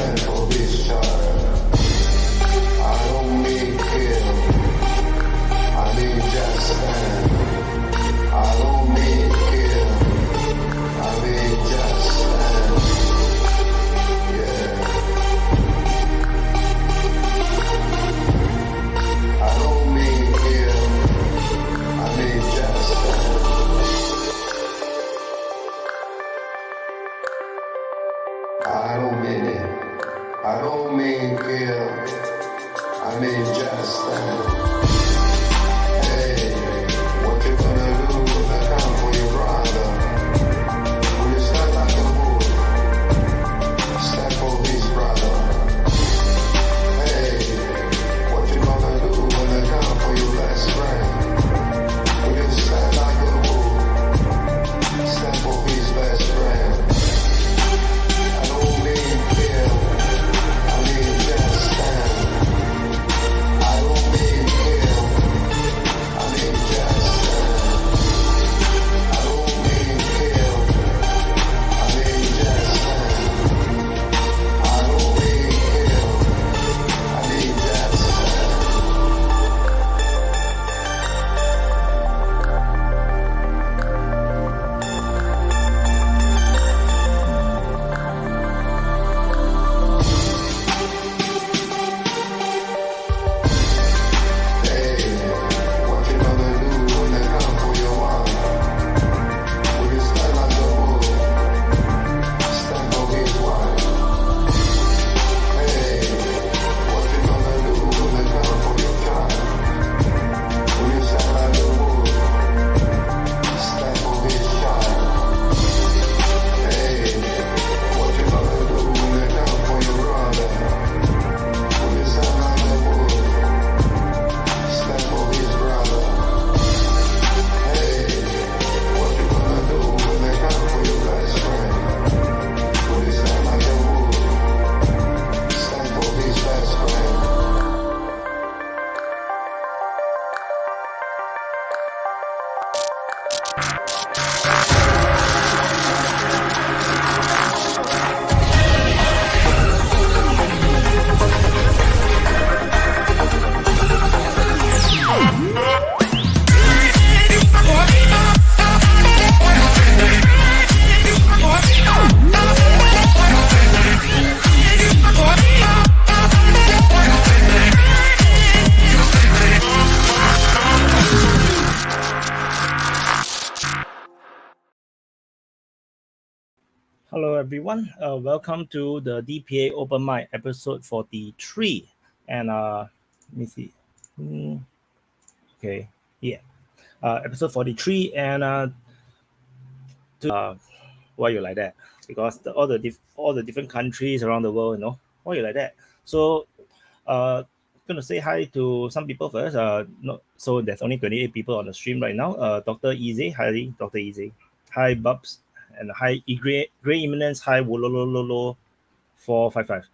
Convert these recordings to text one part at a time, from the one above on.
stand for this child. I don't mean kill. I mean just stand. I don't mean kill. I mean just stand. Yeah. I don't mean kill. I mean just stand. I don't mean it. I don't mean kill. I mean just stand. Hey, what you gonna do when I come for your brother? Will you stand like a bull? Stand for his brother. Hey, what you gonna do when I come for your best friend? Will you stand like a bull? Stand for his best friend. I don't mean kill. I mean just stand. I don't mean kill. I mean just stand. I don't mean kill. I mean just stand. I don't mean kill. I mean just stand. Hey, what you gonna do when they come for your mama? Will you stand like a bull? Stand for his wife. Hey, what you gonna do when they come for your child? Will you stand like a bull? Stand for his child. Hey, what you gonna do when they come for your brother? Will you stand like a bull? Stand for his brother. Hey, what you gonna do when they come for your best friend? Will you stand like a bull? Stand for his best friend. Hello, everyone. Welcome to the DPA Open Mic episode 43. And let me see. Okay, yeah. Episode 43. And why you like that? Because all the different countries around the world, why you like that? So, gonna say hi to some people first. So there's only 28 people on the stream right now. Dr. Easy, hi, Dr. Easy. Hi, Bubs. And hi, Grey Immigrants. Hi, Wololololo 455.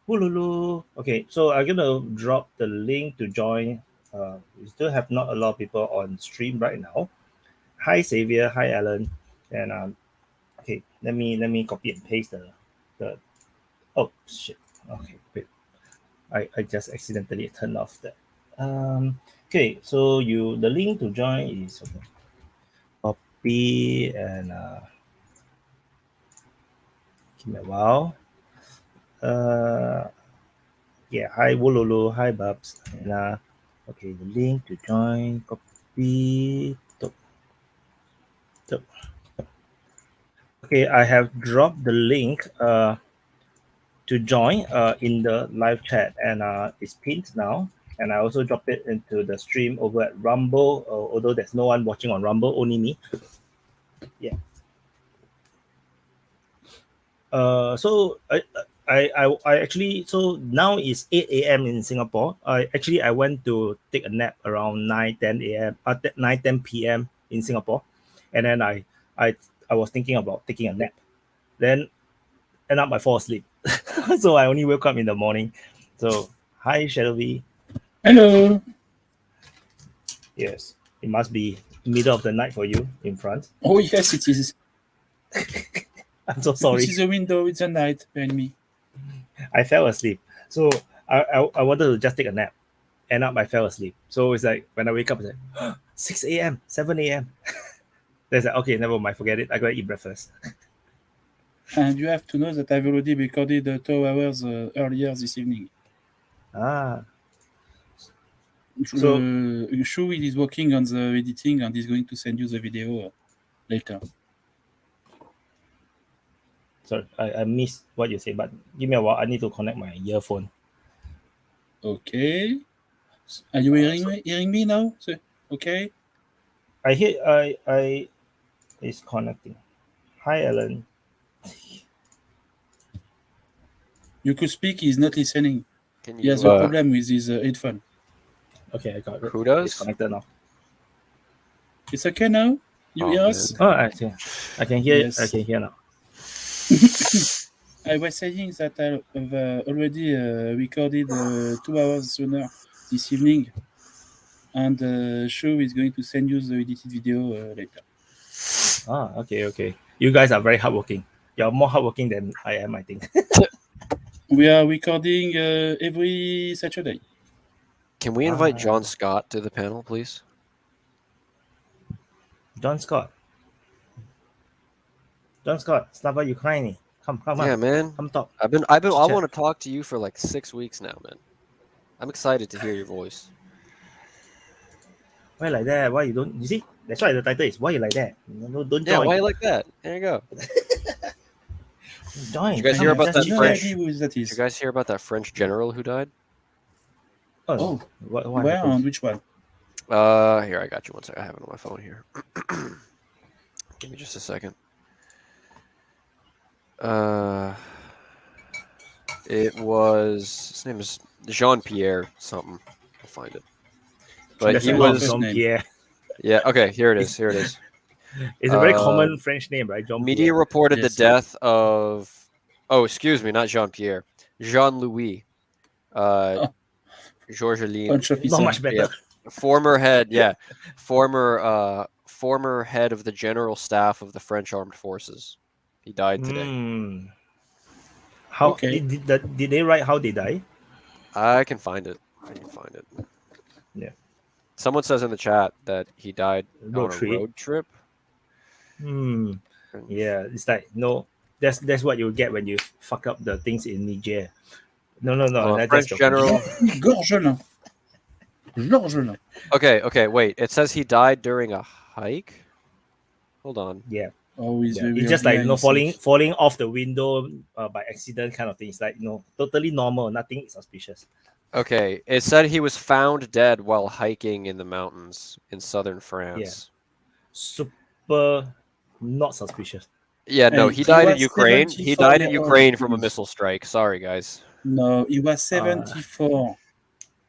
Wololo. Okay, so I'm gonna drop the link to join. We still have not a lot of people on stream right now. Hi, Xavier. Hi, Alan. And okay, let me copy and paste the. Oh shit. Okay, wait. I just accidentally turned off that. Okay, so the link to join is okay. Copy and give me a while. Yeah, hi Wololo, hi Babs. And okay, the link to join, copy. Okay, I have dropped the link to join in the live chat, and it's pinned now. And I also dropped it into the stream over at Rumble, although there's no one watching on Rumble, only me. Yeah. So I actually, so now it's 8 a.m. in Singapore. I went to take a nap around 9:10 a.m. 9:10 p.m. in Singapore, and then I was thinking about taking a nap. Then end up I fall asleep, so I only woke up in the morning. So hi Shelby. Hello. Yes, it must be middle of the night for you in France. Oh yes, it is. I'm so sorry. This is a window. It's a night behind me. I fell asleep. So I wanted to just take a nap. End up I fell asleep. So it's like when I wake up, it's like 6 a.m., 7 a.m. There's like, okay, never mind, forget it. I gotta eat breakfast. And you have to know that I've already recorded 2 hours earlier this evening. Ah. So Shu is working on the editing and is going to send you the video later. Sorry, I missed what you said, but give me a while. I need to connect my earphone. Okay. Are you hearing me now? So, okay. I hear I is connecting. Hi, Alan. You could speak. He's not listening. Can He you, has a problem with his headphone. Okay, I got it. Who does? It's connected now. It's okay now. You hear us? Oh, I can hear. Yes. I can hear now. I was saying that I've already recorded 2 hours sooner this evening, and Shu is going to send you the edited video later. Ah, okay. You guys are very hardworking. You're more hardworking than I am, I think. We are recording every Saturday. Can we invite John Scott to the panel, please? John Scott, Slava Ukrainian. Come Yeah, on. man. Come talk. I want to talk to you for like 6 weeks now, man. I'm excited to hear your voice. Why like that? Why you don't? You see, that's why the title is "Why You Like That." No, don't Yeah, join. why you like that? There you go. Join. Did you guys hear about that No French? idea who that Did is. you guys hear about that French general who died? Oh, what where happened? and which one? Here, I got you. One second. I have it on my phone here. Give me just a second. It was, his name is Jean-Pierre something. I'll find it. But That's he a lot of was, Jean-Pierre. yeah, okay, here it is. Here it is. It's a very common French name, right? Jean-Pierre. Media reported Yes. the death of, excuse me, not Jean-Pierre, Jean-Louis, Georgeline, Bunch of Not much better. yeah, former head of the general staff of the French armed forces. He died today. How Okay. did they write how they die? I can find it. Yeah. Someone says in the chat that he died Road on a trip. road trip. Yeah, it's like no. That's what you get when you fuck up the things in Niger. No. French general. Gorgelin. Okay, wait. It says he died during a hike. Hold on. Yeah. Oh, he's very It's just like organized. falling off the window by accident kind of thing. It's like totally normal, nothing suspicious. Okay, it said he was found dead while hiking in the mountains in southern France. Super not suspicious. Yeah, no, Hey, he died in was Ukraine. He 74 died in years old, Ukraine from a please. missile strike. Sorry, guys. No, he was 74.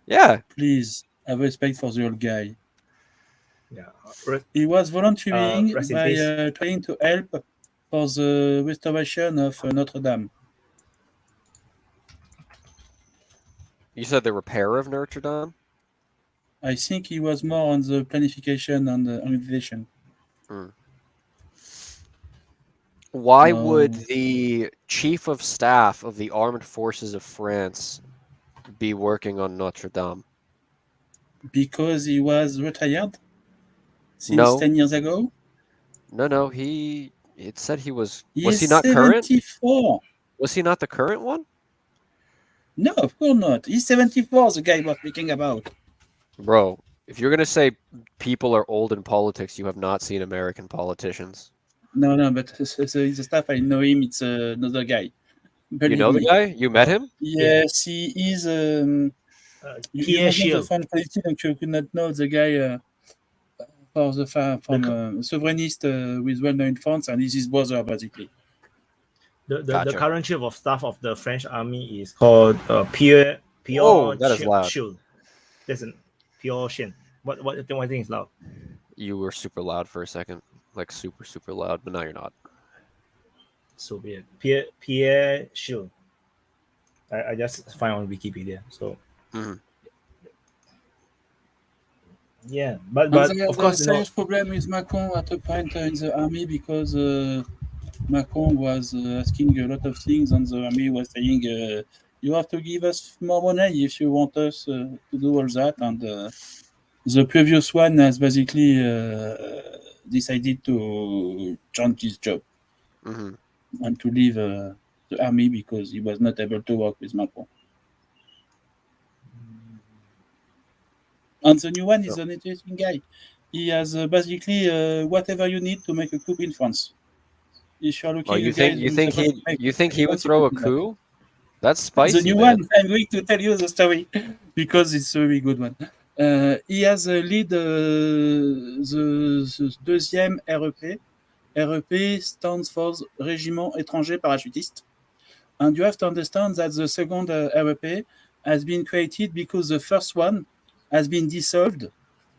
Yeah, Please, have respect for the old guy. Yeah. He was volunteering Rest in by peace. trying to help for the restoration of Notre Dame. you said the repair of Notre Dame. I think he was more on the planification and the organization. Why No. would the chief of staff of the armed forces of France be working on Notre Dame? Because he was retired since No. 10 years ago. No, it said he was. He Was is he not current? 74. Was he not the current one? No, of course not. He's 74, the guy was speaking about. Bro, if you're gonna say people are old in politics, you have not seen American politicians. No, but the staff, I know him, it's another guy. You know the guy? You met him? Yes, he is. You Pierre don't know Shield. the French politics, and you could not know the guy from sovereignist with well-known in France, and he's his brother, basically. The Gotcha. current chief of staff of the French army is called Pierre Whoa, that is loud. Shield. Listen, Pierre Shin. What I think is loud. You were super loud for a second. Like super, super loud, but now you're not. So weird. Pierre Shield. I just find on Wikipedia. So yeah, but of course, the serious problem with Macron at a point in the army because Macron was asking a lot of things, and the army was saying You have to give us more money if you want us to do all that. And the previous one has basically decided to change his job and to leave the army because he was not able to work with Macron. And the new one is an interesting guy. He has basically whatever you need to make a coup in France. If you're looking, you think he would throw a coup? That's spicy. The new man. one, I'm going to tell you the story because it's a very good one. He has lead the deuxième REP. REP stands for Régiment Étranger Parachutiste. And you have to understand that the second REP has been created because the first one has been dissolved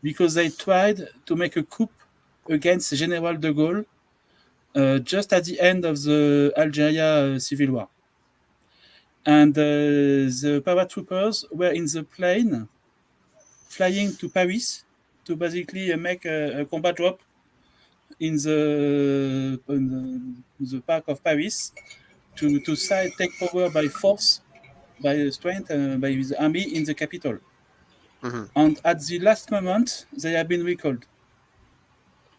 because they tried to make a coup against General de Gaulle just at the end of the Algeria civil war. And the paratroopers were in the plane flying to Paris to basically make a combat drop in the park of Paris to take power by force, by strength, by the army in the capital. And at the last moment, they have been recalled.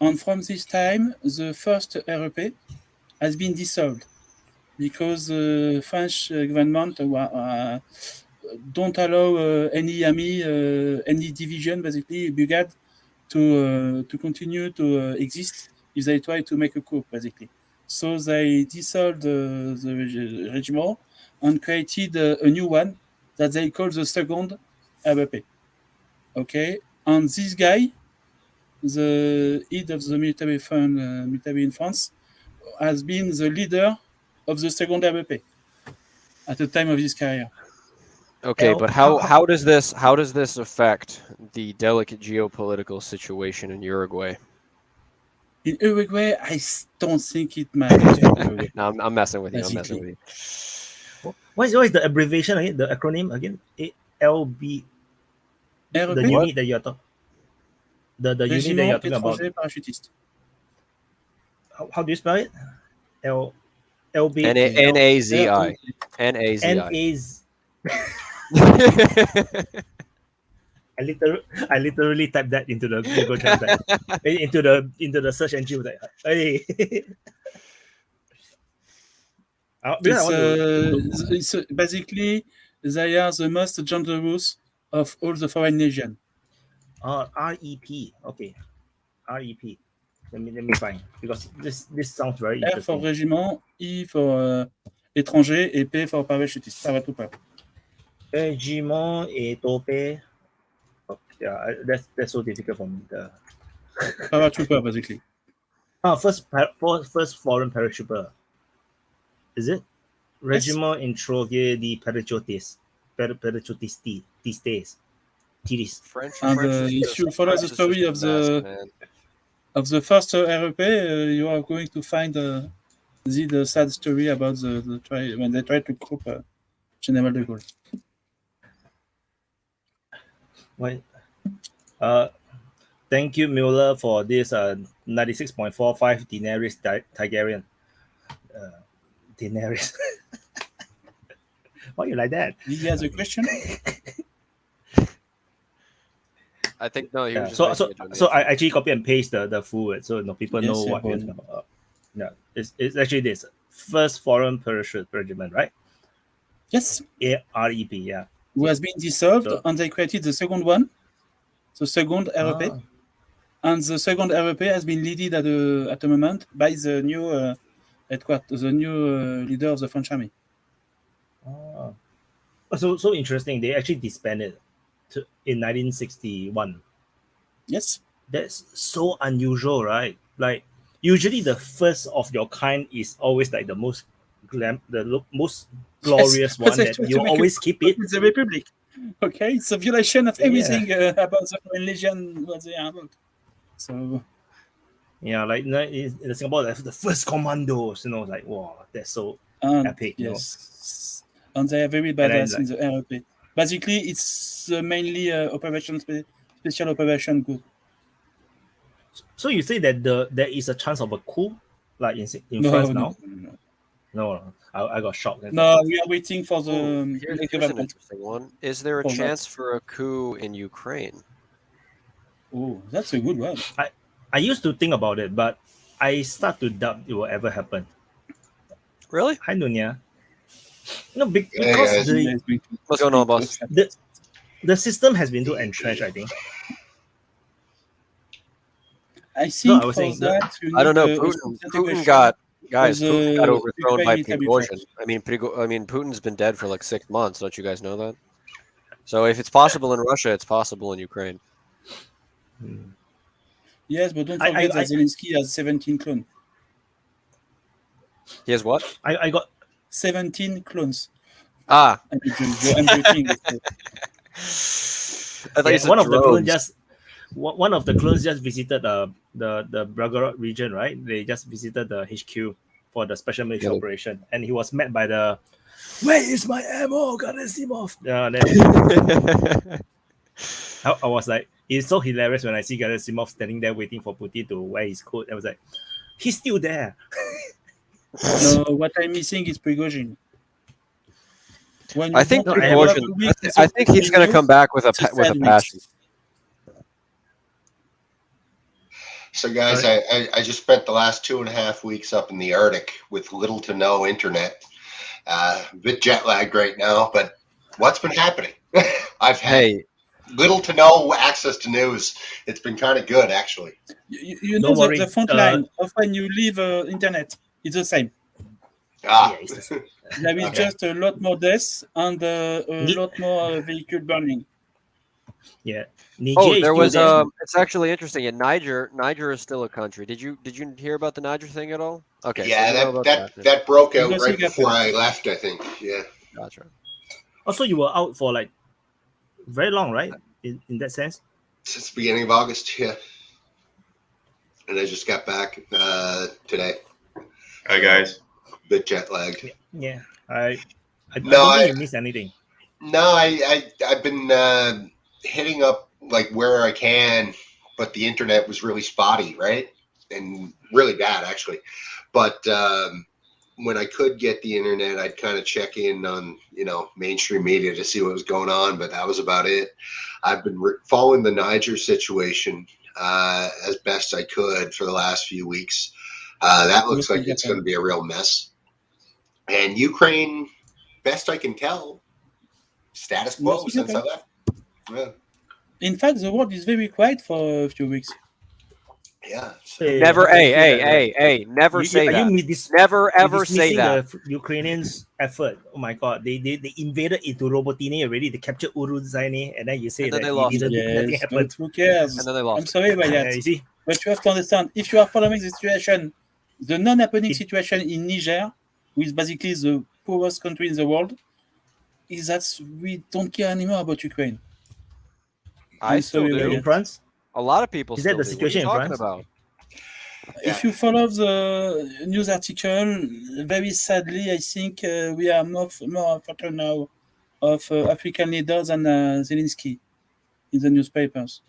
And from this time, the first REP has been dissolved because the French government don't allow any army, any division, basically, brigade, to continue to exist if they try to make a coup, basically. So they dissolved the regiment and created a new one that they call the second REP. Okay, and this guy, the head of the military in France, has been the leader of the second REP at the time of his career. Okay, but how does this affect the delicate geopolitical situation in Uruguay? In Uruguay, I don't think it matters. No, I'm messing with you. I'm messing with you. What is the abbreviation again? The acronym again? LB. REP? The unit that you're talking. The unit that you're talking about. Parachutiste. How do you spell it? LB. NAZI. I literally typed that into the Google Translate, into the search engine. Like, hey. It's basically they are the most dangerous of all the foreign nations. REP. Okay, REP. Let me find because this sounds very interesting. R for régiment, I for étranger, et P for parachutiste. Paratrooper. Régiment et topé. Oh, yeah, that's so difficult for me. Paratrooper, basically. First foreign paratrooper. Is it? Régiment introgué di parachutisti. French. And if you follow the story of the first REP, you are going to find the sad story about when they tried to coup General de Gaulle. Wait. Thank you, Mueller, for this 96.45 Daenerys Targaryen. Daenerys. Why you like that? Did he has a question? I think no. He was so I actually copy and paste the full word so people know what we're talking about. Yeah, it's actually this first foreign parachute regiment, right? Yes. REP, yeah. Who has been dissolved, and they created the second one, the second REP, and the second REP has been led at the moment by the new headquarters, the new leader of the French army. So interesting. They actually disbanded in 1961. Yes. That's so unusual, right? Like usually the first of your kind is always like the most most glorious one that you always keep it. It's a republic. Okay, it's a violation of everything about the religion what they are about. So yeah, like in Singapore, the first commandos, like wow, that's so epic. Yes, and they are very badass in the REP. Basically, it's mainly special operation group. So you say that there is a chance of a coup, like in France now? No, I got shocked. No, we are waiting for the Here's an government. interesting one. Is there a For that. chance for a coup in Ukraine? Oh, that's a good one. I used to think about it, but I start to doubt it will ever happen. Really? Hi, Nunya. No, guys. because What's going on, boss? the system has been too entrenched, I think. I think I was for saying that, you I don't know. need a Putin got was, Putin got overthrown by Ukraine military Prigozhin. force. I mean, Putin's been dead for like 6 months. Don't you guys know that? So if it's possible in Russia, it's possible in Ukraine. Yes, but don't forget that Zelensky has 17 clones. He has what? I got 17 clones. Ah. I'm joking. I thought you said one of the clones drones. one of the clones just visited the Belgorod region, right? They just visited the HQ for the special military operation, and he was met by the "Where is my ammo, Gerasimov?" I was like, it's so hilarious when I see Gerasimov standing there waiting for Putin to wear his coat. I was like, he's still there. No, what I'm missing is Prigozhin. I think Prigozhin. I think he's going to come back with a passion. So, guys, I just spent the last 2.5 weeks up in the Arctic with little to no internet. A bit jet lagged right now, but what's been happening? I've had little to no access to news. It's been kind of good, actually. You know, the front line of when you leave internet, it's the same. Yeah, there is just a lot more deaths and a lot more vehicle burning. Yeah. Niger there was it's actually interesting. In Niger is still a country. Did you hear about the Niger thing at all? Okay. Yeah, so that broke out right before I left, I think. Yeah. Gotcha. Also, you were out for like very long, right? In that sense? Since the beginning of August, yeah. And I just got back today. Hi, guys. Bit jet lagged. Yeah. I don't think you missed anything. No, I've been hitting up like where I can, but the internet was really spotty, right? And really bad, actually. But when I could get the internet, I'd kind of check in on, mainstream media to see what was going on, but that was about it. I've been following the Niger situation as best I could for the last few weeks. That looks like it's going to be a real mess. And Ukraine, best I can tell, status quo since I left. Yeah. In fact, the world is very quiet for a few weeks. Yeah. Never, never say that. Never ever say that. The Ukrainians' effort. Oh my God, they invaded into Robotini already. They captured Uruzani, and then you say that nothing happened. Who cares? And then they lost. I'm sorry about that. You see? But you have to understand, if you are following the situation, the non-happening situation in Niger, which is basically the poorest country in the world, is that we don't care anymore about Ukraine. I still do. In France? A lot of people is still that the situation do. What are you in talking France? about? If you follow the news article, very sadly, I think we are more afraid now of African leaders than Zelensky in the newspapers.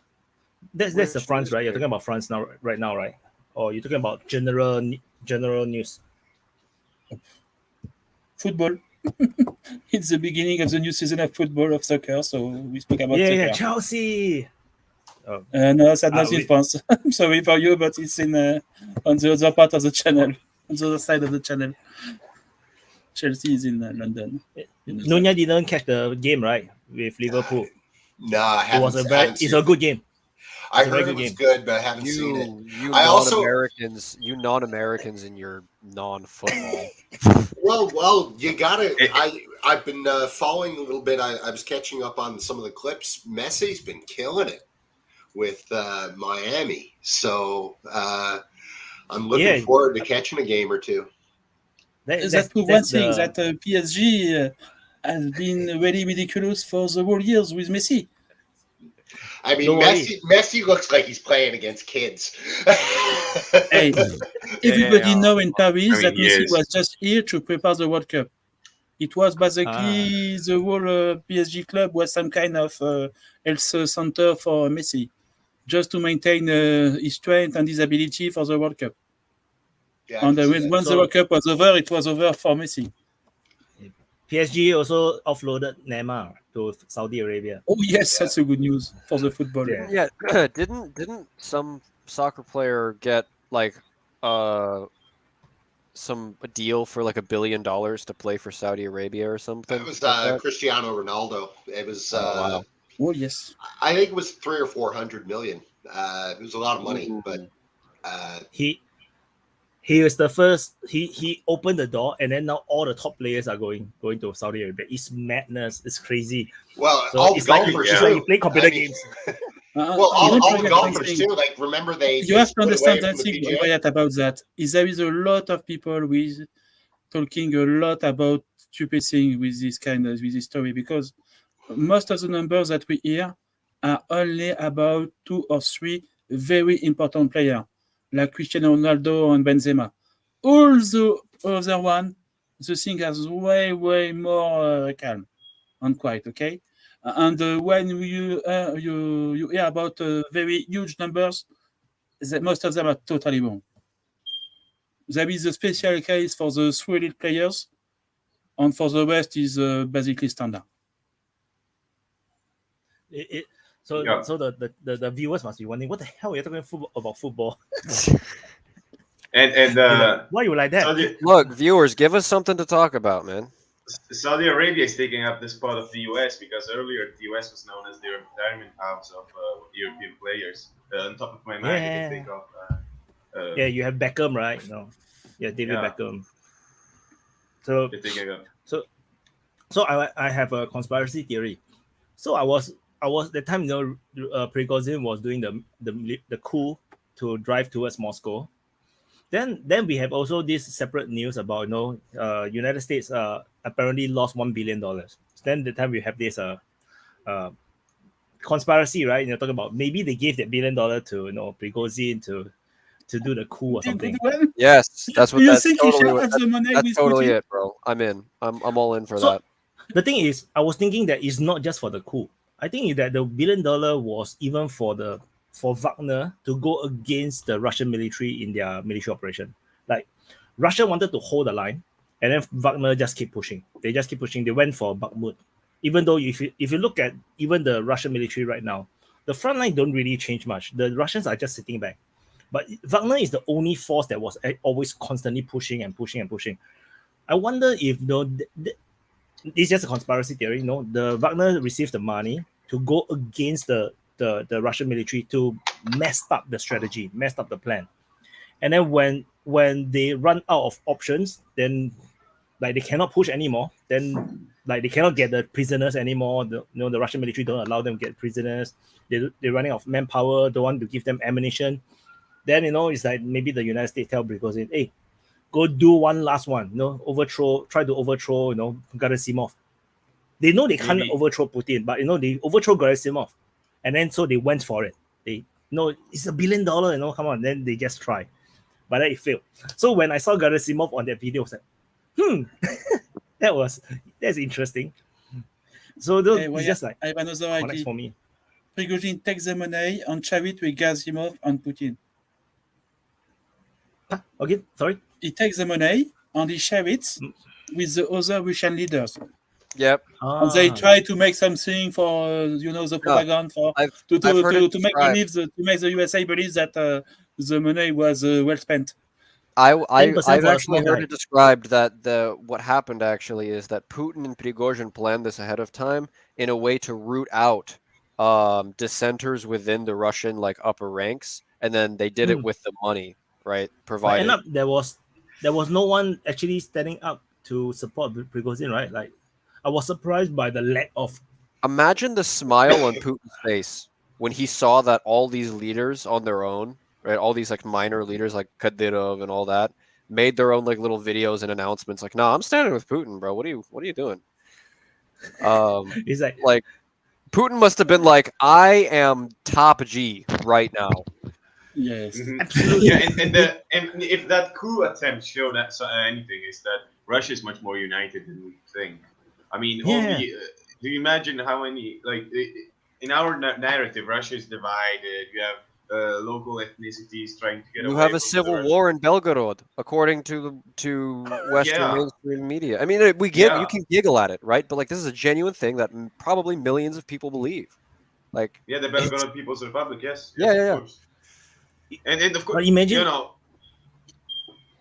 That's the France, right? You're talking about France right now, right? Or you're talking about general news? Football. It's the beginning of the new season of football, of soccer, so we speak about soccer. Yeah, Chelsea. No, that's not in France. I'm sorry for you, but it's in on the other part of the channel, on the other side of the channel. Chelsea is in London. Nunya didn't catch the game, right, with Liverpool? No, I haven't. It's a good game. I heard it was good, but I haven't seen it. You non-Americans in your non-football. Well, you gotta. I've been following a little bit. I was catching up on some of the clips. Messi's been killing it with Miami, so I'm looking forward to catching a game or two. That's one thing that PSG has been very ridiculous for the whole years with Messi. I mean, Messi looks like he's playing against kids. Hey, everybody know in Paris that Messi was just here to prepare the World Cup. It was basically the whole PSG club was some kind of health center for Messi, just to maintain his strength and his ability for the World Cup. Yeah, I And can see that. when the World Cup was over, it was over for Messi. PSG also offloaded Neymar to Saudi Arabia. Oh yes, that's a good news for the football. Yeah. Yeah, didn't some soccer player get like some deal for like $1 billion to play for Saudi Arabia or something? It was like that? Cristiano Ronaldo. It was. Wow. Oh yes. I think it was 300 or 400 million. It was a lot of money, but He was the first. He opened the door, and then now all the top players are going to Saudi Arabia. It's madness. It's crazy. well, So all the it's like golfers it's like too. you play computer I mean, games. Well, all don't the forget golfers something. too. Like, remember they You have to split understand away from something the PGA? Wyatt, about that. Is there is a lot of people with talking a lot about stupid things with this story, because most of the numbers that we hear are only about 2 or 3 very important players, like Cristiano Ronaldo and Benzema. All the other one, the thing is way more calm and quiet. Okay, and when you hear about very huge numbers, most of them are totally wrong. There is a special case for the 3 elite players, and for the rest is basically standard. So Yeah. the viewers must be wondering, what the hell are you talking about football? And Why you like that? Look, viewers, give us something to talk about, man. Saudi Arabia is taking up the spot of the US because earlier the US was known as the retirement house of European players. On top of my mind, I can think of. Yeah, you have Beckham, right? No, yeah, David Yeah. Beckham. So They're taking up. So I have a conspiracy theory. So I was the time, Prigozhin was doing the coup to drive towards Moscow. Then we have also this separate news about United States apparently lost $1 billion. Then the time we have this conspiracy, right? Talking about maybe they gave that $1 billion to Prigozhin to do the coup or something. Yes, that's what. You That's think he totally. shared the money That's with totally Putin? it, bro. I'm in. I'm all in for So- that. The thing is, I was thinking that it's not just for the coup. I think that the $1 billion was even for Wagner to go against the Russian military in their military operation. Like, Russia wanted to hold the line, and then Wagner just keep pushing. They just keep pushing. They went for Bakhmut. Even though if you look at even the Russian military right now, the front line don't really change much. The Russians are just sitting back. But Wagner is the only force that was always constantly pushing and pushing and pushing. I wonder if it's just a conspiracy theory. The Wagner received the money to go against the Russian military to mess up the strategy, mess up the plan. And then when they run out of options, then like they cannot push anymore. Then like they cannot get the prisoners anymore. The Russian military don't allow them to get prisoners. They're running out of manpower. Don't want to give them ammunition. Then it's like maybe the United States tell Prigozhin, hey, go do one last one. Try to overthrow Gerasimov. They know they can't overthrow Putin, but they overthrow Gerasimov, and then so they went for it. They it's $1 billion. Come on. Then they just try, but then it failed. So when I saw Gerasimov on that video, I was like, that's interesting. So it's just like I have another connects idea. for me. Prigozhin takes the money and share it with Gerasimov and Putin. Okay, sorry. He takes the money and he shares it with the other Russian leaders. Yep. And they try to make something for the propaganda to make make the USA believe that the money was well spent. 10% I've for the actually small heard guy. it described that what happened actually is that Putin and Prigozhin planned this ahead of time in a way to root out dissenters within the Russian upper ranks, and then they did it with the money, right? But Provided. end up there was no one actually standing up to support Prigozhin, right? Like, I was surprised by the lack of. Imagine the smile on Putin's face when he saw that all these leaders on their own, right? All these minor leaders like Kadyrov and all that made their own little videos and announcements like, "No, I'm standing with Putin, bro. What are you doing?" It's like Putin must have been like, "I am top G right now." Yes. Absolutely. Yeah, and if that coup attempt showed that anything, is that Russia is much more united than we think. I mean, do you imagine how many in our narrative, Russia is divided. You have local ethnicities trying to get You away have a from civil the war in Belgorod, according to Western Yeah. mainstream media. I mean, we give you Yeah. can giggle at it, right? But like, this is a genuine thing that probably millions of people believe. Like, Yeah, the Belgorod People's Republic, yes. Yeah, Yes, yeah, of yeah. course. And of course, But imagine- you know.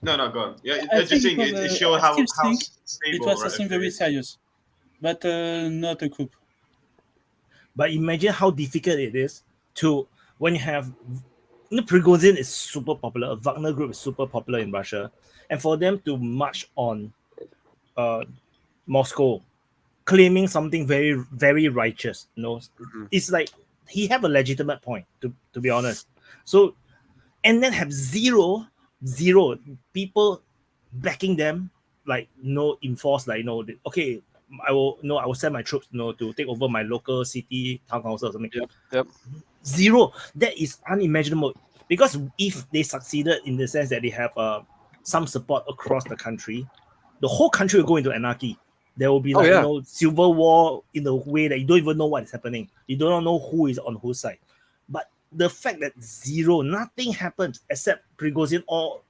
No, go on. Yeah, I I'm just think saying it was, it shows I how still think stable. it was right, something very serious, but not a coup. But imagine how difficult it is to when you have Prigozhin is super popular, Wagner group is super popular in Russia, and for them to march on Moscow, claiming something very, very righteous. It's like he have a legitimate point, to be honest. So, and then have zero people backing them, like enforce, like okay, I will send my troops to take over my local city town council or something. Yep. Zero. That is unimaginable, because if they succeeded in the sense that they have some support across the country, the whole country will go into anarchy. There will be civil war in the way that you don't even know what is happening. You don't know who is on whose side. But the fact that nothing happens except Prigozhin all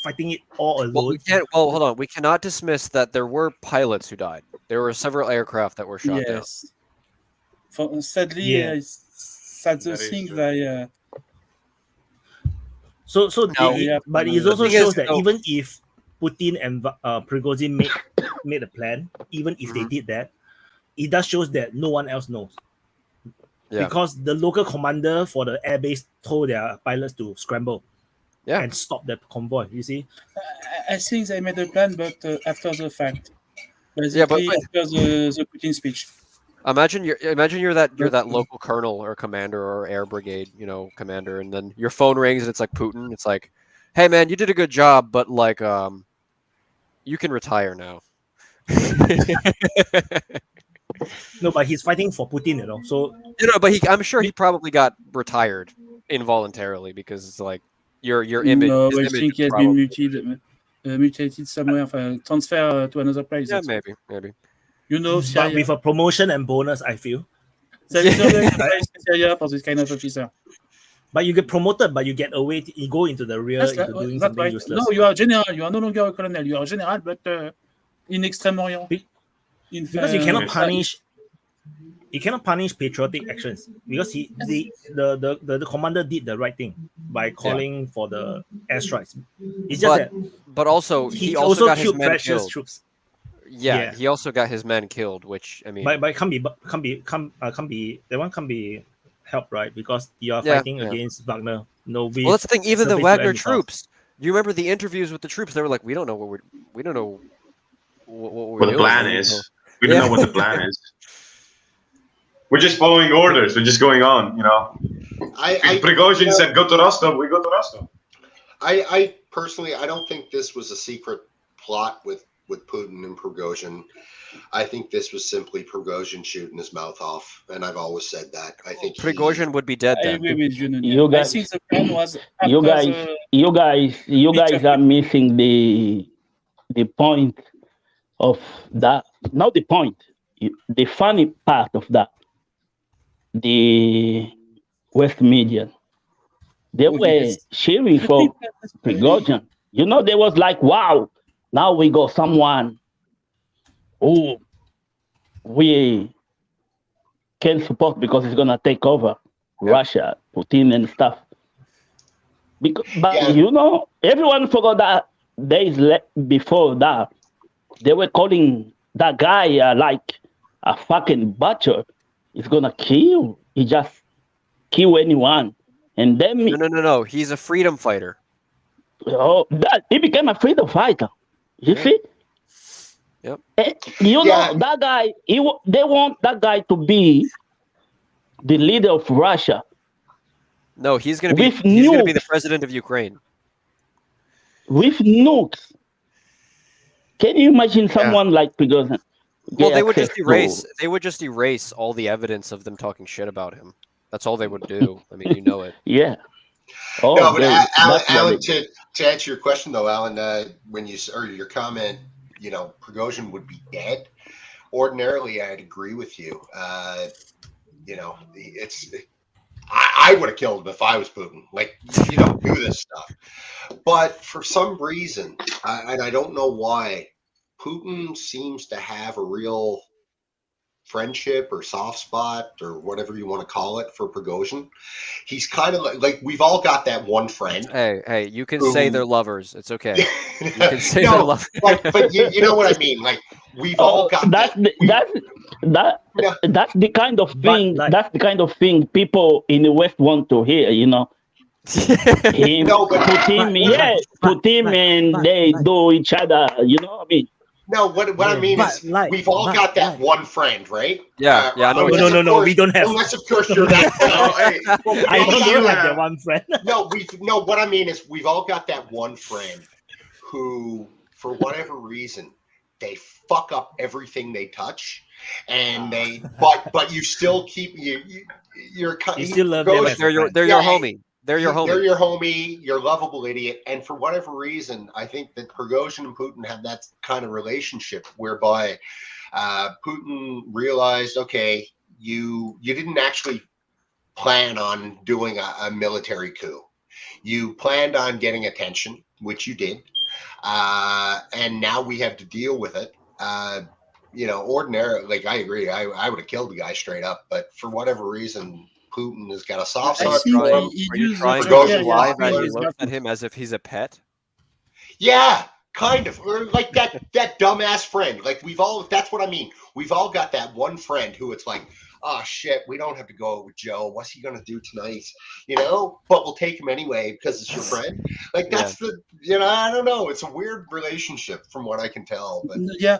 fighting it all alone. Hold on. We cannot dismiss that there were pilots who died. There were several aircraft that were shot down. Yes. Sadly, Yeah. that's the That is thing true. that. But it also shows that even if Putin and Prigozhin made a plan, even if they did that, it does shows that no one else knows. Yeah. Because the local commander for the airbase told their pilots to scramble and stop the convoy. You see? I think they made a plan, but after the fact, basically after the Putin speech. Imagine you're that local colonel or commander or air brigade, commander, and then your phone rings and it's like Putin. It's like, hey man, you did a good job, but like, you can retire now. No, but he's fighting for Putin, So but I'm sure he probably got retired involuntarily because it's like your image. No, his I image think he is has been mutated somewhere, transfer to another place. Yeah, maybe. but Syria. with a promotion and bonus, I feel. There is always a place in Syria for this kind of officer. But you get promoted, but you get away. You go into the rear That's into doing something right. useless. No, you are a general. You are no longer a colonel. You are a general, but in Extreme Orient. Because you cannot punish. You cannot punish patriotic actions because the commander did the right thing by calling for the airstrikes. It's just but also he also got his killed men precious killed. troops. Yeah, he also got his men killed, which I mean, but can't be helped, right? Because you are fighting against Wagner. Well, that's the thing. Even the Wagner troops. Do you remember the interviews with the troops? They were like, we don't know what we're doing. What the plan is. We don't know what the plan is. We're just following orders. We're just going on, Prigozhin said, "Go to Rostov." We go to Rostov. I personally, I don't think this was a secret plot with Putin and Prigozhin. I think this was simply Prigozhin shooting his mouth off, and I've always said that. I think Prigozhin would be dead I then. agree with you. You guys, I think the plan was you guys are missing the point of that. Not the point. The funny part of that. The West media, they were cheering for Prigozhin. They was like, wow, now we got someone who we can support because he's gonna take over Russia, Putin and stuff. But everyone forgot that days before that, they were calling that guy like a fucking butcher. He's gonna kill. He just kill anyone, and then No. He's a freedom fighter. He became a freedom fighter. You see? Yep. That guy. They want that guy to be the leader of Russia. No, he's gonna be the president of Ukraine. With nukes. Can you imagine someone like Prigozhin? Well, they would just erase all the evidence of them talking shit about him. That's all they would do. I mean, it. Yeah. No, but Alan, to answer your question though, Alan, when your comment, Prigozhin would be dead. Ordinarily, I'd agree with you. I would have killed him if I was Putin. Like, you don't do this stuff. But for some reason, and I don't know why, Putin seems to have a real friendship or soft spot or whatever you want to call it for Prigozhin. He's kind of like we've all got that one friend. Hey, you can say they're lovers. It's okay. You can say they're lovers. But you know what I mean? Like we've all got that's the kind of thing. That's the kind of thing people in the West want to hear. You know. Put him and they do each other. You know what I mean? No, what I mean is we've all got that one friend, right? Yeah. No, we don't have. Unless, of course, you're that friend. I don't have that one friend. No, what I mean is we've all got that one friend who, for whatever reason, they fuck up everything they touch, and but you still keep you still love them. They're your homie. They're your homie. They're your homie, your lovable idiot. And for whatever reason, I think that Prigozhin and Putin have that kind of relationship whereby Putin realized, okay, you didn't actually plan on doing a military coup. You planned on getting attention, which you did. And now we have to deal with it. Ordinarily, like I agree, I would have killed the guy straight up. But for whatever reason, Putin has got a soft spot for him. Are you trying to lie that he looks at him as if he's a pet? Yeah, kind of. Or like that dumbass friend. Like that's what I mean. We've all got that one friend who it's like, oh shit, we don't have to go out with Joe. What's he gonna do tonight? But we'll take him anyway because it's your friend. Like that's I don't know. It's a weird relationship from what I can tell. But yeah,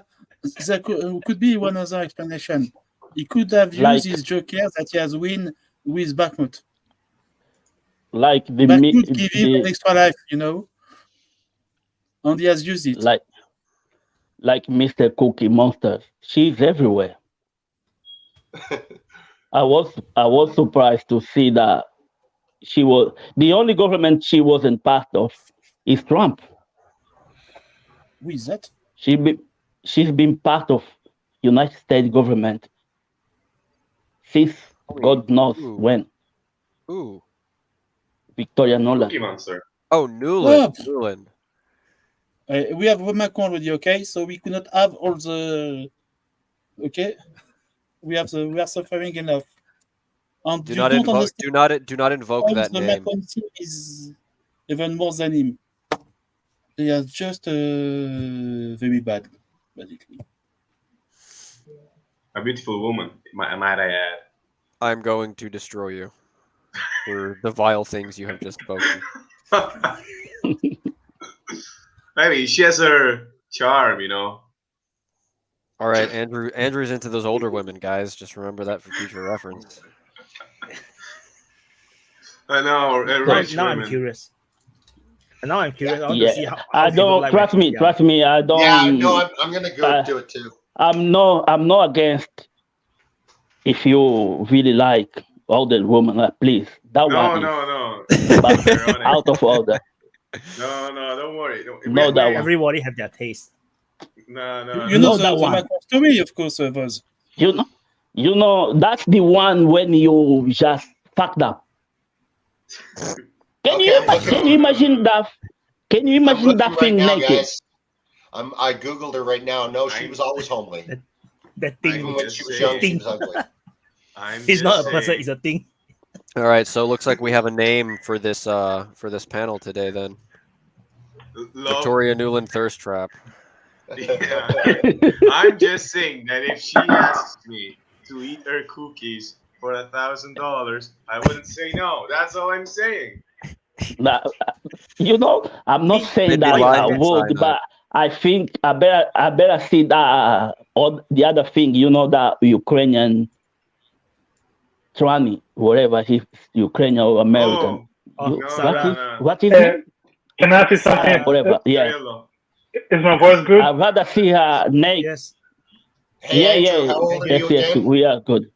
that could be one other explanation. He could have used his joker that he has win with Bakhmut. Like Bakhmut give him an extra life, and he has used it. Like Mr. Cookie Monster. She's everywhere. I was surprised to see that she was the only government she wasn't part of is Trump. Who is that? She's been part of United States government since God knows when. Ooh. Victoria Newland. Oh, Newland. Newland. We have Macron already, okay? So we could not have all the. Okay, we are suffering enough. And do not invoke that name. Macron is even more than him. They are just very bad, basically. A beautiful woman, might I add. I'm going to destroy you for the vile things you have just spoken. Maybe she has her charm, All right, Andrew's into those older women, guys. Just remember that for future reference. I know. Now I'm curious. I want to see how I don't trust me. I don't. Yeah, no, I'm gonna go do it too. I'm not against. If you really like older woman, please. That one. No. Out of order. No, don't worry. No, that one. Everybody have their taste. No. You know that one. Story, of course, was. You know that's the one when you just fucked up. Can you imagine that? Can you imagine that thing naked? Guys. I googled her right now. No, she was always homely. That thing. Even when she was young, she was ugly. He's not a person. He's a thing. All right, so it looks like we have a name for this panel today. Then Victoria Newland Thirst Trap. Yeah. I'm just saying that if she asks me to eat her cookies for $1,000, I wouldn't say no. That's all I'm saying. I'm not saying that I would, but I think I better see that or the other thing, that Ukrainian tranny, whatever he's Ukrainian or American. What is it? Can I say something? Whatever. Yeah. Is my voice good? I'd rather see her naked. Yes. Hey, Andrew, how old are you yes, again? we are good.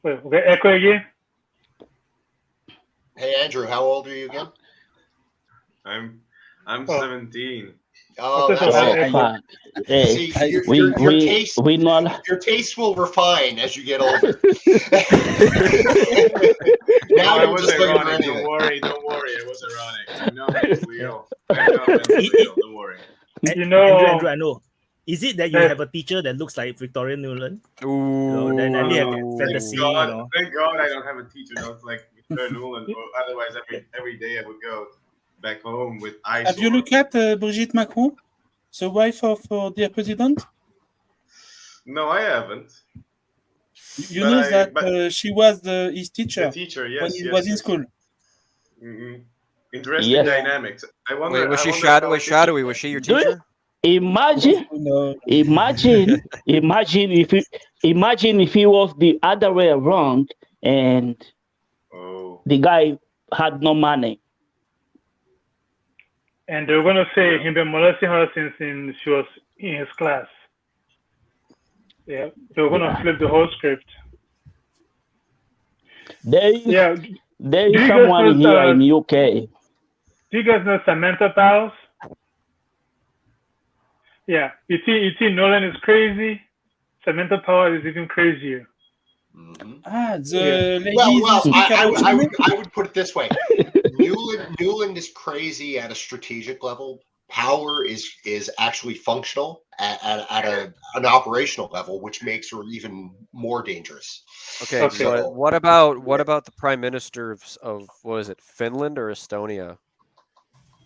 Wait, okay, echo again. Hey, Andrew, how old are you again? I'm 17. Oh, that's it. Hey, See, your taste will refine as you get older. Now I you're was just looking for ironic. anything. Don't worry. It was ironic. No, it's real. It's real. Don't worry. You know, Andrew, I know. Is it that you have a teacher that looks like Victoria Newland? Ooh. Then you have that fantasy, Thank God I don't have a teacher that looks like Victoria Newland. Otherwise, every day I would go back home with eyes. Have you looked at Brigitte Macron, the wife of the president? No, I haven't. You know that she was his teacher, the teacher, yes, when he was in school. Mm-hmm. Interesting dynamics. I wonder. Wait, was she shadowy? Was she your teacher? Imagine if he was the other way around and the guy had no money. and they're gonna say he's been molesting her since she was in his class. Yeah, they're gonna flip the whole script. There is someone here in UK. Do you guys know Samantha Powers? Yeah, you see Nolan is crazy. Samantha Power is even crazier. The lady. I would put it this way: Newland is crazy at a strategic level. Power is actually functional at an operational level, which makes her even more dangerous. Okay, so what about the Prime Minister of what is it, Finland or Estonia?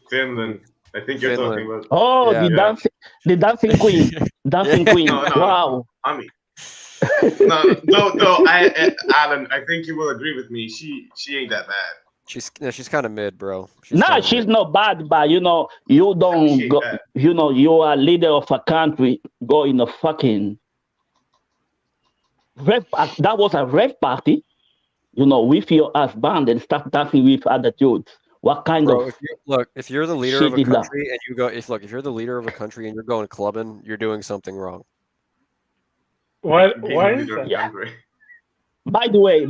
Finland. I think you're talking about. Oh, the dancing queen, dancing queen. No, wow. I mean, no. Alan, I think you will agree with me. She ain't that bad. She's kind of mid, bro. She's not bad, but you don't go. You are a leader of a country. Go in a fucking rave. That was a rave party. With your husband and start dancing with other dudes. What kind of if you're the leader of a country and you go if you're the leader of a country and you're going clubbing, you're doing something wrong. Why is that? Yeah. By the way,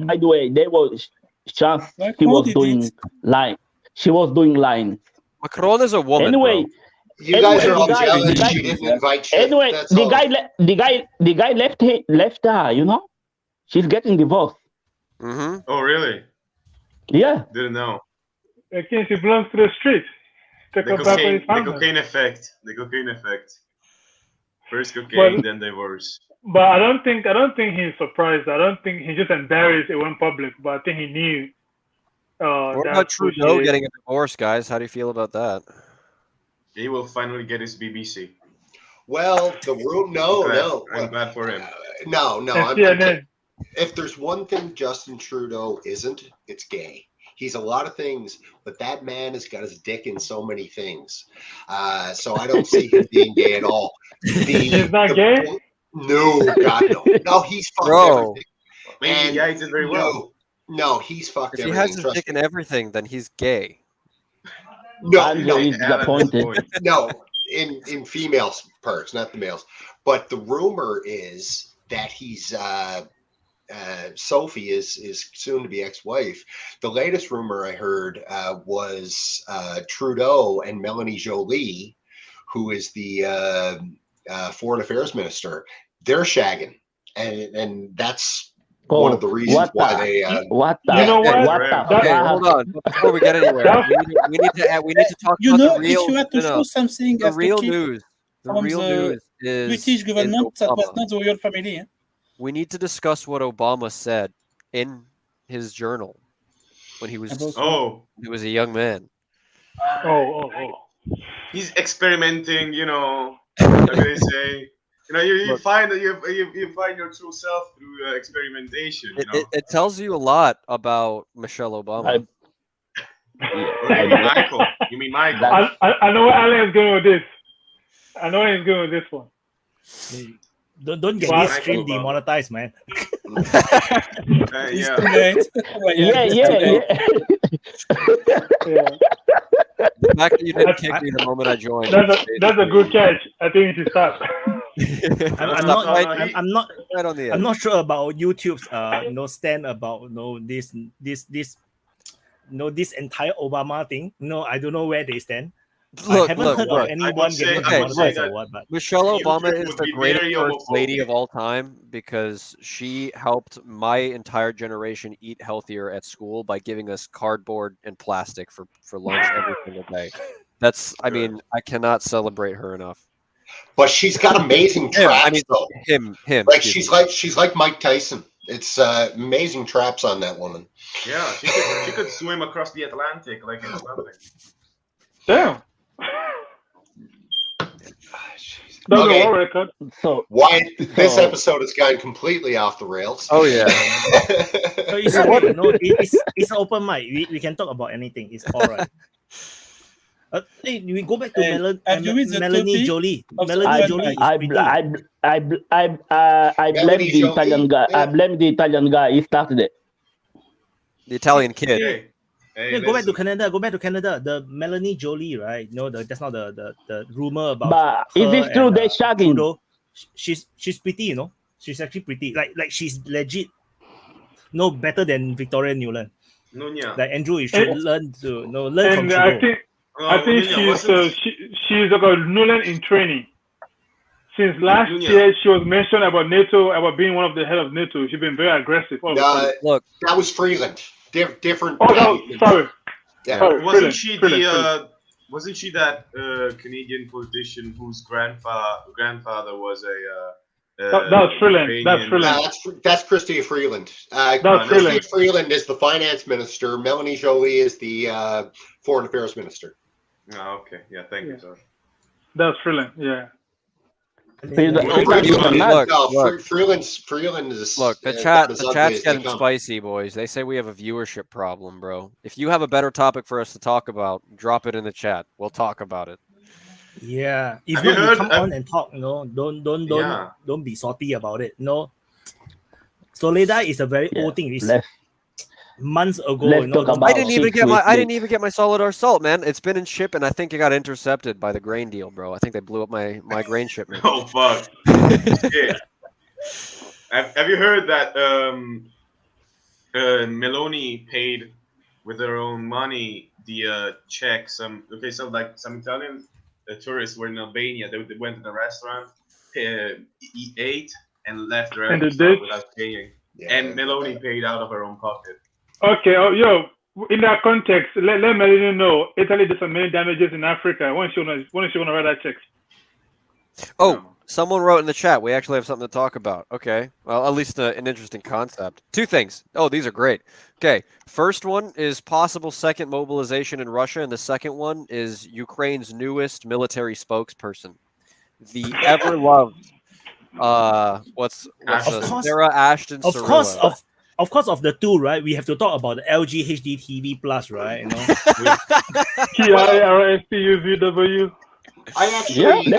there was chance she was doing line. She was doing lines. Macron is a woman. Anyway, bro. You guys are all jealous. She didn't invite you. Anyway, the guy left her. She's getting divorced. Mm-hmm. Oh, really? Yeah. Didn't know. Again, she belongs to the streets. The cocaine effect. First cocaine, then divorce. But I don't think he's surprised. I don't think he just embarrassed. It went public. But I think he knew. What about Trudeau getting a divorce, guys? How do you feel about that? He will finally get his BBC. Well, the room. No. I'm glad for him. No. If there's one thing Justin Trudeau isn't, it's gay. He's a lot of things, but that man has got his dick in so many things. So I don't see him being gay at all. He's not gay? No, God, no. No, he's fucked everything. Maybe he hides it very well. No, he's fucked everything. If he has his dick in everything, then he's gay. No, in females' parts, not the males. But the rumor is that he's Sophie is soon to be ex-wife. The latest rumor I heard was Trudeau and Melanie Jolie, who is the foreign affairs minister. They're shagging, and that's one of the reasons why they. Hold on. Before we get anywhere, we need to talk about the real. If you had to show something, the real news. The real news is British government that was not the royal family. We need to discuss what Obama said in his journal when he was a young man. Oh. He's experimenting, how can I say? You find you find your true self through experimentation. It tells you a lot about Michelle Obama. Michael. You mean Michael? I know where Alan is going with this. I know where he's going with this one. Don't get this stream demonetized, man. Yeah. The fact that you didn't kick me the moment I joined. That's a good catch. I think you should stop. I'm not sure about YouTube's stand about this entire Obama thing. I don't know where they stand. I haven't heard of anyone getting demonetized or what. But Michelle Obama is would the be greatest very first lady homophobic. of all time because she helped my entire generation eat healthier at school by giving us cardboard and plastic for lunch every single day. That's, I mean, I cannot celebrate her enough. But she's got amazing traps, though. Him. Like she's like Mike Tyson. It's amazing traps on that woman. Yeah, she could swim across the Atlantic like it's nothing. Damn. Okay. So why this episode has gone completely off the rails? Oh yeah. No, it's okay. No, it's open mic. We can talk about anything. It's all right. Hey, we go back to Melanie Jolie. Melanie Jolie. I blame the Italian guy. I blame the Italian guy. He started it. The Italian kid. Hey, go back to Canada. Go back to Canada. The Melanie Jolie, right? No, that's not the rumor about. But is it true they're shagging? Trudeau. She's pretty, you know. She's actually pretty. Like she's legit. No better than Victoria Newland. Like Andrew, you should learn from Trudeau. I think she's like a Newland in training. Since last year, she was mentioned about NATO, about being one of the head of NATO. She's been very aggressive. Look, that was Freeland. Different. Oh, no, sorry. Yeah. Sorry, wasn't she that Canadian politician whose grandfather was a? That's Freeland. That's Freeland. That's Chrystia Freeland. Chrystia Freeland is the finance minister. Melanie Jolie is the foreign affairs minister. Oh, okay. Yeah, thank you, sir. That's Freeland. Yeah. Freeland is. Look, the chat's getting spicy, boys. They say we have a viewership problem, bro. If you have a better topic for us to talk about, drop it in the chat. We'll talk about it. Yeah, if you come on and talk, no, don't be salty about it. No, Soledad is a very old thing. It's months ago. I didn't even get my Solidar salt, man. It's been in ship, and I think it got intercepted by the grain deal, bro. I think they blew up my grain shipment. Oh fuck! Yeah. Have you heard that Meloni paid with her own money the check? Some Italian tourists were in Albania. They went to the restaurant, ate, and left the restaurant without paying. Yeah, and Meloni paid out of her own pocket. Okay, in that context, let Melanie know Italy did some many damages in Africa. When is she gonna write that check? Oh, someone wrote in the chat. We actually have something to talk about. Okay, well, at least an interesting concept. Two things. Oh, these are great. Okay, first one is possible second mobilization in Russia, and the second one is Ukraine's newest military spokesperson, the ever-loved Sarah Ashton. Of course, of the two, right? We have to talk about the LG HDTV Plus, right? You know, TIRSTUVW. I actually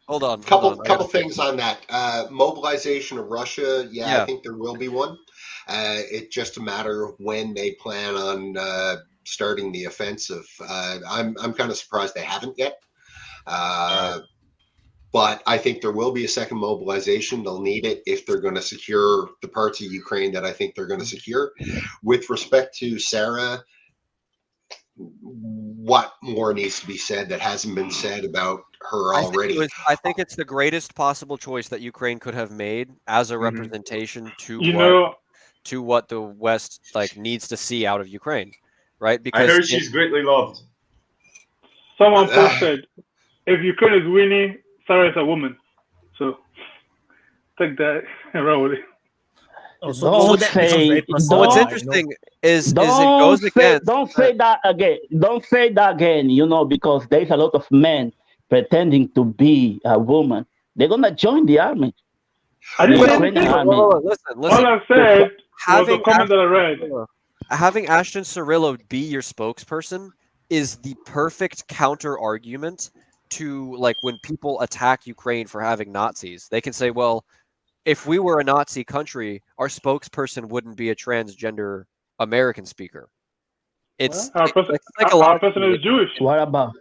hold on. Couple things on that. Mobilization of Russia. Yeah, I think there will be one. It's just a matter of when they plan on starting the offensive. I'm kind of surprised they haven't yet. But I think there will be a second mobilization. They'll need it if they're going to secure the parts of Ukraine that I think they're going to secure. With respect to Sarah, what more needs to be said that hasn't been said about her already? I think it's the greatest possible choice that Ukraine could have made as a representation to what the West needs to see out of Ukraine, right? Because I heard she's greatly loved. Someone posted, if Ukraine is winning, Sarah is a woman, so take that and run with it. What's interesting is it goes against. Don't say that again. Don't say that again. You know, because there's a lot of men pretending to be a woman. They're gonna join the army. I didn't say anything. Listen. All I said was a comment that I read. Having Ashton Cirillo be your spokesperson is the perfect counter argument to when people attack Ukraine for having Nazis. They can say, well, if we were a Nazi country, our spokesperson wouldn't be a transgender American speaker. It's our person is Jewish. What about?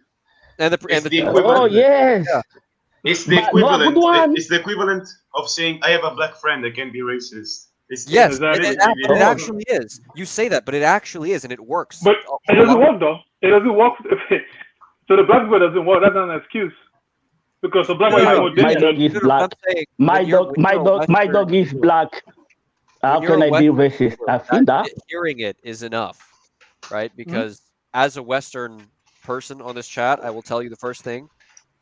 And the equivalent. Oh yes. Yeah. It's the equivalent. It's the equivalent of saying I have a black friend that can be racist. Yes, it actually is. You say that, but it actually is, and it works. But it doesn't work though. It doesn't work. So the black people doesn't work. That's not an excuse. Because the black My man is dog, more my dog dangerous. is black. My dog is black. How can I be racist? I feel that. Hearing it is enough, right? Because as a Western person on this chat, I will tell you the first thing.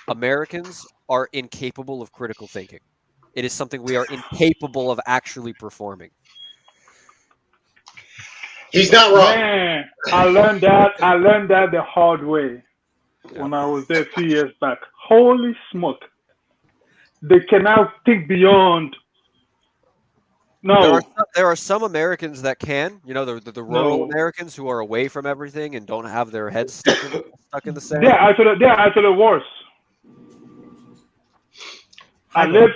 Americans are incapable of critical thinking. It is something we are incapable of actually performing. He's not wrong. Man, I learned that the hard way when I was there 2 years back. Holy smoke. They cannot think beyond. No. There are some Americans that can, you know, the rural Americans who are away from everything and don't have their heads stuck in the sand. They're actually worse. I live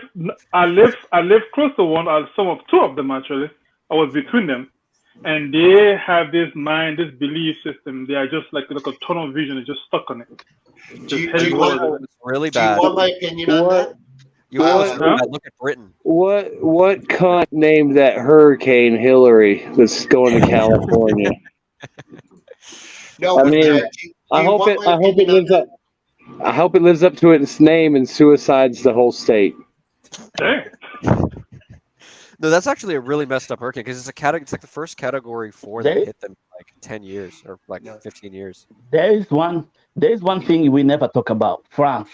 close to two of them actually. I was between them, and they have this belief system. They are just like a tunnel vision, and just stuck on it. Do you want really bad? Do you want my opinion on that? Look at Britain. What cunt named that hurricane Hillary that's going to California? No, I mean, I hope it lives up. I hope it lives up to its name and suicides the whole state. Dang. No, that's actually a really messed up hurricane because it's like the first category 4 that hit them like 10 years or like 15 years. There is one thing we never talk about: France.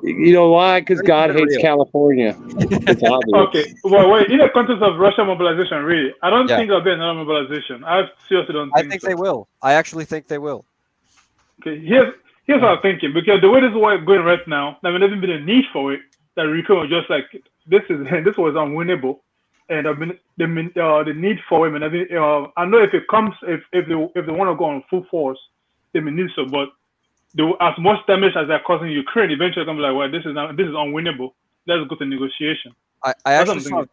You know why? Because God hates California. It's obvious. Okay, well, wait. In the context of Russian mobilization, really, I don't think there'll be another mobilization. I seriously don't think. I think they will. I actually think they will. Okay, here's what I'm thinking, because the way this war is going right now, I mean, there's been a need for it. That Rupee was just like, this was unwinnable, and I mean, the need for it. And I mean, I know if it comes, if they want to go on full force, they may need so, but as much damage as they're causing Ukraine, eventually they're gonna be like, well, this is unwinnable. Let's go to negotiation. I actually saw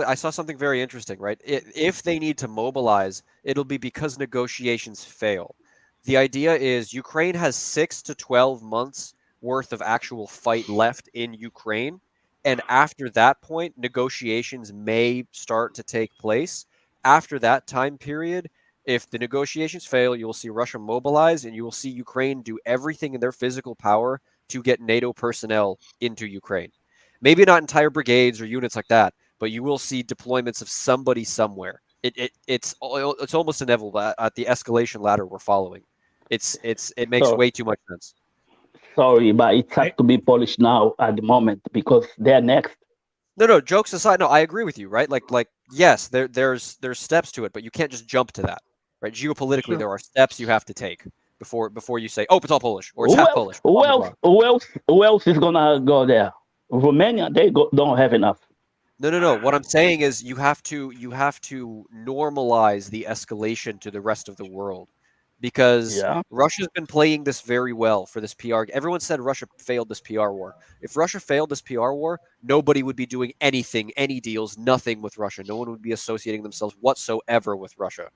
I saw something very interesting, right? If they need to mobilize, it'll be because negotiations fail. The idea is Ukraine has 6 to 12 months worth of actual fight left in Ukraine. And after that point, negotiations may start to take place. After that time period, if the negotiations fail, you will see Russia mobilize and you will see Ukraine do everything in their physical power to get NATO personnel into Ukraine. Maybe not entire brigades or units like that, but you will see deployments of somebody somewhere. It's almost inevitable at the escalation ladder we're following. It makes way too much sense. Sorry, but it has to be Polish now at the moment because they're next. No, jokes aside, no, I agree with you, right? Like yes, there's steps to it, but you can't just jump to that, right? Geopolitically, there are steps you have to take before you say, oh, it's all Polish or it's half Polish. Who else is gonna go there? Romania, don't have enough. No. What I'm saying is you have to normalize the escalation to the rest of the world. Because Russia's been playing this very well for this PR. Everyone said Russia failed this PR war. If Russia failed this PR war, nobody would be doing anything, any deals, nothing with Russia. No one would be associating themselves whatsoever with Russia.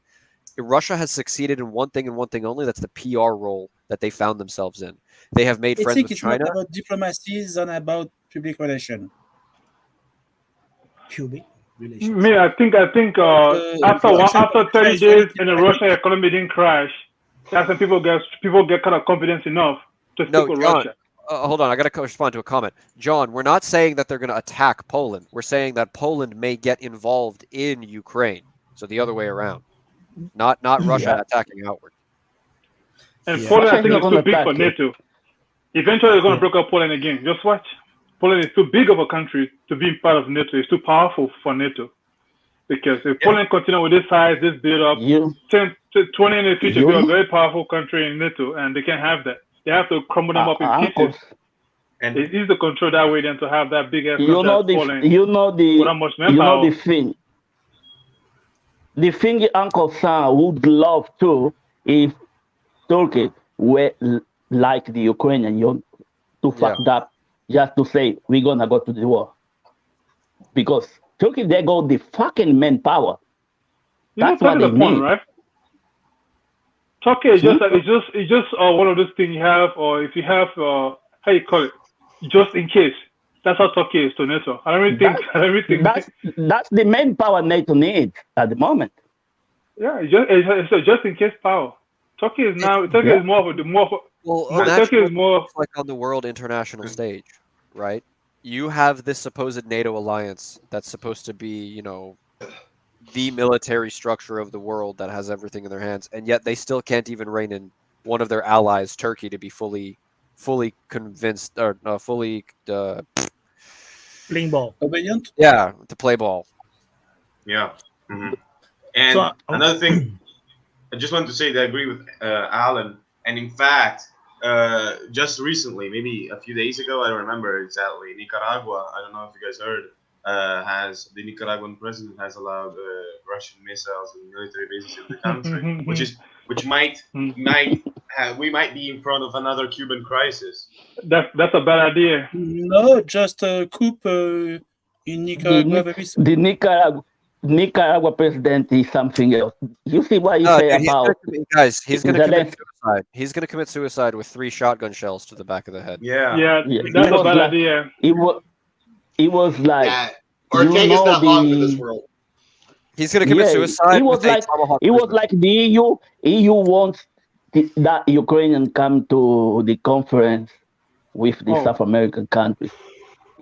Russia has succeeded in one thing and one thing only. That's the PR role that they found themselves in. They have made friends with China. It's not about diplomacy, it's not about public relations. Public relations. Me, I think after 30 days and the Russian economy didn't crash, that's when people get kind of confidence enough to stick with Russia. Hold on, I got to respond to a comment. John, we're not saying that they're going to attack Poland. We're saying that Poland may get involved in Ukraine. So the other way around. Not Russia attacking outward. And Poland, I think, is too big for NATO. Eventually, they're going to break up Poland again. Just watch. Poland is too big of a country to be part of NATO. It's too powerful for NATO. Because if Poland continue with this size, this build up, 10 to 20 in the future, be a very powerful country in NATO, and they can't have that. They have to crumble them up in pieces. And it's easy to control that way than to have that big ass the thing Uncle Sam would love to if Turkey were like the Ukrainian, to fuck up, just to say we're gonna go to the war. Because Turkey, they got the fucking manpower. That's what they need, right? Turkey is just one of those things you have, or if you have how you call it, just in case. That's how Turkey is to NATO. I don't really think that's the manpower NATO needs at the moment. Yeah, it's a just in case power. Turkey is more of Well, Turkey imagine is what more. it's like on the world international stage, right? You have this supposed NATO alliance that's supposed to be, you know, the military structure of the world that has everything in their hands, and yet they still can't even rein in one of their allies, Turkey, to be fully convinced or fully Playing ball. Obedient? yeah, to play ball. Yeah. Mm-hmm. And So, another thing, I just wanted to say that I agree with Alan. And in fact, just recently, maybe a few days ago, I don't remember exactly, Nicaragua, I don't know if you guys heard, the Nicaraguan president has allowed Russian missiles and military bases in the country, which might we might be in front of another Cuban crisis. That's a bad idea. No, just a coup in Nicaragua. The Nicaragua president is something else. You see what you say about guys? He's going to commit suicide. He's going to commit suicide with 3 shotgun shells to the back of the head. Yeah, that's a bad idea. It was like Ortega's not long for this world. He's going to commit suicide. It was like the EU. EU wants that Ukrainian come to the conference with the South American countries.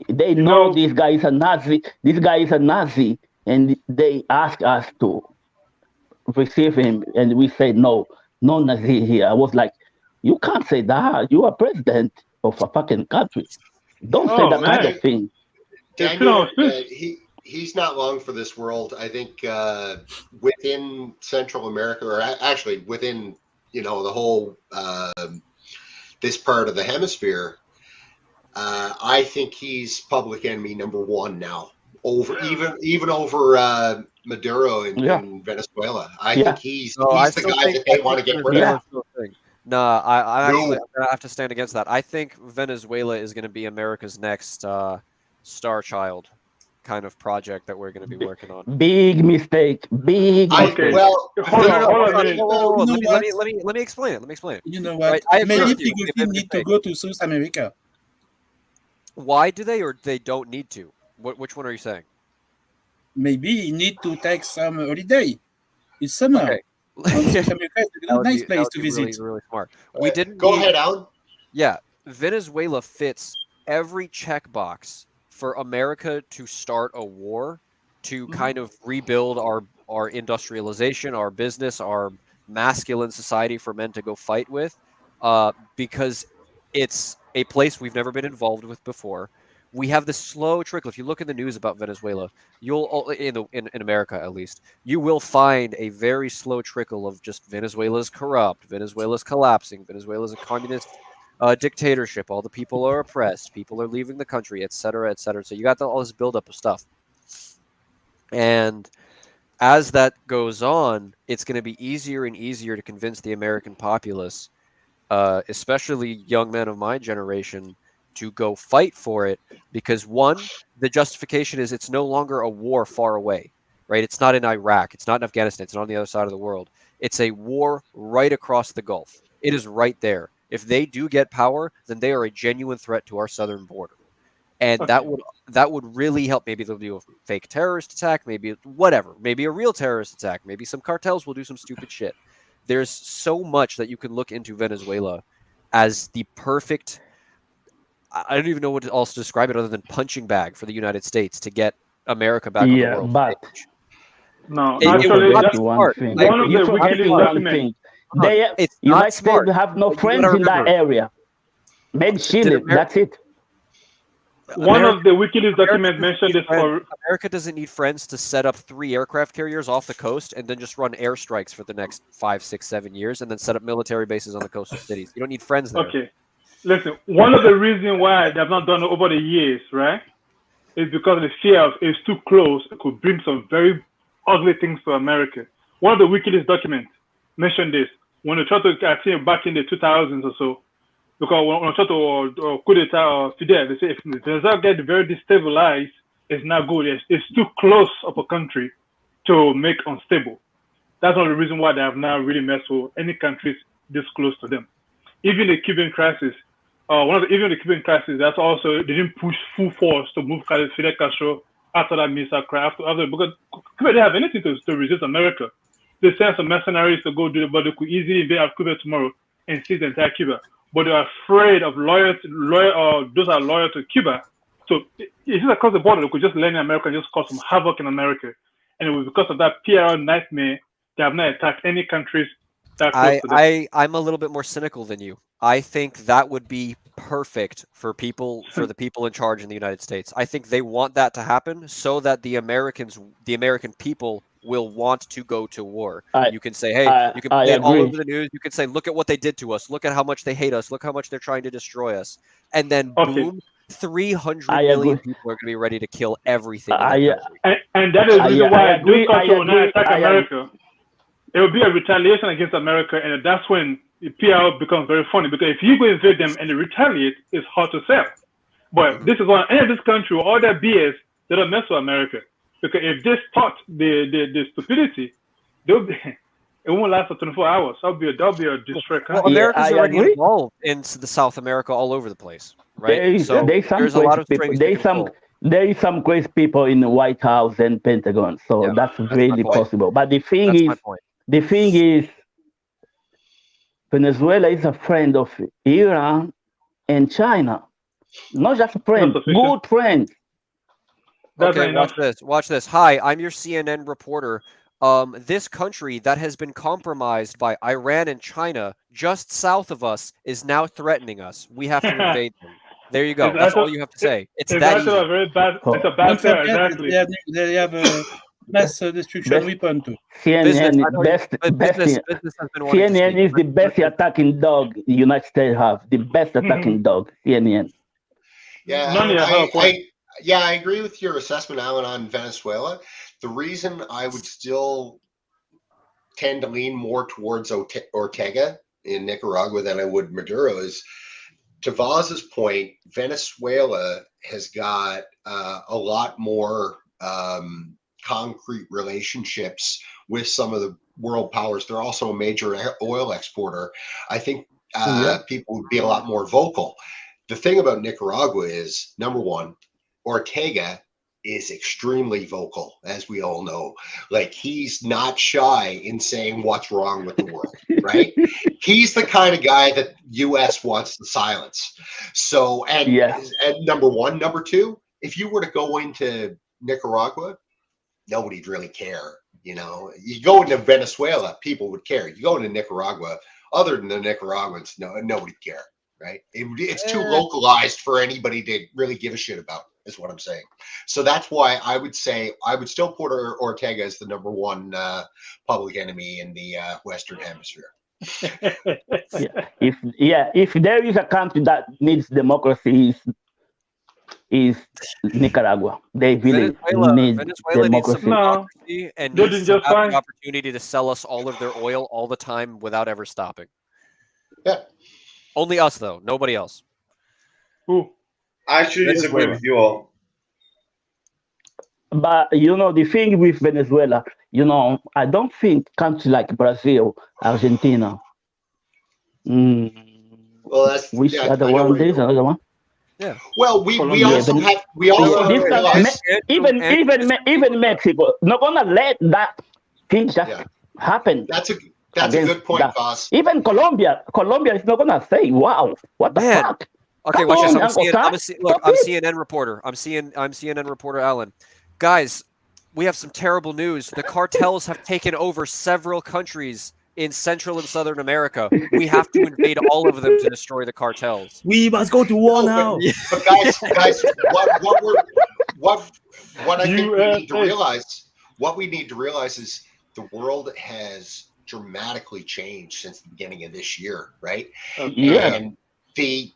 They know this guy is a Nazi. This guy is a Nazi, and they ask us to receive him, and we say no Nazi here. I was like, you can't say that. You are president of a fucking country. Don't say that kind of thing. Daniel, he's not long for this world. I think within Central America, or actually within the whole this part of the hemisphere, I think he's public enemy #1 now. Even over Maduro in Venezuela. I think he's the guy that they want to get rid of. No, I'm gonna have to stand against that. I think Venezuela is going to be America's next star child kind of project that we're going to be working on. Big mistake. Big mistake. Well, hold on. Let me explain it. You know what? Right? Many people need to go to South America. Why do they, or they don't need to? Which one are you saying? Maybe you need to take some holiday. It's summer. Okay. South America is a nice place to visit. Really, really smart. We didn't go ahead, Alan. Yeah, Venezuela fits every checkbox for America to start a war, to kind of rebuild our industrialization, our business, our masculine society for men to go fight with, because it's a place we've never been involved with before. We have this slow trickle. If you look in the news about Venezuela, you'll in America at least, you will find a very slow trickle of just Venezuela's corrupt, Venezuela's collapsing, Venezuela's a communist dictatorship. All the people are oppressed. People are leaving the country, etc., etc. So you got all this buildup of stuff. And as that goes on, it's going to be easier and easier to convince the American populace, especially young men of my generation, to go fight for it, because one, the justification is it's no longer a war far away, right? It's not in Iraq, it's not in Afghanistan, it's not on the other side of the world. It's a war right across the Gulf. It is right there. If they do get power, then they are a genuine threat to our southern border. And that would really help. Maybe they'll do a fake terrorist attack, maybe whatever, maybe a real terrorist attack, maybe some cartels will do some stupid shit. There's so much that you can look into Venezuela as the perfect, I don't even know what else to describe it other than punching bag for the United States to get America back on the world stage. No, actually, that's one thing. One of the WikiLeaks documents. United States have no friends in that area. Maybe Chile, that's it. One of the WikiLeaks documents mentioned this for America doesn't need friends to set up 3 aircraft carriers off the coast and then just run airstrikes for the next 5, 6, 7 years and then set up military bases on the coastal cities. You don't need friends there. Okay. Listen, one of the reasons why they have not done it over the years, right, is because the fear of it's too close. It could bring some very ugly things to America. One of the WikiLeaks documents mentioned this. When they tried to, I think back in the 2000s or so, because when they tried to coup d'etat or Fidel, they say if the result get very destabilized, it's not good. It's too close of a country to make unstable. That's one of the reasons why they have not really messed with any countries this close to them. Even the Cuban crisis, even the Cuban crisis, that's also, they didn't push full force to move Fidel Castro after that missile crash, because Cuba didn't have anything to resist America. They sent some mercenaries to go do it, but they could easily invade Cuba tomorrow and seize the entire Cuba. but they're afraid of those are loyal to Cuba. So it's just across the border. They could just land in America and just cause some havoc in America. And it was because of that PR nightmare they have not attacked any countries that close to them. I'm a little bit more cynical than you. I think that would be perfect for the people in charge in the United States. I think they want that to happen so that the American people will want to go to war. You can say, hey, you can play it all over the news. You can say, look at what they did to us. Look at how much they hate us. Look how much they're trying to destroy us. And then boom, 300 million people are going to be ready to kill everything. And that is the reason why this country will not attack America. It will be a retaliation against America, and that's when the PR becomes very funny, because if you go invade them and they retaliate, it's hard to sell. But this is why any of this country, all that BS, they don't mess with America. Because if they spot the stupidity, it won't last for 24 hours. That'll be a destroyed country. Well, America's already involved in the South America all over the place, right? There's a lot of strings. There is some crazy people in the White House and Pentagon, so that's really possible. But the thing is, Venezuela is a friend of Iran and China. Not just a friend, good friend. Okay, watch this. Hi, I'm your CNN reporter. This country that has been compromised by Iran and China just south of us is now threatening us. We have to invade them. There you go. That's all you have to say. It's that easy. It's a bad pair, exactly. They have a mass destruction weapon too. CNN is the best attacking dog the United States have. The best attacking dog, CNN. I agree with your assessment, Alan, on Venezuela. The reason I would still tend to lean more towards Ortega in Nicaragua than I would Maduro is, to Vaz's point, Venezuela has got a lot more concrete relationships with some of the world powers. They're also a major oil exporter. I think people would be a lot more vocal. The thing about Nicaragua is, number one, Ortega is extremely vocal, as we all know. Like, he's not shy in saying what's wrong with the world, right? He's the kind of guy that U.S. wants to silence. So, and number one. Number two, if you were to go into Nicaragua, nobody'd really care. You know, you go into Venezuela, people would care. You go into Nicaragua, other than the Nicaraguans, nobody'd care, right? It's too localized for anybody to really give a shit about, is what I'm saying. So that's why I would say I would still put Ortega as the number one public enemy in the Western Hemisphere. If there is a country that needs democracy, is Nicaragua. They really need Venezuela democracy. Needs some democracy and needs to have the opportunity to sell us all of their oil all the time without ever stopping. Yeah. Only us, though. Nobody else. Who? I actually disagree with you all. But, the thing with Venezuela, I don't think countries like Brazil, Argentina, well, that's which other one? There's another one. Yeah. Well, we also realize even Mexico not gonna let that thing just happen. That's a good point, boss. Even Colombia is not gonna say, "Wow, what the fuck." Okay, watch this. I'm CNN reporter. I'm CNN reporter Alan. Guys, we have some terrible news. The cartels have taken over several countries in Central and Southern America. We have to invade all of them to destroy the cartels. We must go to war now. But guys, what I think we need to realize, what we need to realize is the world has dramatically changed since the beginning of this year, right? And the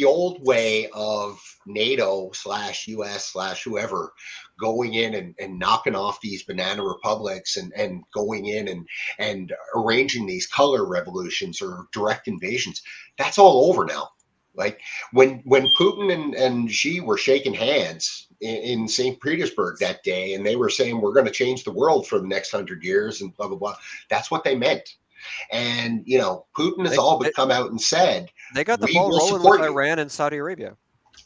old way of NATO /US /whoever going in and knocking off these banana republics and going in and arranging these color revolutions or direct invasions, that's all over now. Like when Putin and Xi were shaking hands in St. Petersburg that day, and they were saying, we're going to change the world for the next 100 years and blah, blah, blah. That's what they meant. And, Putin has all but come out and said, they got the ball rolling with Iran and Saudi Arabia.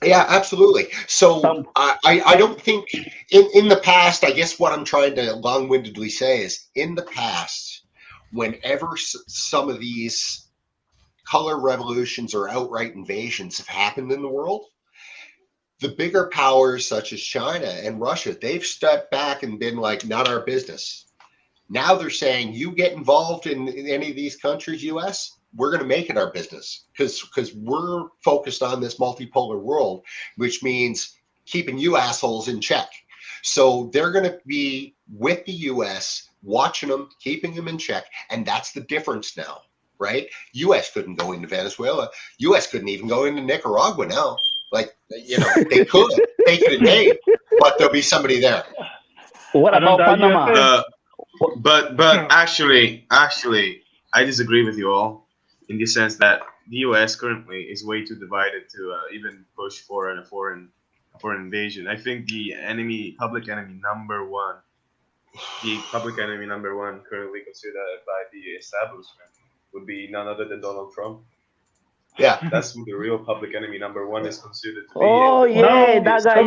Yeah, absolutely. So I don't think in the past, I guess what I'm trying to long-windedly say is in the past, whenever some of these color revolutions or outright invasions have happened in the world, the bigger powers such as China and Russia, they've stepped back and been like, not our business. Now they're saying, you get involved in any of these countries, US, we're going to make it our business because we're focused on this multipolar world, which means keeping you assholes in check. So they're going to be with the US, watching them, keeping them in check. And that's the difference now, right? US couldn't go into Venezuela. US couldn't even go into Nicaragua now. Like, you know, they could take it a day, but there'll be somebody there. What about Panama? But actually, I disagree with you all in the sense that the U.S. currently is way too divided to even push for a foreign invasion. I think the public enemy number one currently considered by the establishment would be none other than Donald Trump. Yeah, that's who the real public enemy number one is considered to be. Oh yeah, that guy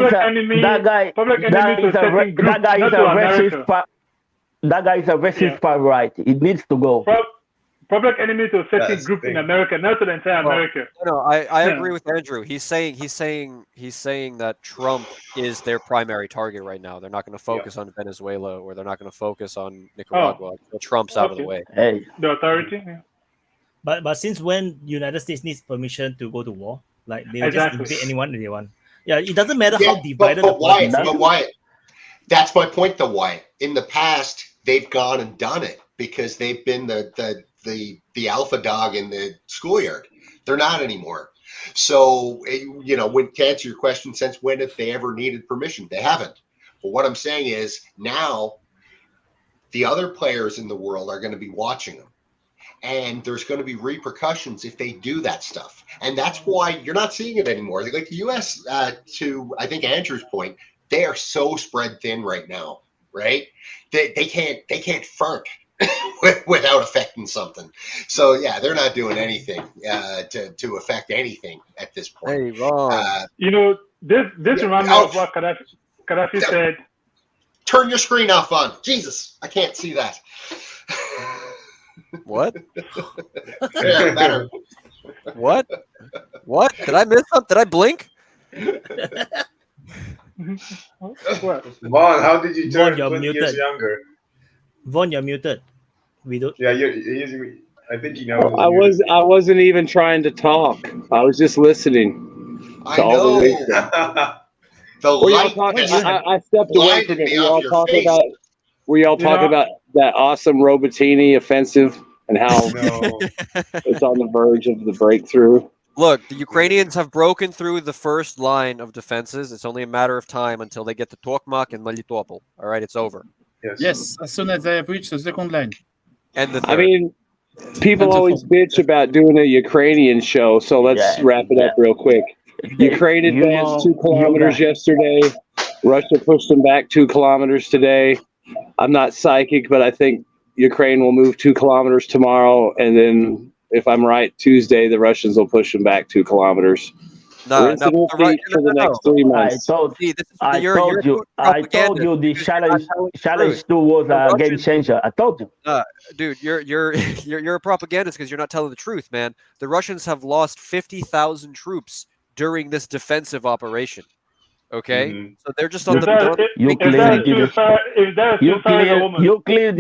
is a racist part, right? It needs to go. Public enemy to a certain group in America, not to the entire America. No, I agree with Andrew. He's saying that Trump is their primary target right now. They're not going to focus on Venezuela, or they're not going to focus on Nicaragua. Trump's out of the way. Hey, the authority. Yeah. But since when United States needs permission to go to war? Like they will just invade anyone they want. Yeah, it doesn't matter how divided. But Wyatt, that's my point though, Wyatt. In the past, they've gone and done it because they've been the alpha dog in the schoolyard. They're not anymore. So, you know, to answer your question, since when have they ever needed permission? They haven't. But what I'm saying is now the other players in the world are going to be watching them. And there's going to be repercussions if they do that stuff. And that's why you're not seeing it anymore. Like the U.S., to I think Andrew's point, they are so spread thin right now, right? They can't fart without affecting something. So yeah, they're not doing anything to affect anything at this point. Hey, Vaughn. You know, this reminds me of what Gaddafi said. Turn your screen off, Vaughn. Jesus, I can't see that. What? Yeah, better. What? Did I miss something? Did I blink? Vaughn, how did you turn 20 years younger? Vaughn, you're muted. We don't. Yeah, I think you know. I wasn't even trying to talk. I was just listening. I know. I stepped away from it. Were y'all talking about that awesome Robottini offensive and how it's on the verge of the breakthrough? Look, the Ukrainians have broken through the first line of defenses. It's only a matter of time until they get to Tokmak and Melitopol. All right, it's over. Yes, as soon as they have reached the second line. And the third. I mean, people always bitch about doing a Ukrainian show, so let's wrap it up real quick. Ukraine advanced 2 kilometers yesterday. Russia pushed them back 2 kilometers today. I'm not psychic, but I think Ukraine will move 2 kilometers tomorrow, and then, if I'm right, Tuesday the Russians will push them back 2 kilometers. No, for the next 3 months. I told you the challenge 2 was a game changer. I told you. Dude, you're a propagandist because you're not telling the truth, man. The Russians have lost 50,000 troops during this defensive operation. Okay, so they're just on You clearly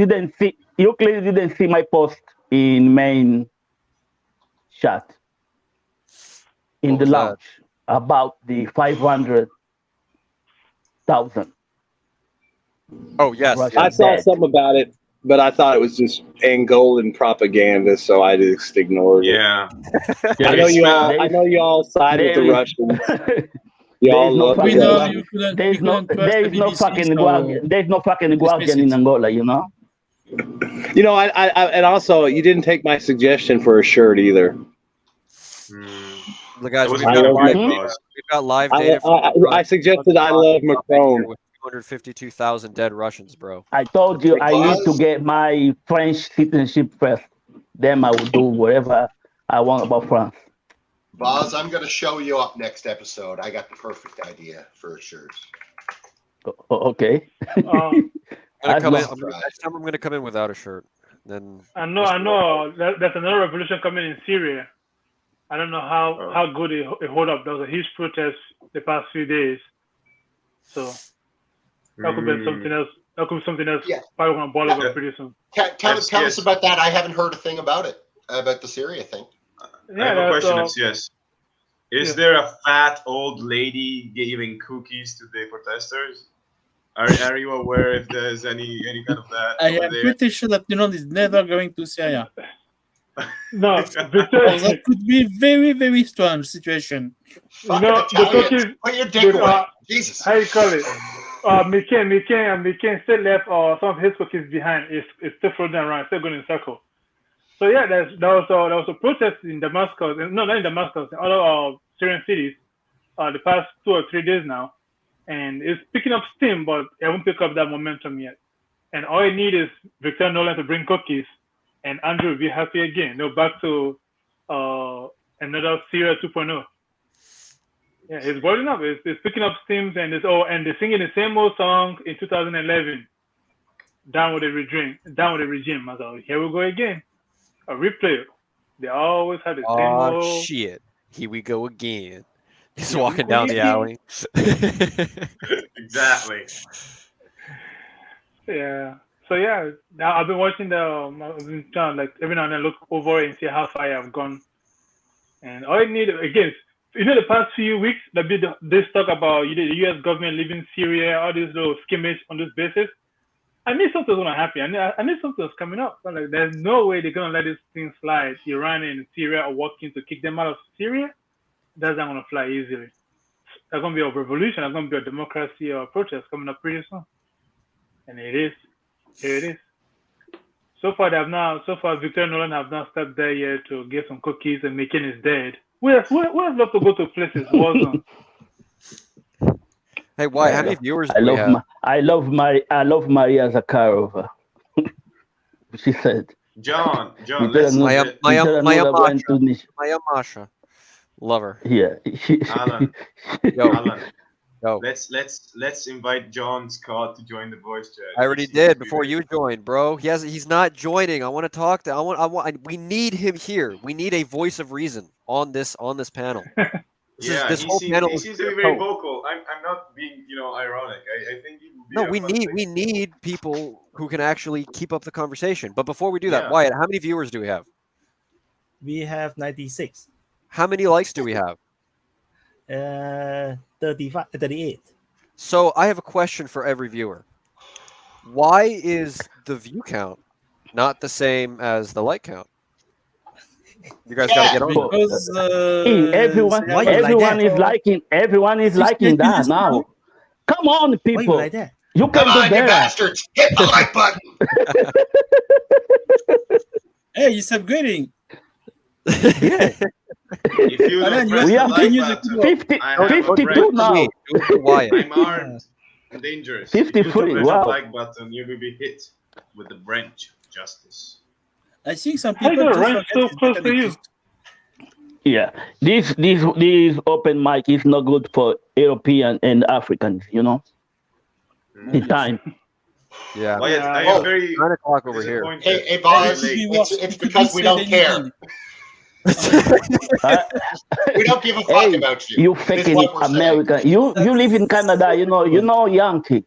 didn't see my post in main chat in the lounge about the 500,000. Oh yes, I saw something about it, but I thought it was just Angolan propaganda, so I just ignored it. Yeah, I know you all sided with the Russians. There's no fucking Guardian in Angola, you know. You know, I and also you didn't take my suggestion for a shirt either. The guys, we've got live data. I suggested I love Macron. With 252,000 dead Russians, bro. I told you I need to get my French citizenship first. Then I will do whatever I want about France. Boz, I'm going to show you up next episode. I got the perfect idea for a shirt. Okay. Next time I'm going to come in without a shirt. Then I know. There's another revolution coming in Syria. I don't know how good it hold up. There was a huge protest the past few days, so that could be something else. That could be something else. Yeah. Probably gonna boil over pretty soon. Tell us about that. I haven't heard a thing about it, about the Syria thing. I have a question. Yes. Is there a fat old lady giving cookies to the protesters? Are you aware if there's any kind of that? I am pretty sure that Newland is never going to Syria. No, that could be very, very strange situation. The cookies. Put your dick away. Jesus. How you call it? McCain still left some of his cookies behind. It's still floating around, still going in a circle. So yeah, there was a protest in Damascus. No, not in Damascus. In other Syrian cities. The past 2 or 3 days now, and it's picking up steam, but it won't pick up that momentum yet. And all you need is Victor Newland to bring cookies, and Andrew will be happy again. They're back to another Syria 2.0. Yeah, it's boiling up. It's picking up steam, and they're singing the same old song in 2011. Down with the regime. Down with the regime. I was like, here we go again. A replay. They always have the same old. Oh shit! Here we go again. He's walking down the alley. Exactly. Yeah. So yeah, now I've been watching I've been trying like every now and then look over and see how far I've gone. And all you need again, the past few weeks this talk about the U.S. government leaving Syria, all these little skirmish on this basis. I knew something's gonna happen. I knew something's coming up. But like, there's no way they're gonna let this thing slide. Iran and Syria are working to kick them out of Syria. That's not gonna fly easily. There's gonna be a revolution. There's gonna be a democracy or a protest coming up pretty soon. And it is. Here it is. So far, Victor Newland have not stepped there yet to get some cookies, and McCain is dead. We have love to go to places. Hey, why? How many viewers do we have? I love Maria Zakharova. She said. John, Maya Masha. Love her. Yeah. Alan. Yo. Let's invite John Scott to join the voice chat. I already did before you joined, bro. He's not joining. I want to talk to. We need him here. We need a voice of reason on this panel. He seems to be very vocal. I'm not being ironic. I think he will be we need people who can actually keep up the conversation. But before we do that, Wyatt, how many viewers do we have? We have 96. How many likes do we have? 38. So I have a question for every viewer. Why is the view count not the same as the like count? You guys gotta get on because everyone is liking that now. Come on, people. Why you like that? You can Come do on, better. you bastards! Hit the like button. Hey, he's upgrading. Yeah. If you don't press We the have like button, 52 now. I'm armed and dangerous. 53, If you don't press wow. the like button, you will be hit with the branch of justice. I think some How people you just gonna run forget so close that to you? Yeah, this open mic is not good for European and Africans. The time. Yeah. I am very 9 o'clock over here. disappointed. Hey, boss, Very late. it's because we don't care. We don't give a fuck about you. You Is fucking what we're saying. American. You live in Canada. You know Yankee.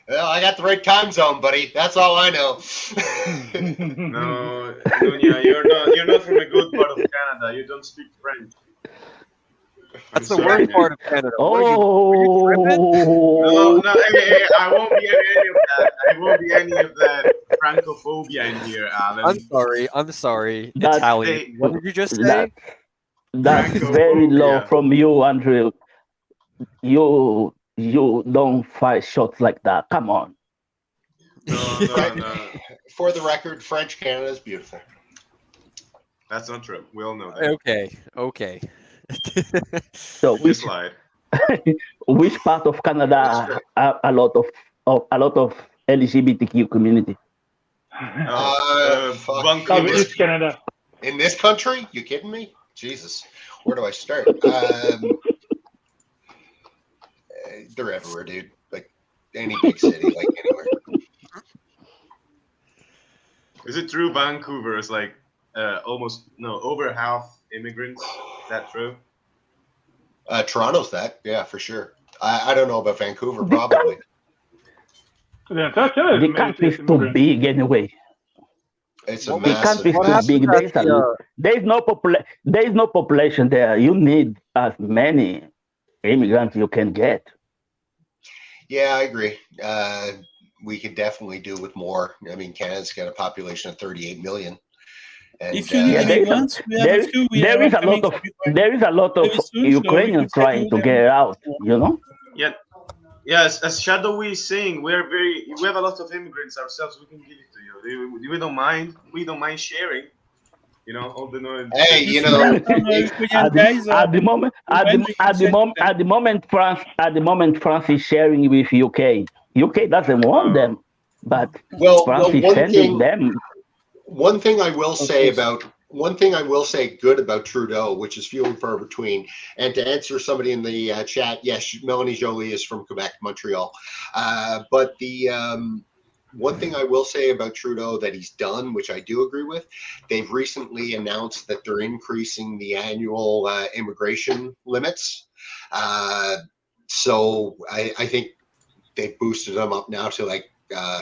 Well, I got the right time zone, buddy. That's all I know. No, Dunya, you're not from a good part of Canada. You don't speak French. That's the worst part of Canada. Oh. No, hey, I won't be any of that. I won't be any of that Francophobia in here, Alan. I'm sorry. That's- Italian. What did you just say? That's very low from you, Andrew. You don't fight shots like that. Come on. No. For the record, French Canada is beautiful. That's not true. We all know that. Okay. So Just lied. which part of Canada have a lot of LGBTQ community? Fuck. East Canada. In this country? You kidding me? Jesus. Where do I start? They're everywhere, dude. Like any big city, like anywhere. Is it true Vancouver is like over half immigrants. Is that true? Toronto's that, yeah, for sure. I don't know about Vancouver, probably. The country is too big anyway. It's a The massive. country is too big. There is no population there. You need as many immigrants you can get. Yeah, I agree. We could definitely do with more. I mean, Canada's got a population of 38 million. And, if you need immigrants, there is a lot of Ukrainians trying to get out. You know. Yeah. Yes, as Shadowy is saying, we have a lot of immigrants ourselves. We can give it to you. We don't mind. We don't mind sharing. You know, all the noise. Hey, you know, at the moment, France is sharing with UK. UK doesn't want them, but France is sending them. One thing I will say good about Trudeau, which is few and far between, and to answer somebody in the chat, yes, Melanie Jolie is from Quebec, Montreal. But the one thing I will say about Trudeau that he's done, which I do agree with, they've recently announced that they're increasing the annual immigration limits. So I think they've boosted them up now to like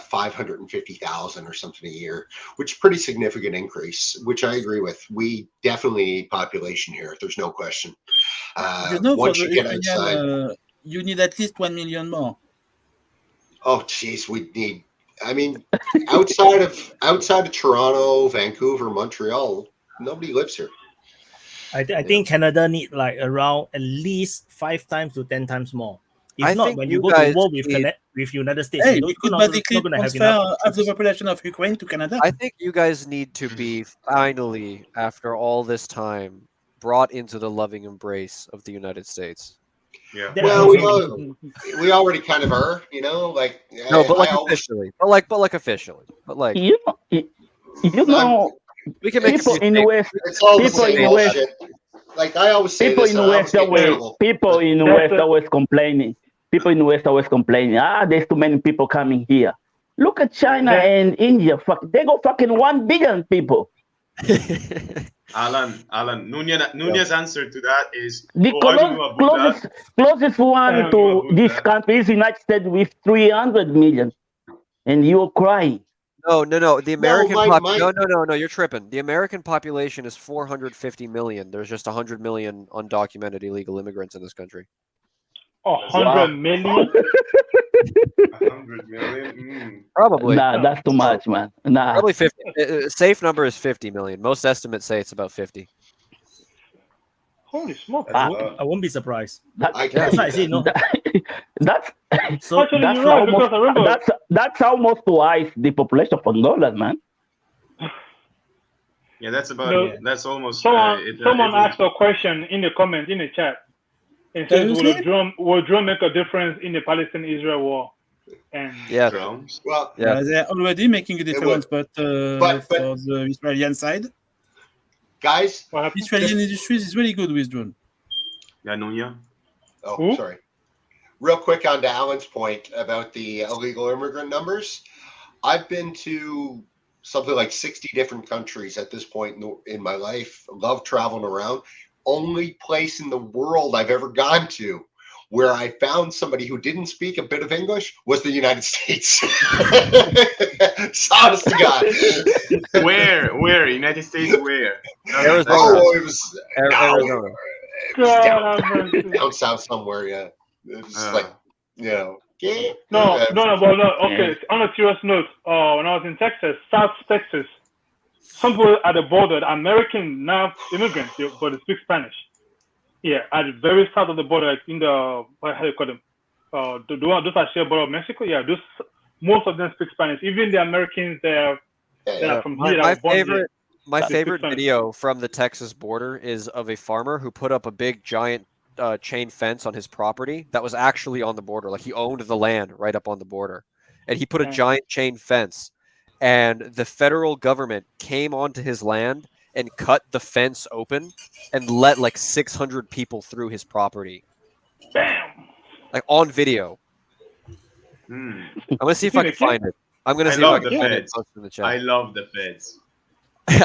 550,000 or something a year, which is a pretty significant increase, which I agree with. We definitely need population here. There's no question. Once you get outside, you need at least 1 million more. Oh, geez, we need. I mean, outside of Toronto, Vancouver, Montreal, nobody lives here. I think Canada need like around at least 5 times to 10 times more. If not, when you go to war with United States, we could basically transfer half the population of Ukraine to Canada. I think you guys need to be finally, after all this time, brought into the loving embrace of the United States. Yeah. Well, we already kind of are, you know, like no, but like officially, but like officially, but like you know, we can make people in the West. It's all the same bullshit. Like I always say, people in the West always complaining. People in the West always complaining. There's too many people coming here. Look at China and India. They go fucking 1 billion people. Alan, Nunez's answer to that is the closest one to this country is the United States with 300 million, and you're crying. No. The American no. You're tripping. The American population is 450 million. There's just 100 million undocumented illegal immigrants in this country. 100 million. 100 million. Probably. Nah, that's too much, man. Nah. Probably 50. Safe number is 50 million. Most estimates say it's about 50. Holy smoke! I won't be surprised. That's almost twice the population of Angola, man. Yeah, that's about. That's almost. Someone asked a question in the comment in the chat. And says, will drone make a difference in the Palestine-Israel war? And drones. Well, they're already making a difference, but for the Israeli side, guys, Israeli industries is really good with drone. Yeah, Nunya. Oh, sorry. Real quick on to Alan's point about the illegal immigrant numbers. I've been to something like 60 different countries at this point in my life. Love traveling around. Only place in the world I've ever gone to where I found somebody who didn't speak a bit of English was the United States. Honest to God. Where? United States where? Arizona. Oh, it was Arizona. Down south somewhere, yeah. It was like, you know. No. Okay, on a serious note, when I was in Texas, South Texas, some people at the border, American now immigrants, but they speak Spanish. Yeah, at the very south of the border, like in the, how do you call them? Those are shared border of Mexico. Yeah, most of them speak Spanish. Even the Americans there from here. My favorite video from the Texas border is of a farmer who put up a big giant chain fence on his property that was actually on the border. Like he owned the land right up on the border, and he put a giant chain fence. And the federal government came onto his land and cut the fence open and let like 600 people through his property. Bam! Like on video. I'm gonna see if I can find it. I'm gonna see if I can find it in the chat. I love the feds.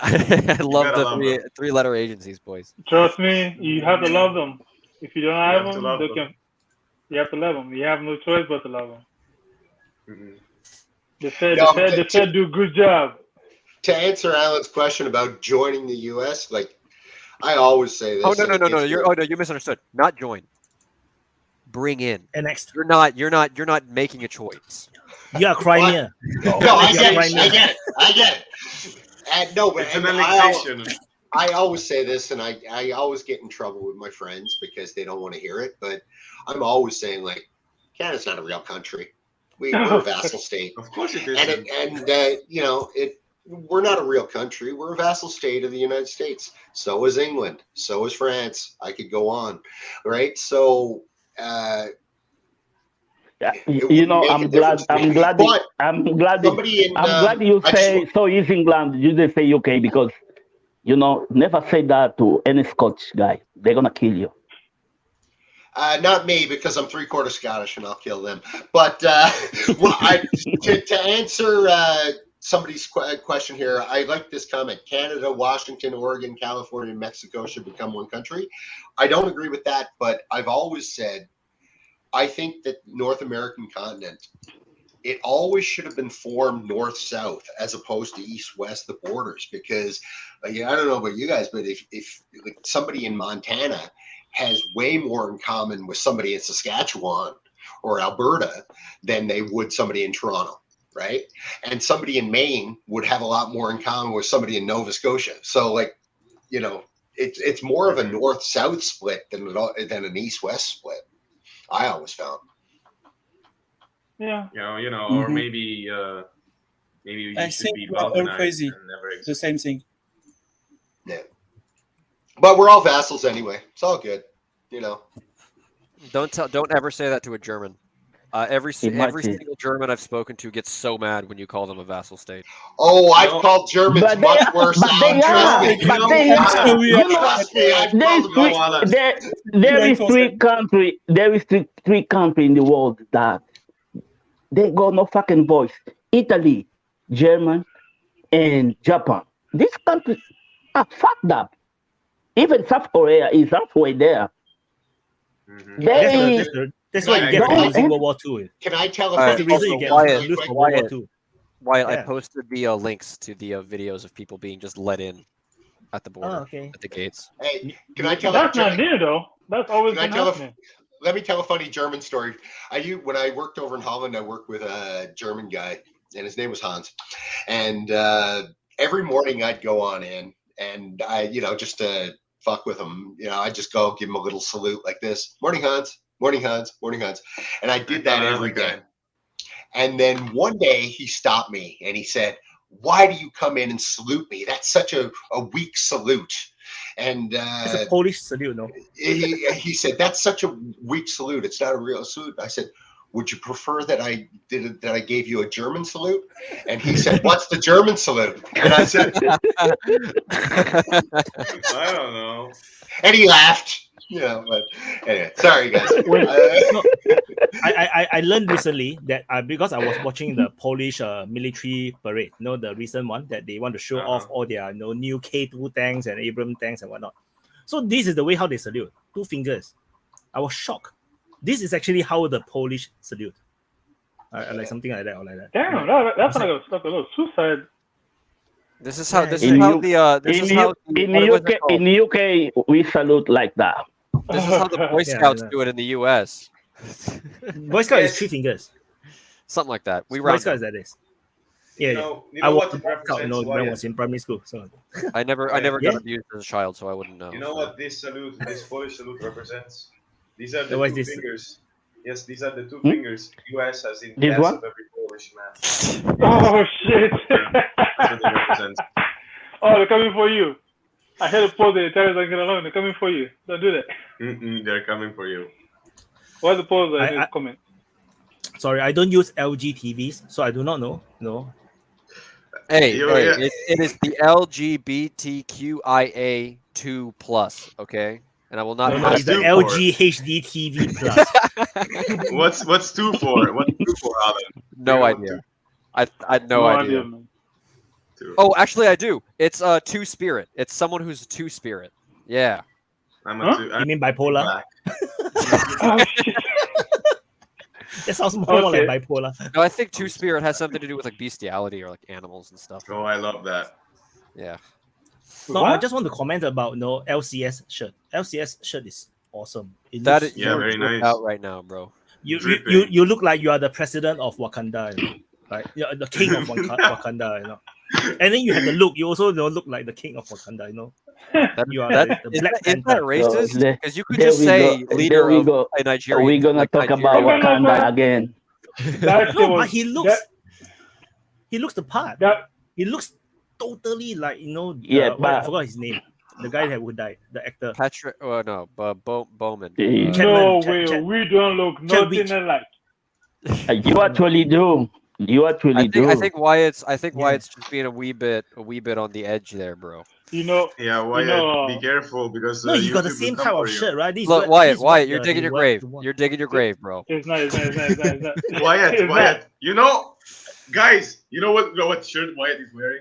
I love gotta the love three-letter agencies, boys. Trust me, you have to love them. If you don't have have to them, love they them. can. You have to love them. You have no choice but to love them. Mhm. The Fed, No, the Fed do a good job. To answer Alan's question about joining the U.S., like I always say this. Oh no! and it's You misunderstood. Not join. Bring in. Annexed. You're not making a choice. You are Crimea. No, I You are get Crimea. it. I get it. And no, but It's an and annexation. I always say this, and I always get in trouble with my friends because they don't want to hear it. But I'm always saying, like, Canada's not a real country. We're a vassal state. Of course it is. We're not a real country. We're a vassal state of the United States. So is England. So is France. I could go on, right? So, Yeah, it you would know, make a I'm glad. difference to me. But I'm glad. somebody in, I'm glad you I just say so. Is England? You just say UK because you know never say that to any Scotch guy. They're gonna kill you. Not me, because I'm 3/4 Scottish and I'll kill them. But to answer somebody's question here, I like this comment. Canada, Washington, Oregon, California, and Mexico should become one country. I don't agree with that, but I've always said I think that North American continent, it always should have been formed north-south as opposed to east-west, the borders, because I don't know about you guys, but if like somebody in Montana has way more in common with somebody in Saskatchewan or Alberta than they would somebody in Toronto, right? And somebody in Maine would have a lot more in common with somebody in Nova Scotia. So, like, you know, it's more of a north-south split than an east-west split. I always found. Yeah. Or maybe we I should think be we're all Balkanized crazy. and never The exist. same thing. Yeah. But we're all vassals anyway. It's all good, you know. Don't ever say that to a German. Every Imagine. single German I've spoken to gets so mad when you call them a vassal state. Oh, I've No. called Germans But they much are. worse. But they Trust are. me. You But know, they Alan, are. You know, Trust me, I've there is called them three. much Alan. There Right, is three country. There is three country in the world that they got no fucking voice. Italy, German, and Japan. These countries are fucked up. Even South Korea is halfway there. Mhm. That's what you get Can for I- losing World War II. Can I tell a All That's funny the reason you story get Wyatt, lose quick? for World War Wyatt. II. Wyatt, I Yeah. posted the links to the videos of people being just let in at the border, Oh, okay. at the gates. Hey, can I tell That's a not new though. That's always Can I been tell happening. Let me tell a funny German story. When I worked over in Holland, I worked with a German guy, and his name was Hans. And every morning I'd go on in, and I, just to fuck with him, I'd just go give him a little salute like this: "Morning, Hans. Morning, Hans. Morning, Hans." And I did that every day. And then one day he stopped me and he said, "Why do you come in and salute me? That's such a weak salute." And It's a Polish salute, no? he said, "That's such a weak salute. It's not a real salute." I said, "Would you prefer that I gave you a German salute?" And he said, "What's the German salute?" And I said, I don't know. and he laughed. But anyway, sorry guys. No, I learned recently that because I was watching the Polish military parade, the recent one that they want to show off all their new K2 tanks and Abrams tanks and whatnot. So this is the way how they salute, 2 fingers. I was shocked. This is actually how the Polish salute, like something like that or like that. Damn, that's like a little suicide. This is how. This In is how U- the. This in is how. in what the was it UK, called? in the UK, we salute like that. This is how the Boy Yeah, Scouts yeah. do it in the U.S. Boy Scout is 3 fingers. Something like that. We Boy round Scout up. is like this. Yeah, You yeah. know I was what it represents? when I Wyatt? was in primary school. So I never Yeah. got abused as a child, so I wouldn't know. You know so. what this Polish salute represents? These are the What is 2 this? fingers. Yes, these are the 2 Hmm? fingers U.S. has in This deaths one? of every Polish man. Oh shit! That's what it represents. Oh, they're coming for you. I had to pause the Italians are get along. They're coming for you. Don't do that. They're coming for you. What's the pause? I- Comment. sorry, I don't use LG TVs, so I do not know. No. Hey, Yeah. it is the LGBTQIA2 plus, okay? And I will not. No, it's the two for LG HD TV Plus. What's 2 for? What's 2 for, Alan? No Yeah, idea. I had no idea. Man. Oh, actually, I do. It's a two-spirit. It's someone who's a two-spirit. Yeah. I'm Huh? a two. You mean bipolar? Black. Oh, shit. That sounds more like Okay. bipolar. No, I think two-spirit has something to do with like bestiality or like animals and stuff. Oh, I love that. Yeah. No, I What? just want to comment about LCS shirt. LCS shirt is awesome. It That looks is Yeah, you're very tripped nice. out right now, bro. you look like you are the president of Wakanda, you know? Right? You're the king of Wakanda, you know. And then you have the look. You also look like the king of Wakanda, you know. You are That, the is, Black that, is that Panther. racist? So, there- Because you could there just we say go. leader There we of go. a Nigerian. We're gonna like talk Nigeria. about No, no, Wakanda no. again. That shit No, was but he looks the part. that He looks totally like, you know, Yeah, I but forgot his name. The guy that would die, the actor. Patrick. Oh no, Bowman. Yeah. no Chapman, way. Chap- We don't look Chadwick. nothing alike. You actually do. You actually do. I think Wyatt's Yeah. just being a wee bit on the edge there, bro. You know. Yeah, You Wyatt, know. be careful because No, you got the YouTube same will come type for of you. shirt, right? This Look, this Wyatt, what you're the- digging he your want- grave. he want. You're digging your grave, bro. It's not. It's not. It's not. It's not. It's not. Wyatt, It's not. Wyatt, you know, guys, you know what shirt Wyatt is wearing?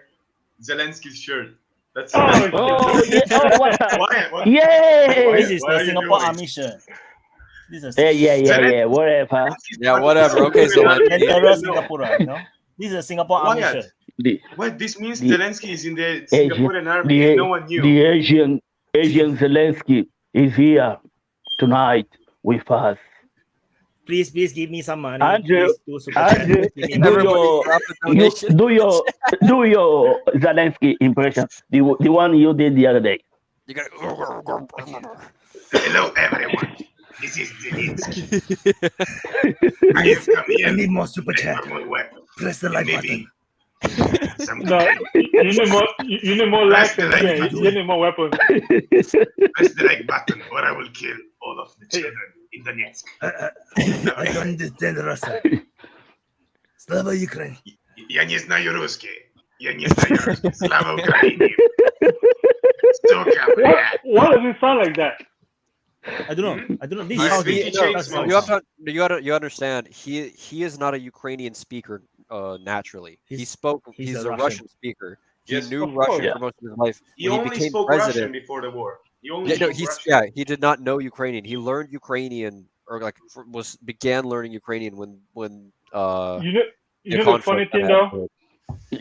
Zelensky's shirt. That's Oh, Zelensky's Oh, shirt. yeah. Oh, what? Wyatt, what? Yay! This is Why are the you Singapore doing? Army shirt. This is Yeah. Whatever. Yeah, whatever. Okay, Zelensky. Entera Singapura, you know? This is a Singapore Army Wyatt. shirt. The What this means? The- Zelensky is in the Singaporean army. the, No one knew. the Asian Zelensky is here tonight with us. Please give me some money. Andrew, Please do super chat. Andrew, Give me do money. Everybody your drop a donation. do your Zelensky impression. The one you did the other day. You got. Hello, everyone. This is Zelensky. I have come I here need more super chat. for my weapon. Press the like Maybe button. some No. You need more. You need more likes and yeah, you need more weapons. press the like button or I will kill all of the children in Donetsk. I don't understand Russian. Slava Ukraine. Я не знаю русский. Я не знаю русский. Слава Украине. Сука, What? блядь. Why does it sound like that? I don't know. This I is how speak he Czech does smoke. sounds. You understand? He is not a Ukrainian speaker naturally. He's He's a a Russian speaker. He Yes, knew of Russian course. for most of his life. He When only became spoke president, Russian before the war. He only Yeah, no, spoke Russian. he did not know Ukrainian. He learned Ukrainian or began learning Ukrainian when You know. You know the funny conflict thing had though. happened.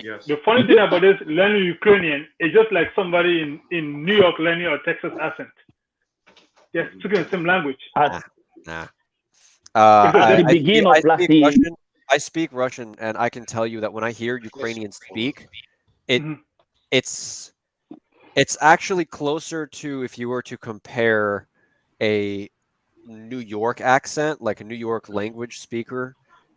Yes. The funny thing about this learning Ukrainian is just like somebody in New York learning a Texas accent. They're speaking the same language. Nah. At the beginning of last year. I speak Russian, and I can tell you that when I hear Ukrainians speak, Mhm. it's actually closer to if you were to compare a New York accent, like a New York language speaker,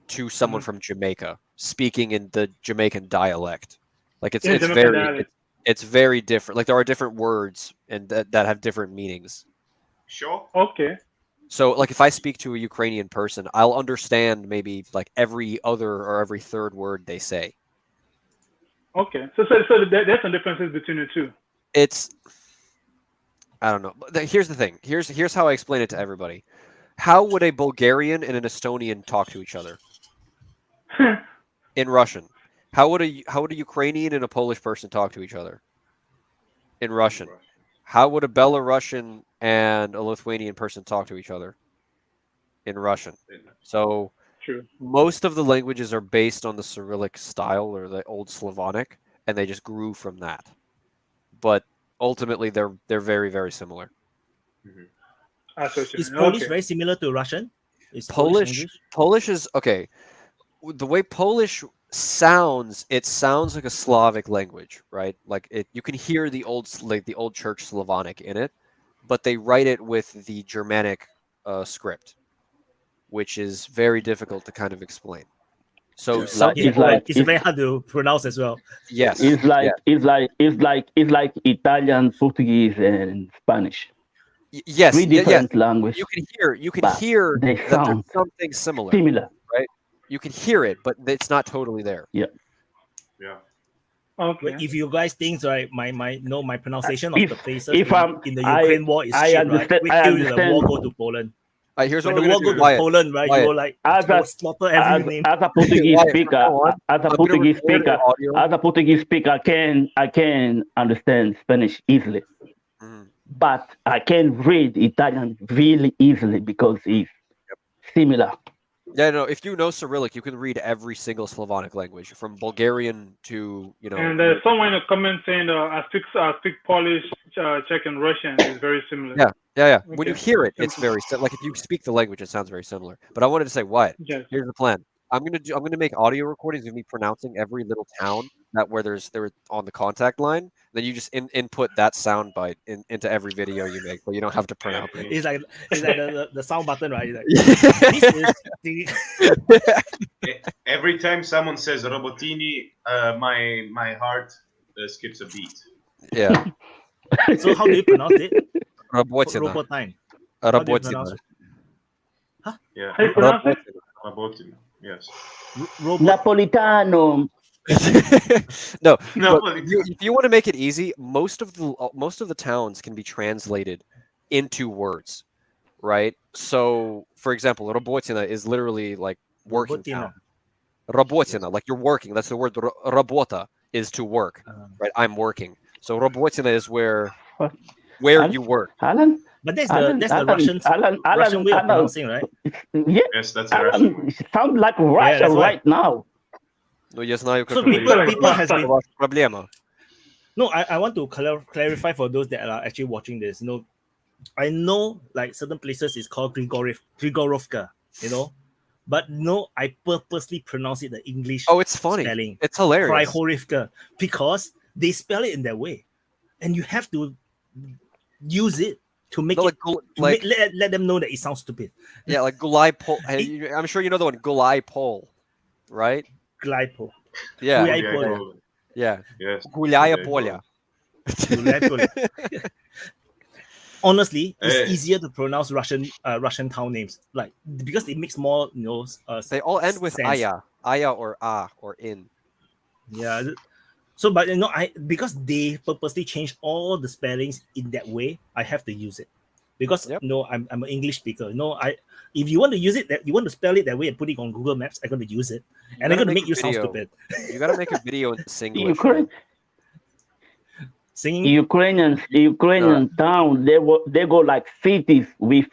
to someone from Jamaica speaking in the Jamaican dialect. Like it's Jamaican very dialect. it's very different. Like there are different words and that have different meanings. Sure. Okay. So like if I speak to a Ukrainian person, I'll understand maybe like every other or every third word they say. Okay. So there's some differences between the two. It's I don't know. Here's the thing. Here's how I explain it to everybody. How would a Bulgarian and an Estonian talk to each other in Russian? How would a Ukrainian and a Polish person talk to each other in Russian? How would a Belarusian and a Lithuanian person talk to each other in Russian? So True. most of the languages are based on the Cyrillic style or the old Slavonic, and they just grew from that. But ultimately, they're very, very similar. Is Polish very similar to Russian? Is Polish is okay. The way Polish sounds, it sounds like a Slavic language, right? Like you can hear the old Church Slavonic in it, but they write it with the Germanic script, which is very difficult to kind of explain. So it's very hard to pronounce as well. Yes, it's like Italian, Portuguese, and Spanish. Yes, three different languages. You can hear they that sound there's something similar, right? You can hear it, but it's not totally there. Okay. If you guys think right, my pronunciation of the places in the Ukraine war is shit, right? Wait till the war go to Poland. Here's what When the we're war gonna go do. to Wyatt, Poland, right? Wyatt. You will like slaughter every name. As a Portuguese Wyatt, speaker, go on. as a I'm gonna Portuguese record speaker, the audio. as a Portuguese speaker, I can understand Spanish easily, but I can read Italian really easily because it's similar. Yeah, no. If you know Cyrillic, you can read every single Slavonic language, from Bulgarian to And there's someone in the comments saying I speak Polish, Czech, and Russian. It's very similar. Yeah. When you Okay. hear it, it's very like if you speak the language, it sounds very similar. But I wanted to say, Wyatt, Yes. here's the plan. I'm gonna make audio recordings of me pronouncing every little town where they're on the contact line. Then you just input that sound bite into every video you make, but you don't have to pronounce it. It's like the sound button, right? It's like, this is the Every time someone says Robotini, my heart skips a beat. Yeah. So how do you pronounce it? Работина. Robotine. How do you Работина. pronounce it? Yeah. How you pronounce it? Robotini. Yes. Napolitano. No, No, but if you want to make it easy, most of the towns can be translated into words, right? So, for example, Robotina is literally like working town. Robotina, like you're working. That's the word. Работа is to work, right? I'm working. So Robotina is where you work. Alan? But that's the Russian way of pronouncing, right? Yeah. Yes, that's Russian. Alan sound like Russia that's right now. Ну, я знаю, как So people has been. проблема. No, I want to clarify for those that are actually watching this. You know, I know like certain places is called Grigorovka, you know, but no, I purposely pronounce it the English. Oh, it's funny. Spelling. It's hilarious. Prihorivka, because they spell it in that way, and you have to use it to make let them know that it sounds stupid. Yeah, like Gulai Pol. I'm sure you know the one Gulai Pol, right? Glypo. Yeah. Glypo. Yeah. Yes. Gulaya Polya. Honestly, it's easier to pronounce Russian town names, like because it makes more they all end with sense. aya or a or in. Yeah. So, but because they purposely changed all the spellings in that way, I have to use it because I'm an English speaker. If you want to use it, you want to spell it that way and put it on Google Maps, I'm going to use it, and I'm going to make you sound stupid. You got to make a video in Singlish. Singing Ukrainian town, they go like cities with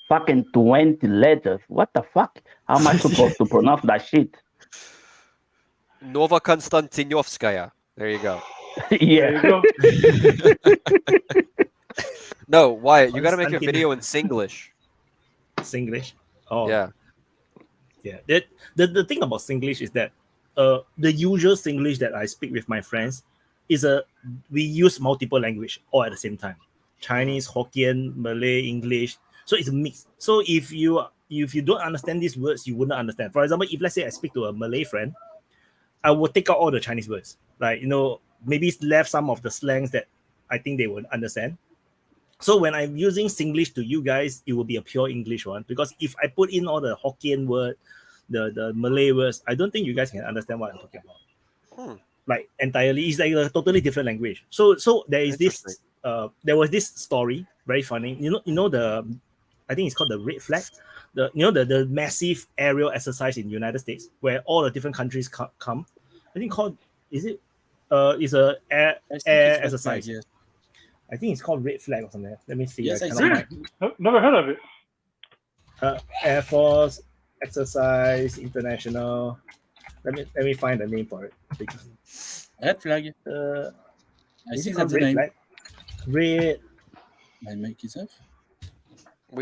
fucking 20 letters. What the fuck? How am I supposed to pronounce that shit? Nova Konstantinovskaya. There you go. Yeah. There you go. No, Wyatt, you got to make a video in Singlish. Singlish. Oh yeah. The thing about Singlish is that the usual Singlish that I speak with my friends is we use multiple language all at the same time. Chinese, Hokkien, Malay, English. So it's a mix. So if you don't understand these words, you wouldn't understand. For example, if let's say I speak to a Malay friend, I will take out all the Chinese words. Like, maybe left some of the slangs that I think they would understand. So when I'm using Singlish to you guys, it will be a pure English one. Because if I put in all the Hokkien word, the Malay words, I don't think you guys can understand what I'm talking about. Like entirely, it's like a totally different language. So there is this. There was this story, very funny. I think it's called the red flag. The massive aerial exercise in the United States where all the different countries come. I think it's a air exercise. Yes. I think it's called red flag or something. Let me see. Yes, never heard of it. Air Force exercise international. Let me find the name for it. Red flag. I see that's the name. Flag? Red. I make it up.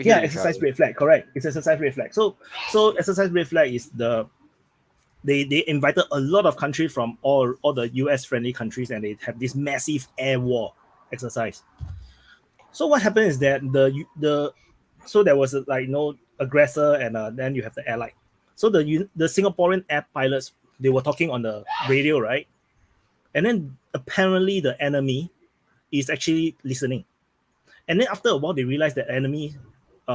Exercise red flag. Correct. It's exercise red flag. So exercise red flag is they invited a lot of countries from all the US friendly countries, and they have this massive air war exercise. So what happened is that there was aggressor, and then you have the airline. So the Singaporean air pilots, they were talking on the radio, right? And then apparently the enemy is actually listening. And then after a while, they realized that enemy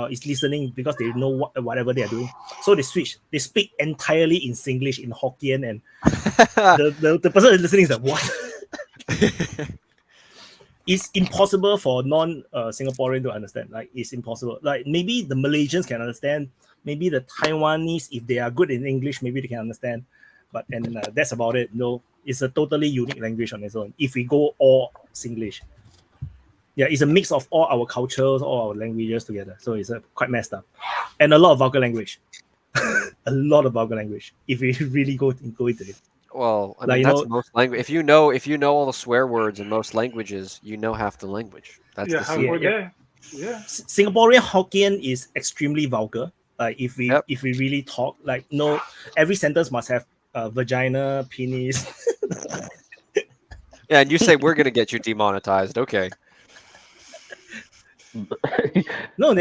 is listening because they know whatever they are doing. So they switch. They speak entirely in Singlish, in Hokkien, and the person is listening is like, what? it's impossible for non-Singaporean to understand. Like, it's impossible. Like, maybe the Malaysians can understand. Maybe the Taiwanese, if they are good in English, maybe they can understand. But that's about it. No, it's a totally unique language on its own. If we go all Singlish, yeah, it's a mix of all our cultures, all our languages together. So it's quite messed up, and a lot of vulgar language. A lot of vulgar language. If we really go into it. Well, I mean, that's most language. If you know all the swear words in most languages, you know half the language. That's the secret. Yeah. Singaporean Hokkien is extremely vulgar. Like if we really talk, like every sentence must have vagina, penis. Yeah, and you say we're gonna get you demonetized. Okay. No,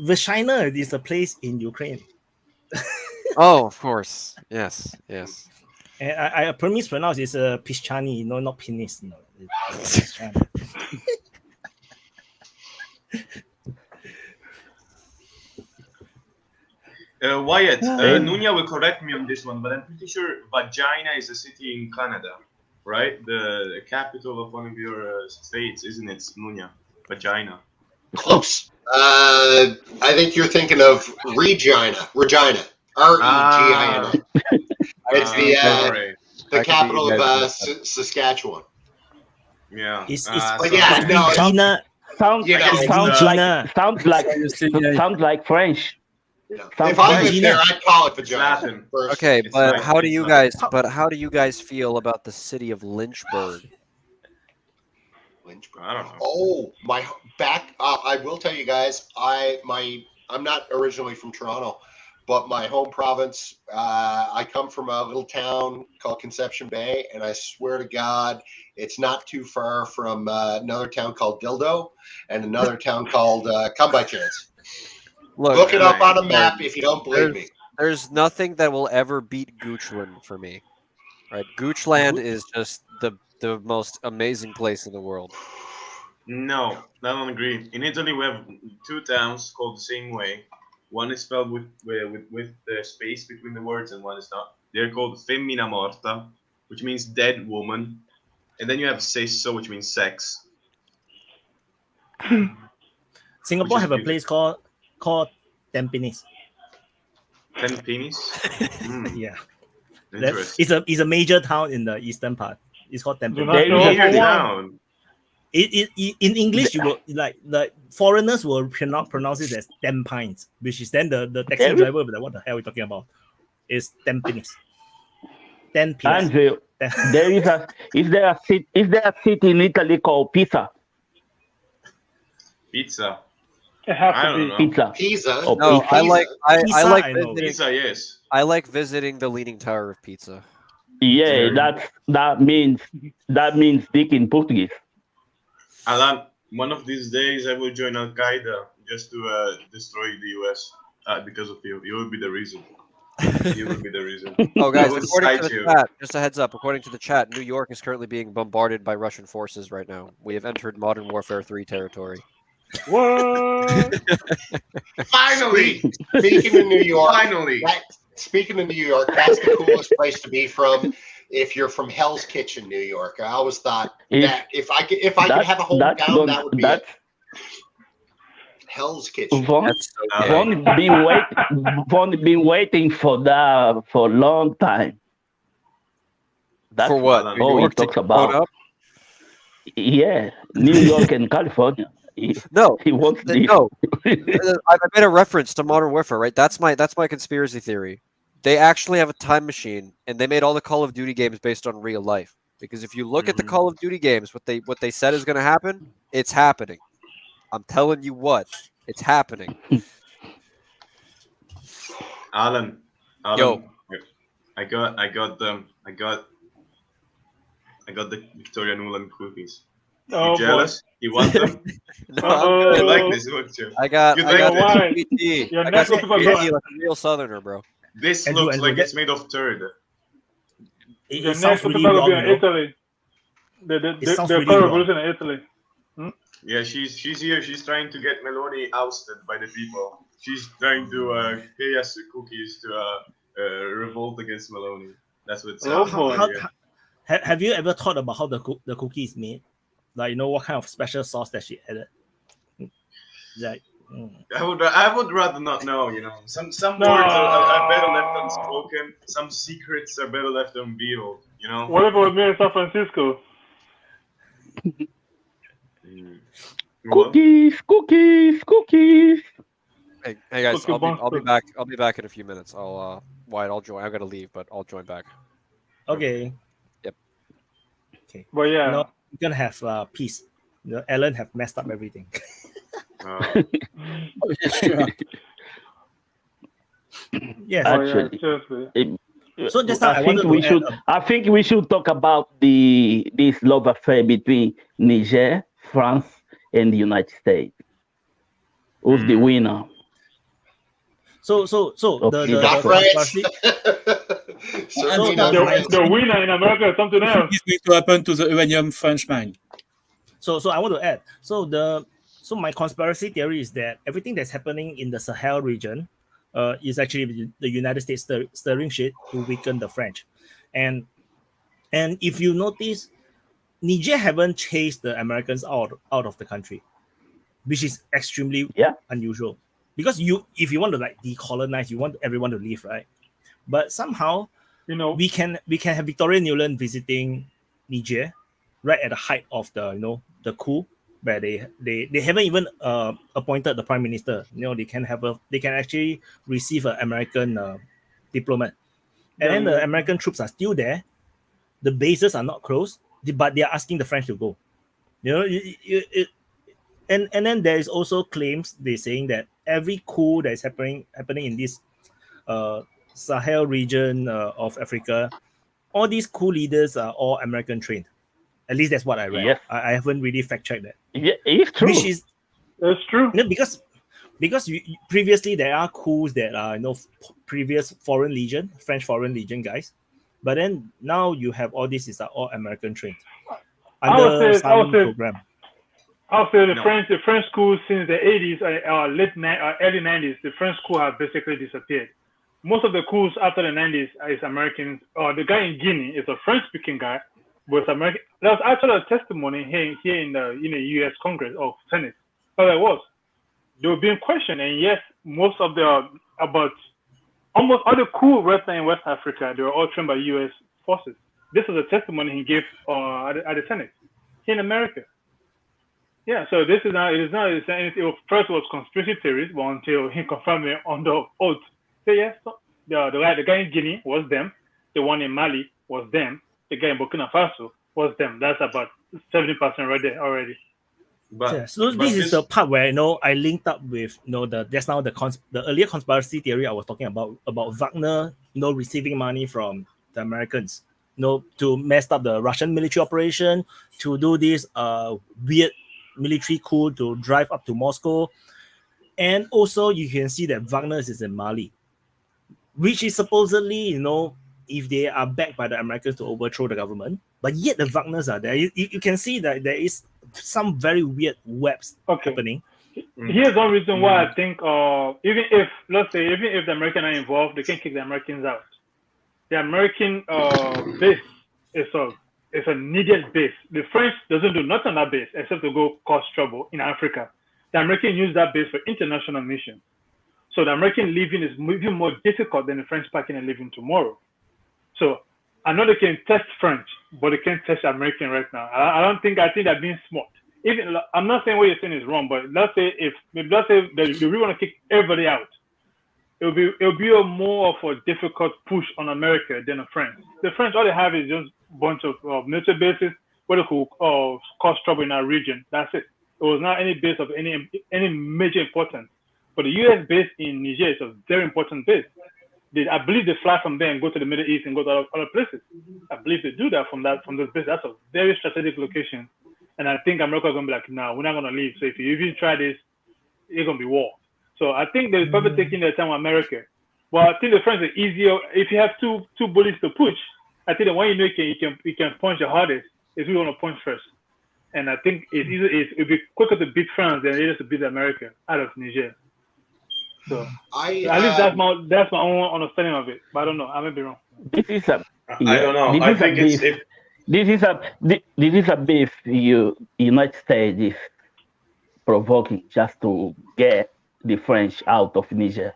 vagina is a place in Ukraine. Oh, of course. Yes. And I pronounce it's a pischani, no, not penis. No, it's pischani. Wyatt, Nunya will correct me on this one, but I'm pretty sure Vagina is a city in Canada, right? The capital of one of your states, isn't it, Nunya? Vagina. Close. I think you're thinking of Regina. Regina. R-E-G-I-N-A. It's the capital of Saskatchewan. Yeah. Regina. Sounds like French. If I lived there, I'd call it vagina. Okay, but how do you guys? Feel about the city of Lynchburg? I don't know. Oh, I will tell you guys. I'm not originally from Toronto, but my home province. I come from a little town called Conception Bay, and I swear to God, it's not too far from another town called Dildo and another town called Come by Chance. Look it up on a map if you don't believe me. There's nothing that will ever beat Goochland for me. Right? Goochland is just the most amazing place in the world. No, I don't agree. In Italy, we have two towns called the same way. One is spelled with the space between the words, and one is not. They're called Femmina Morta, which means dead woman. And then you have Sesso, which means sex. Singapore have a place called Tampines. Tampines? Yeah. It's a major town in the eastern part. It's called Tampines. Major town. In English, you will like the foreigners will pronounce it as Tampines, which is then the taxi driver will be like, what the hell are we talking about? It's Tampines. Andrew, is there a city in Italy called Pisa? Pizza. It has to be Pizza. Pisa. Oh, no, Pisa. I like visiting. Pizza, yes. I like visiting the Leaning Tower of Pizza. Yeah, that means dick in Portuguese. Alan, one of these days I will join Al Qaeda just to destroy the US because of you. You will be the reason. You will be the reason. Oh, guys, according to the chat, just a heads up. According to the chat, New York is currently being bombarded by Russian forces right now. We have entered Modern Warfare 3 territory. What? Finally, speaking of New York. Finally. Speaking of New York, that's the coolest place to be from. If you're from Hell's Kitchen, New York, I always thought that if I could have a hometown, that would be it. Hell's Kitchen. Vaughn been waiting for that for a long time. That's for what? all he talks about. Yeah, New York and California. He wants this. No, I made a reference to Modern Warfare, right? That's my conspiracy theory. They actually have a time machine, and they made all the Call of Duty games based on real life. Because if you look at the Call of Duty games, what they said is going to happen, it's happening. I'm telling you what, it's happening. Alan, yo, I got the Victoria Newland cookies. You jealous? You want them? No, you like this, don't you? I got CBT. I got CBT like a real Southerner, bro. This looks like it's made of turd. The next really will be in Italy. The revolution in Italy. Yeah, she's here. She's trying to get Melanie ousted by the people. She's trying to pay us cookies to revolt against Melanie. That's what it sounds like. Have you ever thought about how the cookie is made? Like, what kind of special sauce that she added. Like, I would rather not know. Some words are better left unspoken. Some secrets are better left unveiled. What about me in San Francisco? Cookies. Hey guys, Okay, I'll be back. I'll be back in a few minutes. I'll join. I gotta leave, but I'll join back. Okay. Yep. Okay. But yeah, we're gonna have peace. Ellen have messed up everything. Sure. Yes. Actually, so just I think we should talk about this love affair between Niger, France, and the United States. Who's the winner? So Not the France. The winner in America is something else. What is going to happen to the uranium French mine? So I want to add. So my conspiracy theory is that everything that's happening in the Sahel region is actually the United States stirring shit to weaken the French. And if you notice, Niger haven't chased the Americans out of the country, which is extremely unusual. Because if you want to like decolonize, you want everyone to leave, right? But somehow, we can have Victoria Newland visiting Niger right at the height of the coup, where they haven't even appointed the prime minister. They can actually receive an American diplomat, and then the American troops are still there. The bases are not closed, but they are asking the French to go. And then there is also claims they're saying that every coup that is happening in this Sahel region of Africa, all these coup leaders are all American trained. At least that's what I read. Yes. I haven't really fact checked that. Yeah, it's true. It's true. Because previously there are coups that are previous French Foreign Legion guys, but then now you have all this is all American trained under some program. I'll say the French schools since the 80s or early 90s, the French school have basically disappeared. Most of the coups after the 90s is Americans. The guy in Guinea is a French-speaking guy, but it's American. There was actually a testimony here in the U.S. Congress or Senate. So there was. They were being questioned, and yes, most of about almost all the coups right now in West Africa, they were all trained by U.S. forces. This was a testimony he gave at the Senate here in America. Yeah, so this is not. It is not. First it was conspiracy theories, but until he confirmed it on the oath. So yes, the guy in Guinea was them. The one in Mali was them. The guy in Burkina Faso was them. That's about 70% right there already. So this is the part where I linked up with the earlier conspiracy theory I was talking about Wagner receiving money from the Americans to mess up the Russian military operation, to do this weird military coup to drive up to Moscow. And also you can see that Wagner is in Mali, which is supposedly if they are backed by the Americans to overthrow the government, but yet the Wagners are there. You can see that there is some very weird webs happening. Here's one reason why I think even if the Americans are involved, they can kick the Americans out. The American base is a needed base. The French doesn't do nothing on that base except to go cause trouble in Africa. The Americans use that base for international missions. So the American living is even more difficult than the French packing and living tomorrow. So I know they can test French, but they can't test American right now. I think they're being smart. Even I'm not saying what you're saying is wrong, but let's say they really want to kick everybody out, it'll be a more of a difficult push on America than the French. The French, all they have is just a bunch of military bases where they could cause trouble in our region. That's it. It was not any base of any major importance. But the U.S. base in Niger is a very important base. I believe they fly from there and go to the Middle East and go to other places. I believe they do that from this base. That's a very strategic location. And I think America is going to be like, no, we're not going to leave. So if you even try this, it's going to be war. So I think they're probably taking their time with America. But I think the French are easier. If you have two bullies to push, I think the one you can punch the hardest is who you want to punch first. And I think it'll be quicker to beat France than it is to beat America out of Niger. So at least that's my own understanding of it. But I don't know. I may be wrong. I don't know. I think this is a beef United States is provoking just to get the French out of Niger.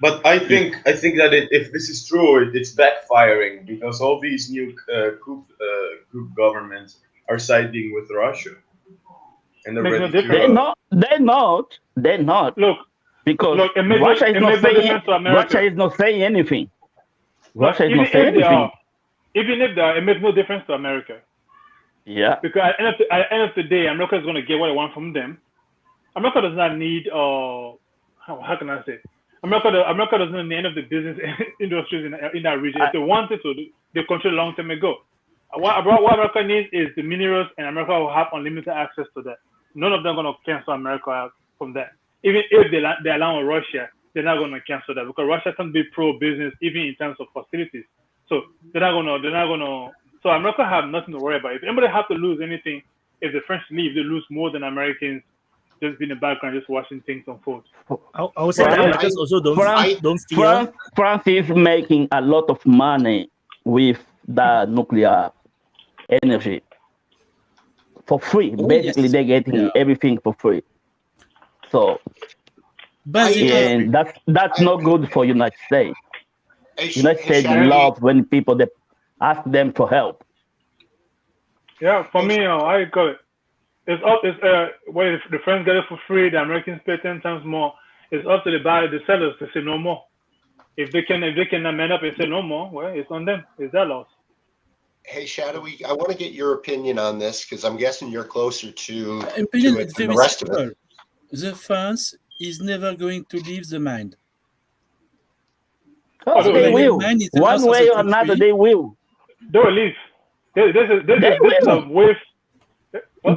But I think that if this is true, it's backfiring because all these new coup governments are siding with Russia, and they're ready to. They're not. Look, because Russia is not saying anything. Russia is not saying anything. Even if they are, it makes no difference to America. Yeah. Because at the end of the day, America is going to get what they want from them. America does not need, how can I say? America doesn't need any of the business industries in that region. If they wanted to, they control long time ago. What America needs is the minerals, and America will have unlimited access to that. None of them are going to cancel America out from that. Even if they allow Russia, they're not going to cancel that because Russia can be pro-business even in terms of facilities. So they're not gonna. So America have nothing to worry about. If anybody have to lose anything, if the French leave, they lose more than Americans just in the background, just watching things unfold. I would say that Americans also don't fear. France is making a lot of money with the nuclear energy for free. Basically, they're getting everything for free. So, and that's not good for United States. United States love when people they ask them for help. Yeah, for me, I call it. It's up. Well, if the French get it for free, the Americans pay 10 times more. It's up to the sellers to say no more. If they cannot man up and say no more, well, it's on them. It's their loss. Hey, Shadowy, I want to get your opinion on this because I'm guessing you're closer to it than the rest of it. The France is never going to leave the mind. Oh, they will. One way or another, they will. They will leave. This is a wave.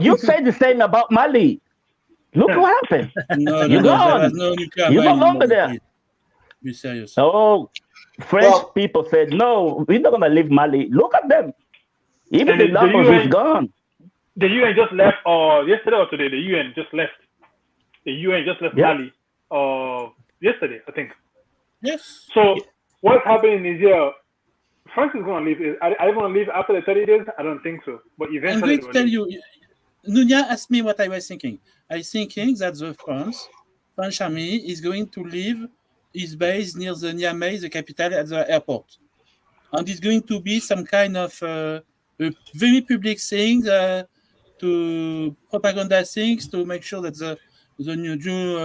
You say the same about Mali. Look what happened. No, You're no longer there. Be serious. Oh, French people said, no, we're not going to leave Mali. Look at them. Even the Lagos is gone. The UN just left, yesterday or today, the UN just left. The UN just left Mali yesterday, I think. Yes. So what's happening is France is going to leave. Are they going to leave after the 30 days? I don't think so. But eventually, I'm going to tell you, Nunia asked me what I was thinking. I was thinking that the French army is going to leave his base near the Niamey, the capital, at the airport. And it's going to be some kind of very public thing, to propaganda things, to make sure that the new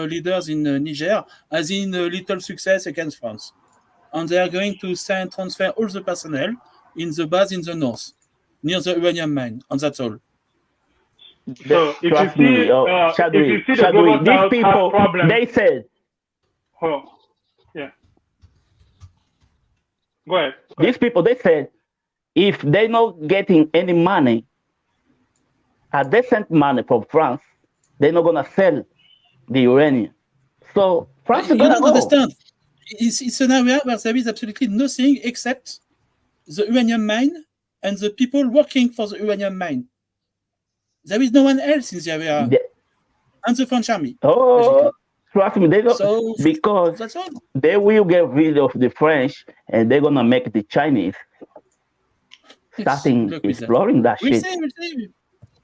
leaders in Niger has in little success against France. And they are going to transfer all the personnel in the base in the north, near the uranium mine, and that's all. So if you see the global these people, they said. Oh, yeah. Go ahead. These people, they said, if they're not getting any money, a decent money from France, they're not going to sell the uranium. So France is going to go. Understand. It's an area where there is absolutely nothing except the uranium mine and the people working for the uranium mine. There is no one else in the area. Yeah. And the French army. Oh, trust me, they don't, because that's all. They will get rid of the French and they're going to make the Chinese starting exploring that shit. We'll see.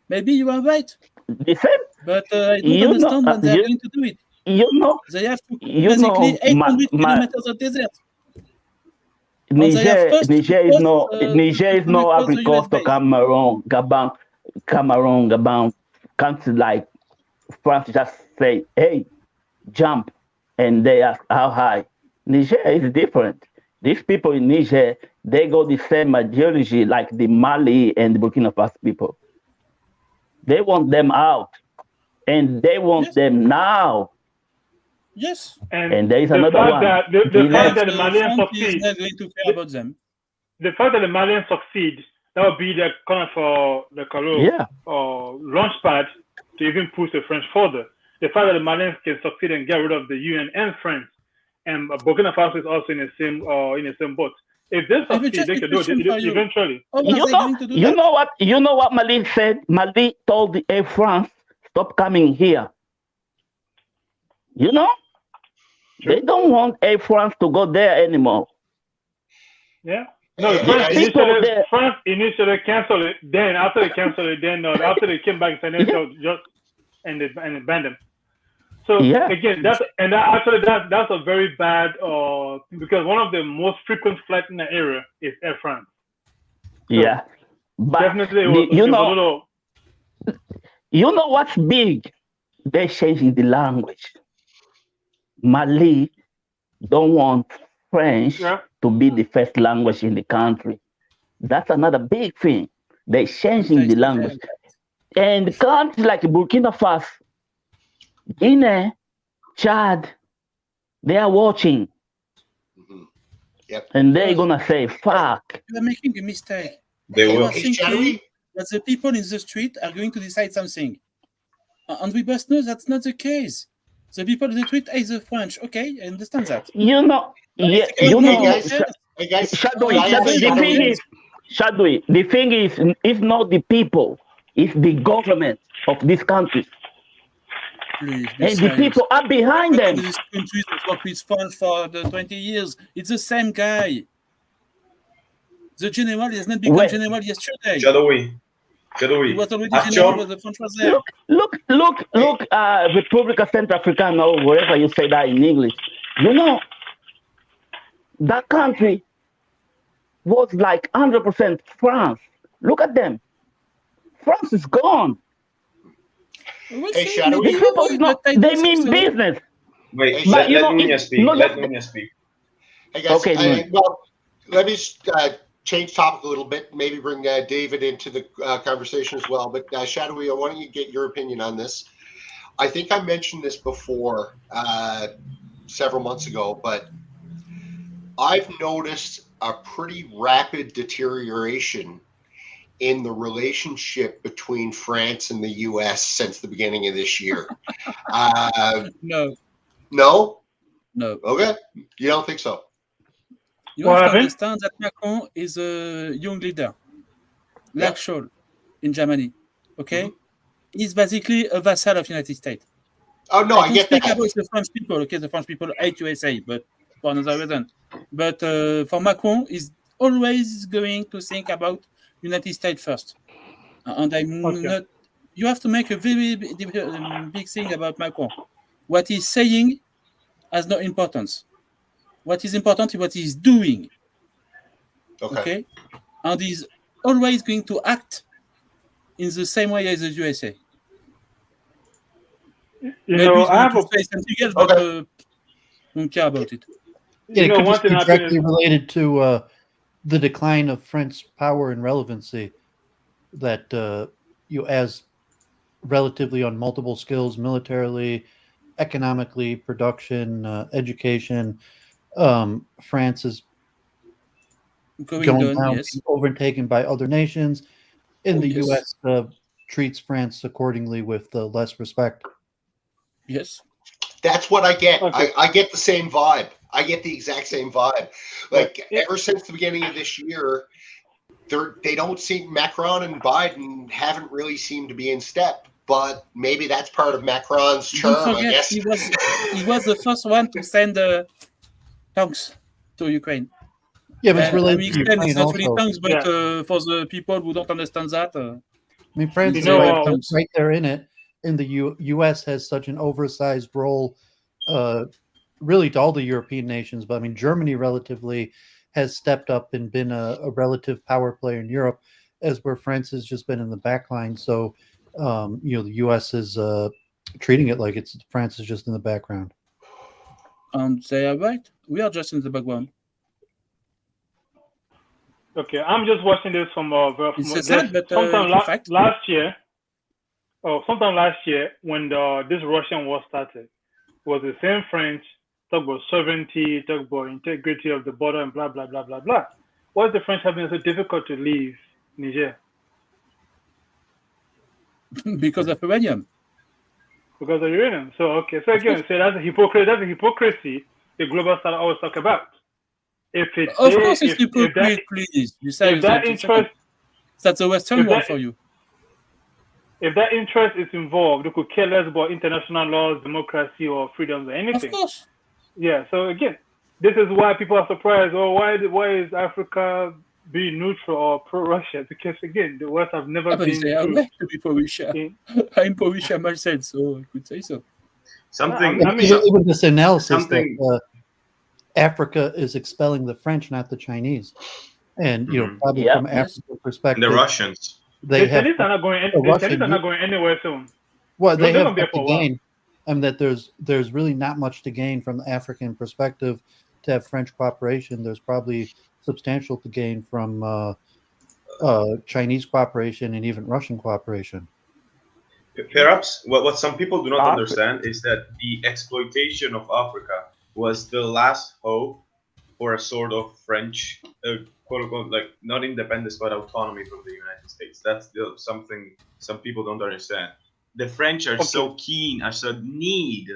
Maybe you are right. The same. But I don't understand when they're going to do it. They have to basically 800 kilometers of desert. Niger is no Ivory Coast or Cameroon, Gabon. Countries like France just say, hey, jump, and they ask how high. Niger is different. These people in Niger, they go the same ideology like the Mali and the Burkina Faso people. They want them out, and they want them now. Yes, and there is another one. The fact that the Malians succeed, not going to care about them. The fact that the Malians succeed, that would be the kind of launch pad to even push the French further. The fact that the Malians can succeed and get rid of the UN and France, and Burkina Faso is also in the same boat. If they succeed, they can do it eventually. You know what Mali said? Mali told the Air France, stop coming here. You know? Sure. They don't want Air France to go there anymore. Yeah. No, Hey, France initially canceled it. Then after they canceled it, after they came back and said and they banned them. So again, that's a very bad because one of the most frequent flights in the area is Air France. So but definitely, you know what's big? They're changing the language. Mali don't want French to be the first language in the country. That's another big thing. They're changing the language. And countries like Burkina Faso, Guinea, Chad, they are watching. Yep. And they're going to say, fuck. You're making a mistake. They will. You are thinking that the people in the street are going to decide something. And we must know that's not the case. The people in the street hate the French. Okay, I understand that. Shadwi, the thing is, it's not the people, it's the government of this country. Please, and the people are behind them. This country has worked with France for 20 years. It's the same guy. The general has not become general yesterday. Jolie. He was already general when the French was there. Look, Republica Centrafricana, or wherever you say that in English. You know, that country was like 100% France. Look at them. France is gone. Hey, Shadowy. They mean business. Wait, let Nunya speak. Let Nunya speak. Hey guys, okay, well, let me change topic a little bit. Maybe bring David into the conversation as well. But Shadowy, why don't you get your opinion on this? I think I mentioned this before several months ago, but I've noticed a pretty rapid deterioration in the relationship between France and the U.S. since the beginning of this year. No. No? No. Okay. You don't think so? You have to understand that Macron is a young leader, like Scholz in Germany. Okay? Mm-hmm. He's basically a vassal of the United States. Oh, no, I get that. About the French people. Okay, the French people hate USA, but for another reason. But for Macron, he's always going to think about United States first. And I'm not. You have to make a very big thing about Macron. What he's saying has no importance. What is important is what he's doing. Okay? And he's always going to act in the same way as the USA. Maybe I have say something else, but don't care about it. Yeah, it could just be directly related to the decline of French power and relevancy that as relatively on multiple skills, militarily, economically, production, education, France is going down, overtaken by other nations, and the U.S. Treats France accordingly with less respect. Yes. That's what I get. I get the same vibe. I get the exact same vibe. Like ever since the beginning of this year, they don't seem, Macron and Biden haven't really seemed to be in step. But maybe that's part of Macron's charm, I guess. He was the first one to send tanks to Ukraine. Yeah, but it's related to Ukraine it's not also. really tanks, but for the people who don't understand that. I mean, France is right there in it. And the U.S. has such an oversized role, really to all the European nations. But I mean, Germany relatively has stepped up and been a relative power player in Europe, as where France has just been in the back line. So, the U.S. is treating it like France is just in the background. They are right. We are just in the background. Okay, I'm just watching this from sometime last year. Sometime last year when this Russian war started, was the same French talk about sovereignty, talk about integrity of the border, and blah blah blah blah blah. Why is the French having so difficult to leave Niger? Because of uranium. Because of uranium. So again, that's a hypocrisy the global south always talk about. Of course, it's hypocrisy. Please, you say that's a Western war for you. If that interest is involved, they could care less about international laws, democracy, or freedoms, or anything. Of course. Yeah. So again, this is why people are surprised. Oh, why is Africa being neutral or pro-Russia? Because again, the West have never been to be pro-Russia. I'm pro-Russia myself, so I could say so. Even this analysis that Africa is expelling the French, not the Chinese, and probably from Africa's perspective, and the Russians. The Chinese are not going. The Chinese are not going anywhere soon. Well, they have to gain. I mean, that there's really not much to gain from the African perspective to have French cooperation. There's probably substantial to gain from Chinese cooperation and even Russian cooperation. Perhaps what some people do not understand is that the exploitation of Africa was the last hope for a sort of French, quote unquote, like not independence but autonomy from the United States. That's something some people don't understand. The French are so keen, are so need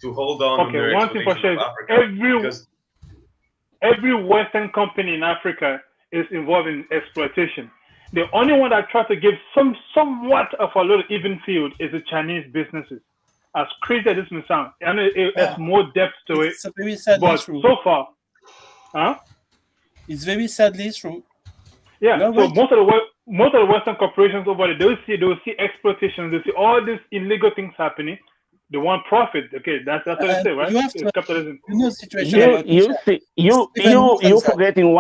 to hold on to their exploitation of Africa. Every Western company in Africa is involved in exploitation. The only one that tries to give somewhat of a little even field is the Chinese businesses. As crazy as this may sound, I know it has more depth to it. It's very sadly true. So far, it's very sadly true. Yeah. So most of the Western corporations over there, they will see exploitation. They see all these illegal things happening. They want profit. Okay, that's what they say, right? You have to, capitalism. Situation you forgetting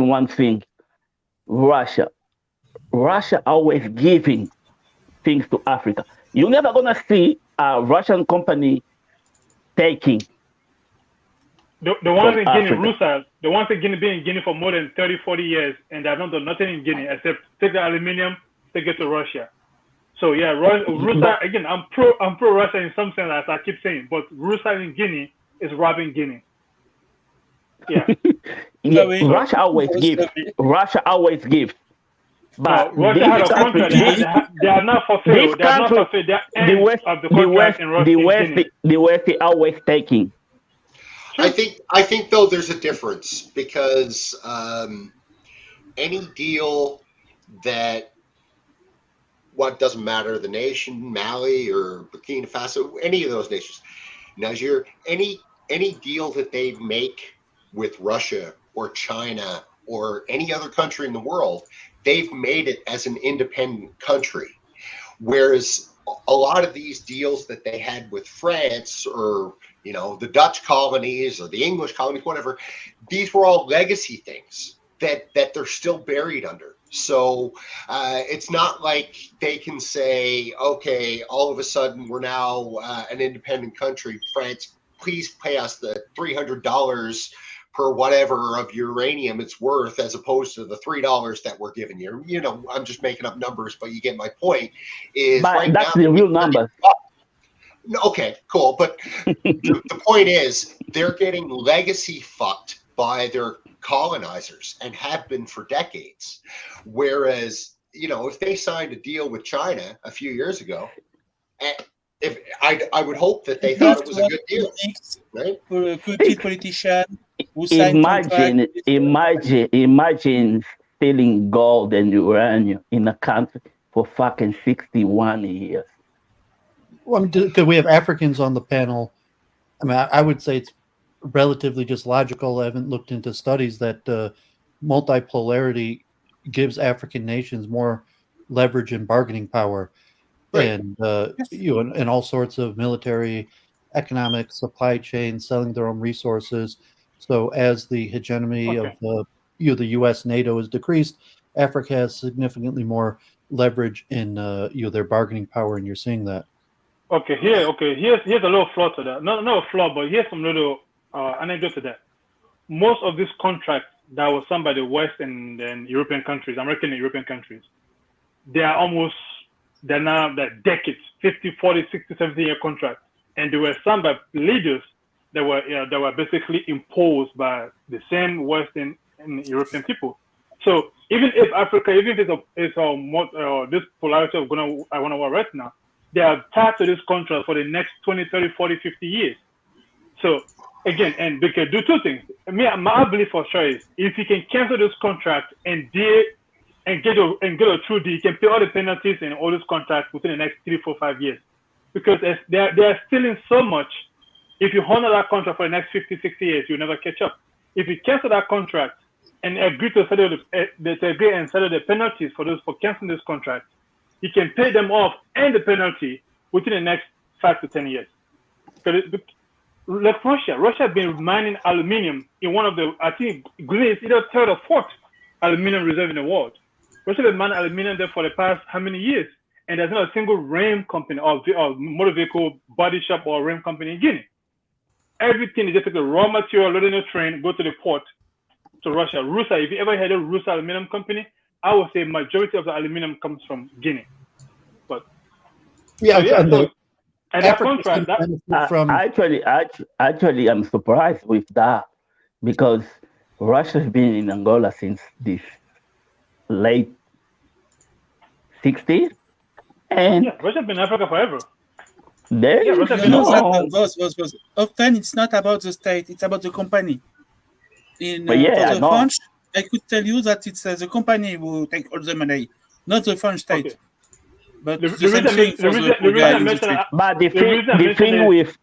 one thing. Russia always giving things to Africa. You're never gonna see a Russian company taking. The ones in Guinea, Russia, the ones in Guinea been in Guinea for more than 30, 40 years, and they have not done nothing in Guinea except take the aluminium, take it to Russia. So yeah, Russia again. I'm pro Russia in some sense, as I keep saying, but Russia in Guinea is robbing Guinea. Yeah. Russia always gives. Russia always gives. But Russia had a contract. They are not fulfilled. They are not fulfilled. They are end of the contract in Russia. The West is always taking. I think though there's a difference because any deal that doesn't matter the nation, Mali or Burkina Faso, any of those nations, Niger, any deal that they make with Russia or China or any other country in the world, they've made it as an independent country. Whereas a lot of these deals that they had with France or the Dutch colonies or the English colonies, whatever, these were all legacy things that they're still buried under. So it's not like they can say, okay, all of a sudden we're now an independent country. France, please pay us the $300 per whatever of uranium it's worth, as opposed to the $3 that we're giving you. I'm just making up numbers, but you get my point. But that's the real number. Okay, cool. But the point is, they're getting legacy fucked by their colonizers and have been for decades. Whereas, if they signed a deal with China a few years ago, if I would hope that they thought it was a good deal, right? For a good politician who imagine stealing gold and uranium in a country for fucking 61 years. Well, because we have Africans on the panel. I mean, I would say it's relatively just logical. I haven't looked into studies that multipolarity gives African nations more leverage and bargaining power, right. And and all sorts of military, economic, supply chain, selling their own resources. So as the hegemony of the U.S. NATO is decreased, Africa has significantly more leverage in their bargaining power, and you're seeing that. Here's a little flaw to that. Not a flaw, but here's some little anecdote to that. Most of these contracts that were signed by the West and European countries, American and European countries, they're now decades, 50, 40, 60, 70-year contracts. And they were signed by leaders that were basically imposed by the same Western and European people. So even if Africa, even if it's this polarity of I want to war right now, they are tied to this contract for the next 20, 30, 40, 50 years. So again, and they can do two things. My belief for sure is if you can cancel this contract and get a true deal, you can pay all the penalties and all these contracts within the next 3, 4, 5 years, because they are stealing so much If you honor that contract for the next 50, 60 years, you'll never catch up. If you cancel that contract and agree to settle the penalties for canceling this contract, you can pay them off and the penalty within the next 5 to 10 years. Like Russia has been mining aluminium in one of the, I think, Greece, either third or fourth aluminium reserve in the world. Russia has been mining aluminium there for the past how many years? And there's not a single RAM company or motor vehicle body shop or RAM company in Guinea. Everything is just like the raw material, loaded in a train, go to the port to Russia. Rusa, if you ever had a Rusa aluminum company, I would say majority of the aluminum comes from Guinea. But yeah, and that contract, actually, I'm surprised with that because Russia's been in Angola since the late 60s, and Russia's been in Africa forever. Often it's not about the state; it's about the company. For the French, I could tell you that it's the company who take all the money, not the French state. Okay. But the same thing for the guy in the street. But the thing with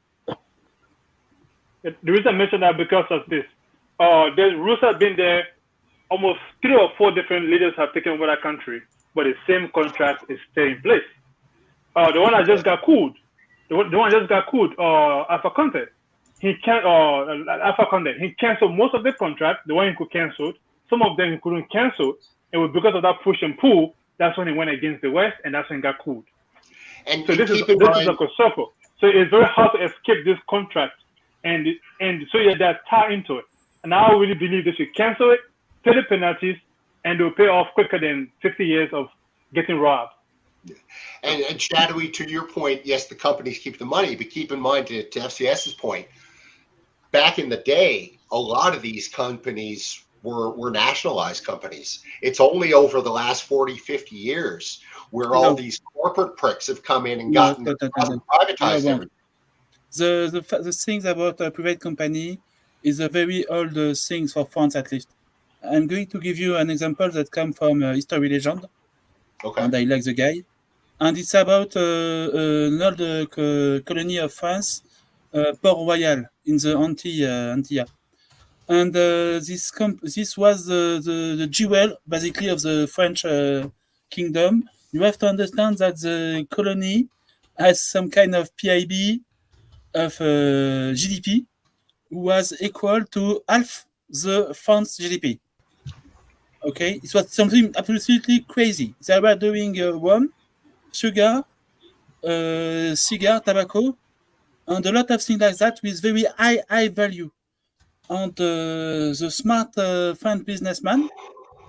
the reason I mentioned that because of this, Russia has been there. Almost 3 or 4 different leaders have taken over that country, but the same contract is still in place. The one that just got cooled, Alpha Conde, he canceled most of the contract, the one he could cancel. Some of them he couldn't cancel, and because of that push and pull, that's when he went against the West, and that's when he got cooled. And so this is like a circle. So it's very hard to escape this contract, and so you have that tie into it. And I really believe they should cancel it, pay the penalties, and they'll pay off quicker than 50 years of getting robbed. And Shadowy, to your point, yes, the companies keep the money, but keep in mind, to FCS's point, back in the day, a lot of these companies were nationalized companies. It's only over the last 40, 50 years where all these corporate pricks have come in and gotten privatized everything. The things about a private company is a very old thing for France, at least. I'm going to give you an example that comes from History Legend. Okay. And I like the guy. And it's about an old colony of France, Port Royal in the Antilla. And this was the jewel, basically, of the French kingdom. You have to understand that the colony has some kind of PIB of GDP, was equal to half the France GDP. Okay, it was something absolutely crazy. They were doing rum, sugar, cigar, tobacco, and a lot of things like that with very high value. And the smart French businessman,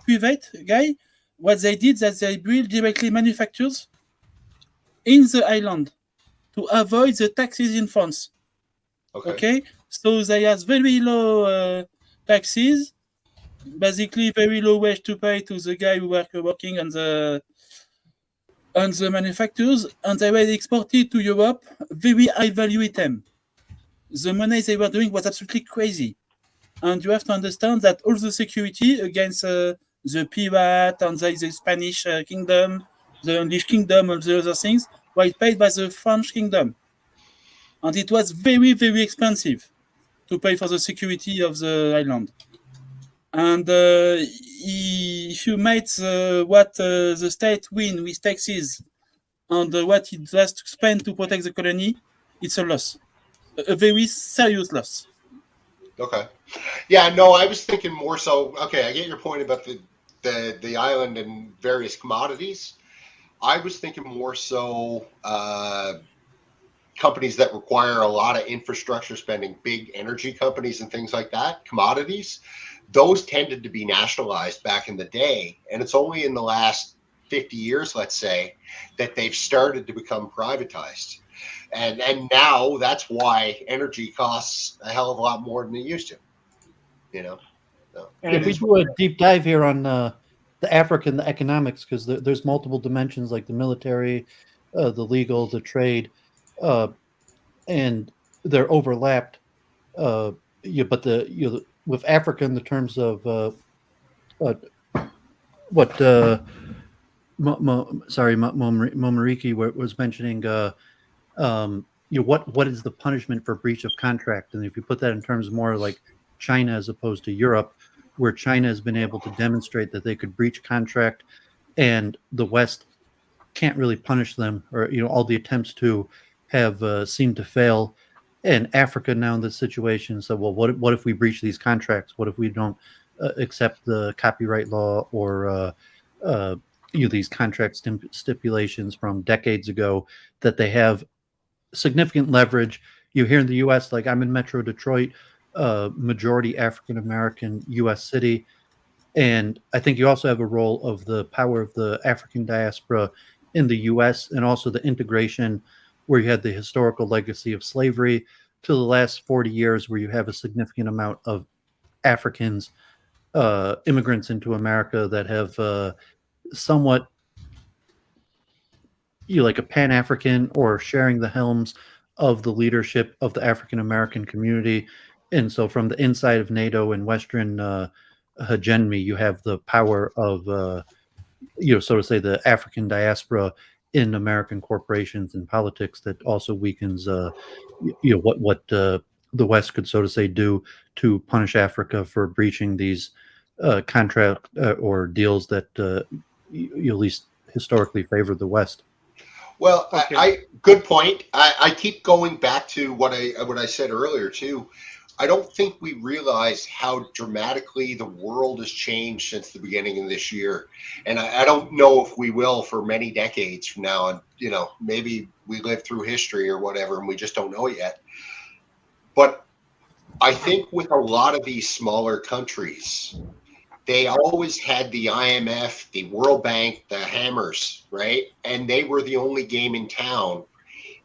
private guy, what they did that they built directly manufacturers in the island to avoid the taxes in France. Okay? So they have very low taxes, basically very low wage to pay to the guy who were working on the manufacturers, and they were exported to Europe very high value item. The money they were doing was absolutely crazy. And you have to understand that all the security against the pirate and the Spanish kingdom, the English kingdom, and the other things were paid by the French kingdom. And it was very, very expensive to pay for the security of the island. And if you made what the state win with taxes and what it has to spend to protect the colony, it's a loss, a very serious loss. Okay. Yeah, no, I was thinking more so, okay, I get your point about the island and various commodities. I was thinking more so companies that require a lot of infrastructure spending, big energy companies and things like that, commodities. Those tended to be nationalized back in the day. And it's only in the last 50 years, let's say, that they've started to become privatized. And now that's why energy costs a hell of a lot more than it used to, you know. So if we do a deep dive here on the African, the economics, because there's multiple dimensions like the military, the legal, the trade, and they're overlapped. But with Africa in the terms of what Momariki was mentioning, what is the punishment for breach of contract? And if you put that in terms more like China as opposed to Europe, where China has been able to demonstrate that they could breach contract and the West can't really punish them, or all the attempts to have seemed to fail. And Africa now in this situation, so well, what if we breach these contracts? What if we don't accept the copyright law or these contract stipulations from decades ago that they have significant leverage? You hear in the U.S., like I'm in Metro Detroit, majority African American U.S. city, and I think you also have a role of the power of the African diaspora in the U.S. and also the integration where you had the historical legacy of slavery to the last 40 years, where you have a significant amount of Africans, immigrants into America that have somewhat like a Pan-African or sharing the helms of the leadership of the African American community. And so from the inside of NATO and Western hegemony, you have the power of, so to say, the African diaspora in American corporations and politics that also weakens, what the West could, so to say, do to punish Africa for breaching these contract or deals that at least historically favored the West. Well, okay. Good point. I keep going back to what I said earlier too. I don't think we realize how dramatically the world has changed since the beginning of this year. And I don't know if we will for many decades from now. And, maybe we live through history or whatever, and we just don't know it yet. But I think with a lot of these smaller countries, they always had the IMF, the World Bank, the hammers, right? And they were the only game in town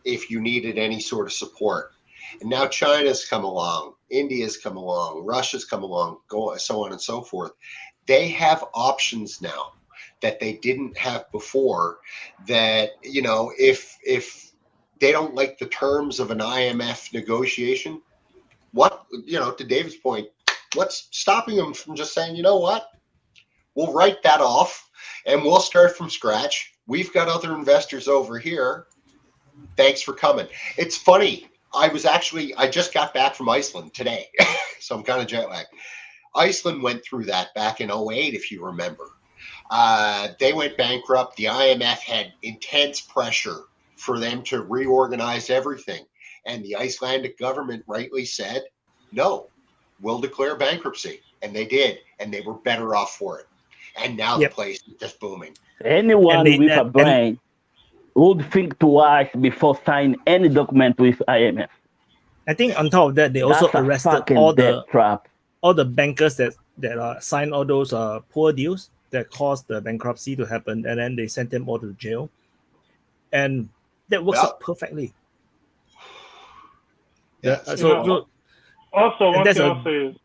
if you needed any sort of support. And now China's come along, India's come along, Russia's come along, so on and so forth. They have options now that they didn't have before, that, if they don't like the terms of an IMF negotiation, to David's point, what's stopping them from just saying, you know what, we'll write that off and we'll start from scratch. We've got other investors over here. Thanks for coming. It's funny. I just got back from Iceland today, so I'm kind of jet lagged. Iceland went through that back in 2008, if you remember. They went bankrupt. The IMF had intense pressure for them to reorganize everything. And the Icelandic government rightly said, no, we'll declare bankruptcy. And they did. And they were better off for it. And now the place is just booming. Anyone with a brain would think twice before signing any document with IMF. I think on top of that, they also arrested all the bankers that signed all those poor deals that caused the bankruptcy to happen, and then they sent them all to jail. And that works out perfectly. Also, one thing I'll say is,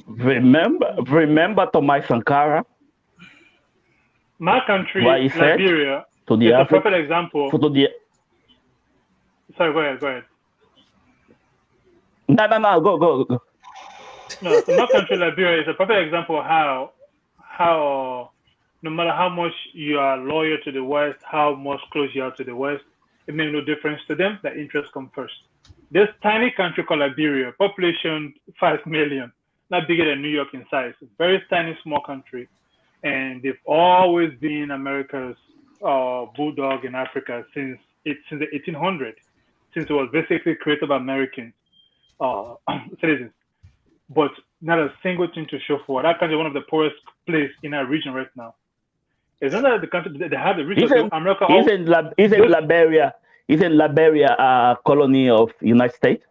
remember Thomas Sankara? My country, Liberia, is a perfect example. Sorry, go ahead. No, go. No, so my country, Liberia, is a perfect example of how no matter how much you are loyal to the West, how much close you are to the West, it makes no difference to them. Their interests come first. This tiny country called Liberia, population 5 million, not bigger than New York in size, very tiny, small country. And they've always been America's bulldog in Africa since the 1800s, since it was basically created by American citizens. But not a single thing to show for it. That country is one of the poorest places in our region right now. It's not that the country they have the resources. America. Isn't Liberia a colony of United States?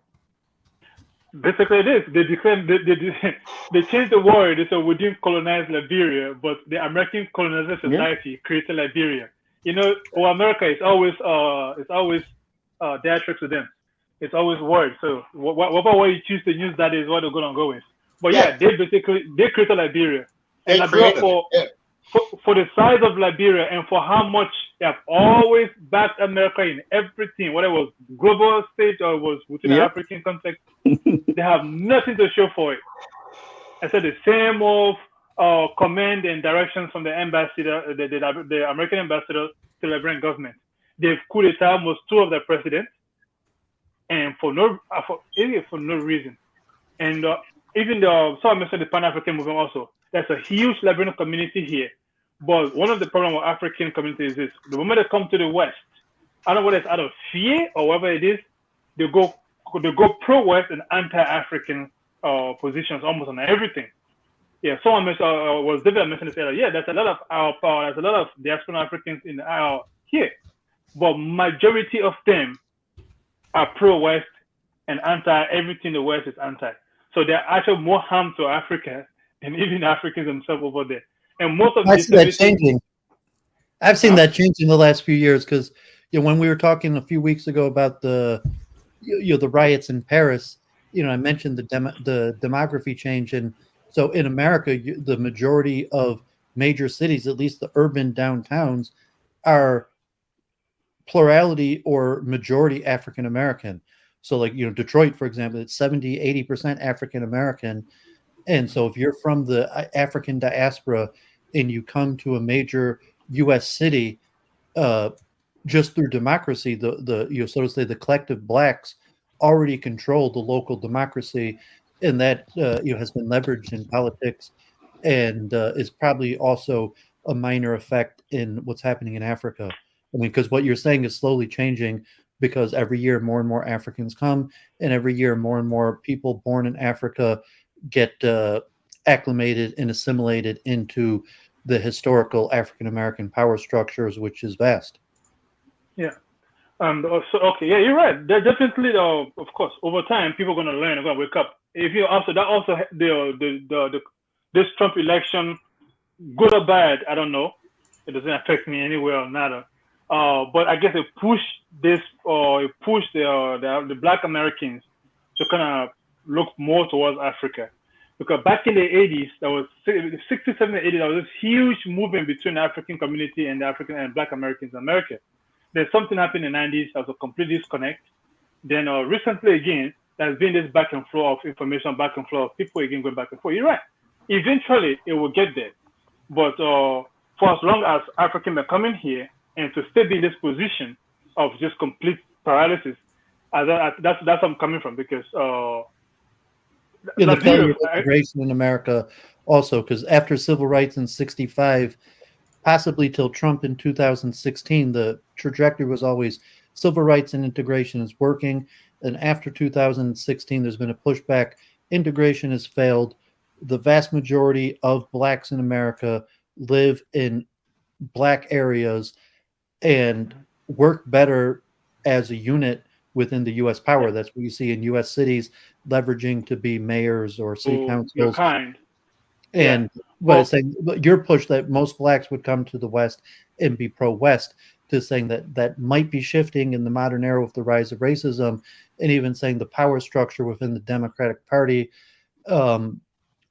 Basically, it is. They changed the word. They said we didn't colonize Liberia, but the American Colonization Society created Liberia. America is always theatrics to them. It's always word. So whatever way you choose to use, that is what they're going to go with. But they created Liberia. And Liberia for the size of Liberia and for how much they have always backed America in everything, whether it was global stage or it was within the African context, they have nothing to show for it. I said the same of command and directions from the ambassador, the American ambassador to the Liberian government. They've coup d'etat almost 2 of their presidents. and for no reason. And even so I mentioned the Pan-African movement also. There's a huge liberating community here. But one of the problems with African communities is this: the moment they come to the West, I don't know whether it's out of fear or whatever it is, they go pro-West and anti-African positions almost on everything. Yeah, someone mentioned was David mentioned this earlier. Yeah, there's a lot of diaspora Africans in here, but majority of them are pro-West and anti everything the West is anti. So they're actually more harm to Africa than even Africans themselves over there. And most of I've seen that changing. I've seen that change in the last few years because when we were talking a few weeks ago about the riots in Paris, I mentioned the demography change, and so in America, the majority of major cities, at least the urban downtowns, are plurality or majority African American. So like Detroit, for example, it's 70-80% African American, and so if you're from the African diaspora and you come to a major U.S. city, just through democracy, so to say, the collective blacks already control the local democracy, and that has been leveraged in politics, and is probably also a minor effect in what's happening in Africa. I mean, because what you're saying is slowly changing, because every year more and more Africans come, and every year more and more people born in Africa get acclimated and assimilated into the historical African American power structures, which is vast. Yeah. Okay, yeah, you're right. They're definitely, of course, over time, people are going to learn. They're going to wake up. If you also this Trump election, good or bad, I don't know. It doesn't affect me anywhere or nada. But I guess it pushed the Black Americans to kind of look more towards Africa, because back in the 80s, there was 60, 70, 80s, there was this huge movement between the African community and the African and Black Americans in America. There's something happened in the 90s. There was a complete disconnect. Then recently again, there's been this back and flow of information, back and flow of people again going back and forth. You're right. Eventually, it will get there. But for as long as Africans are coming here and to stay in this position of just complete paralysis, that's where I'm coming from, because the failure of integration in America also, because after civil rights in 1965, possibly till Trump in 2016, the trajectory was always civil rights and integration is working. And after 2016, there's been a pushback. Integration has failed. The vast majority of blacks in America live in black areas and work better as a unit within the U.S. power. That's what you see in U.S. cities leveraging to be mayors or city councils. And but saying your push that most blacks would come to the West and be pro-West, to saying that might be shifting in the modern era with the rise of racism, and even saying the power structure within the Democratic Party,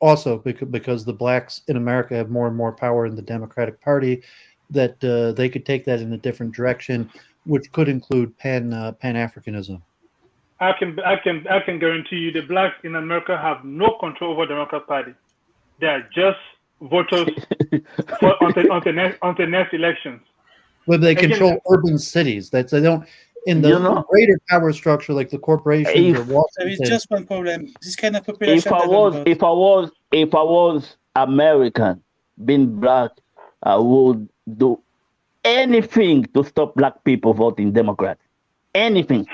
also because the blacks in America have more and more power in the Democratic Party, that they could take that in a different direction, which could include Pan-Africanism. I can guarantee you the blacks in America have no control over the Democratic Party. They are just voters on the next elections. But they control urban cities. They don't in the greater power structure, like the corporations or Washington. There is just one problem. This kind of population. If I was American, being black, I would do anything to stop black people voting Democrat. Anything.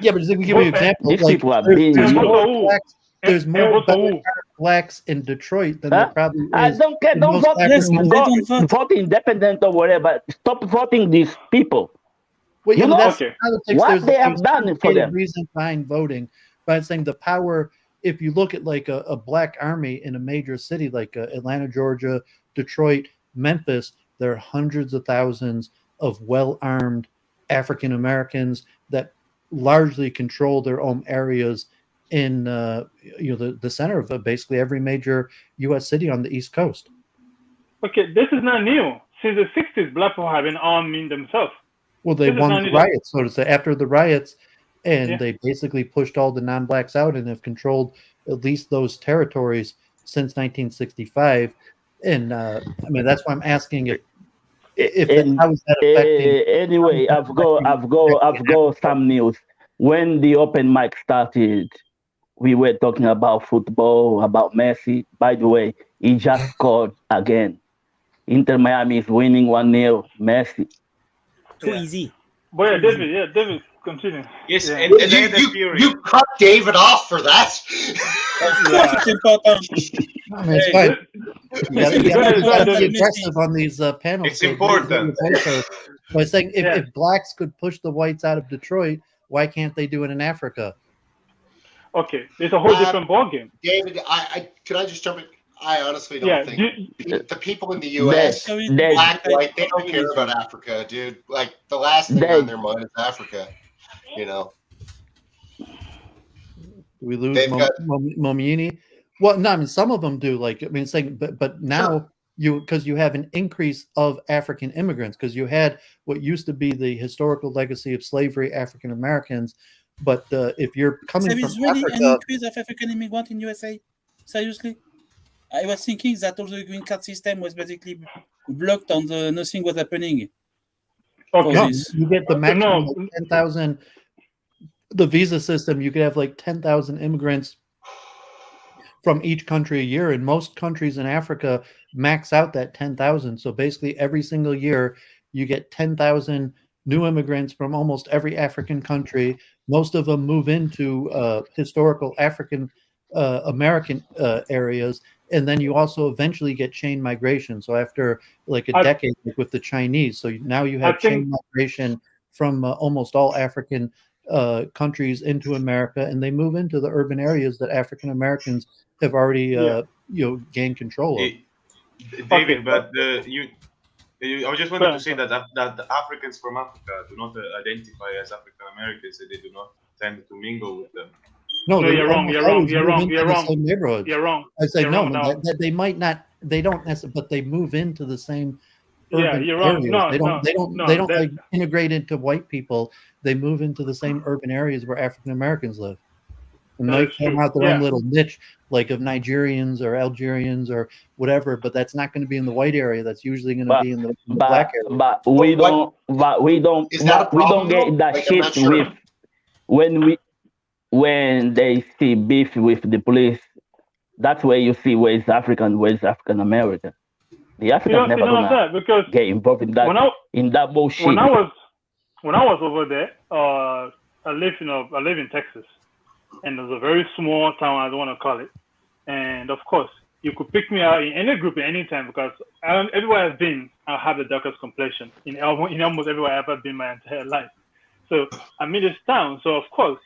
Yeah, but just to give you an example, these people are being there's more blacks in Detroit than there probably is. I don't care. Don't vote. Vote independent or whatever. Stop voting these people. Well, that's politics. What they have done for them. Reason behind voting, but I'm saying the power. If you look at like a black army in a major city like Atlanta, Georgia, Detroit, Memphis, there are hundreds of thousands of well-armed African Americans that largely control their own areas in the center of basically every major U.S. city on the East Coast. Okay, this is not new. Since the 60s, black people have been arming themselves. Well, they won the riots, so to say, after the riots, and they basically pushed all the non-blacks out and have controlled at least those territories since 1965. And I mean, that's why I'm asking how is that affecting? Anyway, I've got some news. when the open mic started, we were talking about football, about Messi. By the way, he just scored again. Inter Miami is winning 1-0. Messi. Too easy. But David, continue. Yes, Yeah. and You cut David off for that. It's important. I mean, it's fine. You got to be aggressive on these panels. It's important. By saying if blacks could push the whites out of Detroit, why can't they do it in Africa? Okay, it's a whole different ballgame. David, could I just jump in? I honestly don't think the people in the U.S., black, white, they don't care about Africa, dude. Like, the last thing on their mind is Africa, you know. We lose Momini. Well, no, I mean, some of them do. Like, I mean, saying, but now because you have an increase of African immigrants, because you had what used to be the historical legacy of slavery, African Americans. But if you're coming from really Africa, an increase of African immigrants in USA? Seriously? I was thinking that all the green card system was basically blocked on the nothing was happening. Okay, no, you get the maximum like 10,000. The visa system, you could have like 10,000 immigrants from each country a year, and most countries in Africa max out that 10,000. So basically, every single year, you get 10,000 new immigrants from almost every African country. Most of them move into historical African American areas. And then you also eventually get chain migration. So after like a decade, like with the Chinese, so now you have chain migration from almost all African countries into America, and they move into the urban areas that African Americans have already gained control of. David, but I just wanted to say that the Africans from Africa do not identify as African Americans. They do not tend to mingle with them. No, you're wrong. You're wrong. You're wrong. I say no. That they might not. They don't necessarily, but they move into the same. Yeah, you're wrong. Areas. They don't like integrate into white people. They move into the same urban areas where African Americans live, and they come out their own little niche, like of Nigerians or Algerians or whatever. But that's not going to be in the white area. That's usually going to be in the black area. But we don't get that shit with when they see beef with the police. That's where you see where is African, where is African American. The Africans never gonna get involved in that bullshit. When I was over there, I live in Texas, and it was a very small town. I don't want to call it. And of course, you could pick me out in any group at any time because everywhere I've been, I have the darkest complexion in almost everywhere I've ever been my entire life. So I'm in this town. So of course,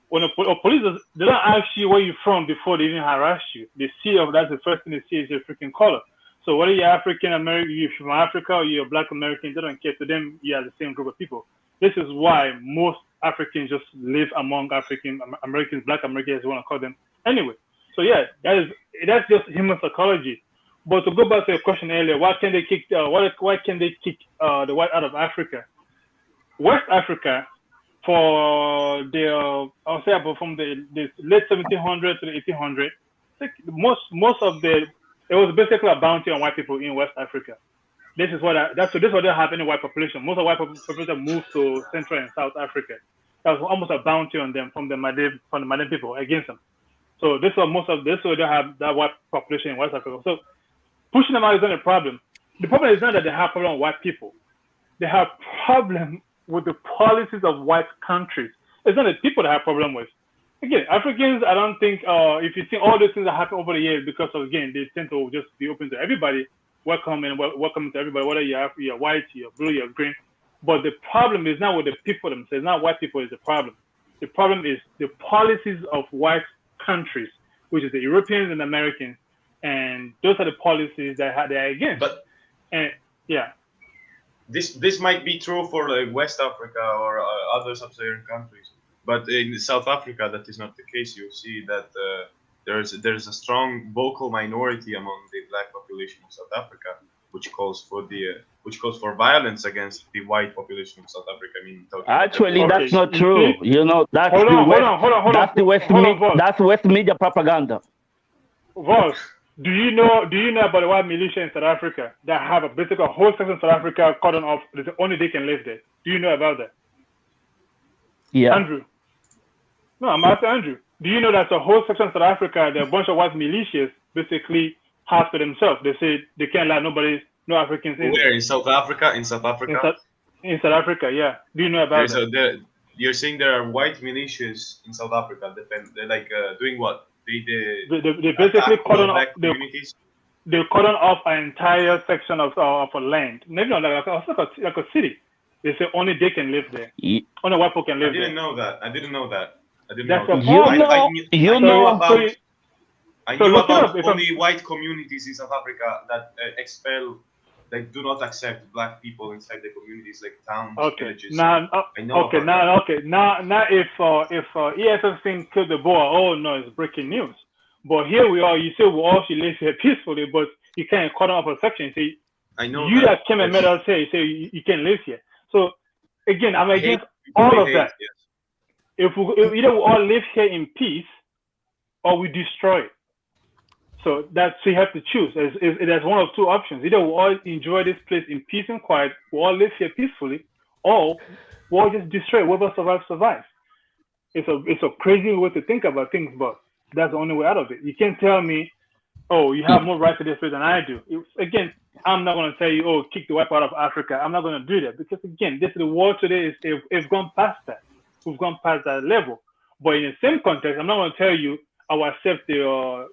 when police, they don't ask you where you're from before they even harass you. They see that's the first thing they see is your freaking color. So whether you're African American, you're from Africa, or you're Black American, they don't care. To them, you are the same group of people. This is why most Africans just live among African Americans, Black Americans, as you want to call them. Anyway, so yeah, that's just human psychology. But to go back to your question earlier, why can't they kick the white out of Africa? West Africa, for I'll say about from the late 1700s to the 1800s, most of it was basically a bounty on white people in West Africa. This is what they have in the white population. Most of the white population moved to Central and South Africa. That was almost a bounty on them from the Malian people against them. So this is what they have, that white population in West Africa. So pushing them out is not a problem. The problem is not that they have problem with white people. They have problem with the policies of white countries. It's not the people that have problem with. Again, Africans, I don't think, if you see all these things that happen over the years, because of, again, they tend to just be open to everybody, welcome to everybody, whether you're white, you're blue, you're green. But the problem is not with the people themselves, not white people is the problem. The problem is the policies of white countries, which is the Europeans and Americans, and those are the policies that they are against. This might be true for like West Africa or other sub-Saharan countries. But in South Africa, that is not the case. You see that there's a strong vocal minority among the black population of South Africa, which calls for violence against the white population of South Africa. I mean, actually, that's not true. You know, that's West media propaganda. Vaughn, do you know about the white militia in South Africa that have basically a whole section of South Africa cordoned off? Only they can live there. Do you know about that? Yeah. Andrew. No, I'm asking Andrew. Do you know that the whole section of South Africa, there are a bunch of white militias basically have to themselves. They say they can't let no Africans in. Where, in South Africa? In South Africa? In South Africa, yeah. Do you know about that? You're saying there are white militias in South Africa. They're like doing what? They basically cordon off an entire section of a land. Maybe not like a city. They say only they can live there. Only white people can live there. I didn't know that. I didn't know that. I knew about only white communities in South Africa that expel, like, do not accept black people inside the communities, like towns, villages. Now if EFF thing killed the boy, oh no, it's breaking news. But here we are. You say we all should live here peacefully, but you can't cut off a section. Say, I know you that came and met us here. Say you can't live here. So again, I'm against all of that. Yes. If either we all live here in peace, or we destroy it. So you have to choose. There's one of two options. Either we all enjoy this place in peace and quiet, we all live here peacefully, or we all just destroy it. Whoever survives. It's a crazy way to think about things, but that's the only way out of it. You can't tell me, oh, you have more right to this place than I do. Again, I'm not going to tell you, oh, kick the wipe out of Africa. I'm not going to do that because, again, the world today it's gone past that. We've gone past that level. But in the same context, I'm not going to tell you I will accept all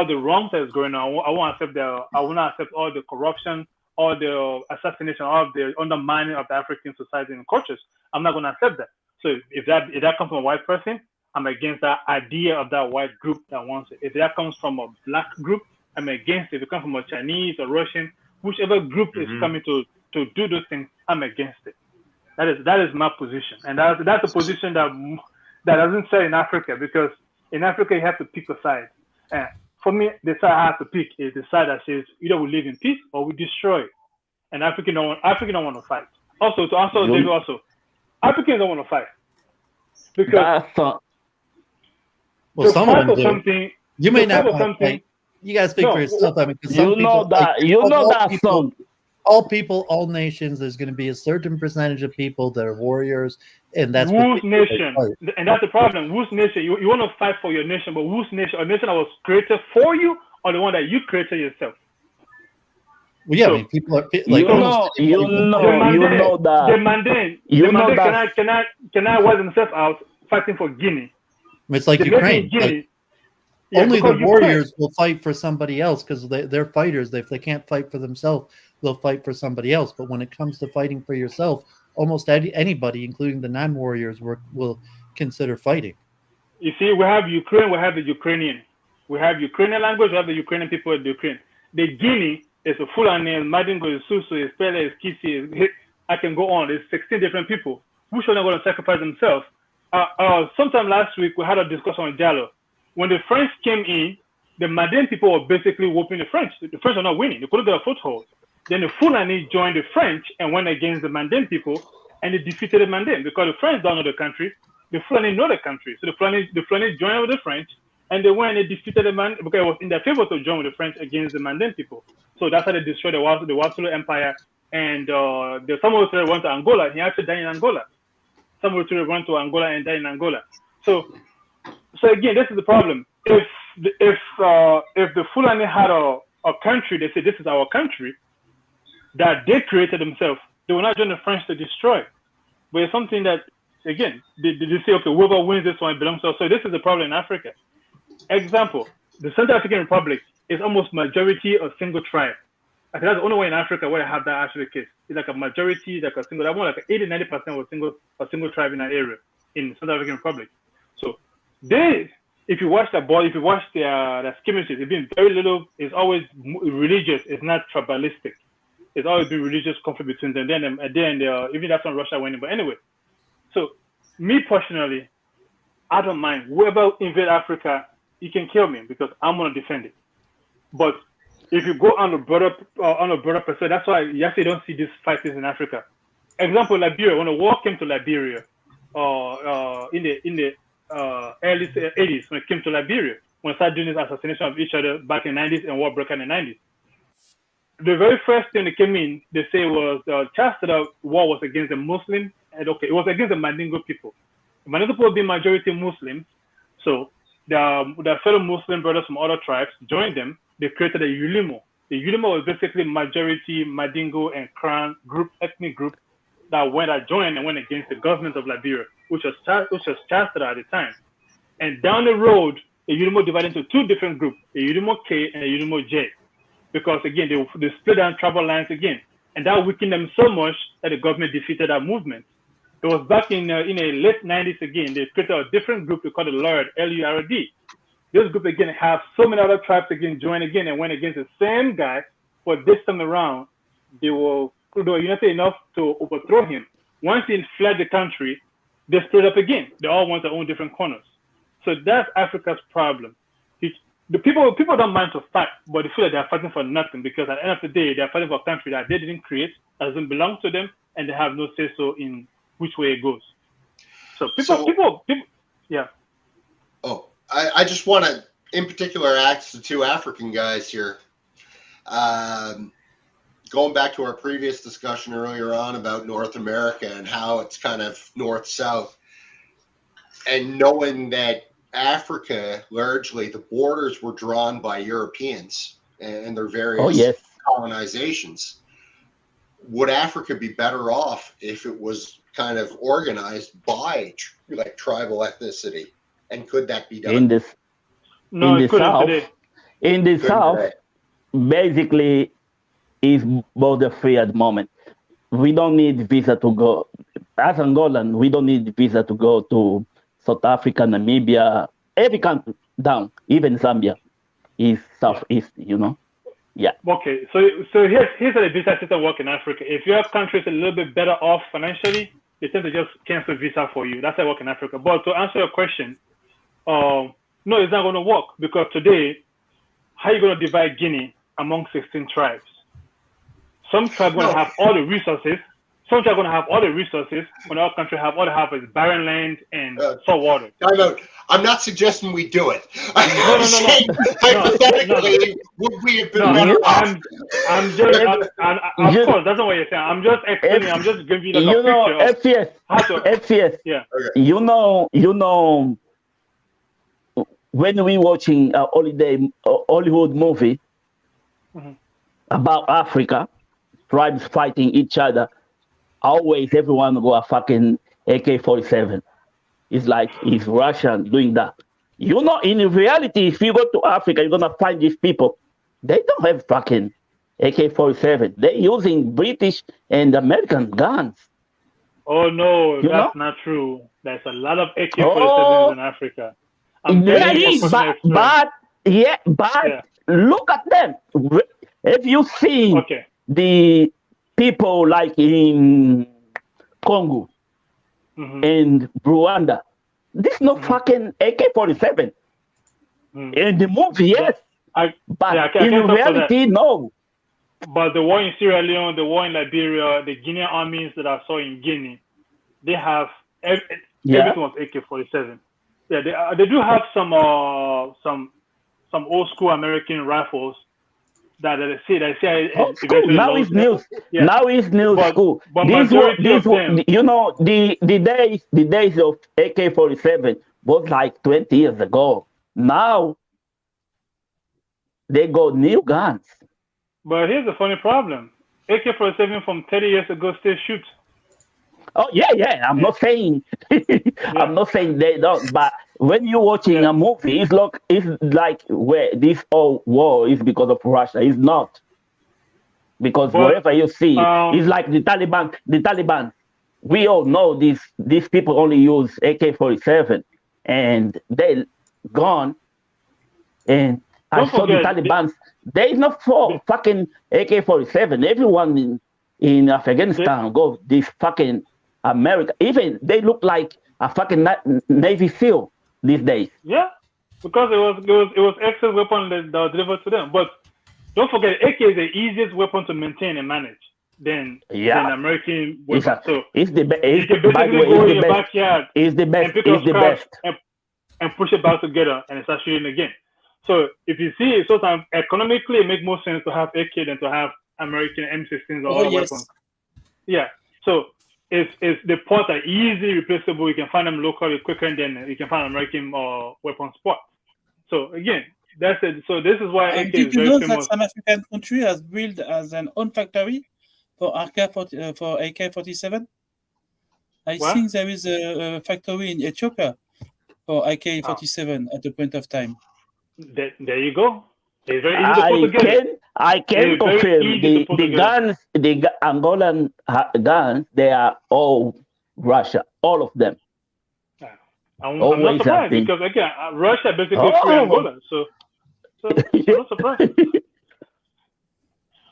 the wrongs that's going on. I won't accept I will not accept all the corruption, all the assassination, all the undermining of the African society and cultures. I'm not going to accept that. So if that comes from a white person, I'm against that idea of that white group that wants it. If that comes from a black group, I'm against it. If it comes from a Chinese or Russian, whichever group is coming to do those things, I'm against it. That is my position, and that's a position that doesn't say in Africa, because in Africa you have to pick a side. And for me, the side I have to pick is the side that says either we live in peace or we destroy it. And Africans don't want to fight. Also, to answer David, Africans don't want to fight because some of them do. Something you may not want to fight. You guys speak for yourself. I mean, all people, all nations, there's going to be a certain percentage of people that are warriors, and that's whose nation. And that's the problem. Whose nation? You want to fight for your nation, but whose nation? A nation that was created for you, or the one that you created yourself? Well, yeah, I mean, people are like the Mandan. Can I wipe themselves out fighting for Guinea? It's like Ukraine. Only the warriors will fight for somebody else because they're fighters. If they can't fight for themselves, they'll fight for somebody else. But when it comes to fighting for yourself, almost anybody, including the non-warriors, will consider fighting. You see, we have Ukraine, we have the Ukrainian. We have Ukrainian language, we have the Ukrainian people of the Ukraine. The Guinea is a Fulani, Madingo, is Susu, is Pele, is Kisi, I can go on. There's 16 different people. Which are not going to sacrifice themselves? Sometime last week, we had a discussion on Jallo. When the French came in, the Manden people were basically whooping the French. The French are not winning. They couldn't get a foothold. Then the Fulani joined the French and went against the Manden people, and they defeated the Manden because the French don't know the country. The Fulani know the country. So the Fulani joined with the French, and they went and they defeated the Manden because it was in their favor to join with the French against the Manden people. So that's how they destroyed the Wasulu Empire. And the Samuel Ture went to Angola. He actually died in Angola. Samuel Ture went to Angola and died in Angola. So again, this is the problem. If the Fulani had a country, they say this is our country, that they created themselves, they will not join the French to destroy. But it's something that, again, they say, okay, whoever wins this one belongs to us. So this is the problem in Africa. Example, the Central African Republic is almost majority a single tribe. I think that's the only way in Africa where I have that actually case. It's like a majority, like a single, more like 80-90% of a single tribe in that area in the Central African Republic. So if you watch that ball, if you watch their skirmishes, it's been very little. It's always religious. It's not tribalistic. It's always been religious conflict between them. Then even that's when Russia went in. But anyway, so me personally, I don't mind. Whoever invade Africa, you can kill me because I'm gonna defend it. But if you go on a broader perspective, that's why you actually don't see these fightings in Africa. Example, Liberia. When the war came to Liberia, in the early 80s, when it came to Liberia, when they started doing this assassination of each other back in the 90s and war broke out in the 90s. the very first thing that came in, they say was the Chastity war was against the Muslims, and okay, it was against the Mandingo people. The Mandingo people being majority Muslims, so their fellow Muslim brothers from other tribes joined them. They created a Ulimo. The Ulimo was basically majority Mandingo and Kran group, ethnic group that joined and went against the government of Liberia, which was Chastity at the time. And down the road, the Ulimo divided into two different groups, the Ulimo K and the Ulimo J, because again they split down tribal lines again, and that weakened them so much that the government defeated that movement. It was back in the late 90s again. They created a different group they called the LURD, L-U-R-D. This group again have so many other tribes again join again and went against the same guy, but this time around they were united enough to overthrow him. Once he fled the country, they split up again. They all went their own different corners. So that's Africa's problem. The people don't mind to fight, but they feel like they're fighting for nothing, because at the end of the day, they're fighting for a country that they didn't create, doesn't belong to them, and they have no say so in which way it goes. So people, yeah. Oh, I just want to, in particular, ask the two African guys here. Going back to our previous discussion earlier on about North America and how it's kind of north-south, and knowing that Africa, largely, the borders were drawn by Europeans and their various colonizations. Would Africa be better off if it was kind of organized by like tribal ethnicity? And could that be done? In the south, basically, is border free at the moment. We don't need visa to go. As Angolan, we don't need visa to go to South Africa, Namibia, every country down, even Zambia is southeast, Yeah. Okay, so here's how the visa system work in Africa. If you have countries a little bit better off financially, they tend to just cancel visa for you. That's how it works in Africa. But to answer your question, no, it's not going to work, because today, how are you going to divide Guinea among 16 tribes? Some tribes are going to have all the resources. Some tribes are going to have all the resources, when our country have all they have is barren land and salt water. I'm not suggesting we do it. I'm saying, hypothetically, would we have been better off? I'm just, of course, that's not what you're saying. I'm just explaining. I'm just giving you the picture. FPS. Yeah. Okay. You know, when we watching a Hollywood movie about Africa, tribes fighting each other, always everyone go a fucking AK-47. It's like it's Russian doing that. In reality, if you go to Africa, you're gonna find these people. They don't have fucking AK-47. They're using British and American guns. Oh no, that's not true. There's a lot of AK-47s in Africa. But look at them. If you see the people like in Congo and Rwanda, this is not fucking AK-47. In the movie, yes. But in reality, no. But the war in Sierra Leone, the war in Liberia, the Guinean armies that I saw in Guinea, they have everything was AK-47. Yeah, they do have some old school American rifles that they say now it's news. Yeah. Now it's news school. But the days of AK-47 was like 20 years ago. Now they got new guns. But here's the funny problem: AK-47 from 30 years ago still shoots. Oh yeah. I'm not saying I'm not saying they don't, but when you're watching a movie, it's like where this whole war is because of Russia. It's not, because wherever you see, it's like the Taliban. The Taliban, we all know these people only use AK-47, and they gone. And I saw the Taliban. There is no fucking AK-47. Everyone in Afghanistan go this fucking America. Even they look like a fucking Navy SEAL these days. Yeah, because it was excellent weapon that was delivered to them. But don't forget, AK is the easiest weapon to maintain and manage than American weapon. It's the best. You can basically go in your backyard. It's the best. It's the best. And push it back together and start shooting again. So if you see it, sometimes economically it makes more sense to have AK than to have American M16s or Oh, other yes. weapons. Yeah. So if the ports are easily replaceable, you can find them locally quicker than you can find American weapons ports. So again, that's it. So this is why AK Did is you very know famous. that some African country has built as an own factory for AK-47? I What? think there is a factory in Ethiopia for AK-47 at the point of time. There you go. It's very easy to put together. I can It's very confirm easy to put the together. guns, Angolan guns, they are all Russia, all of them. I'm Always not surprised have been. because again, Russia basically free Angola, so I'm not surprised.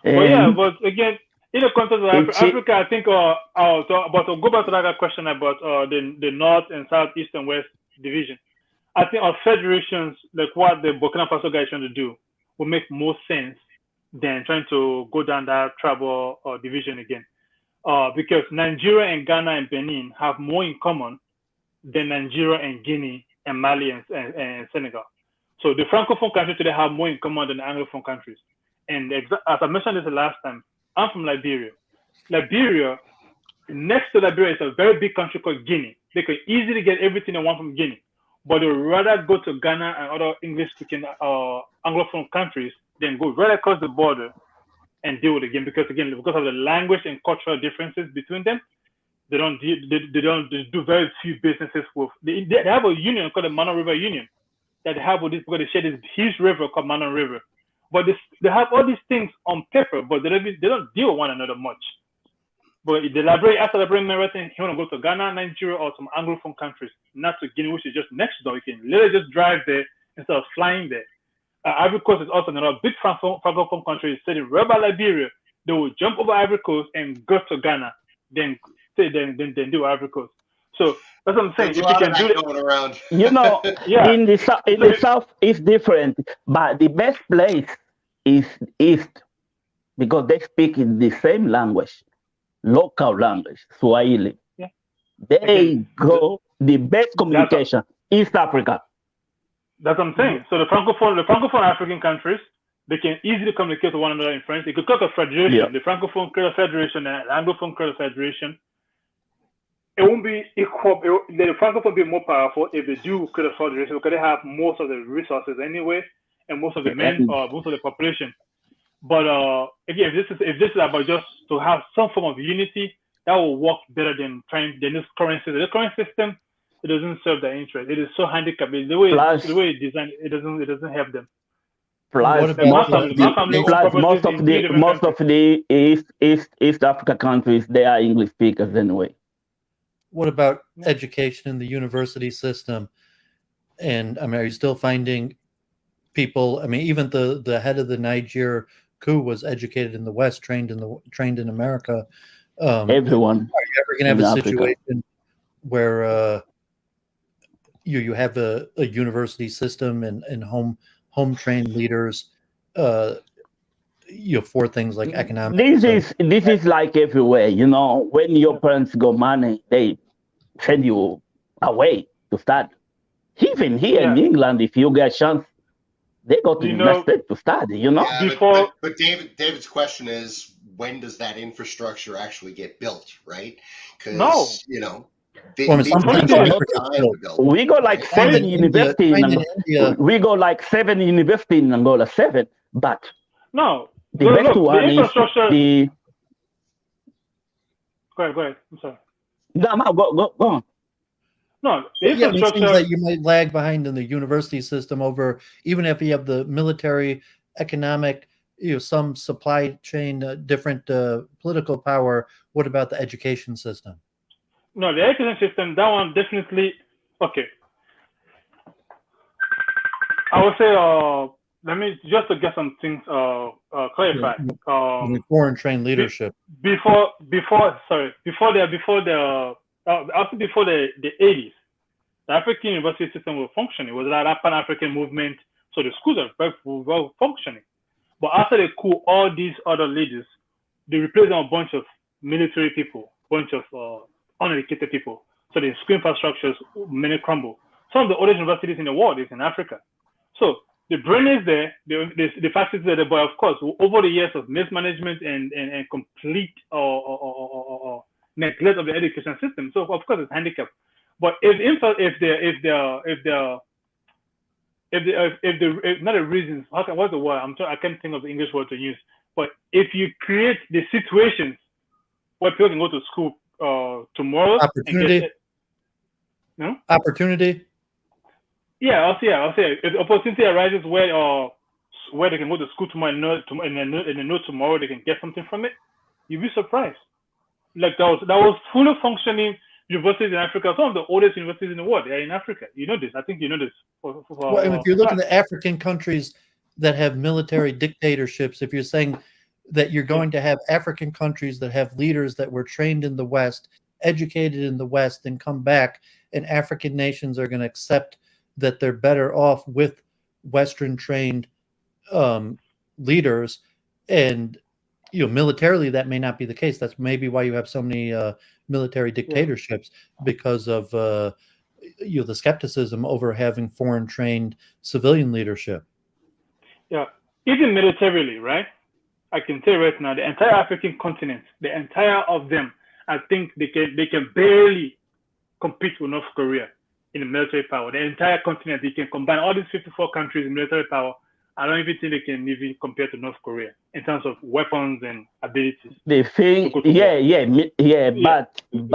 But yeah, but again, in the context of Africa, I think. But to go back to that question about the North and South, East and West division, I think our federations, like what the Burkina Faso guy is trying to do, will make more sense than trying to go down that tribal division again. Because Nigeria and Ghana and Benin have more in common than Nigeria and Guinea and Mali and Senegal. So the Francophone countries today have more in common than the Anglophone countries. And as I mentioned this the last time, I'm from Liberia. Liberia, next to Liberia is a very big country called Guinea. They could easily get everything they want from Guinea, but they would rather go to Ghana and other English-speaking Anglophone countries than go right across the border and deal with it again. Because of the language and cultural differences between them, they do very few businesses with. They have a union called the Mano River Union that they have with this because they share this huge river called Mano River. But they have all these things on paper, but they don't deal with one another much. But the library, after the library marathon, he want to go to Ghana, Nigeria, or some Anglophone countries, not to Guinea, which is just next door. You can literally just drive there instead of flying there. Ivory Coast is also another big Francophone country sitting right by Liberia. They will jump over Ivory Coast and go to Ghana, then do Ivory Coast. So that's what I'm saying. If you can do it going around. You know, yeah. in the south it's different, but the best place is east because they speak in the same language, local language, Swahili. Yeah. They go the best communication, East Africa. That's what I'm saying. So the Francophone African countries, they can easily communicate with one another in French. They could create a federation, Yeah. the Francophone create a federation, and the Anglophone create a federation. It won't be equal. The Francophone will be more powerful if they do create a federation because they have most of the resources anyway, and most of the men, most of the population. But again, if this is about just to have some form of unity, that will work better than this current system. The current system, it doesn't serve their interest. It is so handicapped. The way it's designed, it doesn't help them. Plus, most of the East Africa countries, they are English speakers anyway. What about education in the university system? And I mean, are you still finding people? I mean, even the head of the Niger coup was educated in the West, trained in America. Everyone. Are you ever going to have a situation where you have a university system and home trained leaders? For things like economics. This is like everywhere. You know, when your parents got money, they send you away to start. Even here in England, if you get a chance, they go to the university to study. You know. Yeah, but David's question is, when does that infrastructure actually get built? Right? Because we got like 7 universities in Angola. We got like 7 universities in Angola. 7, but no. The best one is the. Go ahead. I'm sorry. No, go on. No, the infrastructure. It seems that you might lag behind in the university system over, even if you have the military, economic, some supply chain, different political power. What about the education system? No, the education system, that one definitely. Okay. I would say, let me just to get some things clarified. Foreign trained leadership. Before the 80s, the African university system was functioning. It was like a Pan-African movement, so the schools are well functioning. But after the coup, all these other leaders, they replaced them with a bunch of military people, bunch of uneducated people. So the school infrastructures many crumble. Some of the oldest universities in the world is in Africa. So The brain is there, the facts is there, but of course, over the years of mismanagement and complete or neglect of the education system, so of course it's handicapped. But if not the reasons, what's the word? I can't think of the English word to use. But if you create the situations where people can go to school tomorrow, opportunity. No? Opportunity. Yeah, I'll say if opportunity arises where they can go to school tomorrow and they know tomorrow they can get something from it, you'd be surprised. Like that was fully functioning universities in Africa. Some of the oldest universities in the world, they're in Africa. You know this. I think you know this. Well, if you look at the African countries that have military dictatorships, if you're saying that you're going to have African countries that have leaders that were trained in the West, educated in the West, and come back, and African nations are going to accept that they're better off with Western trained leaders, and militarily that may not be the case. That's maybe why you have so many military dictatorships, because of the skepticism over having foreign trained civilian leadership. Yeah, even militarily, right? I can tell you right now, the entire African continent, the entire of them, I think they can barely compete with North Korea in the military power. The entire continent, they can combine all these 54 countries in military power. I don't even think they can even compare to North Korea in terms of weapons and abilities. The thing, but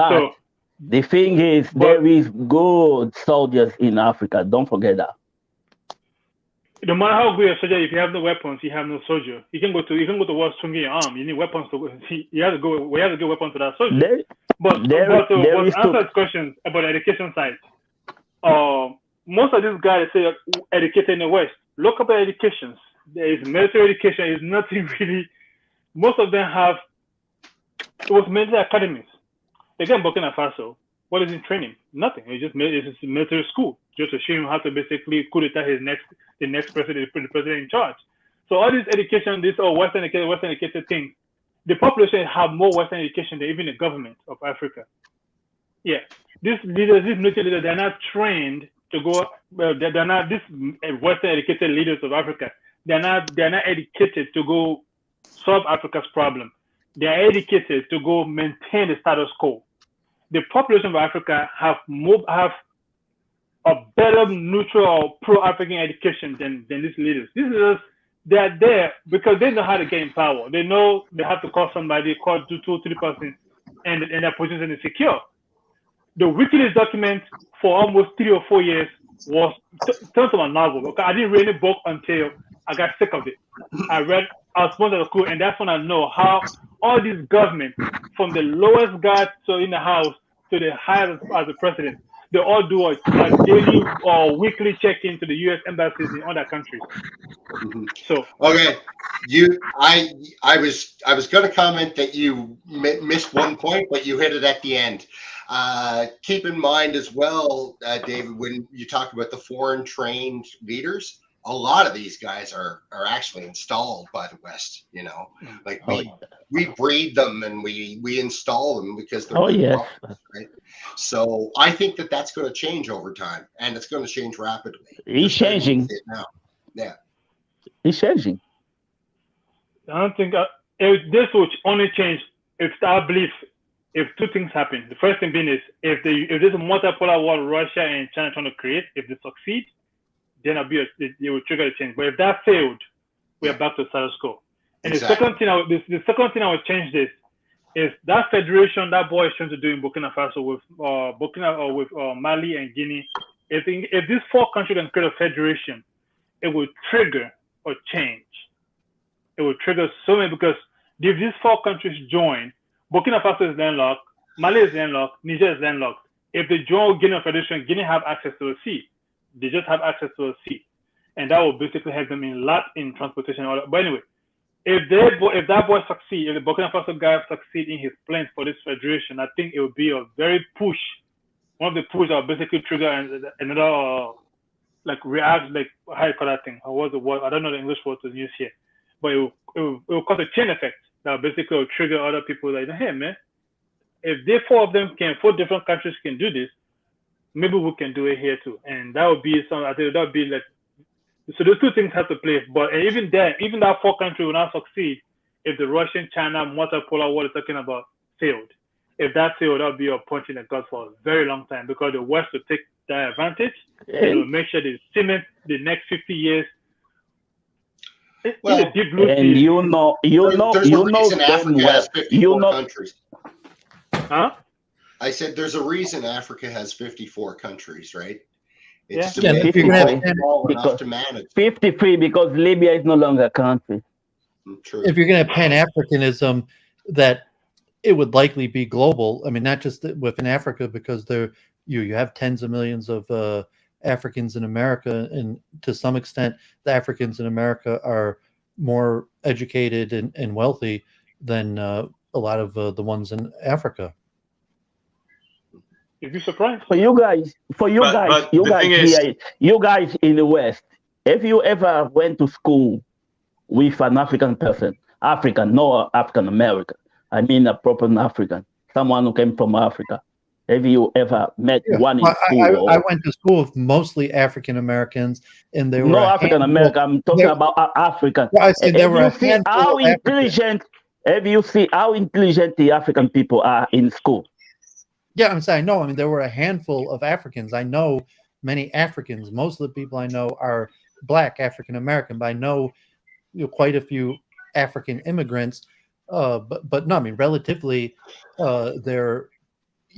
so, the thing is, there is good soldiers in Africa. Don't forget that. No matter how good a soldier, if you have no weapons, you have no soldier. You can go to war swinging your arm. You need weapons to go. You have to go. We have to get weapons to that soldier. But answer this question about the education side. Most of these guys say educated in the West. Look up at educations. There is military education. Is nothing really. Most of them have. It was military academies. Again, Burkina Faso. What is in training? Nothing. It's just a military school, just to show him how to basically coup d'etat the next president, the president in charge. So all this education, this Western educated thing, the population have more Western education than even the government of Africa. Yeah, these military leaders, they're not trained to go. Well, they're not these Western educated leaders of Africa. They're not educated to go solve Africa's problem. They're educated to go maintain the status quo. The population of Africa have a better neutral or pro-African education than these leaders. These leaders, they are there because they know how to get in power. They know they have to call somebody, call 2-3%, and their position is secure. The WikiLeaks document for almost 3 or 4 years was turned to a novel. Okay? I didn't read the book until I got sick of it. I was born at school, and that's when I know how all these governments, from the lowest guy in the house to the highest as the president, they all do a daily or weekly check-in to the U.S. embassies in other countries. So okay, I was going to comment that you missed one point, but you hit it at the end. Keep in mind as well, David, when you talk about the foreign trained leaders, a lot of these guys are actually installed by the West. Like we breed them and we install them because they're right? So I think that's going to change over time, and it's going to change rapidly. It's changing now. Yeah, it's changing. I don't think this will only change if our belief. If two things happen, the first thing being is if there's a multipolar world, Russia and China trying to create, if they succeed, then it will trigger the change. But if that failed, we are back to status quo. And exactly. the second thing I would change this is that federation that boy is trying to do in Burkina Faso with Mali and Guinea. If these 4 countries can create a federation, it will trigger a change. It will trigger so many, because if these 4 countries join, Burkina Faso is landlocked, Mali is landlocked, Niger is landlocked. If they join Guinea Federation, Guinea have access to the sea. They just have access to a sea, and that will basically help them in transportation. But anyway, if that boy succeed, if the Burkina Faso guy succeed in his plans for this federation, I think it will be a very push. One of the push that will basically trigger another react, how you call that thing? What's the word? I don't know the English word to use here, but it will cause a chain effect that basically will trigger other people like, hey man, if 4 different countries can do this, maybe we can do it here too. And that would be I think that would be So those two things have to play. But even then, even that 4 country will not succeed if the Russian, China, multipolar world is talking about failed. If that failed, that would be a punch in the gut for a very long time because the West will take that advantage and will make sure they cement the next 50 years. Well, deep blue and sea. you know Africa has 54 countries. Huh? I said there's a reason Africa has 54 countries, right? It's Yeah, to 53 small enough because to manage. 53 because Libya is no longer a country. True. If you're going to have Pan-Africanism, that it would likely be global. I mean, not just within Africa, because you have tens of millions of Africans in America, and to some extent, the Africans in America are more educated and wealthy than a lot of the ones in Africa. You'd be surprised. You guys in the West, if you ever went to school with an African person, no African American, I mean a proper African, someone who came from Africa. Have you ever met one in school? I went to school with mostly African Americans, and they were no African American. I'm talking about African. Well, I said there were how intelligent. Have you seen how intelligent the African people are in school? Yeah, I'm saying no. I mean, there were a handful of Africans. I know many Africans. Most of the people I know are Black African American, but I know quite a few African immigrants. But no, I mean, relatively, they're.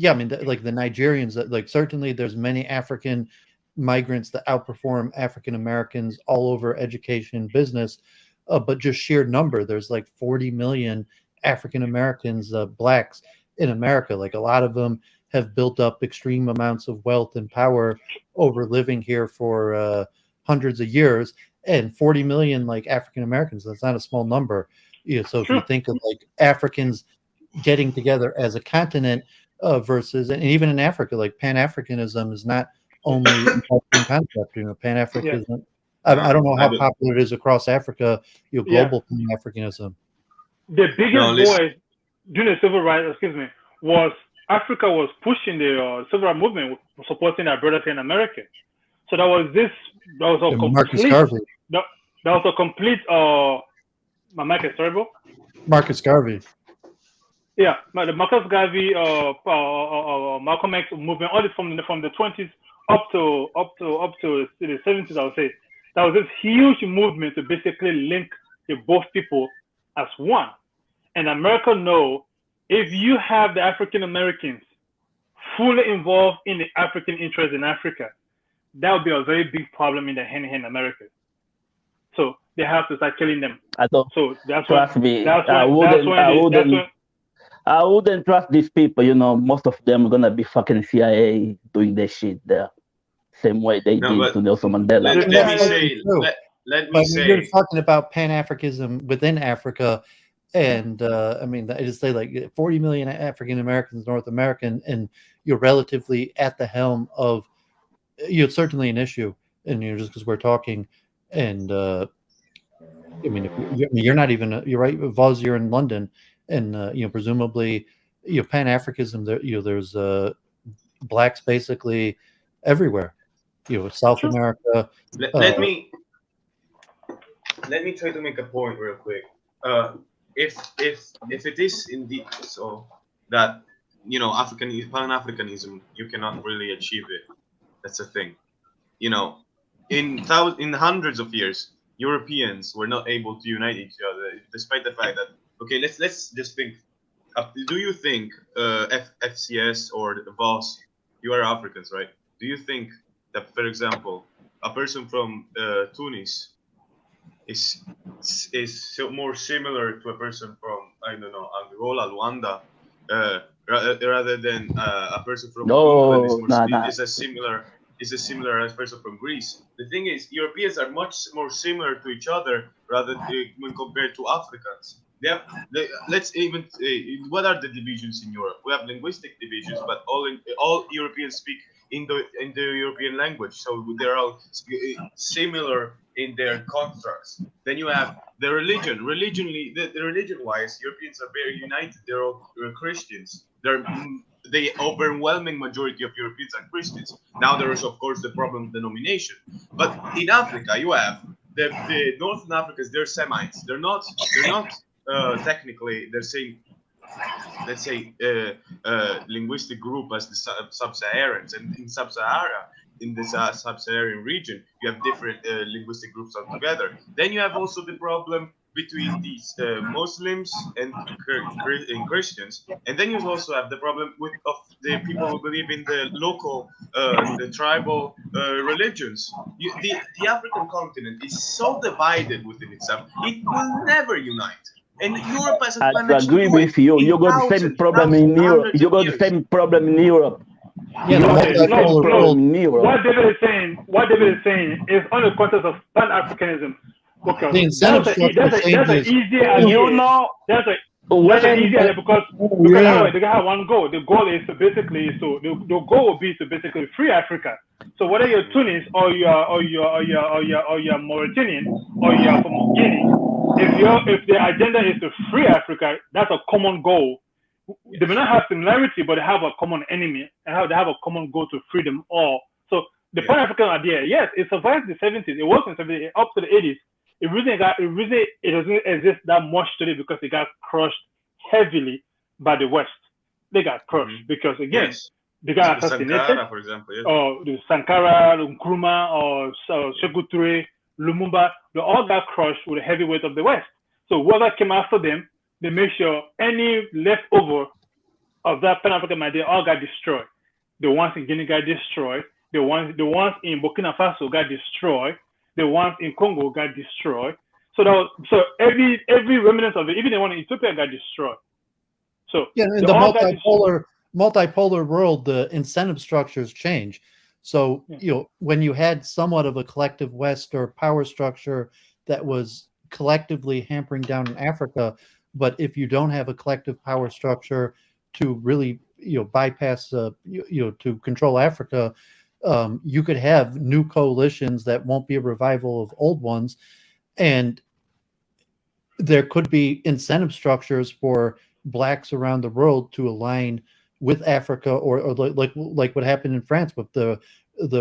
Yeah, I mean, like the Nigerians, like certainly there's many African migrants that outperform African Americans all over education, business, but just sheer number, there's like 40 million African Americans, Blacks in America. Like a lot of them have built up extreme amounts of wealth and power over living here for hundreds of years, and 40 million like African Americans, that's not a small number. So if you think of like Africans getting together as a continent, versus, and even in Africa, like Pan-Africanism is not only a concept. Pan-Africanism. I don't know how popular it is across Africa. Global Pan-Africanism. The biggest voice during the civil rights, was Africa was pushing the civil rights movement, supporting our brothers in America. So that was a Marcus complete. Garvey. That was a complete. My mic is terrible. Marcus Garvey. Yeah, the Marcus Garvey, Malcolm X movement, all this from the 20s up to the 70s, I would say. That was this huge movement to basically link both people as one. And America know if you have the African Americans fully involved in the African interest in Africa, that would be a very big problem in the hand-in-hand America. So they have to start killing them. So that's trust me. I wouldn't trust these people. Most of them are gonna be fucking CIA doing their shit there, same way they did to Nelson Mandela. Let me say, you're talking about Pan-Africanism within Africa, and I mean, I just say like 40 million African Americans, North American, and you're relatively at the helm of. It's certainly an issue, and just because we're talking, and I mean, you're not even. You're right, Voz. You're in London. And presumably, Pan-Africanism. There's Blacks basically everywhere. South America. Let me try to make a point real quick. If it is indeed so that Pan-Africanism, you cannot really achieve it. That's the thing. In hundreds of years, Europeans were not able to unite each other, despite the fact that. Okay, let's just think. Do you think FCS or VOS, you are Africans, right? Do you think that, for example, a person from Tunis is more similar to a person from Angola, Rwanda, rather than a person from is as similar as a person from Greece? The thing is, Europeans are much more similar to each other rather when compared to Africans. Let's even what are the divisions in Europe? We have linguistic divisions, but all Europeans speak in the European language, so they're all similar in their constructs. Then you have the religion. Religion-wise, Europeans are very united. They're all Christians. the overwhelming majority of Europeans are Christians. Now there is, of course, the problem of denomination. But in Africa, you have the Northern Africans. They're Semites. They're not technically the same, let's say, linguistic group as the sub-Saharans. And in the sub-Saharan region, you have different linguistic groups altogether. Then you have also the problem between these Muslims and Christians, and then you also have the problem of the people who believe in the local, the tribal religions. The African continent is so divided within itself; it will never unite. And Europe has I agree with you. You got the same problem in Europe. You got the same problem in Europe. Yeah, what David is saying is on the context of Pan-Africanism. Okay, the incentive that's an easy idea. You know, that's an easy idea because they have one goal. The goal is to basically the goal will be to basically free Africa. So whether you're Tunis or you're Mauritanian or you're from Guinea, if the agenda is to free Africa, that's a common goal. They may not have similarity, but they have a common enemy and they have a common goal to free them all. So the Pan-African idea, yes, it survived the 70s. It worked in the 70s up to the 80s. It doesn't exist that much today because it got crushed heavily by the West. They got crushed because, again, they got assassinated. Sankara, for example, or the Sankara, Nkrumah, or Sékou Touré, Lumumba, they all got crushed with the heavyweight of the West. So whoever came after them, they make sure any leftover of that Pan-African idea all got destroyed. The ones in Guinea got destroyed. The ones in Burkina Faso got destroyed. The ones in Congo got destroyed. So every remnant of it, even the one in Ethiopia, got destroyed. So in the multipolar world, the incentive structures change. So when you had somewhat of a collective West or power structure that was collectively hampering down in Africa, but if you don't have a collective power structure to really bypass to control Africa, you could have new coalitions that won't be a revival of old ones, and there could be incentive structures for blacks around the world to align with Africa, or like what happened in France with the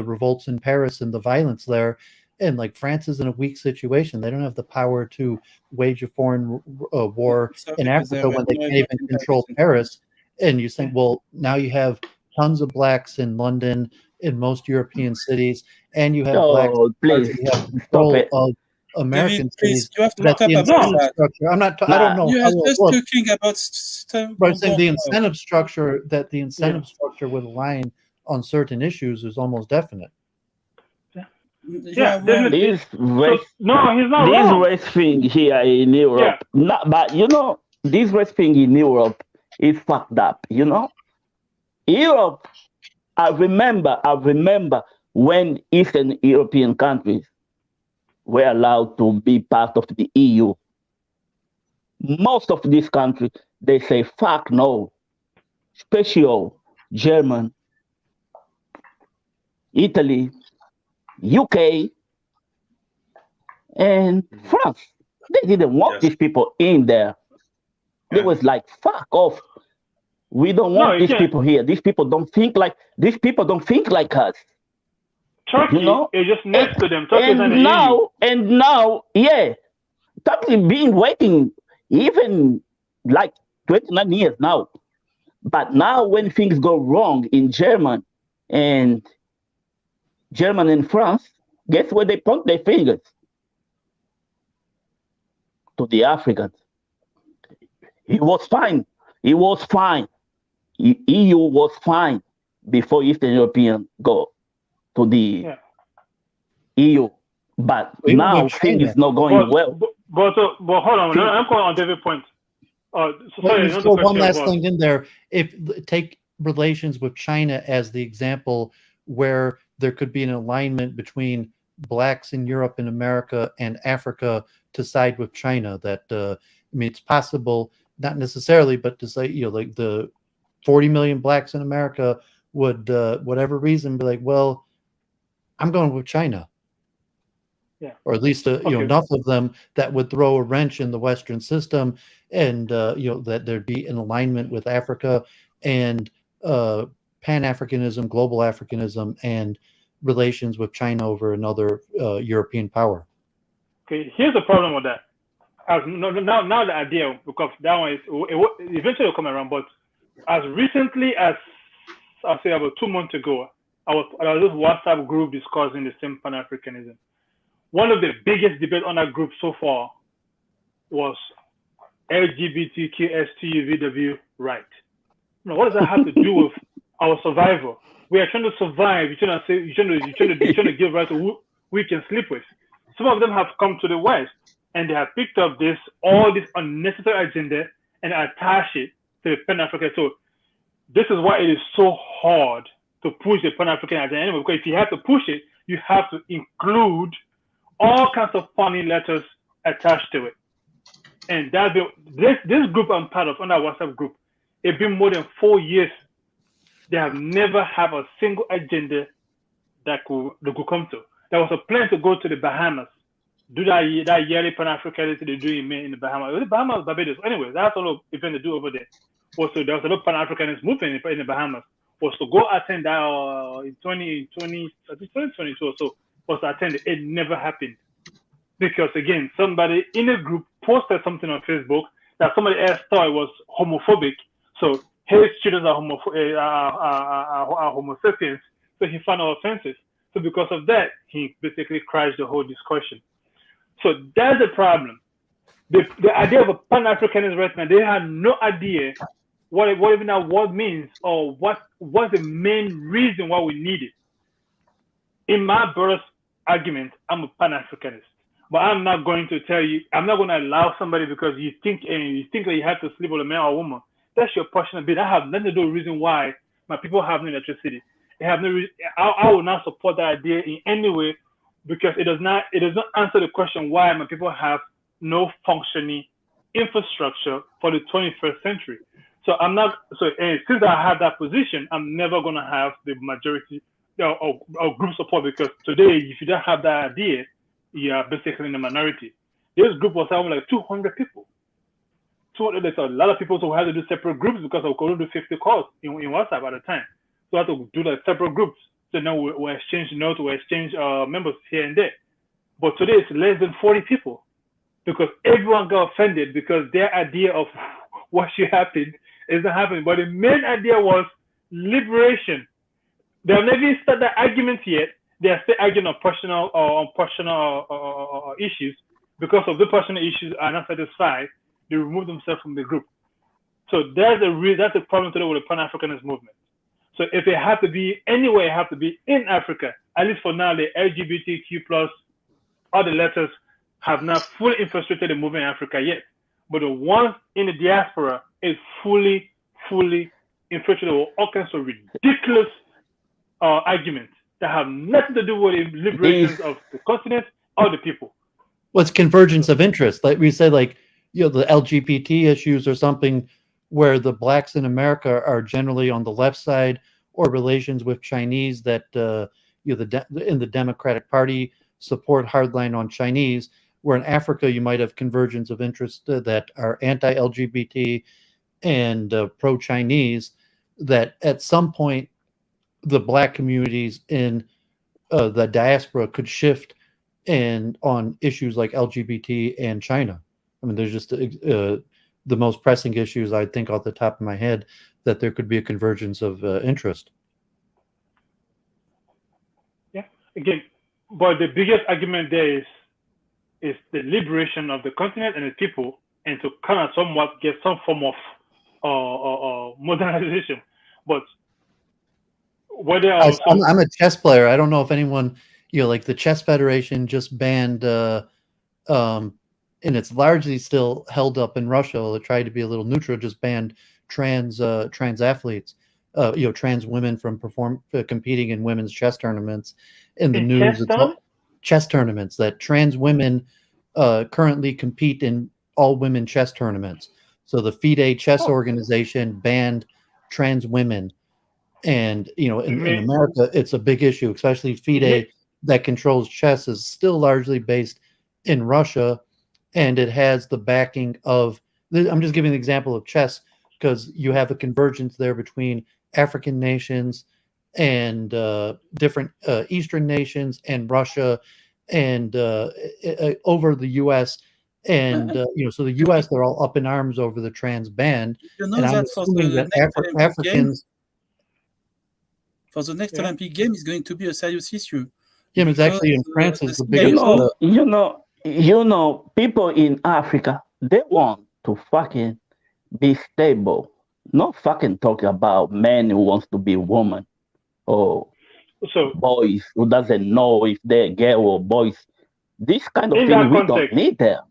revolts in Paris and the violence there. And like France is in a weak situation; they don't have the power to wage a foreign war in Africa when they can't even control Paris. And you think, well, now you have tons of blacks in London, in most European cities, and you have blacks. Please you have control of American cities. You have to talk about that. Structure. I'm not. I don't know. You are just talking about stuff. But I'm saying the incentive structure structure would align on certain issues is almost definite. Yeah, this race, no, he's not this wrong. race thing here in Europe, but this race thing in Europe is fucked up. Europe. I remember when Eastern European countries were allowed to be part of the EU. Most of these countries, they say, fuck no. Especially German, Italy, UK, and France. They didn't want these people in there. They was like, fuck off. We don't want these people here. These people don't think like us. Turkey is just next to them. Turkey now, Turkey been waiting even like 29 years now. But now when things go wrong in Germany and France, guess where they point their fingers? To the Africans. It was fine. EU was fine before Eastern European go to the EU, but now things is not going well. But hold on, I'm going on David's point. So one last thing in there. Take relations with China as the example, where there could be an alignment between blacks in Europe and America and Africa to side with China. That it's possible, not necessarily, but to say like the 40 million blacks in America would, whatever reason, be like, well, I'm going with China. Or at least enough of them that would throw a wrench in the Western system, and that there'd be an alignment with Africa, and Pan-Africanism, global Africanism, and relations with China over another European power. Okay, here's the problem with that. Now the idea, because that one is eventually will come around, but as recently as I'll say about 2 months ago, I was this WhatsApp group discussing the same Pan-Africanism. One of the biggest debates on that group so far was LGBTQ, STUVW right. Now, what does that have to do with our survival? We are trying to survive. You're trying to give right to who we can sleep with. Some of them have come to the West and they have picked up all this unnecessary agenda and attach it to the Pan-African. So this is why it is so hard to push the Pan-African agenda anyway, because if you have to push it, you have to include all kinds of funny letters attached to it. And that this group I'm part of, on that WhatsApp group, it's been more than 4 years. They have never had a single agenda that could come to. There was a plan to go to the Bahamas, do that yearly Pan-Africanity they do in the Bahamas. The Bahamas, Barbados. Anyway, that's all the event they do over there. Also, there was a lot of Pan-Africanist movement in the Bahamas. Was to go attend that in 2022 or so. Was to attend it. It never happened. Because again, somebody in a group posted something on Facebook that somebody else thought it was homophobic. So his students are homo sapiens. So he found it offensive. So because of that, he basically crashed the whole discussion. So that's the problem. The idea of a Pan-Africanist right now, they have no idea what even that word means or what's the main reason why we need it. In my brother's argument, I'm a Pan-Africanist. But I'm not going to tell you, I'm not going to allow somebody because you think that you have to sleep with a man or a woman. That's your personal bit. I have nothing to do with the reason why my people have no electricity. They have no reason. I will not support that idea in any way because it does not answer the question why my people have no functioning infrastructure for the 21st century. So since I have that position, I'm never going to have the majority or group support because today, if you don't have that idea, you are basically in the minority. This group was having like 200 people. There's a lot of people who had to do separate groups because I couldn't do 50 calls in WhatsApp at the time. So I had to do like separate groups. So now we exchange notes, we exchange members here and there. But today it's less than 40 people because everyone got offended because their idea of what should happen isn't happening. But the main idea was liberation. They have never started the argument yet. They are still arguing on personal issues. Because of the personal issues are not satisfied, they remove themselves from the group. So that's the problem today with the Pan-Africanist movement. So if it have to be anywhere, it have to be in Africa. At least for now, the LGBTQ plus, all the letters have not fully infiltrated the movement in Africa yet. But the ones in the diaspora is fully infiltrated with all kinds of ridiculous arguments that have nothing to do with the liberation of the continent or the people. Well, it's convergence of interest. Like we said, like, the LGBT issues or something where the blacks in America are generally on the left side, or relations with Chinese that in the Democratic Party support hardline on Chinese, where in Africa you might have convergence of interest that are anti-LGBT and pro-Chinese, that at some point the black communities in the diaspora could shift and on issues like LGBT and China. I mean, there's just the most pressing issues, I think, off the top of my head, that there could be a convergence of interest. Yeah, again, but the biggest argument there is the liberation of the continent and the people, and to kind of somewhat get some form of modernization. But whether I'm a chess player. I don't know if anyone, like the Chess Federation just banned, and it's largely still held up in Russia. They tried to be a little neutral, just banned trans athletes, trans women from competing in women's chess tournaments. In the news, chess tournaments that trans women currently compete in all women chess tournaments. So the FIDE chess organization banned trans women. And, in America, it's a big issue, especially FIDE that controls chess is still largely based in Russia. And it has the backing of, I'm just giving an example of chess because you have a convergence there between African nations and different Eastern nations and Russia and over the U.S. And so the U.S. they're all up in arms over the trans ban. You know and I'm that for assuming the that next Olympic Africans. For the next Olympic game, is going to be a serious issue. Jim is actually in France is the biggest. You know, people in Africa, they want to fucking be stable. Not fucking talk about men who wants to be woman or boys who doesn't know if they're girl or boys. This kind of thing we don't need there.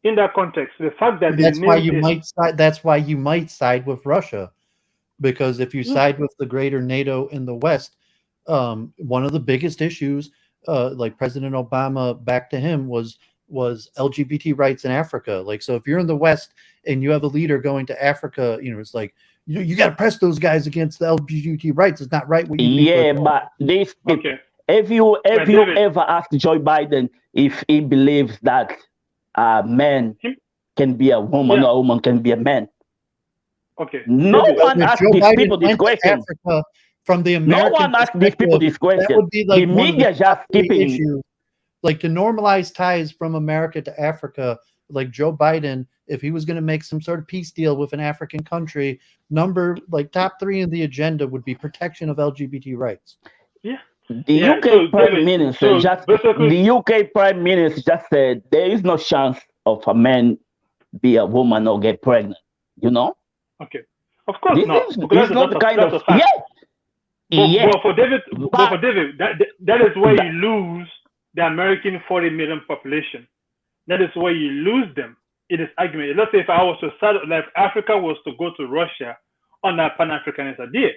In that context, the fact that that's why you might side with Russia, because if you side with the greater NATO in the West, one of the biggest issues, like President Obama, back to him, was LGBT rights in Africa. Like, so if you're in the West and you have a leader going to Africa, it's like you got to press those guys against the LGBT rights. It's not right what you but this if you ever ask Joe Biden if he believes that a man can be a woman or a woman can be a man. No one asked these people this question. From the American, no one asked these people this question. That would be like the media just keeping issues. Like to normalize ties from America to Africa, like Joe Biden, if he was going to make some sort of peace deal with an African country, top 3 in the agenda would be protection of LGBT rights. Yeah. The UK Prime Minister just said there is no chance of a man be a woman or get pregnant. You know? Okay. Of course this not. Is not the kind of But for David, that is where you lose the American 40 million population. That is where you lose them in this argument. Let's say if I was to start, like Africa was to go to Russia on that Pan-Africanist idea,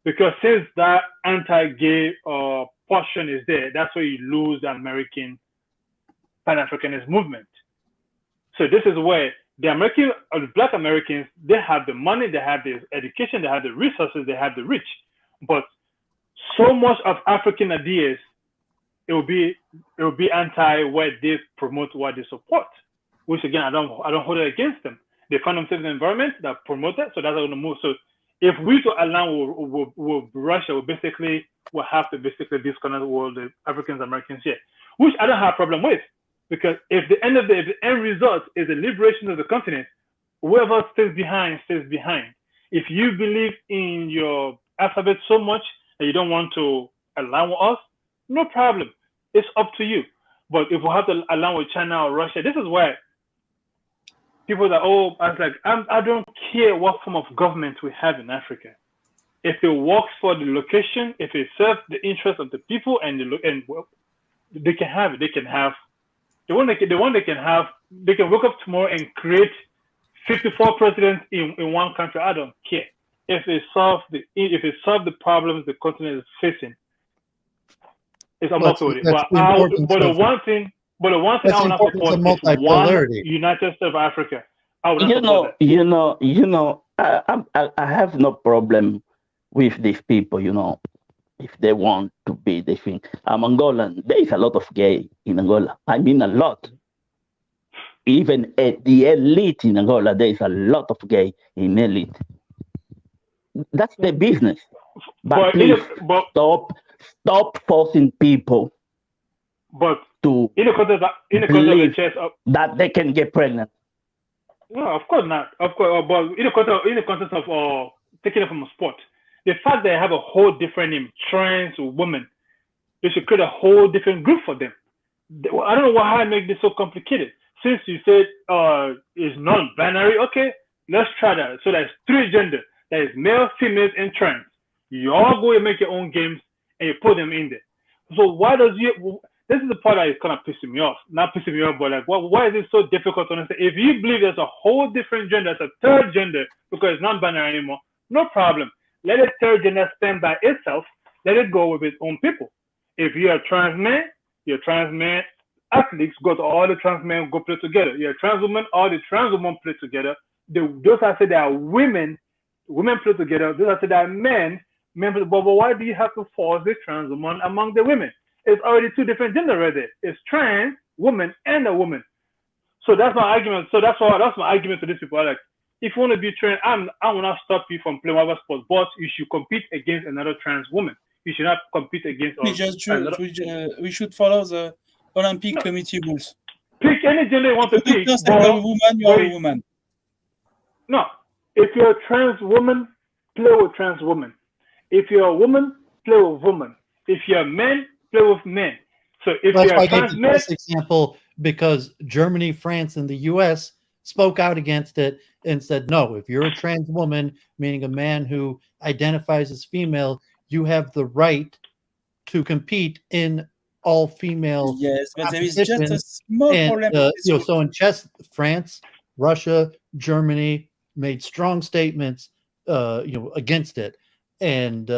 because since that anti-gay portion is there, that's where you lose the American Pan-Africanist movement. So this is where the American, the Black Americans, they have the money, they have the education, they have the resources, they have the reach. But so much of African ideas, it will be anti what they promote, what they support. Which again, I don't hold it against them. They find themselves in an environment that promote it, so that's going to move. So if we to align with Russia, we will have to disconnect all the Africans Americans here, which I don't have a problem with, because if the end result is the liberation of the continent, whoever stays behind stays behind. If you believe in your alphabet so much and you don't want to align with us, no problem. It's up to you. But if we have to align with China or Russia, this is why people that, I don't care what form of government we have in Africa. If it works for the location, if it serves the interest of the people, they can have it. They can have the one they can have. They can wake up tomorrow and create 54 presidents in one country. I don't care. If it solves the problems the continent is facing, I'm not with it. But the one thing I want to support is one United States of Africa. I have no problem with these people. If they want to be the thing. I'm Angolan. There is a lot of gay in Angola. I mean a lot. Even at the elite in Angola, there is a lot of gay in elite. That's their business. But please stop forcing people to believe that they can get pregnant. No, of course not. Of course, but in the context of taking it from a sport, the fact that they have a whole different name, trans women, they should create a whole different group for them. I don't know how I make this so complicated. Since you said it's non-binary, okay, let's try that. So there's 3 genders. That is male, females, and trans. You all go and make your own games and you put them in there. So this is the part that is kind of pissing me off. Not pissing me off, but why is it so difficult to understand? If you believe there's a whole different gender, there's a 3rd gender, because it's not binary anymore, no problem. Let the 3rd gender stand by itself. Let it go with its own people. If you're a trans man, your trans man athletes go to all the trans men go play together. You're a trans woman, all the trans women play together. Those I say they are women play together. Those I say they are men play. But why do you have to force the trans woman among the women? It's already 2 different genders right there. It's trans woman and a woman. So that's my argument. So that's my argument to these people. if you want to be trans, I will not stop you from playing whatever sport, but you should compete against another trans woman. You should not compete against. We should follow the Olympic Committee rules. Pick any gender you want to pick. Just you're a woman, you're a woman. No, if you're a trans woman, play with trans women. If you're a woman, play with women. If you're a man, play with men. So if that's you're why a trans man, this example, because Germany, France, and the U.S. spoke out against it and said, no, if you're a trans woman, meaning a man who identifies as female, you have the right to compete in all female. Yes, but there is just a small problem. So in chess, France, Russia, Germany made strong statements, against it. And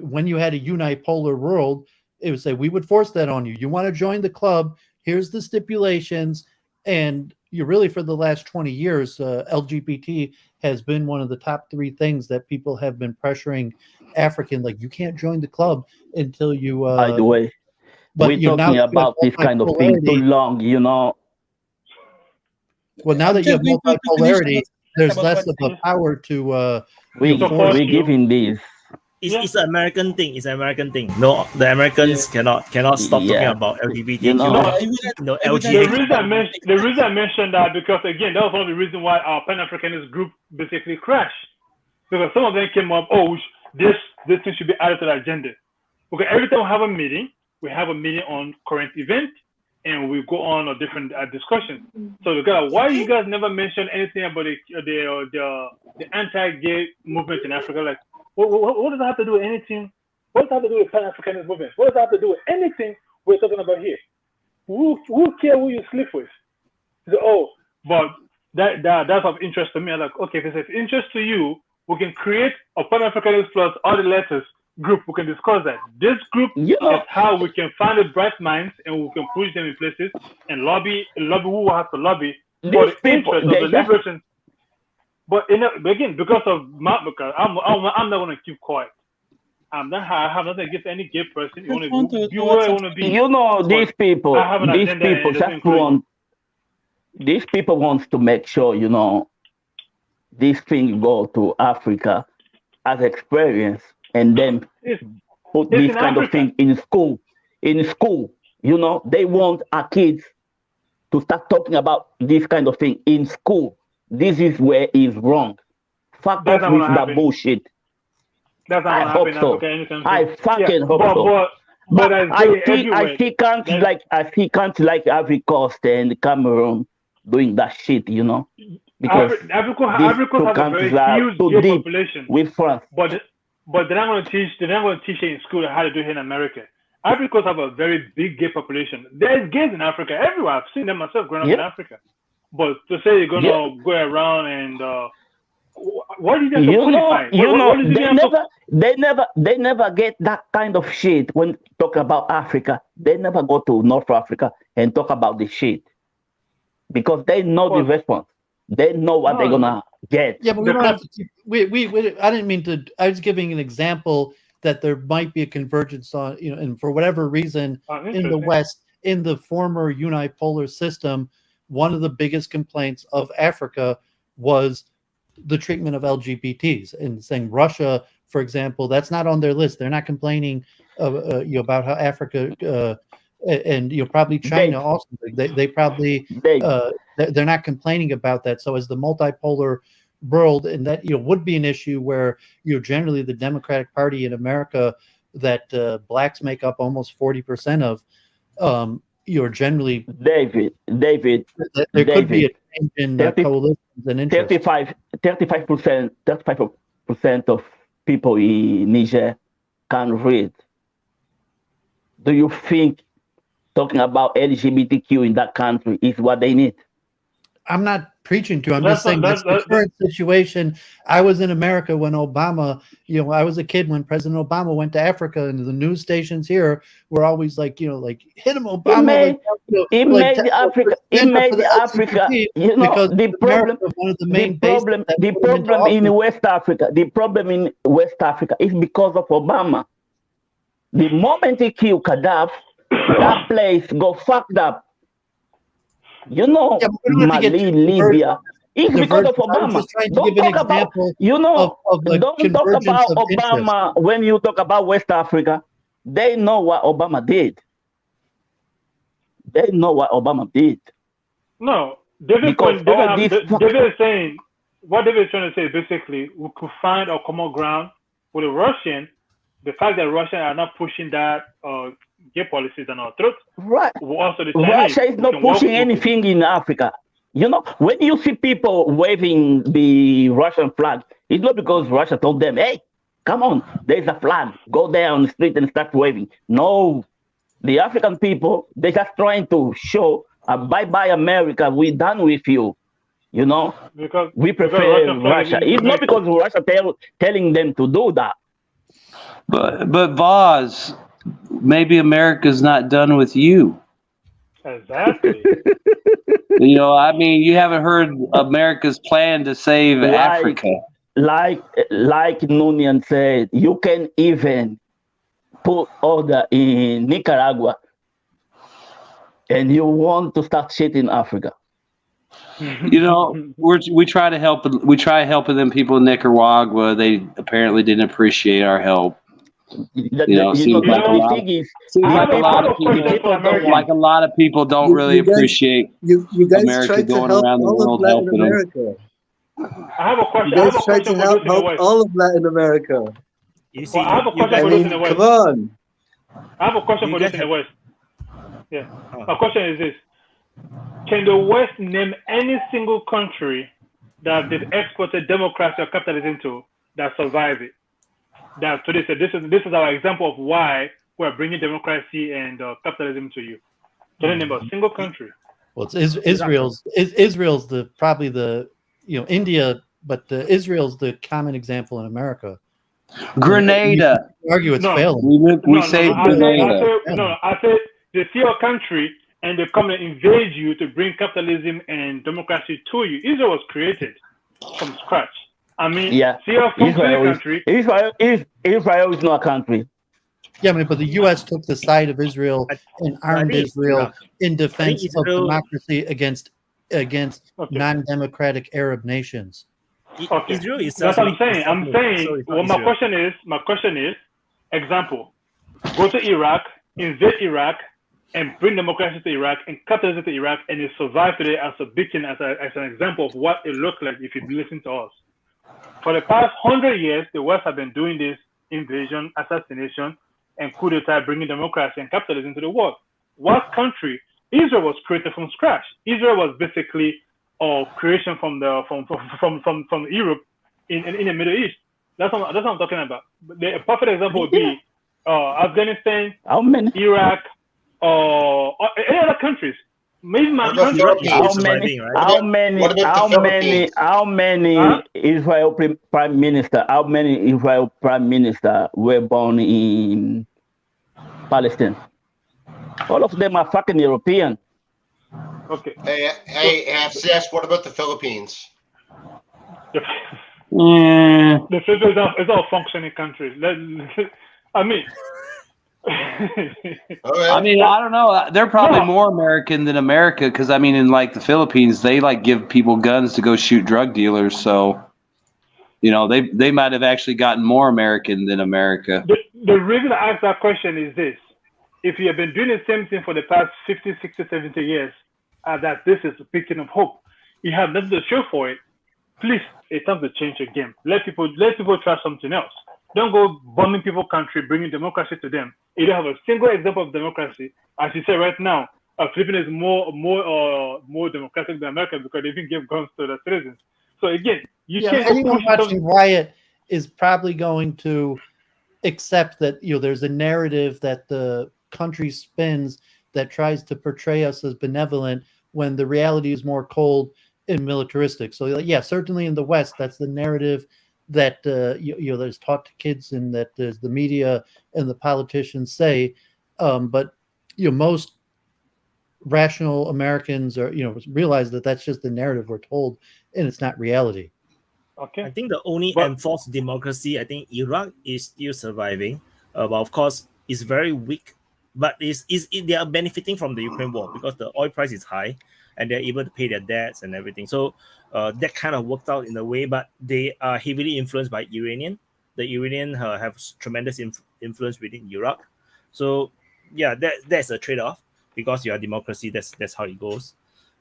when you had a unipolar world, it would say, we would force that on you. You want to join the club? Here's the stipulations. And you really, for the last 20 years, LGBT has been one of the top 3 things that people have been pressuring African. Like, you can't join the club until you. By the way, we're talking about this kind of thing too long, Well, now that you have multipolarity, there's less of a power to. We're giving this. It's an American thing. It's an American thing. No, the Americans cannot stop talking about LGBT. LGBT. The reason I mentioned that, because again, that was one of the reasons why our Pan-Africanist group basically crashed. Because some of them came up, this thing should be added to the agenda. Okay, every time we have a meeting on current event, and we go on a different discussion. So the guy, why you guys never mention anything about the anti-gay movement in Africa? Like, what does that have to do with anything? What does that have to do with Pan-Africanist movement? What does that have to do with anything we're talking about here? Who cares who you sleep with? So, but that's of interest to me. I'm like, okay, if it's of interest to you, we can create a Pan-Africanist plus all the letters group. We can discuss that. This group is how we can find the bright minds and we can push them in places and lobby who will have to lobby for the interest of the liberation. But again, because of because I'm not going to keep quiet. I have nothing against any gay person. You want to be where you want to be. These people wants to make sure, this thing go to Africa as experience and then put this kind of thing in school. In school, they want our kids to start talking about this kind of thing in school. This is where it's wrong. Fuck off with that bullshit. That's not I hope so. I fucking hope so. But I see countries like Ivory Coast and Cameroon doing that shit, because Africa has a very huge gay population with France. But they're not going to teach it in school how to do it in America. Ivory Coast have a very big gay population. There's gays in Africa everywhere. I've seen them myself growing up in Africa. But to say you're gonna go around and what is that? They never get that kind of shit when talk about Africa. They never go to North Africa and talk about the shit because they know the response. They know what they're gonna get. Yeah, but we don't have to keep, I didn't mean to. I was giving an example that there might be a convergence on, and for whatever reason in the West, in the former unipolar system, one of the biggest complaints of Africa was the treatment of LGBTs, and saying Russia, for example, that's not on their list. They're not complaining about how Africa and probably China also. They probably they're not complaining about that. So as the multipolar world, and that would be an issue where generally the Democratic Party in America that blacks make up almost 40% of. Generally, David, there could be a change in coalitions and interests. 35% of people in Niger can read. Do you think talking about LGBTQ in that country is what they need? I'm not preaching to. I'm just saying that's the current situation. I was in America when Obama, I was a kid when President Obama went to Africa, and the news stations here were always like, hit him, Obama. It made Africa. Because the problem in West Africa. The problem in West Africa is because of Obama. The moment he killed Gaddafi, that place go fucked up. Mali, Libya, It's because of Obama. just trying to Don't give an talk about, example you know, of the don't talk convergence about of interest. Obama when you talk about West Africa. They know what Obama did. They know what Obama did. No, David is saying, what David is trying to say is basically we could find a common ground with the Russian. The fact that Russians are not pushing that gay policies and our truth. Right. Also the Russia is not pushing anything in Africa. You know, when you see people waving the Russian flag, it's not because Russia told them, hey, come on, there's a flag. Go there on the street and start waving. No. The African people, they're just trying to show, bye-bye America, we're done with you. You know, because we prefer Russia. It's not because Russia telling them to do that. But Voz, maybe America's not done with you. Exactly. You know, I mean, you haven't heard America's plan to save Africa. Like Newland said, you can even put order in Nicaragua, and you want to start shit in Africa. You know, we try to help. We try helping them people in Nicaragua. They apparently didn't appreciate our help. Seems like a lot of people don't really appreciate you guys America going around the world helping America. I have a question. You guys try to help all of Latin America. I have a question for those in the West. Come on. I have a question for those in the West. Yeah. My question is this. Can the West name any single country that they've exported democracy or capitalism to that survived it? That today said this is our example of why we're bringing democracy and capitalism to you. Can you name a single country? Well, it's Israel's probably the India, but Israel's the common example in America. Grenada. You argue it's failing. We say Grenada. I said they see your country and they come and invade you to bring capitalism and democracy to you. Israel was created from scratch. I mean, see your country. Israel is not a country. Yeah, but the U.S. took the side of Israel and armed Israel in defense of democracy against non-democratic Arab nations. Okay. Israel is that's what I'm saying. Well, my question is, example, go to Iraq, invade Iraq, and bring democracy to Iraq and capitalism to Iraq, and it survived today as a beacon, as an example of what it looked like if you listen to us. For the past 100 years, the West have been doing this invasion, assassination, and coup d'etat, bringing democracy and capitalism to the world. What country? Israel was created from scratch. Israel was basically a creation from Europe in the Middle East. That's what I'm talking about. A perfect example would be Afghanistan, Iraq, any other countries. Maybe my country. How many Israel prime minister? How many Israel prime minister were born in Palestine? All of them are fucking European. Okay. Hey, FCS, what about the Philippines? The Philippines is all functioning countries. I mean. I mean, I don't know. They're probably more American than America because, I mean, in like the Philippines, they like give people guns to go shoot drug dealers. So, they might have actually gotten more American than America. The reason I asked that question is this. If you have been doing the same thing for the past 50, 60, 70 years, that this is a picture of hope, you have nothing to show for it, please, it's time to change your game. Let people try something else. Don't go bombing people's country, bringing democracy to them. You don't have a single example of democracy. As you say right now, Philippines is more democratic than America because they didn't give guns to the citizens. So again, anyone watching Riot is probably going to accept that there's a narrative that the country spins that tries to portray us as benevolent when the reality is more cold and militaristic. So certainly in the West, that's the narrative that that's taught to kids and that the media and the politicians say, but most rational Americans are realize that that's just the narrative we're told and it's not reality. Okay. I think the only enforced democracy, I think Iraq is still surviving, but of course it's very weak. But they are benefiting from the Ukraine war because the oil price is high. and they're able to pay their debts and everything. So that kind of worked out in a way, but they are heavily influenced by Iranian. The Iranian have tremendous influence within Iraq. So yeah, that's a trade-off because you are democracy. That's how it goes.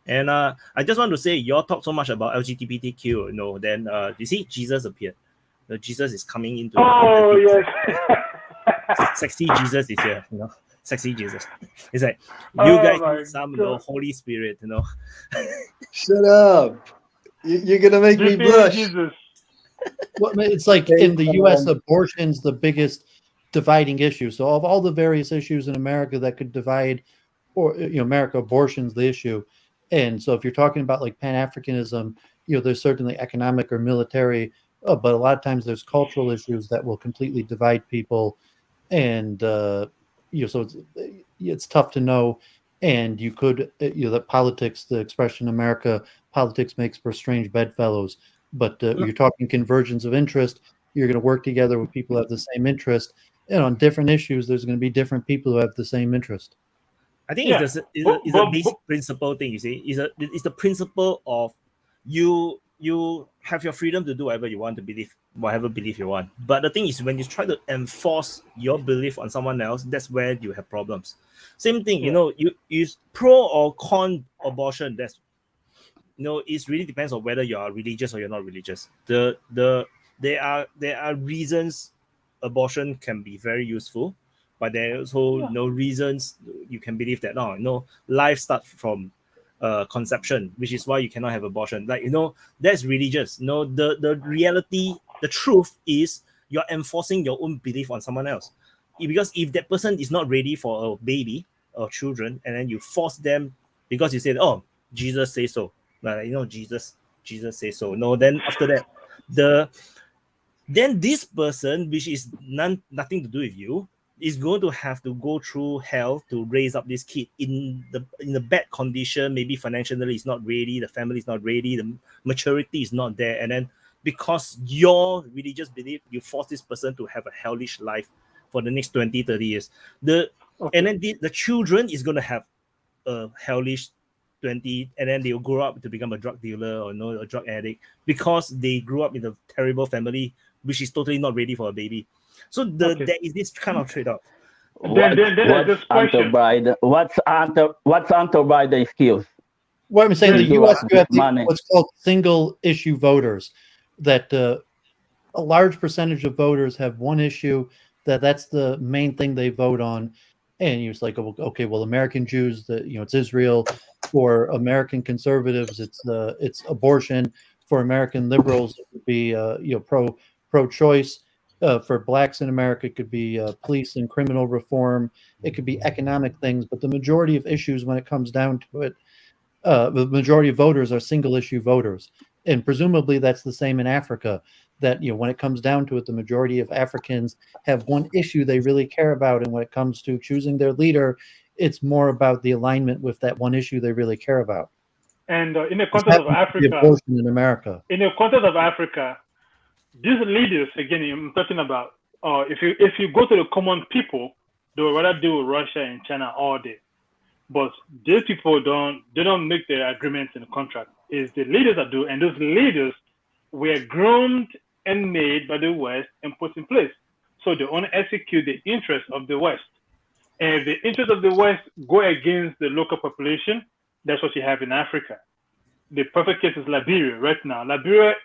And I just want to say, you all talk so much about LGBTQ, then you see Jesus appeared. Jesus is coming into. Oh yes. Sexy Jesus is here, Sexy Jesus. It's like you guys need some Holy Spirit, Shut up. You're gonna make me blush. Jesus. Well, it's like in the U.S., abortion's the biggest dividing issue. So of all the various issues in America that could divide, or America, abortion's the issue. And so if you're talking about like Pan-Africanism, there's certainly economic or military, but a lot of times there's cultural issues that will completely divide people. And so it's tough to know. And you could, that politics, the expression America, politics makes for strange bedfellows. But you're talking convergence of interest. You're going to work together with people who have the same interest. And on different issues, there's going to be different people who have the same interest. I think it's a basic principle thing, you see. It's the principle of you have your freedom to do whatever you want, to believe whatever belief you want. But the thing is, when you try to enforce your belief on someone else, that's where you have problems. Same thing, you pro or con abortion. That's it really depends on whether you are religious or you're not religious. There are reasons abortion can be very useful. But there are also no reasons you can believe that life starts from conception, which is why you cannot have abortion. That's religious. The reality, the truth is you're enforcing your own belief on someone else. Because if that person is not ready for a baby or children, and then you force them because you said, "Oh, Jesus says so," Jesus says so. Then after that, then this person, which is nothing to do with you, is going to have to go through hell to raise up this kid in the bad condition. Maybe financially it's not ready, the family is not ready, the maturity is not there, and then because your religious belief, you force this person to have a hellish life for the next 20-30 years. And then the children is going to have a hellish 20, and then they'll grow up to become a drug dealer or a drug addict because they grew up in a terrible family which is totally not ready for a baby. So there is this kind of trade-off. What's anti the skills? What I'm saying, in the U.S., you have what's called single-issue voters. That a large percentage of voters have one issue that's the main thing they vote on, and it's like, okay, well, American Jews, it's Israel. For American conservatives, it's abortion. For American liberals, it would be pro-choice. For blacks in America, it could be police and criminal reform. It could be economic things. But the majority of issues, when it comes down to it, the majority of voters are single-issue voters. And presumably that's the same in Africa, that when it comes down to it, the majority of Africans have one issue they really care about. And when it comes to choosing their leader, it's more about the alignment with that one issue they really care about. And in the context of Africa, in America, these leaders, again, I'm talking about, if you go to the common people, they would rather deal with Russia and China all day. But these people don't make the agreements in the contract. It's the leaders that do, and those leaders were groomed and made by the West and put in place. So they only execute the interests of the West. And if the interests of the West go against the local population, that's what you have in Africa. The perfect case is Liberia right now. Liberia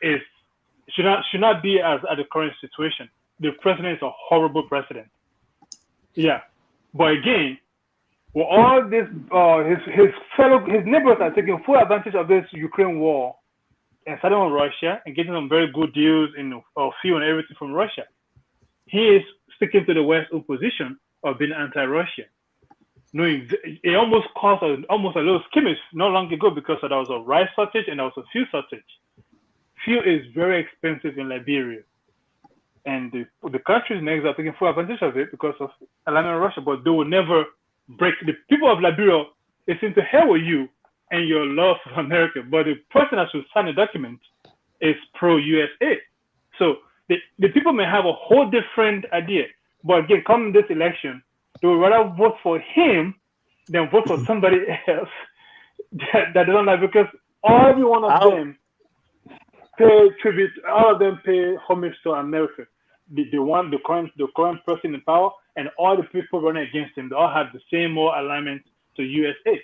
should not be at the current situation. The president is a horrible president. Yeah. But again, well, all this, his neighbors are taking full advantage of this Ukraine war and starting on Russia and getting some very good deals in fuel and everything from Russia. He is sticking to the West's position of being anti-Russia. Knowing it almost caused almost a little skirmish not long ago because there was a rice shortage and there was a fuel shortage. Fuel is very expensive in Liberia. And the countries next are taking full advantage of it because of aligning Russia, but they will never break. The people of Liberia, they seem to hell with you and your love for America, but the person that should sign the document is pro-USA. So the people may have a whole different idea, but again, coming this election, they would rather vote for him than vote for somebody else. that they don't like, because every one of them pay tribute. All of them pay homage to America. The current person in power, and all the people running against him, they all have the same moral alignment to USA.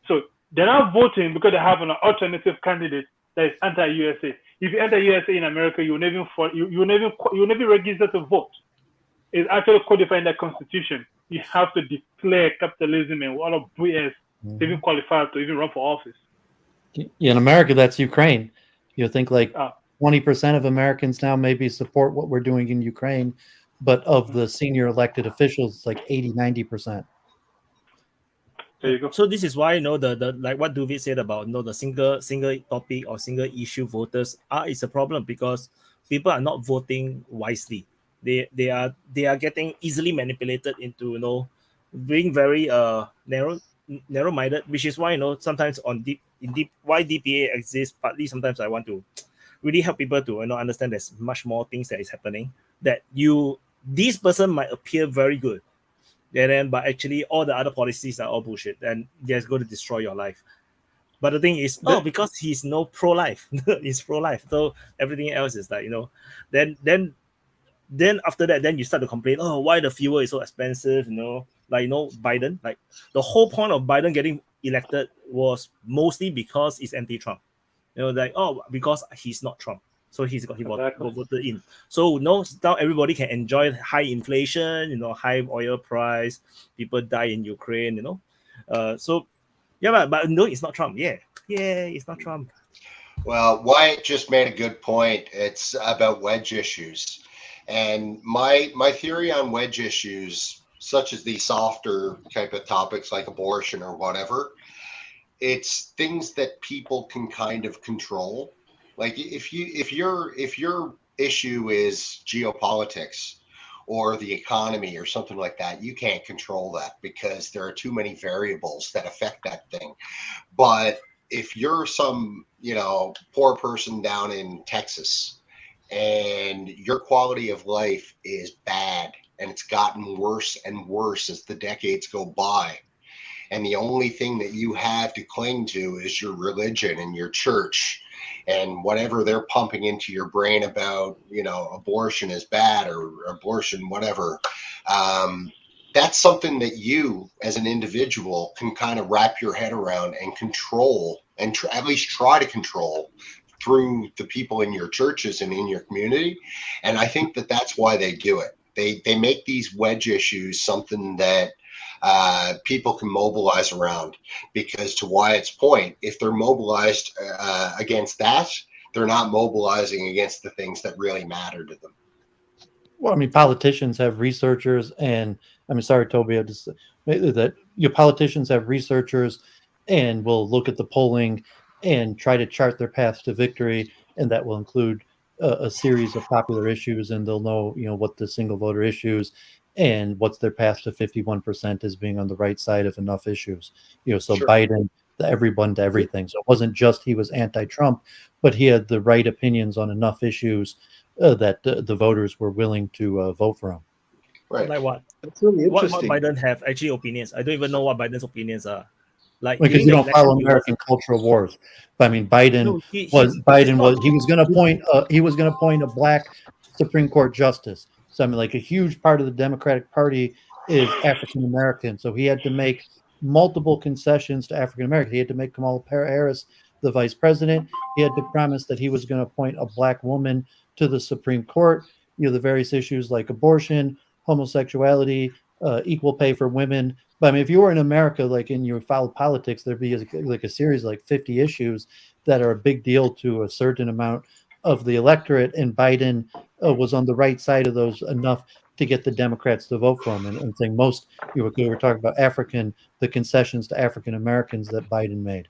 So they're not voting because they have an alternative candidate that is anti-USA. If you enter USA in America, you will never register to vote. It's actually codified in the Constitution. You have to declare capitalism and all of BS to even qualify to even run for office. In America, that's Ukraine. You think like 20% of Americans now maybe support what we're doing in Ukraine, but of the senior elected officials, it's like 80, 90%. There you go. So this is why the like what David said about the single topic or single issue voters is a problem, because people are not voting wisely. They are getting easily manipulated into being very narrow-minded, which is why sometimes why DPA exists. Partly sometimes I want to really help people to understand there's much more things that is happening, that this person might appear very good, but actually all the other policies are all bullshit, and they're going to destroy your life. But the thing is, because he's pro-life, he's pro-life, so everything else is like then after that, then you start to complain, why the fuel is so expensive, Biden, like the whole point of Biden getting elected was mostly because he's anti-Trump, because he's not Trump, so he got voted in. So now everybody can enjoy high inflation, high oil price, people die in Ukraine, so yeah, but no, it's not Trump. Yeah, it's not Trump. Well, Wyatt just made a good point. It's about wedge issues. And my theory on wedge issues, such as the softer type of topics like abortion or whatever, it's things that people can kind of control. Like if your issue is geopolitics or the economy or something like that, you can't control that because there are too many variables that affect that thing. But if you're some, poor person down in Texas, and your quality of life is bad and it's gotten worse and worse as the decades go by, and the only thing that you have to cling to is your religion and your church and whatever they're pumping into your brain about, abortion is bad or abortion, whatever, that's something that you as an individual can kind of wrap your head around and control, and at least try to control through the people in your churches and in your community. And I think that that's why they do it. They make these wedge issues something that people can mobilize around, because to Wyatt's point, if they're mobilized against that, they're not mobilizing against the things that really matter to them. Well, I mean, politicians have researchers, and sorry, Toby, your politicians have researchers and will look at the polling and try to chart their path to victory, and that will include a series of popular issues, and they'll know, what the single voter issues and what's their path to 51% as being on the right side of enough issues. So sure. Biden, everyone to everything. So it wasn't just he was anti-Trump, but he had the right opinions on enough issues that the voters were willing to vote for him. Right. Like what? That's really interesting. What Biden have actually opinions? I don't even know what Biden's opinions are. Like, because you don't follow American cultural wars. But I mean, Biden he was going to appoint a black Supreme Court justice. So I mean, like a huge part of the Democratic Party is African American. So he had to make multiple concessions to African Americans. He had to make Kamala Harris the vice president. He had to promise that he was going to appoint a black woman to the Supreme Court. The various issues like abortion, homosexuality, equal pay for women. But I mean, if you were in America, like in your followed politics, there'd be like a series of like 50 issues that are a big deal to a certain amount of the electorate, and Biden was on the right side of those enough to get the Democrats to vote for him. And saying most, we were talking about the concessions to African Americans that Biden made.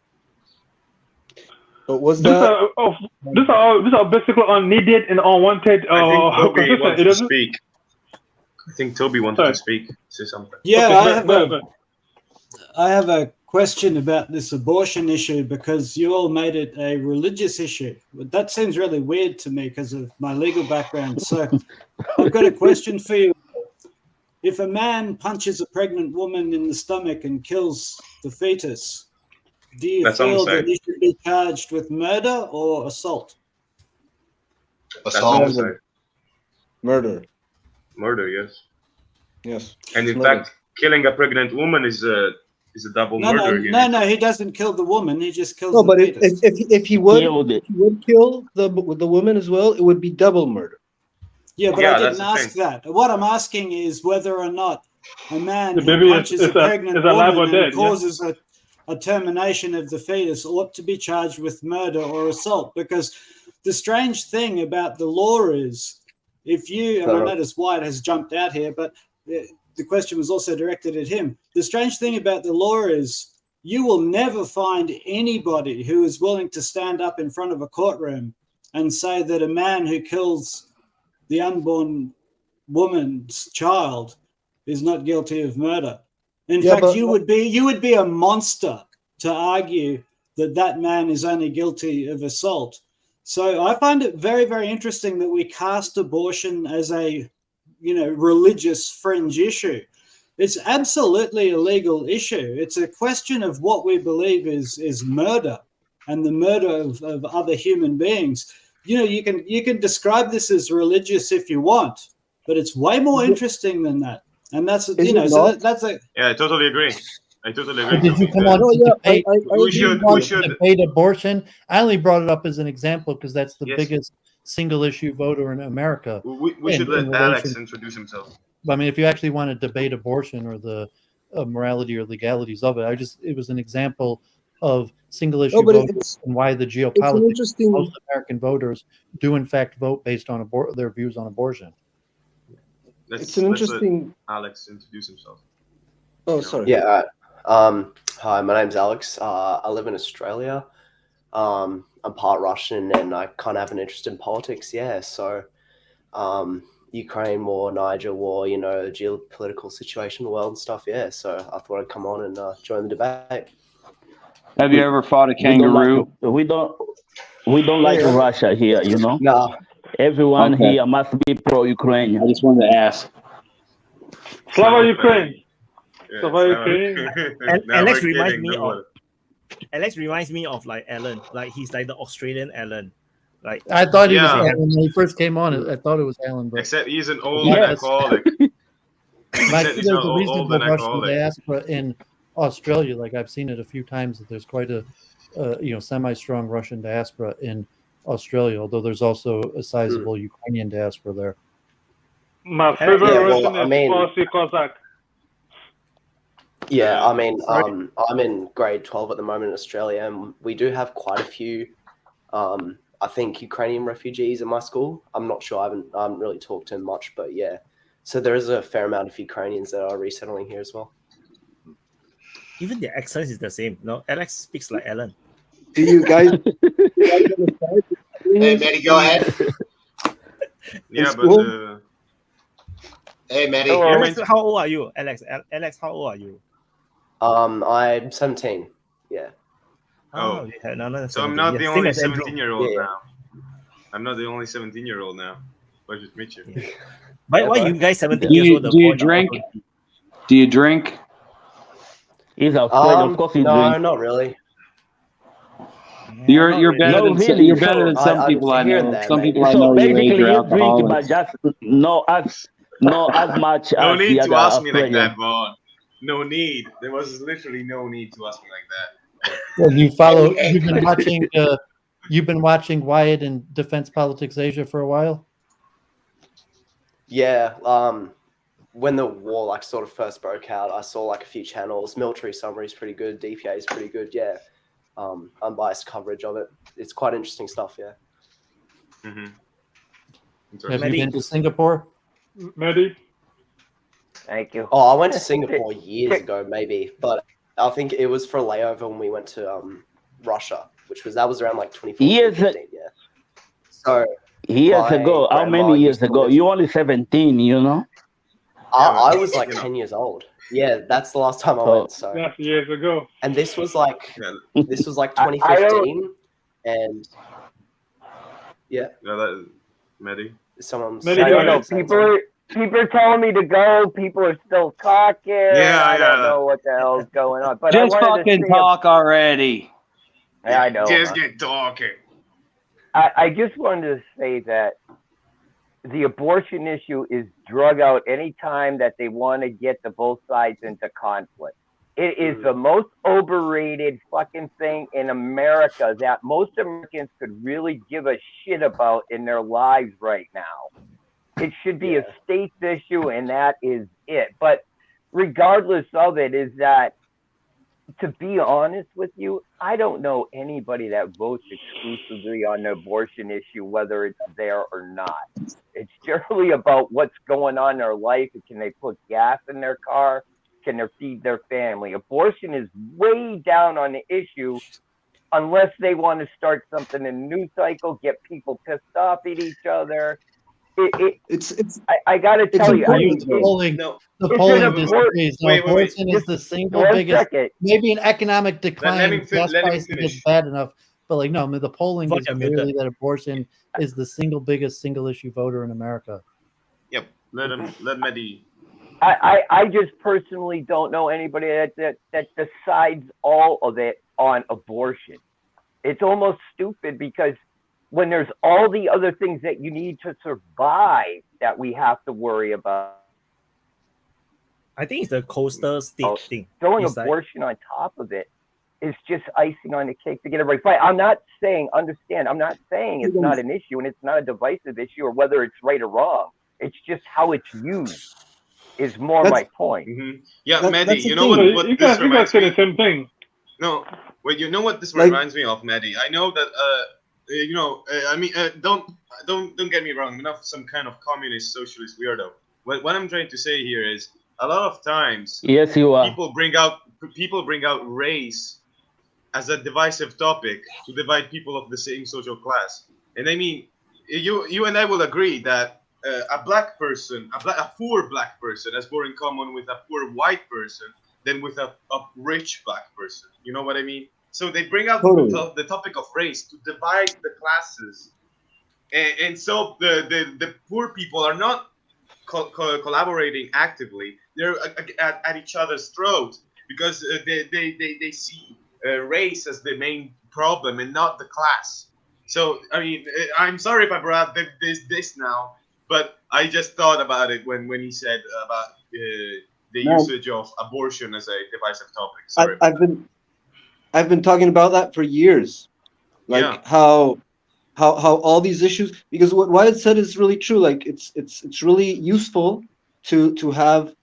But was that? These are basically unneeded and unwanted. I think Toby wants to speak. I think Toby wanted to speak. Say something. Yeah, okay, I have a question about this abortion issue, because you all made it a religious issue. That seems really weird to me because of my legal background. So I've got a question for you. If a man punches a pregnant woman in the stomach and kills the fetus, do you That's feel homicide. that he should be charged with murder or assault? Assault. Murder. Murder, yes. Yes. And in Murder. fact, killing a pregnant woman is a double murder here. No, he doesn't kill the woman. He just kills No, the but fetus. if he would kill the woman as well, it would be double murder. Yeah, but Yeah, I that's didn't the ask thing. that. What I'm asking is whether or not a man The who baby punches a pregnant alive or woman dead, and yeah. causes a termination of the fetus ought to be charged with murder or assault. Because the strange thing about the law is, if you, and I notice Wyatt has jumped out here, but the question was also directed at him. The strange thing about the law is you will never find anybody who is willing to stand up in front of a courtroom and say that a man who kills the unborn woman's child is not guilty of murder. In fact, you would be a monster to argue that that man is only guilty of assault. So I find it very, very interesting that we cast abortion as a, religious fringe issue. It's absolutely a legal issue. It's a question of what we believe is murder and the murder of other human beings. You can describe this as religious if you want, but it's way more interesting than that. And that's that's a Yeah, I totally agree. Did you come on to debate abortion? I only brought it up as an example because that's the biggest single issue voter in America. We should let Alex introduce himself. I mean, if you actually want to debate abortion or the morality or legalities of it, it was an example of single issue voters and why the geopolitics of most American voters do in fact vote based on their views on abortion. It's an interesting. Alex introduce himself. Oh, sorry. Yeah. Hi, my name's Alex. I live in Australia. I'm part Russian, and I kind of have an interest in politics. Yeah, so Ukraine war, Niger war, the geopolitical situation in the world and stuff. Yeah, so I thought I'd come on and join the debate. Have you ever fought a kangaroo? We don't like Russia here, No. Everyone here must be pro-Ukrainian. I just wanted to ask. Slava Ukraine. Alex reminds me of like Alan. Like he's like the Australian Alan. Like I thought he was Alan when he first came on. I thought it was Alan, but except he's an old alcoholic. There's a reasonable Russian diaspora in Australia. Like I've seen it a few times that there's quite a semi-strong Russian diaspora in Australia, although there's also a sizable Ukrainian diaspora there. My favorite Russian is Polish Cossack. Yeah, I mean, I'm in grade 12 at the moment in Australia, and we do have quite a few, I think, Ukrainian refugees in my school. I'm not sure. I haven't really talked to them much, but yeah. So there is a fair amount of Ukrainians that are resettling here as well. Even their accent is the same. No, Alex speaks like Alan. Do you guys? Hey, Maddie, go ahead. Yeah, but hey, Maddie. Alex, how old are you, Alex? Alex, how old are you? I'm 17. Yeah. Oh, no, so I'm not the only 17-year-old now. I'm not the only 17-year-old now. Pleasure to meet you. Why you guys 17 years old? Do you drink? Do you drink? He's Australian, of course he no, drinks. not really. You're better than some people I know. Some people I know basically are you drink, but just not as much No as need the to other ask me like Australian. that, Vaughn. No need. There was literally no need to ask me like that. Well, you've been watching Wyatt in Defense Politics Asia for a while. Yeah. When the war sort of first broke out, I saw a few channels. Military Summary is pretty good. DPA is pretty good. Yeah. Unbiased coverage of it. It's quite interesting stuff. Yeah. Mm-hmm. Have you been to Singapore? Maddie? Thank you. Oh, I went to Singapore years ago, maybe, but I think it was for a layover when we went to Russia, that was around 2014. Yeah. So years ago, how many years ago? You only 17, I was 10 years old. Yeah, that's the last time I went. So that's years ago. And this was 2015, and yeah. Yeah, that is Maddie. Someone's. Maddie, People are telling me to go. People are still talking. I don't know what the hell's going on. But just I wanted fucking to talk already. Yeah, I know. Just get talking. I just wanted to say that the abortion issue is drug out anytime that they want to get the both sides into conflict. It is the most overrated fucking thing in America that most Americans could really give a shit about in their lives right now. It should be a state's issue, and that is it. But regardless of it, is that, to be honest with you, I don't know anybody that votes exclusively on the abortion issue, whether it's there or not. It's generally about what's going on in their life. Can they put gas in their car? Can they feed their family? Abortion is way down on the issue unless they want to start something in a news cycle, get people pissed off at each other. I got to tell you, the polling disagrees. Abortion is the single biggest. Maybe an economic decline, gas prices is bad enough, but like no, I mean, the polling is clearly that abortion is the single biggest single issue voter in America. Yep, let Mehdi. I just personally don't know anybody that decides all of it on abortion. It's almost stupid because when there's all the other things that you need to survive that we have to worry about. I think it's the coastal state thing. Throwing abortion on top of it is just icing on the cake to get everybody fight. I'm not saying it's not an issue and it's not a divisive issue or whether it's right or wrong. It's just how it's used is more my point. Mm-hmm. Yeah, Mehdi, you know what you guys say the same thing. No, well, you know what this reminds me of, Mehdi? I know that don't get me wrong. I'm not some kind of communist, socialist weirdo. What I'm trying to say here is a lot of times, yes, you are. People bring out race as a divisive topic to divide people of the same social class. And I mean, you and I will agree that a black person, a poor black person, has more in common with a poor white person than with a rich black person. You know what I mean? So they bring out the topic of race to divide the classes, and so the poor people are not collaborating actively. They're at each other's throat because they see race as the main problem and not the class. So I mean, I'm sorry if I brought up this now, but I just thought about it when he said about the usage of abortion as a divisive topic. Sorry. I've been talking about that for years, like how all these issues, because what Wyatt said is really true. Like it's really useful to have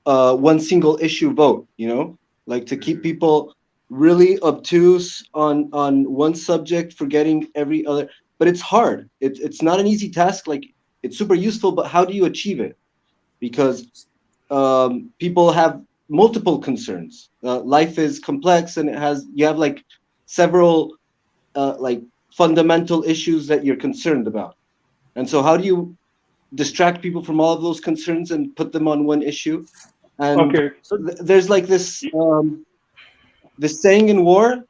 one single issue vote, you know, like to keep people really obtuse on one subject, forgetting every other. But it's hard. It's not an easy task. Like it's super useful, but how do you achieve it? Because people have multiple concerns. Life is complex, and you have like several like fundamental issues that you're concerned about. And so how do you distract people from all of those concerns and put them on one issue? And so there's like this this saying in war,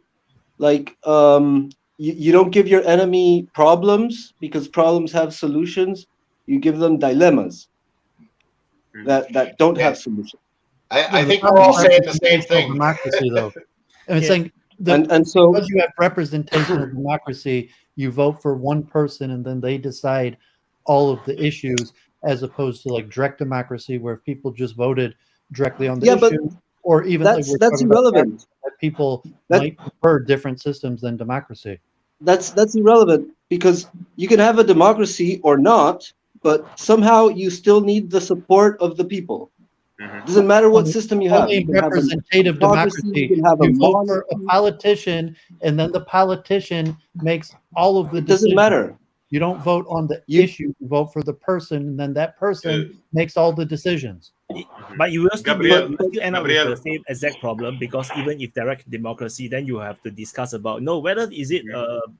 like you don't give your enemy problems because problems have solutions. You give them dilemmas that don't have solutions. I think we're all saying the same thing. Democracy, though. And it's saying and so because you have representational democracy, you vote for one person and then they decide all of the issues, as opposed to like direct democracy, where if people just voted directly on the issue, or even that's irrelevant. That people might prefer different systems than democracy. That's irrelevant, because you can have a democracy or not, but somehow you still need the support of the people. Doesn't matter what system you have. In representative democracy, you vote for a politician, and then the politician makes all of the decisions. Doesn't matter. You don't vote on the issue. You vote for the person, and then that person makes all the decisions. But you will still end up with the same exact problem, because even if direct democracy, then you have to discuss about whether is it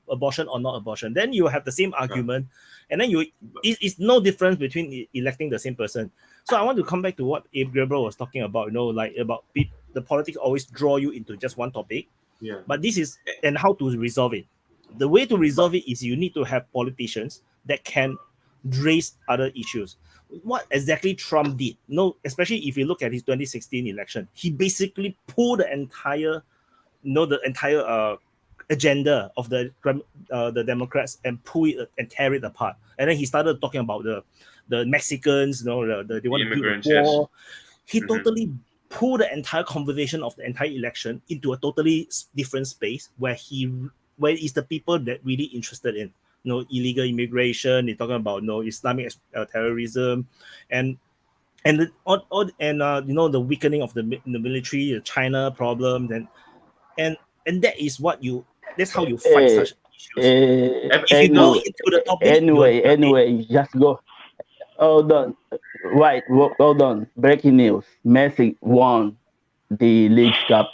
abortion or not abortion. Then you have the same argument, and then it's no difference between electing the same person. So I want to come back to what Abe Gabriel was talking about, like about the politics always draw you into just one topic. Yeah. But this is, and how to resolve it. The way to resolve it is you need to have politicians that can raise other issues. what exactly Trump did. No, especially if you look at his 2016 election, he basically pulled the entire, agenda of the Democrats and pull it and tear it apart. And then he started talking about the Mexicans, they want to build a wall. He totally pulled the entire conversation of the entire election into a totally different space where it's the people that really interested in illegal immigration. They're talking about Islamic terrorism, and the weakening of the military, the China problems, and that is that's how you fight such issues. If you go into the topic, anyway, just go. Hold on. Right, hold on. Breaking news. Messi won the League Cup.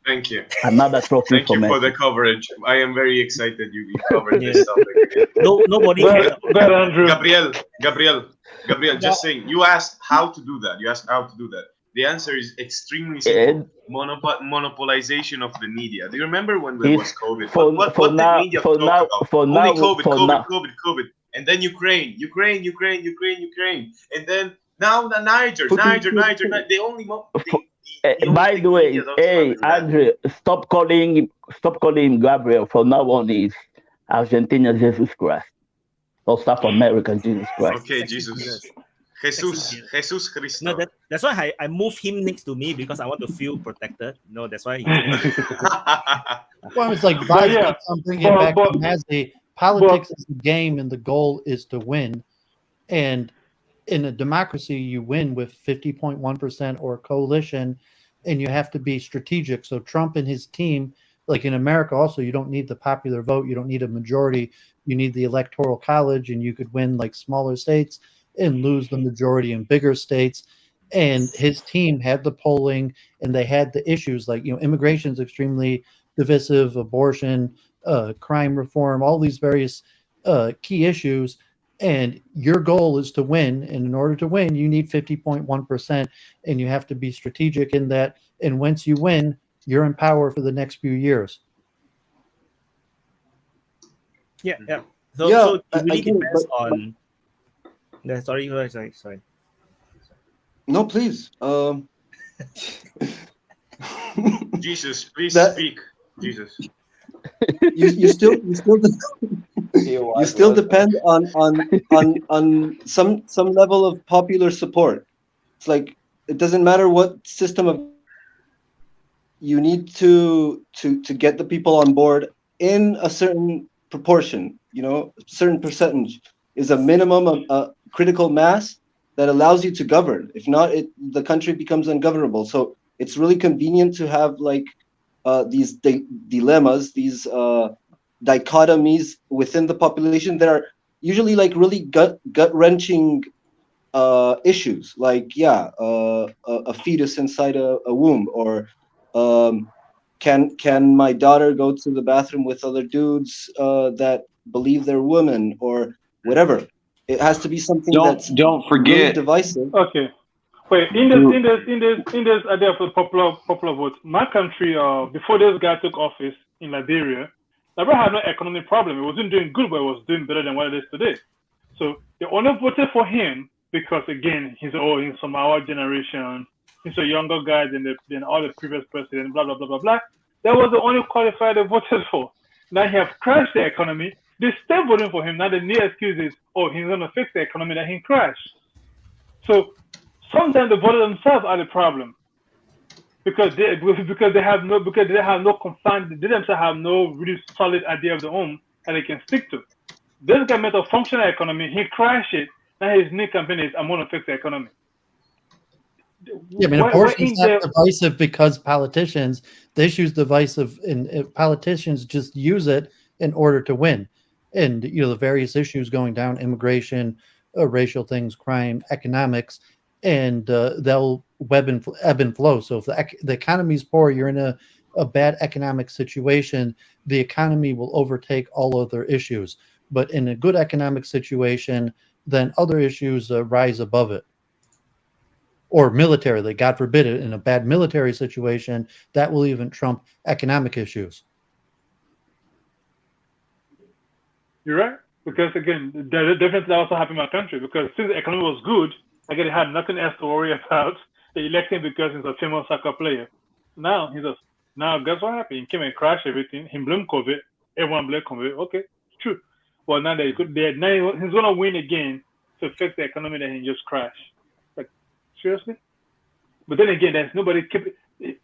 Thank you. Another trophy Thank for you Messi. for the coverage. I am very excited you covered this topic. Nobody. Gabriel, just saying. You asked how to do that. The answer is extremely simple. Monopolization of the media. Do you remember when there was COVID? What did media talk about? Only COVID. And then Ukraine. And then now the Niger. They only... By the way, hey, Andre, stop calling Gabriel from now on. Is Argentina Jesus Christ or South America Jesus Christ? Okay, Jesus Christ. No, that's why I moved him next to me, because I want to feel protected. No, that's why. Well, it's like something back to Mazzy. Politics is the game, and the goal is to win. And in a democracy, you win with 50.1% or a coalition, and you have to be strategic. So Trump and his team, like in America also, you don't need the popular vote. You don't need a majority. You need the electoral college, and you could win like smaller states and lose the majority in bigger states. And his team had the polling, and they had the issues like, immigration is extremely divisive, abortion, crime reform, all these various key issues. And your goal is to win. And in order to win, you need 50.1%, and you have to be strategic in that. And once you win, you're in power for the next few years. Yeah. So it really depends on... Sorry. No, please. Jesus, please speak. Jesus. You still depend on some level of popular support. It's like it doesn't matter what system of you need to get the people on board in a certain proportion. A certain percentage is a minimum of a critical mass that allows you to govern. If not, the country becomes ungovernable. So it's really convenient to have like these dilemmas, these dichotomies within the population that are usually like really gut-wrenching issues, like a fetus inside a womb, or can my daughter go to the bathroom with other dudes that believe they're women, or whatever. It has to be something don't forget really divisive. Okay. Wait, in this idea of the popular vote, my country, before this guy took office in Liberia had no economic problem. It wasn't doing good, but it was doing better than what it is today. So they only voted for him because, again, he's from our generation. He's a younger guy than all the previous presidents, blah, blah, blah, blah, blah. That was the only qualifier they voted for. Now he has crashed the economy. They still voting for him. Now the new excuse is, he's going to fix the economy that he crashed. So sometimes the voters themselves are the problem, because they have no confined. They themselves have no really solid idea of their own that they can stick to. This guy made a functional economy. He crashed it. Now his new campaign is, I'm going to fix the economy. Yeah, I mean, abortion is not divisive because the issue is divisive, and politicians just use it in order to win. And the various issues going down: immigration, racial things, crime, economics, and they'll ebb and flow. So if the economy is poor, you're in a bad economic situation, the economy will overtake all other issues. But in a good economic situation, then other issues rise above it. Or militarily, God forbid it, in a bad military situation, that will even trump economic issues. You're right. Because again, the difference that also happened in my country. Because since the economy was good, again, they had nothing else to worry about. They elected him because he's a famous soccer player. Now guess what happened? He came and crashed everything. He blamed COVID. Everyone blamed COVID. Okay, it's true. Well, now he's gonna win again to fix the economy that he just crashed. Like, seriously? But then again, there's nobody.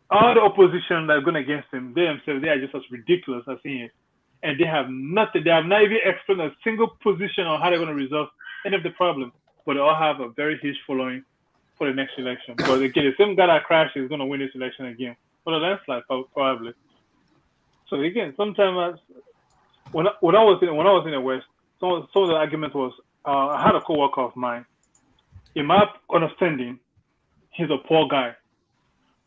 All the opposition that are going against him, they themselves, they are just as ridiculous as he is. And they have nothing. They have not even explained a single position on how they're going to resolve any of the problem. But they all have a very huge following for the next election. But again, the same guy that crashed is going to win this election again. For the landslide, probably. So again, sometimes when I was in the West, some of the argument was, I had a co-worker of mine. In my understanding, he's a poor guy.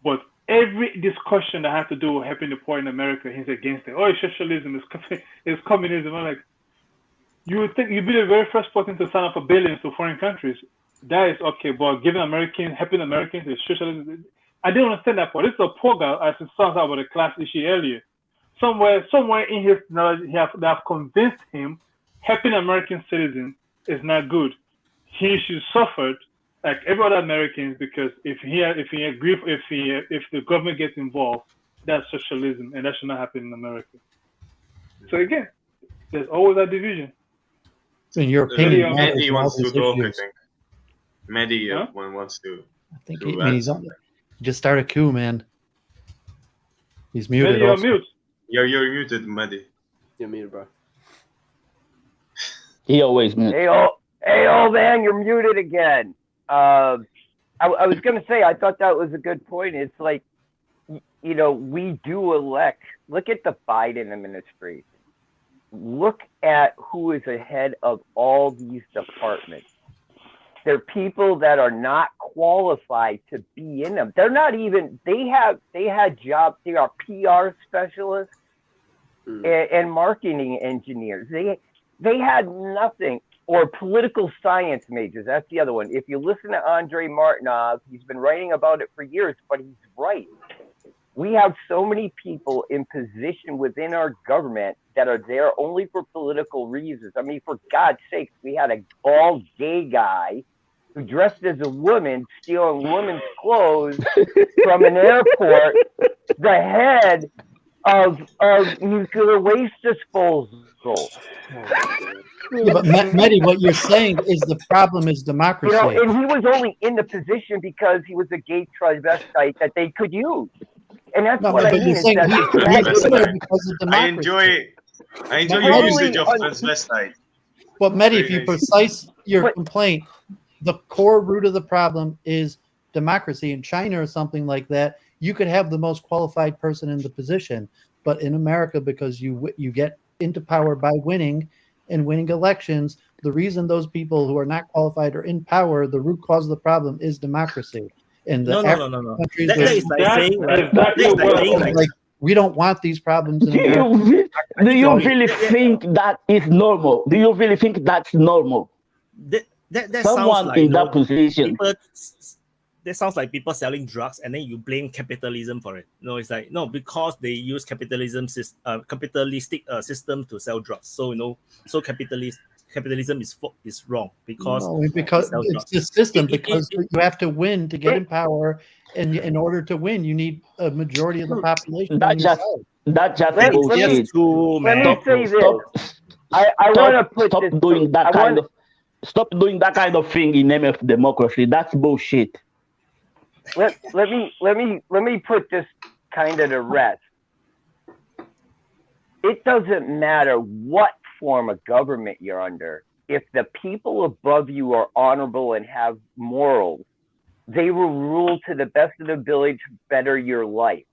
But every discussion that had to do with helping the poor in America, he's against it. Oh, it's socialism, it's communism. I'm like, you would think you'd be the very first person to sign up for billions to foreign countries. That is okay, but helping Americans is socialism. I didn't understand that part. This is a poor guy, as it sounds out about the class issue earlier. Somewhere in his knowledge, they have convinced him helping American citizens is not good. He should suffer like every other Americans, because if the government gets involved, that's socialism, and that should not happen in America. So again, there's always a division. In your opinion, Mehdi wants to talk, I think. Mehdi wants to. I think he's on. Just start a coup, man. He's muted. Mehdi, you're mute. You're muted, Mehdi. You're muted, bro. He always mute. Hey, old man, you're muted again. I was going to say, I thought that was a good point. It's like, we do elect. Look at the Biden administration. Look at who is ahead of all these departments. They're people that are not qualified to be in them. They're not even, they had jobs. They are PR specialists and marketing engineers. They had nothing. Or political science majors. That's the other one. If you listen to Andrei Martynov, he's been writing about it for years, but he's right. We have so many people in position within our government that are there only for political reasons. I mean, for God's sake, we had a bald gay guy who dressed as a woman stealing women's clothes from an airport, the head of nuclear waste disposal. Yeah, but Mehdi, what you're saying is the problem is democracy. And he was only in the position because he was a gay transvestite that they could use. And that's what I mean. He's there because of democracy. I enjoy your usage of transvestite. But Mehdi, if you precise your complaint, the core root of the problem is democracy. In China or something like that, you could have the most qualified person in the position. But in America, because you get into power by winning elections, the reason those people who are not qualified are in power, the root cause of the problem is democracy. And no. Countries that is like saying, we don't want these problems in America. Do you really think that is normal? Do you really think that's normal? That someone like, in that position. That sounds like people selling drugs, and then you blame capitalism for it. No, it's like because they use capitalistic system to sell drugs. So so capitalism is wrong because it's the system. Because you have to win to get in power, and in order to win, you need a majority of the population. That just bullshit. Let me say this. I want to put stop doing that kind of. Stop doing that kind of thing in name of democracy. That's bullshit. Let me put this kind of to rest. It doesn't matter what form of government you're under. If the people above you are honorable and have morals, they will rule to the best of their ability to better your life.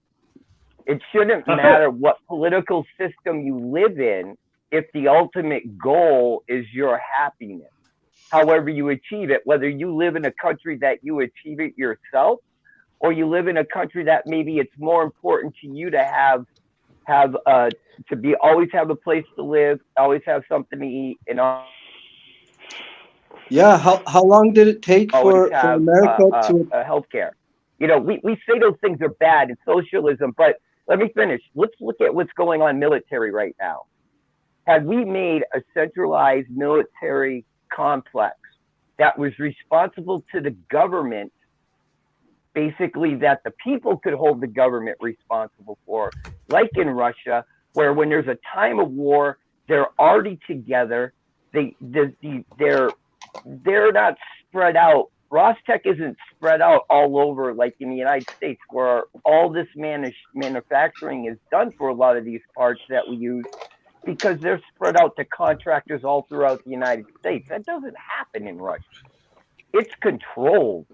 It shouldn't matter what political system you live in if the ultimate goal is your happiness. However you achieve it, whether you live in a country that you achieve it yourself, or you live in a country that maybe it's more important to you to always have a place to live, always have something to eat, and yeah. How long did it take for America to healthcare? We say those things are bad in socialism, but let me finish. Let's look at what's going on military right now. had we made a centralized military complex that was responsible to the government, basically that the people could hold the government responsible for, like in Russia, where when there's a time of war, they're already together. They're not spread out. Rostec isn't spread out all over like in the United States, where all this manufacturing is done for a lot of these parts that we use, because they're spread out to contractors all throughout the United States. That doesn't happen in Russia. It's controlled.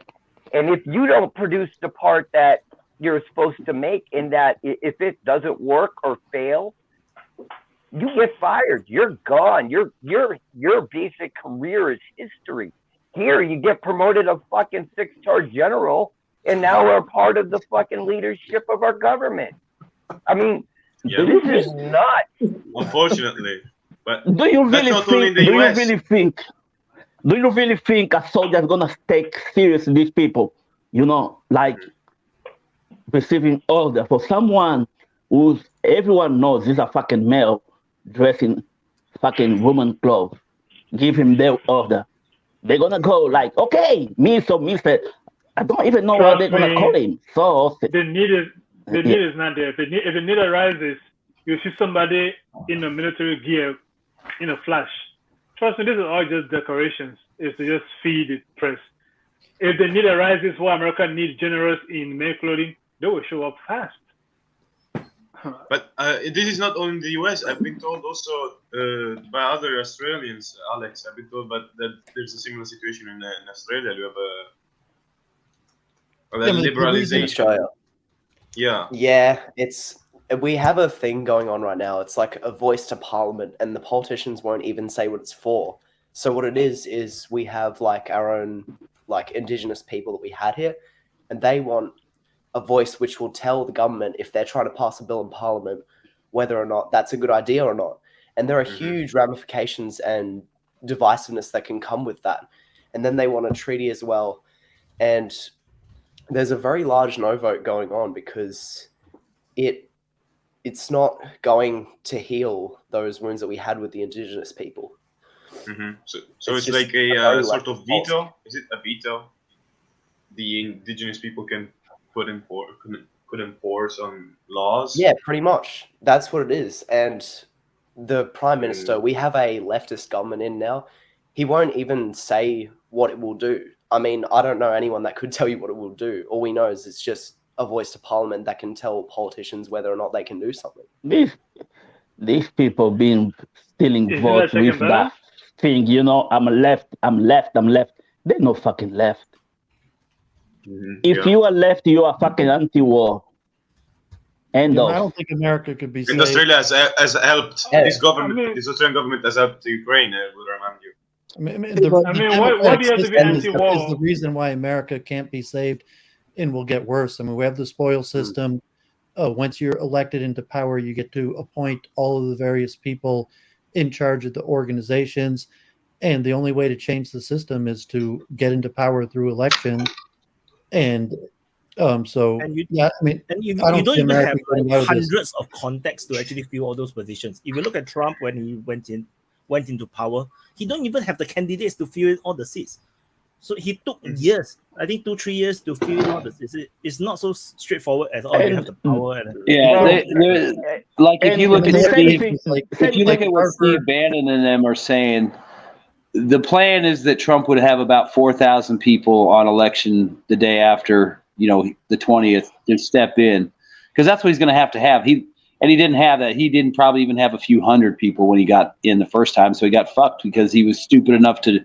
And if you don't produce the part that you're supposed to make, and that if it doesn't work or fail, you get fired. You're gone. Your basic career is history. Here, you get promoted a fucking 6-star general, and now we're part of the fucking leadership of our government. I mean, this is nuts. Unfortunately, but do you really that's not only in the US. Do you really think a soldier is gonna take seriously these people? You know, like receiving order for someone who's everyone knows is a fucking male dressing fucking woman clothes. Give him their order. They're gonna go like, okay, Mr. I don't even know what they're gonna call him. So the need is not there. If the need arises, you see somebody in a military gear in a flash. Trust me, this is all just decorations. It's to just feed the press. If the need arises where America needs generals in male clothing, they will show up fast. But this is not only in the US. I've been told also by other Australians, Alex, I've been told that there's a similar situation in Australia. You have a liberalization. In Australia. Yeah. Yeah, we have a thing going on right now. It's like a voice to parliament, and the politicians won't even say what it's for. So what it is we have like our own like indigenous people that we had here, and they want a voice which will tell the government if they're trying to pass a bill in parliament whether or not that's a good idea or not. And there are huge ramifications and divisiveness that can come with that. And then they want a treaty as well. And there's a very large no vote going on because it's not going to heal those wounds that we had with the indigenous people. So it's like a sort of veto. Is it a veto? The indigenous people can could enforce on laws. Yeah, pretty much. That's what it is. And the Prime Minister, we have a leftist government in now. He won't even say what it will do. I mean, I don't know anyone that could tell you what it will do. All we know is it's just a voice to parliament that can tell politicians whether or not they can do something. These people being stealing votes with that thing, you know, I'm left. They're no fucking left. If you are left, you are fucking anti-war. I don't think America could be And saved. Australia has helped this government. This Australian government has helped Ukraine. I will remind you. What do you have to be anti-war? Is the reason why America can't be saved and will get worse. I mean, we have the spoil system. Once you're elected into power, you get to appoint all of the various people in charge of the organizations. And the only way to change the system is to get into power through elections. And you don't even have like hundreds of contacts to actually fill all those positions. If you look at Trump when he went into power, he don't even have the candidates to fill in all the seats. So he took years, I think 2-3 years to fill in all the seats. It's not so straightforward as all you have the power. If you look at what Steve Bannon and them are saying, the plan is that Trump would have about 4,000 people on election the day after, the 20th to step in, because that's what he's going to have. He didn't have that. He didn't probably even have a few hundred people when he got in the first time. So he got fucked because he was stupid enough to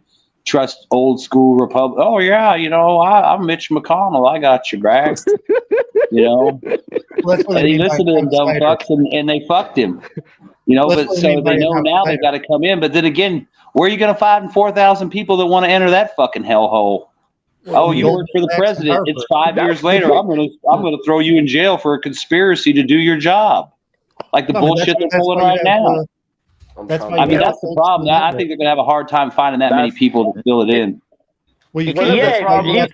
trust old school Republic. Oh yeah, I'm Mitch McConnell. I got you, Greg. And he listened to them dumb fucks, and they fucked him. But so they know now they got to come in. But then again, where are you going to find 4,000 people that want to enter that fucking hellhole? Oh, you work for the president. It's 5 years later. I'm gonna throw you in jail for a conspiracy to do your job, like the bullshit they're pulling right now. That's the problem. I think they're gonna have a hard time finding that many people to fill it in. Well, you same problem.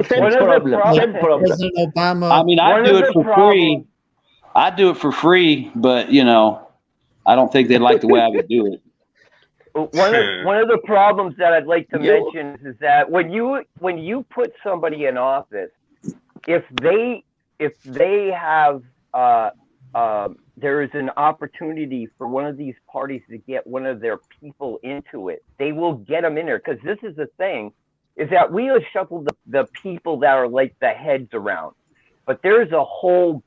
President Obama. I mean, I do it for free. I do it for free, but I don't think they'd like the way I would do it. One of the problems that I'd like to mention is that when you put somebody in office, if they have there is an opportunity for one of these parties to get one of their people into it, they will get them in there. Because this is the thing, is that we have shuffled the people that are like the heads around, but there's a whole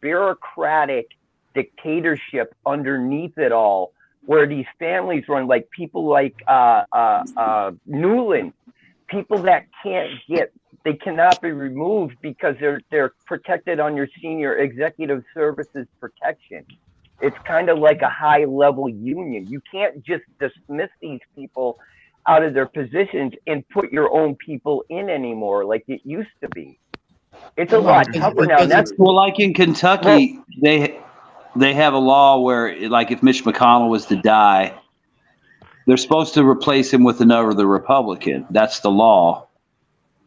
bureaucratic dictatorship underneath it all, where these families run, like people like Newland, people that they cannot be removed because they're protected on your senior executive services protection. It's kind of like a high level union. You can't just dismiss these people out of their positions and put your own people in anymore like it used to be. It's a lot tougher now. Well, like in Kentucky, they have a law where, like, if Mitch McConnell was to die, they're supposed to replace him with another Republican. That's the law.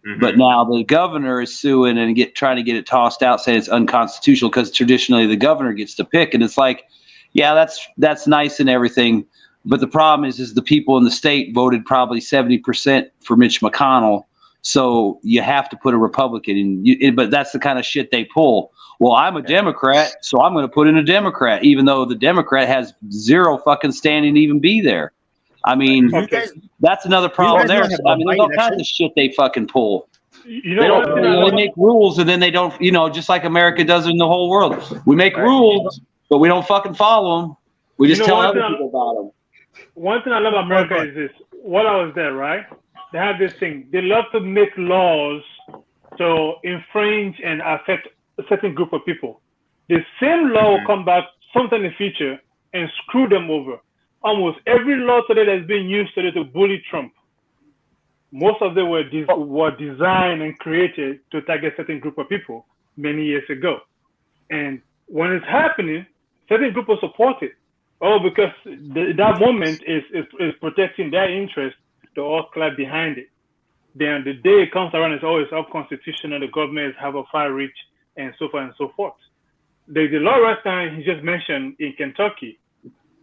Mm-hmm. But now the governor is suing and trying to get it tossed out, saying it's unconstitutional because traditionally the governor gets to pick. And it's like, yeah, that's nice and everything. But the problem is the people in the state voted probably 70% for Mitch McConnell. So you have to put a Republican in. But that's the kind of shit they pull. Well, I'm a Democrat, so I'm going to put in a Democrat, even though the Democrat has zero fucking standing to even be there. I mean, that's another problem there. I mean, there's all kinds of shit they fucking pull. They make rules and then they don't, just like America does in the whole world. We make rules, but we don't fucking follow them. We just tell other people about them. One thing I love about America is this. While I was there, right? They have this thing. They love to make laws to infringe and affect a certain group of people. The same law will come back sometime in the future and screw them over. Almost every law today that's being used today to bully Trump, most of them were designed and created to target a certain group of people many years ago. And when it's happening, certain group will support it. Oh, because that moment is protecting their interest, they all clap behind it. Then the day it comes around, it's always unconstitutional, the government have a far reach, and so forth and so forth. The law right now he just mentioned in Kentucky,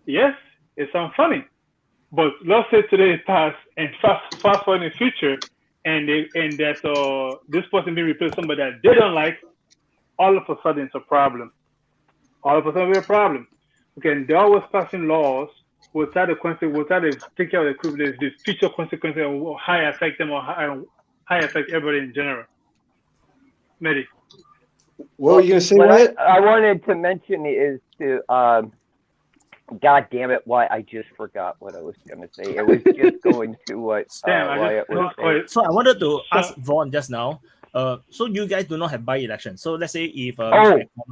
yes, it sounds funny, but let's say today it passed and fast forward in the future, and that this person being replaced somebody that they don't like, all of a sudden it's a problem. All of a sudden it's a problem. Okay, they're always passing laws without the take care of the future consequences of how it affect them or how it affect everybody in general. Mehdi. What were you gonna say? What I wanted to mention is to God damn it! Why I just forgot what I was gonna say. It was just going to what Wyatt was saying. So I wanted to ask Vaughn just now. So you guys do not have by-election. So let's say if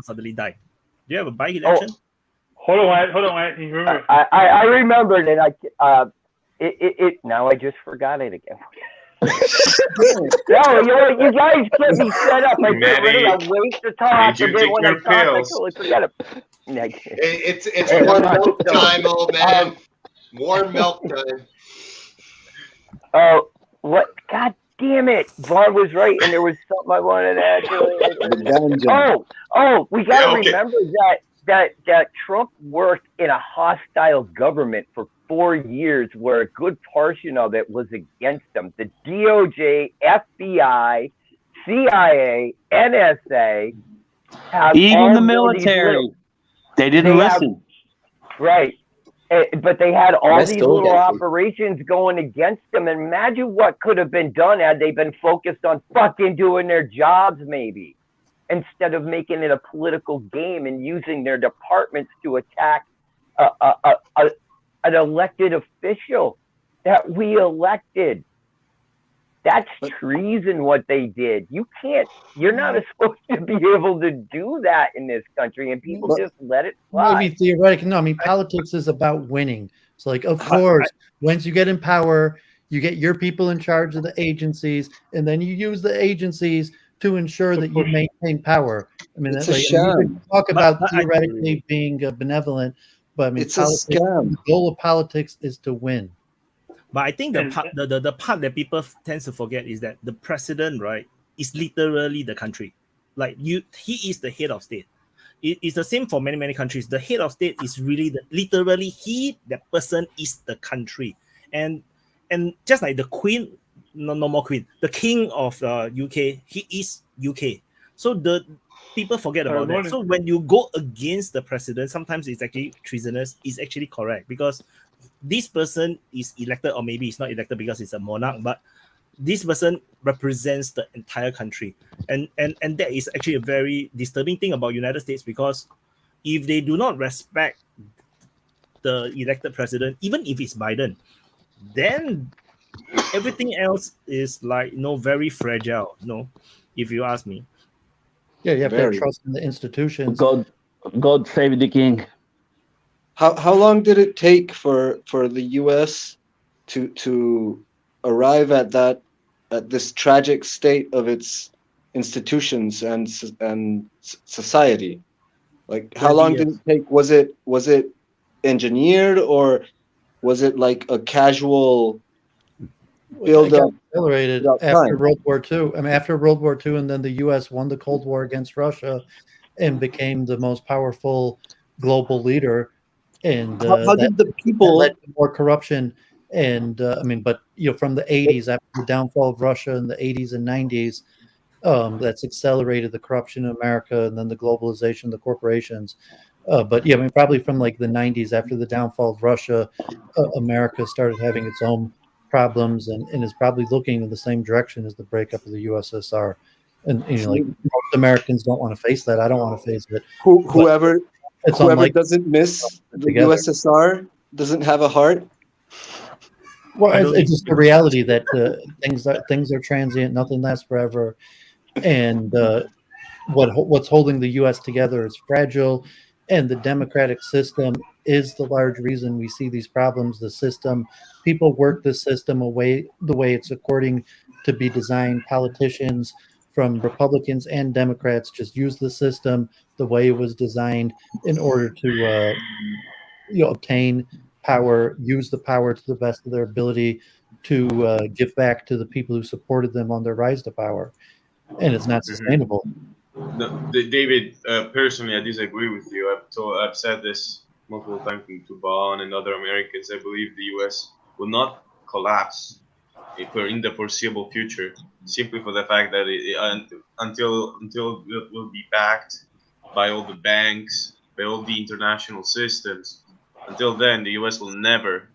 suddenly die, do you have a by-election? Hold on, Wyatt. You remember? I remembered it. Now I just forgot it again. No, you guys get me set up. I get rid of a waste of talk, and then when I talk, I totally forget it. It's warm milk time, old man. Warm milk time. Oh, what? God damn it! Vaughn was right, and there was something I wanted to add to it. We gotta remember that Trump worked in a hostile government for 4 years, where a good portion of it was against him. The DOJ, FBI, CIA, NSA, even the military. They didn't listen. Right. But they had all these little operations going against them. And imagine what could have been done had they been focused on fucking doing their jobs, maybe, instead of making it a political game and using their departments to attack an elected official that we elected. That's treason what they did. You're not supposed to be able to do that in this country, and people just let it fly. Maybe theoretically, no, I mean, politics is about winning. So, like, of course, once you get in power, you get your people in charge of the agencies, and then you use the agencies to ensure that you maintain power. I mean, it's like, a sham. You can talk about theoretically being benevolent, but I mean, it's a scam. The goal of politics is to win. But I think the part that people tend to forget is that the president, right, is literally the country. Like he is the head of state. it's the same for many countries. The head of state is really literally that person is the country, and just like the queen, no more queen, the king of UK, he is UK. So the people forget about that. So when you go against the president, sometimes it's actually treasonous. It's actually correct because this person is elected, or maybe it's not elected because it's a monarch, but this person represents the entire country, and that is actually a very disturbing thing about United States, because if they do not respect the elected president, even if it's Biden, then everything else is like very fragile. If you ask me. Yeah, you have to have trust in the institutions. God save the king. How long did it take for the U.S. to arrive at this tragic state of its institutions and society? Like, how long did it take? Was it engineered, or was it like a casual build up? Accelerated after World War II. I mean, after World War II, and then the U.S. won the Cold War against Russia and became the most powerful global leader. And how did the people led to more corruption? And but from the 80s, after the downfall of Russia in the 80s and 90s, that's accelerated the corruption in America, and then the globalization, the corporations. But probably from like the 90s, after the downfall of Russia, America started having its own problems, and is probably looking in the same direction as the breakup of the USSR. And like most Americans don't want to face that. I don't want to face it. Whoever doesn't miss the USSR doesn't have a heart. Well, it's just the reality that things are transient, nothing lasts forever, and what's holding the U.S. together is fragile, and the democratic system is the large reason we see these problems. The system, people work the system away the way it's according to be designed. Politicians from Republicans and Democrats just use the system the way it was designed in order to obtain power, use the power to the best of their ability to give back to the people who supported them on their rise to power, and it's not sustainable. David, personally, I disagree with you. I've said this multiple times to Vaughn and other Americans. I believe the U.S. will not collapse in the foreseeable future, simply for the fact that until it will be backed by all the banks, by all the international systems. Until then, the U.S. will never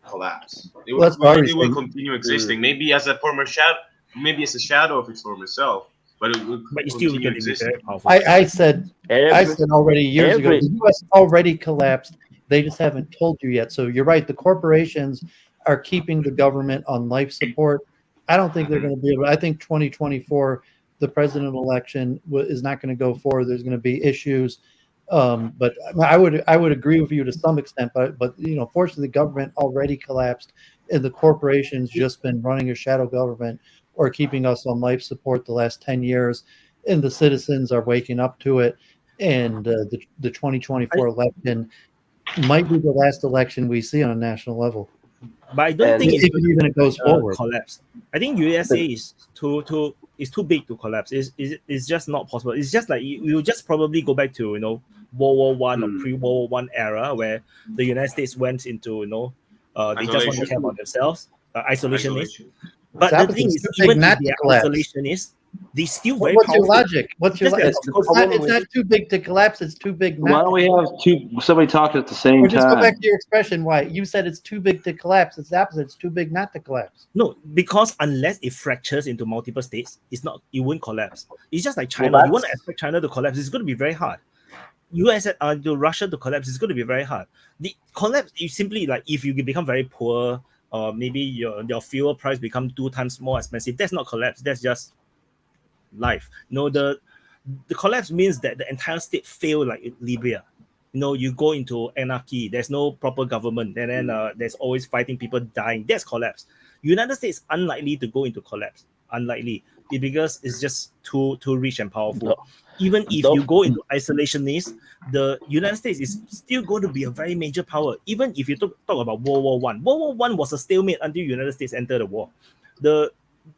collapse. It will continue existing, maybe as a shadow of its former self, but it will continue existing. I said already years ago, the U.S. already collapsed. They just haven't told you yet. So you're right. The corporations are keeping the government on life support. I don't think they're going to be able. I think 2024, the presidential election is not going to go forward. There's going to be issues. But I would agree with you to some extent, but fortunately the government already collapsed, and the corporations just been running a shadow government or keeping us on life support the last 10 years, and the citizens are waking up to it. And the 2024 election might be the last election we see on a national level. But I don't think even it goes forward. Collapse. I think USA is too big to collapse. It's just not possible. It's just like you just probably go back to World War I or pre-World War I era, where the United States went into they just want to care about themselves, isolationist. But the thing is, even if they are isolationist, they still very What's powerful. your logic? It's not too big to collapse. It's too big not. Why don't we have somebody talking at the same time? Just go back to your expression. Why you said it's too big to collapse? It's the opposite. It's too big not to collapse. No, because unless it fractures into multiple states, it won't collapse. It's just like China. You want to expect China to collapse? It's going to be very hard. US to Russia to collapse is going to be very hard. The collapse is simply like if you become very poor, or maybe your fuel price become 2 times more expensive. That's not collapse. That's just life. The collapse means that the entire state failed, like in Libya. You go into anarchy. There's no proper government, and then there's always fighting, people dying. That's collapse. United States unlikely to go into collapse. Unlikely, because it's just too rich and powerful. Even if you go into isolationist, the United States is still going to be a very major power. Even if you talk about World War I, World War I was a stalemate until United States entered the war.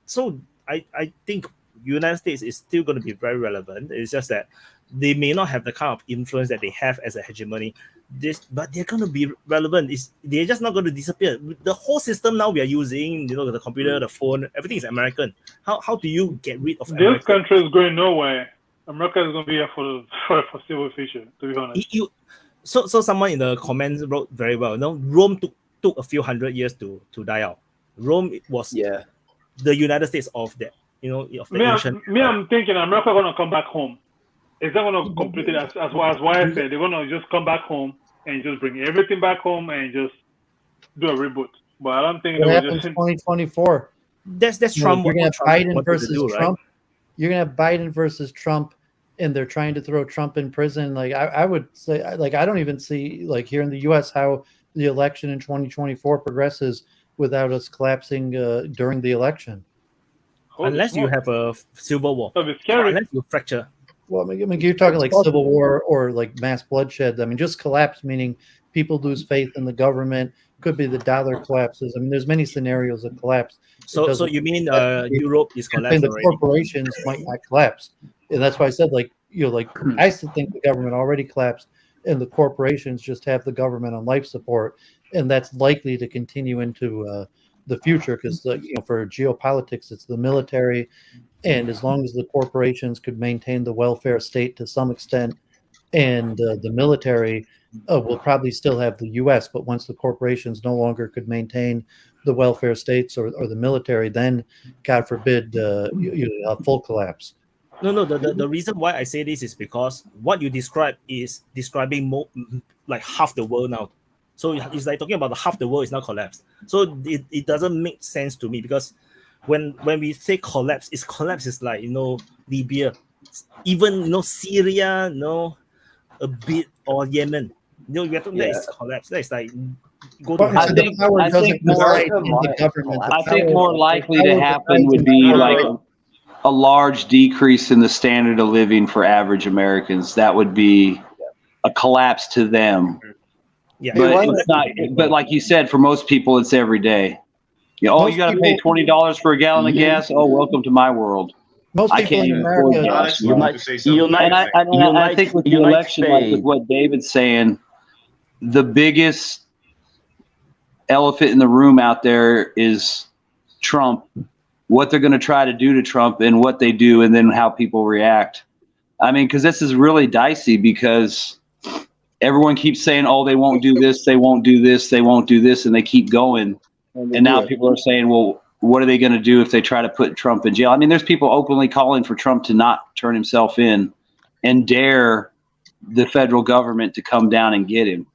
So I think United States is still going to be very relevant. It's just that They may not have the kind of influence that they have as a hegemony. But they're going to be relevant. They're just not going to disappear. The whole system now we are using, the computer, the phone, everything is American. How do you get rid of America? This country is going nowhere. America is going to be here for the foreseeable future, to be honest. So someone in the comments wrote very well. Rome took a few hundred years to die out. Rome was the United States of that, of the ancient. I'm thinking America going to come back home. It's not going to complete it as why I said. They're going to just come back home and just bring everything back home and just do a reboot. But I don't think it happens 2024. That's Trump. You're going to have Biden versus do, Trump. Right? You're going to have Biden versus Trump, and they're trying to throw Trump in prison. Like I would say, I don't even see here in the U.S. how the election in 2024 progresses without us collapsing during the election. Unless you have a civil war. Unless you fracture. Well, I mean, you're talking like civil war or like mass bloodshed. I mean, just collapse, meaning people lose faith in the government. Could be the dollar collapses. I mean, there's many scenarios of collapse. So you mean Europe is collapsing? And the corporations might not collapse, and that's why I said I still think the government already collapsed, and the corporations just have the government on life support, and that's likely to continue into the future because for geopolitics, it's the military. And as long as the corporations could maintain the welfare state to some extent, and the military will probably still have the U.S., but once the corporations no longer could maintain the welfare states or the military, then, God forbid, a full collapse. No. The reason why I say this is because what you describe is describing like half the world now. So it's like talking about half the world is now collapsed. So it doesn't make sense to me because when we say collapse is like Libya, even Syria, a bit, or Yemen. You have to that is collapse. That's like go to. I think more likely to happen would be like a large decrease in the standard of living for average Americans. That would be a collapse to them. Yeah, but it's not. But like you said, for most people, it's every day. You got to pay $20 for a gallon of gas. Oh, welcome to my world. Most people in America, I think with the election, like with what David's saying, the biggest elephant in the room out there is Trump. What they're going to try to do to Trump and what they do, and then how people react. I mean, because this is really dicey because everyone keeps saying, "Oh, they won't do this, they won't do this, they won't do this," and they keep going. And now people are saying, well, what are they going to do if they try to put Trump in jail? I mean, there's people openly calling for Trump to not turn himself in and dare the federal government to come down and get him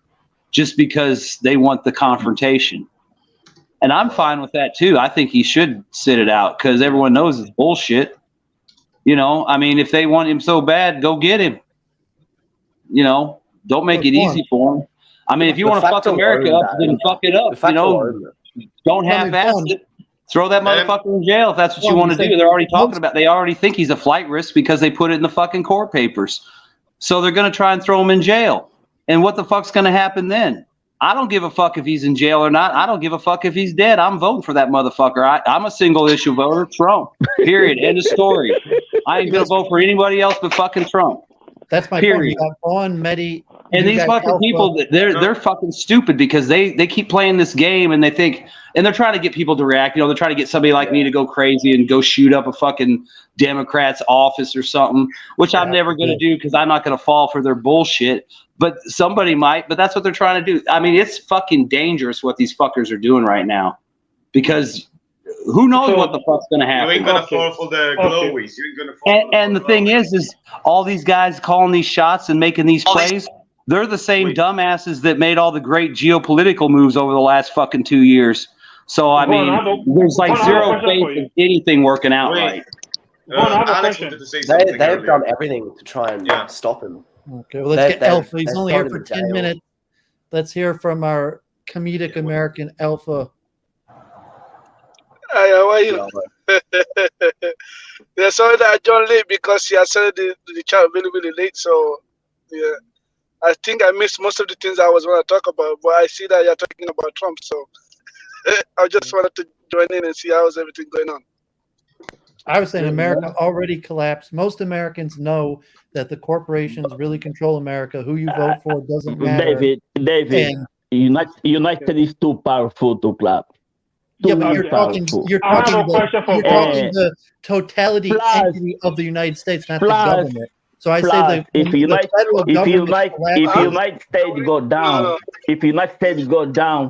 just because they want the confrontation. And I'm fine with that, too. I think he should sit it out because everyone knows it's bullshit. I mean, if they want him so bad, go get him. Don't make it easy for him. I mean, if you want to fuck America up, then fuck it up. Don't half-ass it. Throw that motherfucker in jail if that's what you want to do. They're already talking about. They already think he's a flight risk because they put it in the fucking court papers. So they're going to try and throw him in jail. And what the fuck's going to happen then? I don't give a fuck if he's in jail or not. I don't give a fuck if he's dead. I'm voting for that motherfucker. I'm a single issue voter. Trump. Period. End of story. I ain't going to vote for anybody else but fucking Trump. That's my point. You got Vaughn, Medi, and these fucking people, they're fucking stupid because they keep playing this game and they think, and they're trying to get people to react. They're trying to get somebody like me to go crazy and go shoot up a fucking Democrat's office or something, which I'm never going to do because I'm not going to fall for their bullshit. But somebody might. But that's what they're trying to do. I mean, it's fucking dangerous what these fuckers are doing right now because who knows what the fuck's going to happen. You ain't going to fall for the glowies. You ain't going to fall and the thing is all these guys calling these shots and making these plays, they're the same dumbasses that made all the great geopolitical moves over the last fucking 2 years. So, I mean, there's like zero faith in anything working out right. They've done everything to try and stop him. Okay, well, let's get Alpha. He's only here for 10 minutes. Let's hear from our comedic American Alpha. Hi, how are you? Yeah, sorry that I joined late because I started the chat really, really late. So, yeah, I think I missed most of the things I was going to talk about. But I see that you're talking about Trump. So I just wanted to join in and see how's everything going on. I was saying America already collapsed. Most Americans know that the corporations really control America. Who you vote for doesn't matter. David, And United is too powerful to clap. yeah, but you're talking the totality entity of the United States, not the government. So I say that if United States go down,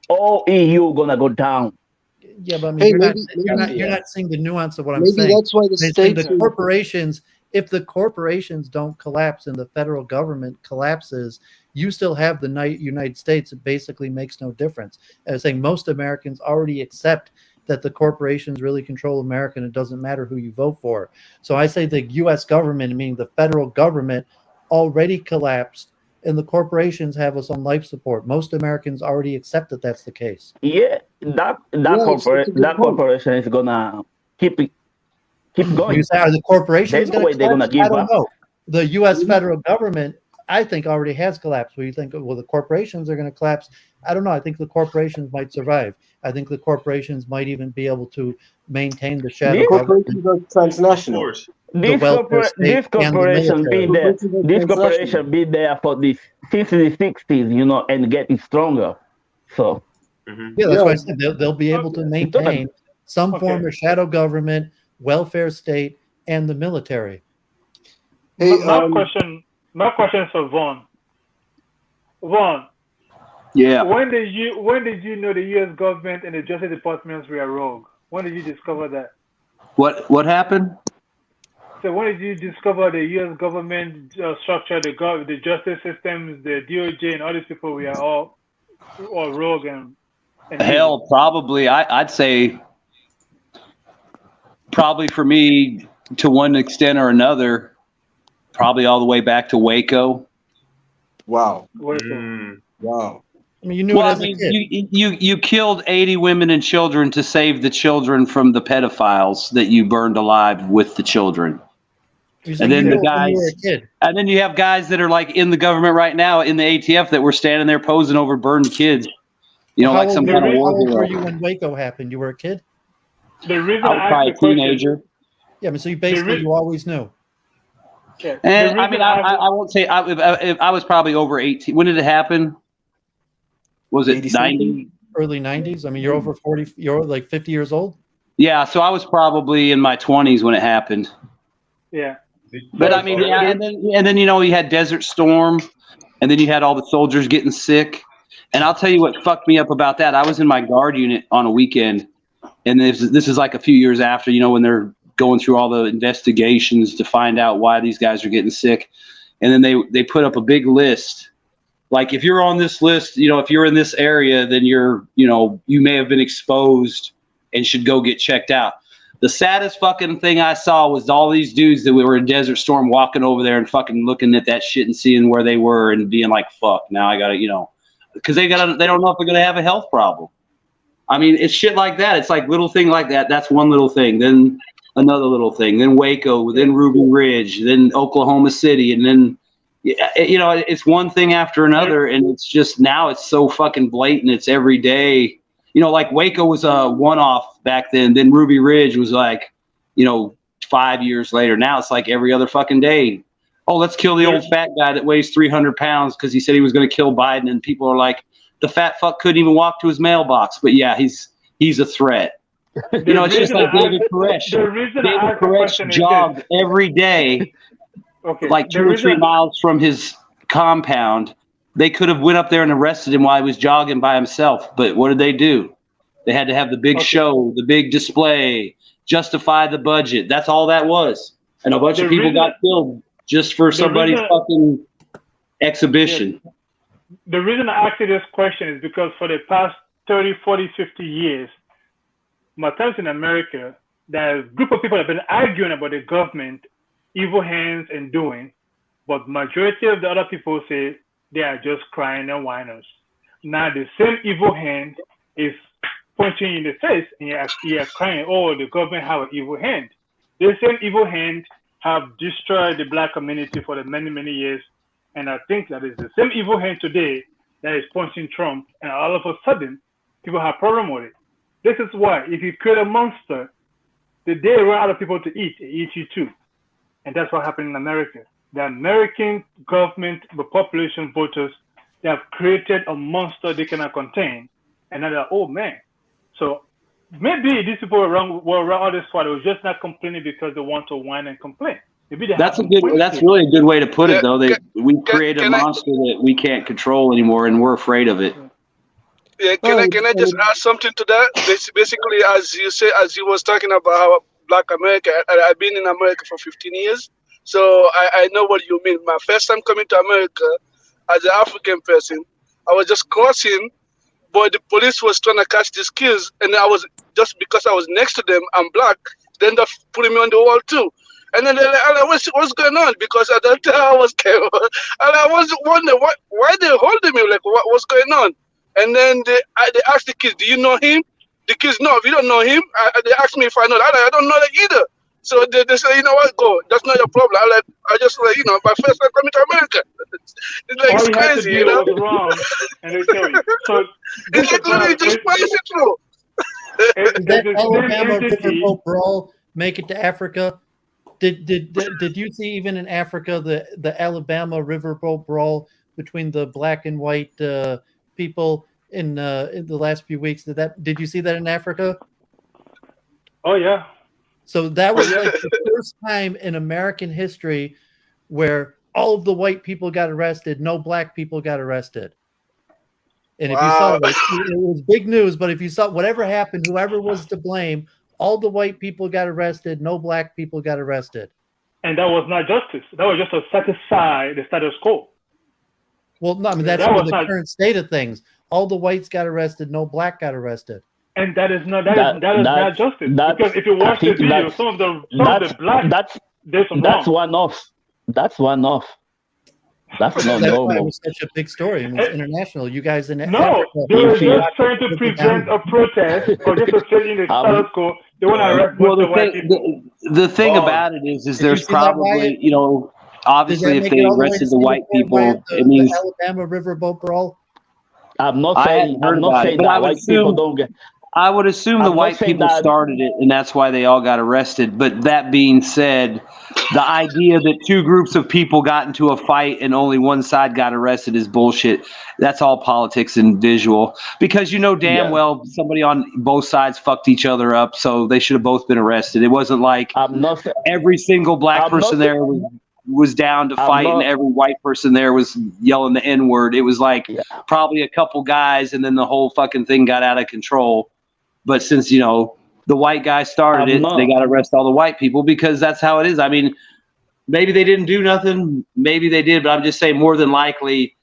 all EU gonna go down. Yeah, but I mean, you're not seeing the nuance of what I'm saying. Maybe that's why the states, the corporations, if the corporations don't collapse and the federal government collapses, you still have the United States. It basically makes no difference. I was saying most Americans already accept that the corporations really control America and it doesn't matter who you vote for. So I say the U.S. government, meaning the federal government, already collapsed and the corporations have us on life support. Most Americans already accept that that's the case. Yeah, that corporation is gonna keep going. You say, are the corporations There's no way they're gonna give I don't up. know. The U.S. federal government, I think, already has collapsed. Well, you think, well, the corporations are going to collapse? I don't know. I think the corporations might survive. I think the corporations might even be able to maintain the shadow government. corporations are transnational. This corporation be there for this since the 60s, you know, and getting stronger. So yeah, that's why I said they'll be able to maintain some form of shadow government, welfare state, and the military. Hey, my question is for Vaughn. Vaughn. Yeah. When did you know the U.S. government and the Justice Departments were rogue? When did you discover that? What happened? So when did you discover the U.S. government structure, the justice systems, the DOJ, and all these people we are all rogue and hell, probably I'd say probably for me to one extent or another, probably all the way back to Waco. Wow. Wow. I mean, you knew it as a kid. You killed 80 women and children to save the children from the pedophiles that you burned alive with the children. And then the guys, and then you have guys that are like in the government right now in the ATF that were standing there posing over burned kids. You know, like some kind of war. How old were you when Waco happened? You were a kid? The reason I was probably a teenager. Yeah, I mean, so you basically you always knew. And I mean, I won't say I was probably over 18. When did it happen? Was it 90? Early 90s? I mean, you're over 40. You're like 50 years old. Yeah, so I was probably in my 20s when it happened. Yeah. But I mean, yeah, and then you know you had Desert Storm, and then you had all the soldiers getting sick. And I'll tell you what fucked me up about that. I was in my guard unit on a weekend, and this is like a few years after, you know, when they're going through all the investigations to find out why these guys are getting sick. And then they put up a big list. Like, if you're on this list, you know, if you're in this area, then you may have been exposed and should go get checked out. The saddest fucking thing I saw was all these dudes that were in Desert Storm walking over there and fucking looking at that shit and seeing where they were and being like, fuck, now I gotta, you know, because they don't know if they're gonna have a health problem. I mean, it's shit like that. It's like little thing like that. That's one little thing. Then another little thing. Then Waco. Then Ruby Ridge. Then Oklahoma City. And then, you know, it's one thing after another. And it's just now it's so fucking blatant. It's every day. You know, like Waco was a one-off back then. Then Ruby Ridge was like, you know, 5 years later. Now it's like every other fucking day. Oh, let's kill the old fat guy that weighs 300 pounds because he said he was going to kill Biden. And people are like, the fat fuck couldn't even walk to his mailbox. But yeah, he's a threat. You know, it's just like David Koresh. David Koresh jogged every day, like 2 or 3 miles from his compound. They could have went up there and arrested him while he was jogging by himself. But what did they do? They had to have the big show, the big display, justify the budget. That's all that was. And a bunch of people got killed just for somebody's fucking exhibition. The reason I asked you this question is because for the past 30, 40, 50 years, my times in America, there's a group of people that have been arguing about the government, evil hands and doing, but majority of the other people say they are just crying and whiners. Now the same evil hand is punching you in the face and you're crying, oh, the government have an evil hand. The same evil hand have destroyed the black community for the many, many years. And I think that is the same evil hand today that is punching Trump. And all of a sudden, people have a problem with it. This is why if you create a monster they run out of people to eat, they eat you too. And that's what happened in America. The American government, the population voters, they have created a monster they cannot contain. And now they're like, oh man. So maybe these people were around all this while. They were just not complaining because they want to whine and complain. Maybe that's really a good way to put it, though. We create a monster that we can't control anymore, and we're afraid of it. Yeah, can I just add something to that? Basically, as you was talking about how Black America, I've been in America for 15 years, so I know what you mean. My first time coming to America as an African person, I was just crossing, but the police was trying to catch these kids, and I was, just because I was next to them, I'm Black, then they're putting me on the wall too. And then they're like, what's going on? Because at that time I was scared. And I was wondering, why they holding me? Like, what's going on? And then they asked the kids, do you know him? The kids, no, we don't know him. They asked me if I know that. I don't know that either. So they say, you know what, go. That's not your problem. I just like, my first time coming to America. It's like, it's crazy, you know? Was wrong, and they tell you. So it's like literally just spice it through. Did that Alabama riverboat brawl make it to Africa? Did you see even in Africa the Alabama riverboat brawl between the black and white people in the last few weeks? Did you see that in Africa? Oh yeah. So that was like the first time in American history where all of the white people got arrested, no black people got arrested. And if you saw it was big news, but if you saw whatever happened, whoever was to blame, all the white people got arrested, no black people got arrested. And that was not justice. That was just to satisfy the status quo. Well, no, I mean, that's the current state of things. All the whites got arrested, no black got arrested. And that is not justice. Because if you watch the video, some of the black, there's some that's wrong. one off. That's one off. That's not That's normal. why it was such a big story. It was international. You guys in No, Africa, they were just trying to prevent a protest or just to stay in the status quo. They want to arrest the white people. The thing about it is there's probably, obviously if they arrested the white people, it means the Alabama riverboat brawl. I'm not saying that white people don't get. I would assume the white people started it, and that's why they all got arrested. But that being said, the idea that two groups of people got into a fight and only one side got arrested is bullshit. That's all politics and visual. Because damn well somebody on both sides fucked each other up, so they should have both been arrested. It wasn't like every single black person there was down to fight and every white person there was yelling the N-word. It was like probably a couple guys, and then the whole fucking thing got out of control. But since, the white guy started it, they got to arrest all the white people because that's how it is. I mean, maybe they didn't do nothing. Maybe they did. But I'm just saying more than likely,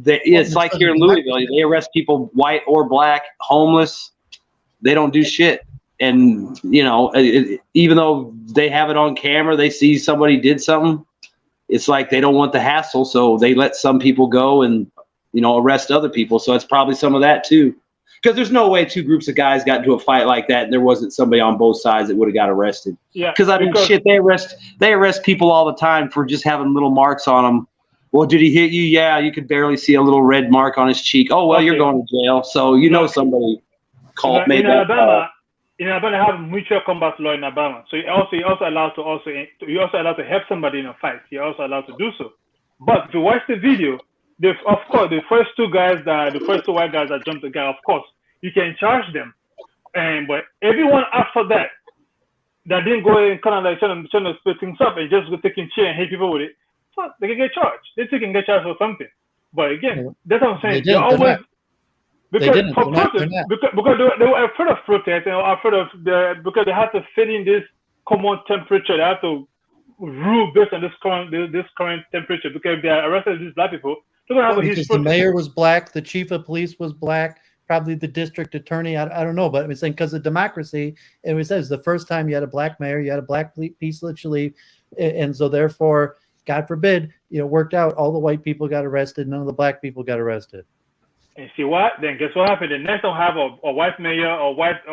it's like here in Louisville. They arrest people, white or black, homeless. They don't do shit. And, even though they have it on camera, they see somebody did something. It's like they don't want the hassle. So they let some people go and, arrest other people. So it's probably some of that, too. Because there's no way two groups of guys got into a fight like that and there wasn't somebody on both sides that would have got arrested. Yeah. Because shit, they arrest people all the time for just having little marks on them. Well, did he hit you? Yeah, you could barely see a little red mark on his cheek. Oh well, you're going to jail. So somebody made that call. In Alabama, they have mutual combat law in Alabama. So you're also allowed to help somebody in a fight. You're also allowed to do so. But if you watch the video, of course, the first two white guys that jumped the guy, of course, you can charge them. But everyone after that didn't go and kind of like trying to split things up and just go taking chair and hit people with it, so they can get charged. They still can get charged for something. But again, that's what I'm saying. They were afraid of protest and because they had to fit in this common temperature. They had to rule based on this current temperature because if they arrested these black people, because the mayor was black, the chief of police was black, probably the district attorney. I don't know, but I'm saying because of democracy, and it says the first time you had a black mayor, you had a black police chief, and so therefore, God forbid, worked out. All the white people got arrested, none of the black people got arrested. And see what? Then guess what happened? The next time have a white mayor or white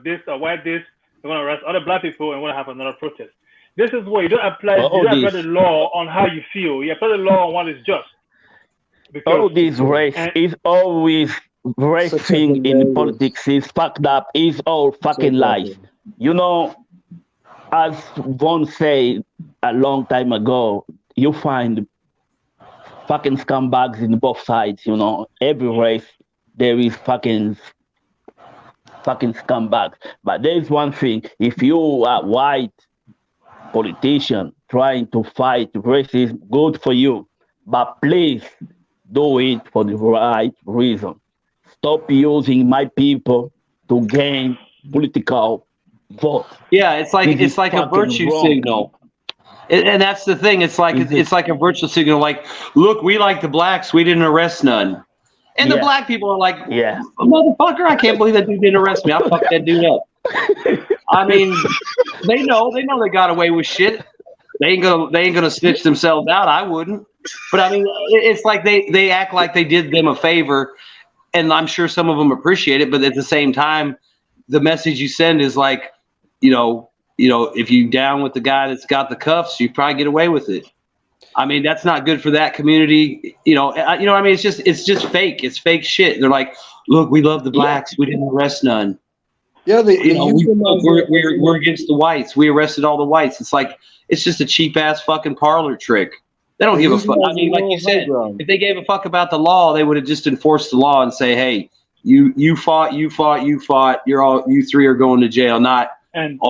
this. They're gonna arrest other black people and we're gonna have another protest. This is where you don't apply the law on how you feel. You apply the law on what is just. All this race is always race thing in politics is fucked up. Is all fucking lies. as Vaughn said a long time ago, you find fucking scumbags in both sides, you know. Every race, there is fucking scumbags. But there's one thing, if you are white politician trying to fight racism, good for you. But please do it for the right reason. Stop using my people to gain political vote. Yeah, it's like This is a fucking virtue wrong. signal. And that's the thing. It's like a virtual signal. Like, look, we like the blacks. We didn't arrest none. And the Yeah. black people are like, Yeah. motherfucker, I can't believe that dude didn't arrest me. I'll fuck that dude up. I mean, they know they got away with shit. They ain't gonna snitch themselves out. I wouldn't. But I mean, it's like they act like they did them a favor, and I'm sure some of them appreciate it. But at the same time, the message you send is like, you know, if you down with the guy that's got the cuffs, you probably get away with it. I mean, that's not good for that community. You know. I mean, it's just fake. It's fake shit. They're like, look, we love the blacks. We didn't arrest none. Yeah, we're against the whites. We arrested all the whites. It's like, it's just a cheap ass fucking parlor trick. They don't give a fuck. I mean, like you said, if they gave a fuck about the law, they would have just enforced the law and say, hey, you fought. You three are going to jail. Not it's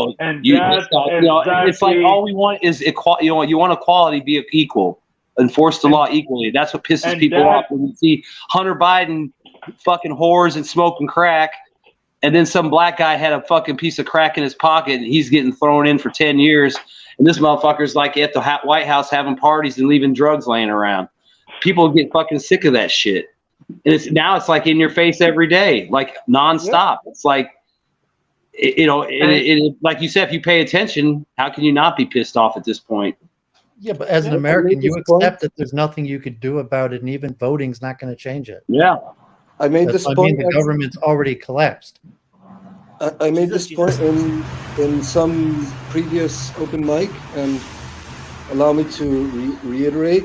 like all we want is equality. You want equality, be equal, enforce the law equally. That's what pisses people off when you see Hunter Biden fucking whores and smoking crack. And then some black guy had a fucking piece of crack in his pocket and he's getting thrown in for 10 years. And this motherfucker's like at the White House having parties and leaving drugs laying around. People get fucking sick of that shit. And it's like in your face every day, like nonstop. Yeah. It's like, like you said, if you pay attention, how can you not be pissed off at this point? Yeah, but as an American, you accept that there's nothing you could do about it, and even voting's not going to change it. Yeah. I made this point. The government's already collapsed. I made this point in some previous open mic, and allow me to reiterate.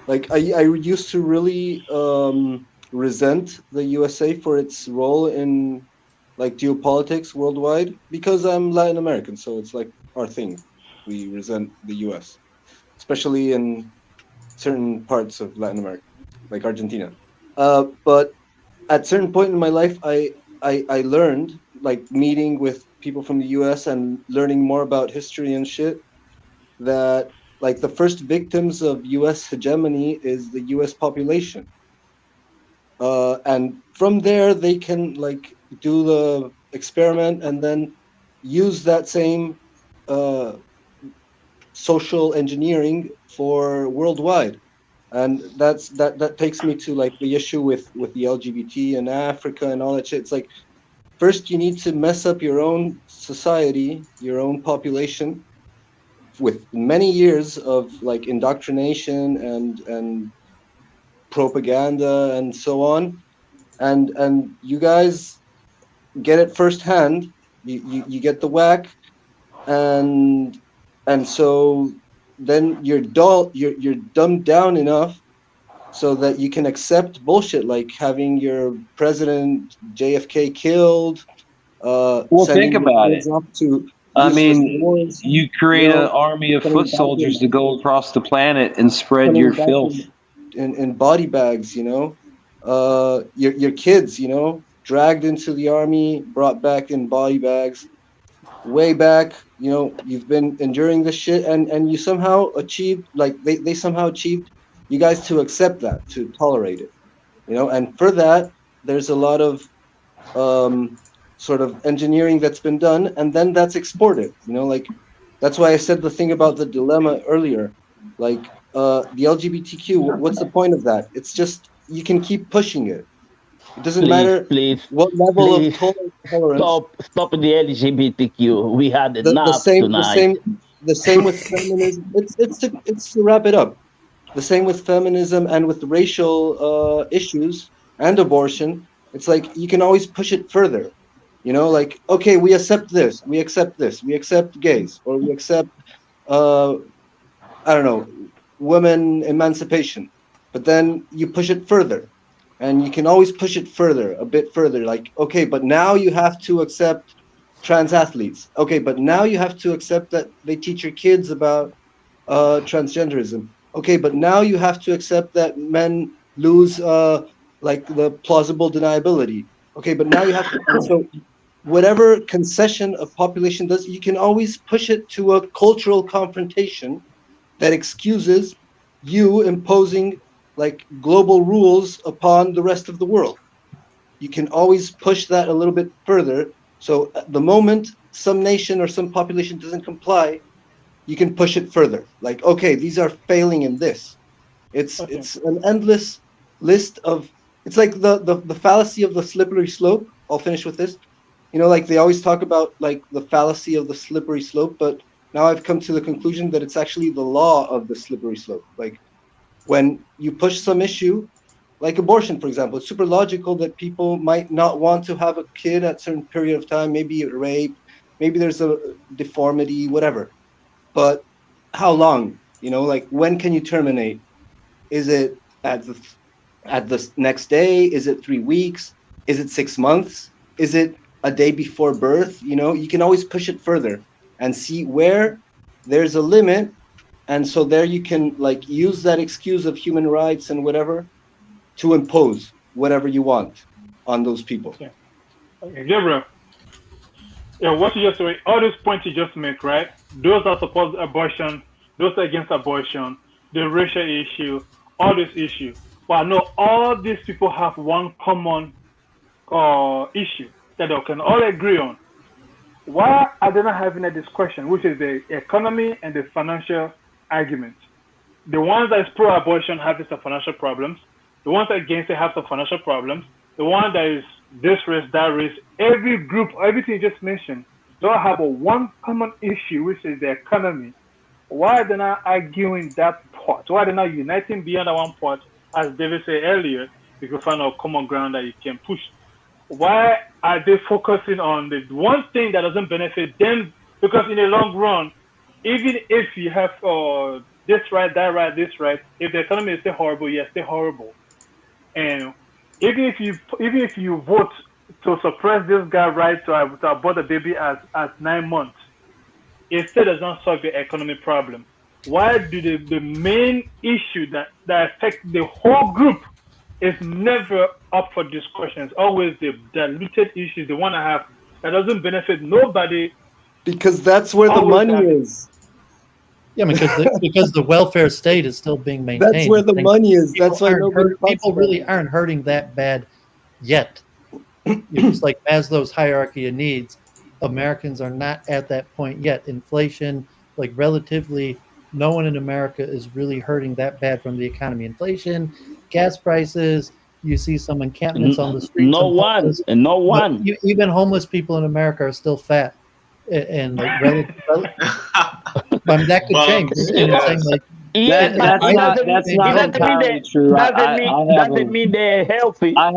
Like I used to really resent the USA for its role in like geopolitics worldwide, because I'm Latin American, so it's like our thing. We resent the US, especially in certain parts of Latin America, like Argentina. But at certain point in my life, I learned, like meeting with people from the US and learning more about history and shit, that like the first victims of US hegemony is the US population. And from there, they can like do the experiment and then use that same social engineering for worldwide. And that takes me to like the issue with the LGBT in Africa and all that shit. It's like, first you need to mess up your own society, your own population, with many years of like indoctrination and propaganda and so on, and you guys get it firsthand. You get the whack, and so then you're dumbed down enough so that you can accept bullshit like having your president JFK killed. Well, think about it. I mean, you create an army of foot soldiers to go across the planet and spread your filth. In body bags, your kids, dragged into the army, brought back in body bags. Way back, you've been enduring this shit, and you somehow achieved, like they somehow achieved you guys to accept that, to tolerate it, and for that, there's a lot of sort of engineering that's been done, and then that's exported, like that's why I said the thing about the dilemma earlier, like the LGBTQ, what's the point of that? It's just, you can keep pushing it. It doesn't matter what level of tolerance. Stop the LGBTQ. We had enough tonight. The same with feminism. It's to wrap it up. The same with feminism and with racial issues and abortion. It's like you can always push it further. Like, okay, we accept this, we accept gays, or we accept women emancipation. But then you push it further. And you can always push it further, a bit further. Like, okay, but now you have to accept trans athletes. Okay, but now you have to accept that they teach your kids about transgenderism. Okay, but now you have to accept that men lose like the plausible deniability. Okay, but now you have to, and so whatever concession a population does, you can always push it to a cultural confrontation that excuses you imposing like global rules upon the rest of the world. You can always push that a little bit further. So at the moment some nation or some population doesn't comply, you can push it further. Like, okay, these are failing in this. It's an endless list of, it's like the fallacy of the slippery slope. I'll finish with this. You know, like they always talk about like the fallacy of the slippery slope, but now I've come to the conclusion that it's actually the law of the slippery slope. Like when you push some issue, like abortion, for example, it's super logical that people might not want to have a kid at a certain period of time, maybe rape, maybe there's a deformity, whatever. But how long? You know, like when can you terminate? Is it at the next day? Is it 3 weeks? Is it 6 months? Is it a day before birth? You know, you can always push it further and see where there's a limit. And so there you can like use that excuse of human rights and whatever to impose whatever you want on those people. Yeah. Okay, Gabriel. Yeah, what you just say, all those points you just make, right? Those that support abortion, those against abortion, the racial issue, all this issue. But I know all these people have one common issue that they can all agree on. Why are they not having a discussion, which is the economy and the financial argument? The ones that is pro-abortion have some financial problems. The ones against it have some financial problems. The one that is this race, that race, every group, everything you just mentioned, they all have a one common issue, which is the economy. Why are they not arguing that part? Why are they not uniting beyond that one part? As David said earlier, you can find a common ground that you can push. Why are they focusing on the one thing that doesn't benefit them? Because in the long run, even if you have this right, that right, this right, if the economy is still horrible, yes, still horrible. And even if you vote to suppress this guy right to abort the baby at 9 months, it still does not solve the economic problem. Why do the main issue that affects the whole group is never up for discussion? It's always the diluted issue, the one that doesn't benefit nobody. Because that's where the money is. Yeah, because the welfare state is still being maintained. That's where the money is. That's why people really aren't hurting that bad yet. It's like Maslow's hierarchy of needs. Americans are not at that point yet. Inflation, like relatively, no one in America is really hurting that bad from the economy. Inflation, gas prices. You see some encampments on the streets. No one. Even homeless people in America are still fat. And like but that could change. That's not entirely true. Doesn't mean they're healthy. I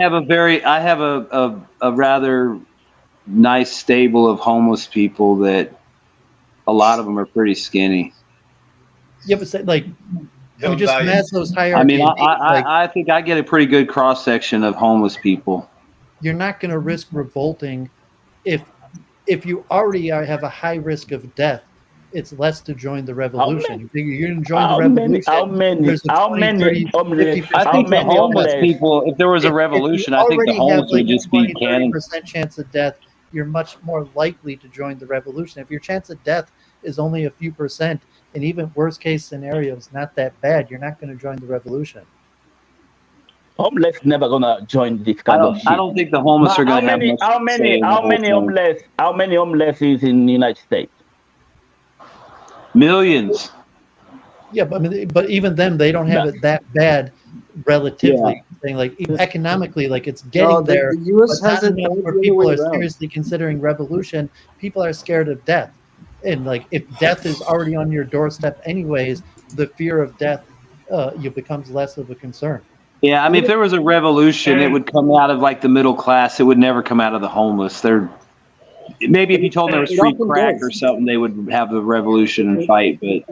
have a rather nice stable of homeless people that a lot of them are pretty skinny. Yeah, but like just Maslow's hierarchy. I mean, I think I get a pretty good cross section of homeless people. You're not going to risk revolting if you already have a high risk of death. It's less to join the revolution. You're going to join the revolution. How many? I think the homeless people, if there was a revolution, I think the homeless would just be cannon. 30% chance of death, you're much more likely to join the revolution. If your chance of death is only a few percent, and even worst case scenarios, not that bad, you're not going to join the revolution. Homeless never gonna join this kind of shit. I don't think the homeless are gonna have much. How many homeless is in the United States? Millions. Yeah, but even them, they don't have it that bad, relatively. Yeah. Like economically, like it's getting there. The U.S. but hasn't. not enough where people are seriously considering revolution. People are scared of death, and like if death is already on your doorstep, anyways, the fear of death becomes less of a concern. Yeah, I mean, if there was a revolution, it would come out of like the middle class. It would never come out of the homeless. Maybe if you told them there was It free often crack does. or something, they would have the revolution and fight. But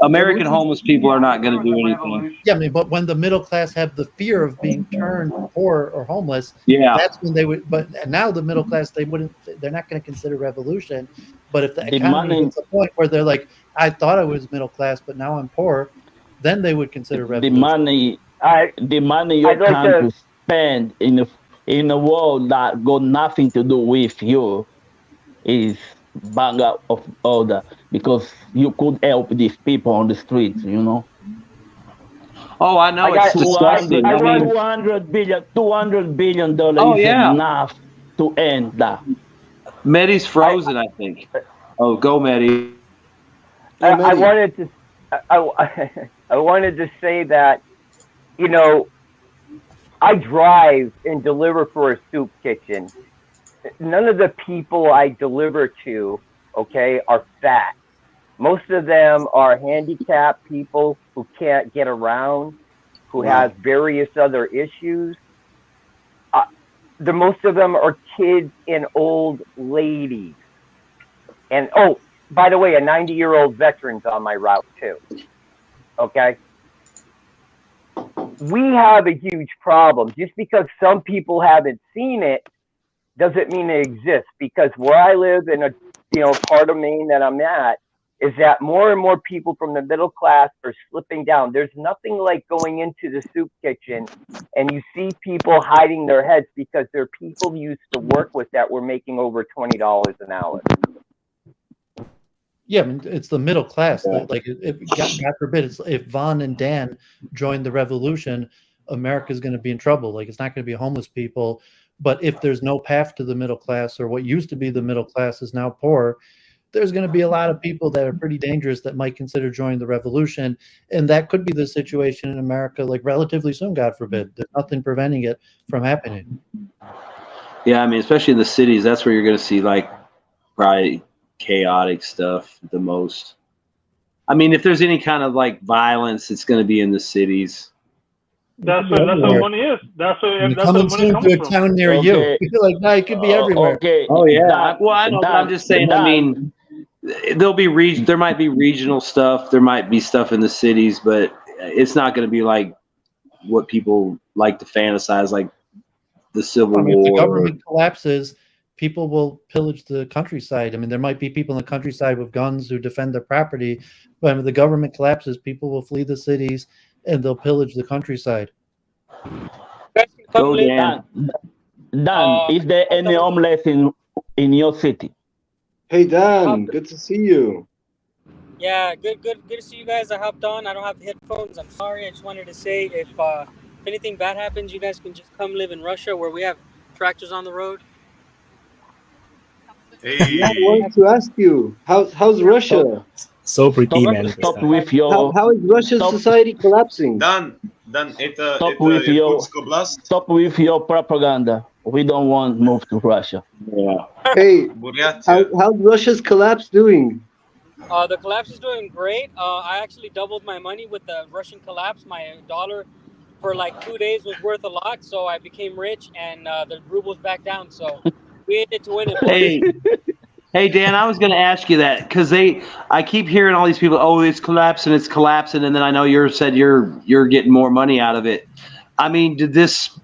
American homeless people are not going to do anything. Yeah, I mean, but when the middle class have the fear of being turned poor or homeless, Yeah. that's when they would. But now the middle class, they're not going to consider revolution. But if the economy gets to the point where they're like, I thought I was middle class, but now I'm poor, then they would consider revolution. The money your country spend in a world that got nothing to do with you is bang out of order, because you could help these people on the streets, you know. Oh, I know. It's disgusting. I mean, $200 billion Oh, is yeah. enough to end that. Medi's frozen, I think. Oh, go, Medi. I wanted to I wanted to say that, you know, I drive and deliver for a soup kitchen. None of the people I deliver to, okay, are fat. Most of them are handicapped people who can't get around, who have various other issues. The most of them are kids and old ladies. And oh, by the way, a 90-year-old veteran's on my route too. Okay? We have a huge problem. Just because some people haven't seen it doesn't mean it exists. Because where I live in a part of Maine that I'm at is that more and more people from the middle class are slipping down. There's nothing like going into the soup kitchen and you see people hiding their heads because they're people you used to work with that were making over $20 an hour. Yeah, I mean, it's the middle class. Like, if God forbid, if Vaughn and Dan join the revolution, America's going to be in trouble. Like, it's not going to be homeless people. But if there's no path to the middle class, or what used to be the middle class is now poor, there's going to be a lot of people that are pretty dangerous that might consider joining the revolution. And that could be the situation in America, like, relatively soon, God forbid. There's nothing preventing it from happening. Yeah, I mean, especially in the cities, that's where you're going to see, like, probably chaotic stuff the most. I mean, if there's any kind of, like, violence, it's going to be in the cities. That's where money is. That's where money comes to a from. town near you. Like, no, it could be everywhere. Okay. Oh, yeah. Well, I know, but I'm just saying, I mean, there might be regional stuff. There might be stuff in the cities, but it's not going to be like what people like to fantasize, like the Civil War. If the government collapses, people will pillage the countryside. I mean, there might be people in the countryside with guns who defend their property, but if the government collapses, people will flee the cities and they'll pillage the countryside. Go, Dan. Dan, is there any homeless in your city? Hey, Dan, good to see you. Yeah, good to see you guys. I hopped on. I don't have headphones. I'm sorry. I just wanted to say if anything bad happens, you guys can just come live in Russia where we have tractors on the road. Hey. Yeah, I wanted to ask you, how's Russia? So pretty, man. Stop with your. How is Russian society collapsing? Dan, Stop with your propaganda. We don't want to move to Russia. Yeah. Hey, how's Russia's collapse doing? The collapse is doing great. I actually doubled my money with the Russian collapse. My dollar for like 2 days was worth a lot, so I became rich, and the ruble's back down. So we in it to win it. Hey, Dan, I was going to ask you that because I keep hearing all these people, oh, it's collapsing, and then I know you said you're getting more money out of it. I mean, did this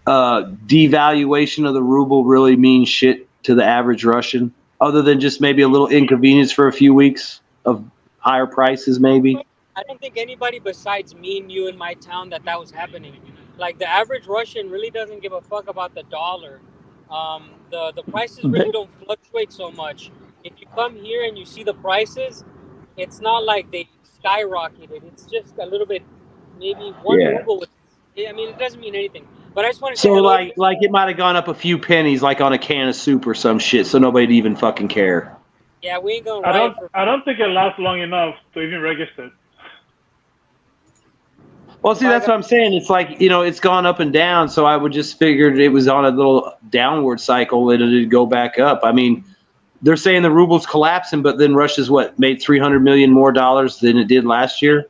devaluation of the ruble really mean shit to the average Russian, other than just maybe a little inconvenience for a few weeks of higher prices, maybe? I don't think anybody besides me and you in my town that was happening. Like, the average Russian really doesn't give a fuck about the dollar. The prices really don't fluctuate so much. If you come here and you see the prices, it's not like they skyrocketed. It's just a little bit, maybe one ruble. I mean, it doesn't mean anything. But I just want to say, like it might have gone up a few pennies, like on a can of soup or some shit, so nobody'd even fucking care. Yeah, we ain't gonna. I don't think it lasts long enough to even register. Well, see, that's what I'm saying. It's like, it's gone up and down, so I would just figured it was on a little downward cycle and it'd go back up. I mean, they're saying the ruble's collapsing, but then Russia's made $300 million more than it did last year.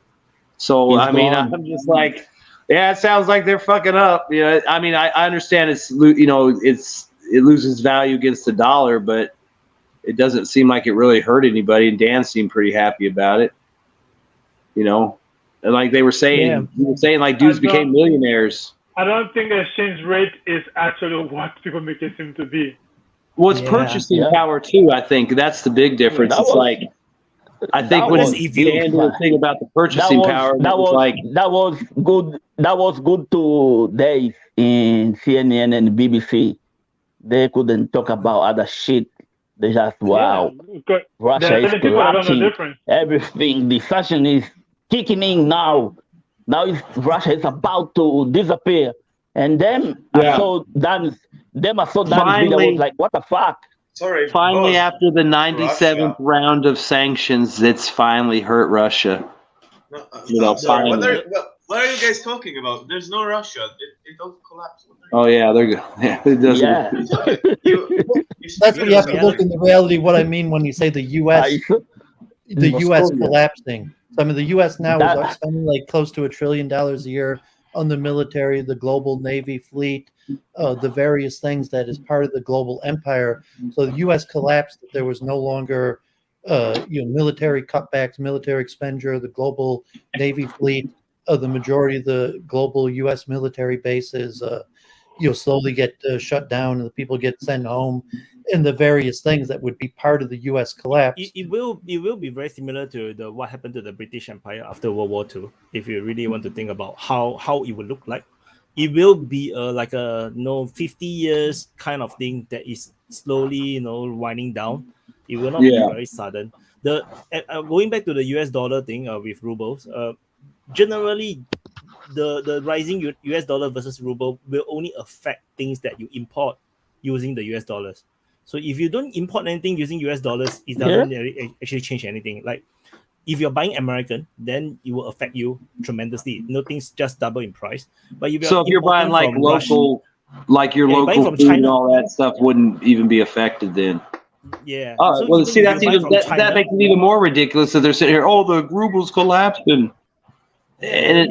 So, I mean, I'm just like, yeah, it sounds like they're fucking up. I mean, I understand it's it loses value against the dollar, but it doesn't seem like it really hurt anybody. And Dan seemed pretty happy about it. You know, and like they were saying, like dudes became millionaires. I don't think the exchange rate is actually what people make it seem to be. Well, it's purchasing power too. I think that's the big difference. It's like, I think when Dan did the thing about the purchasing power, that was good. That was good to Dave in CNN and BBC. They couldn't talk about other shit. They just Russia is collapsing. Everything. The Secession is kicking in now. Now Russia is about to disappear. And them are so done. Them are so done. I was like, what the fuck? Sorry. Finally, after the 97th round of sanctions, it's finally hurt Russia. Finally. What are you guys talking about? There's no Russia. It don't collapse. Oh yeah, they're good. Yeah, it doesn't. Yeah. That's what you have to look in the reality. What I mean when you say the U.S. the U.S. collapsing. So I mean, the U.S. now is spending like close to $1 trillion a year on the military, the global Navy fleet, the various things that is part of the global empire. So the U.S. collapsed. There was no longer, military cutbacks, military expenditure, the global Navy fleet. The majority of the global U.S. military bases, slowly get shut down, and the people get sent home, and the various things that would be part of the U.S. collapse. It will be very similar to what happened to the British Empire after World War II. If you really want to think about how it would look like, it will be like a 50 years kind of thing that is slowly winding down. It will not be very sudden. Going back to the US dollar thing with rubles. Generally, the rising US dollar versus ruble will only affect things that you import using the US dollars. So if you don't import anything using US dollars, it doesn't actually change anything. Like if you're buying American, then it will affect you tremendously. Things just double in price. But if you're buying like local, like your local food China, and all that stuff wouldn't even be affected then. Yeah. Well, see, that's even that makes it even more ridiculous that they're sitting here. Oh, the ruble's collapsed and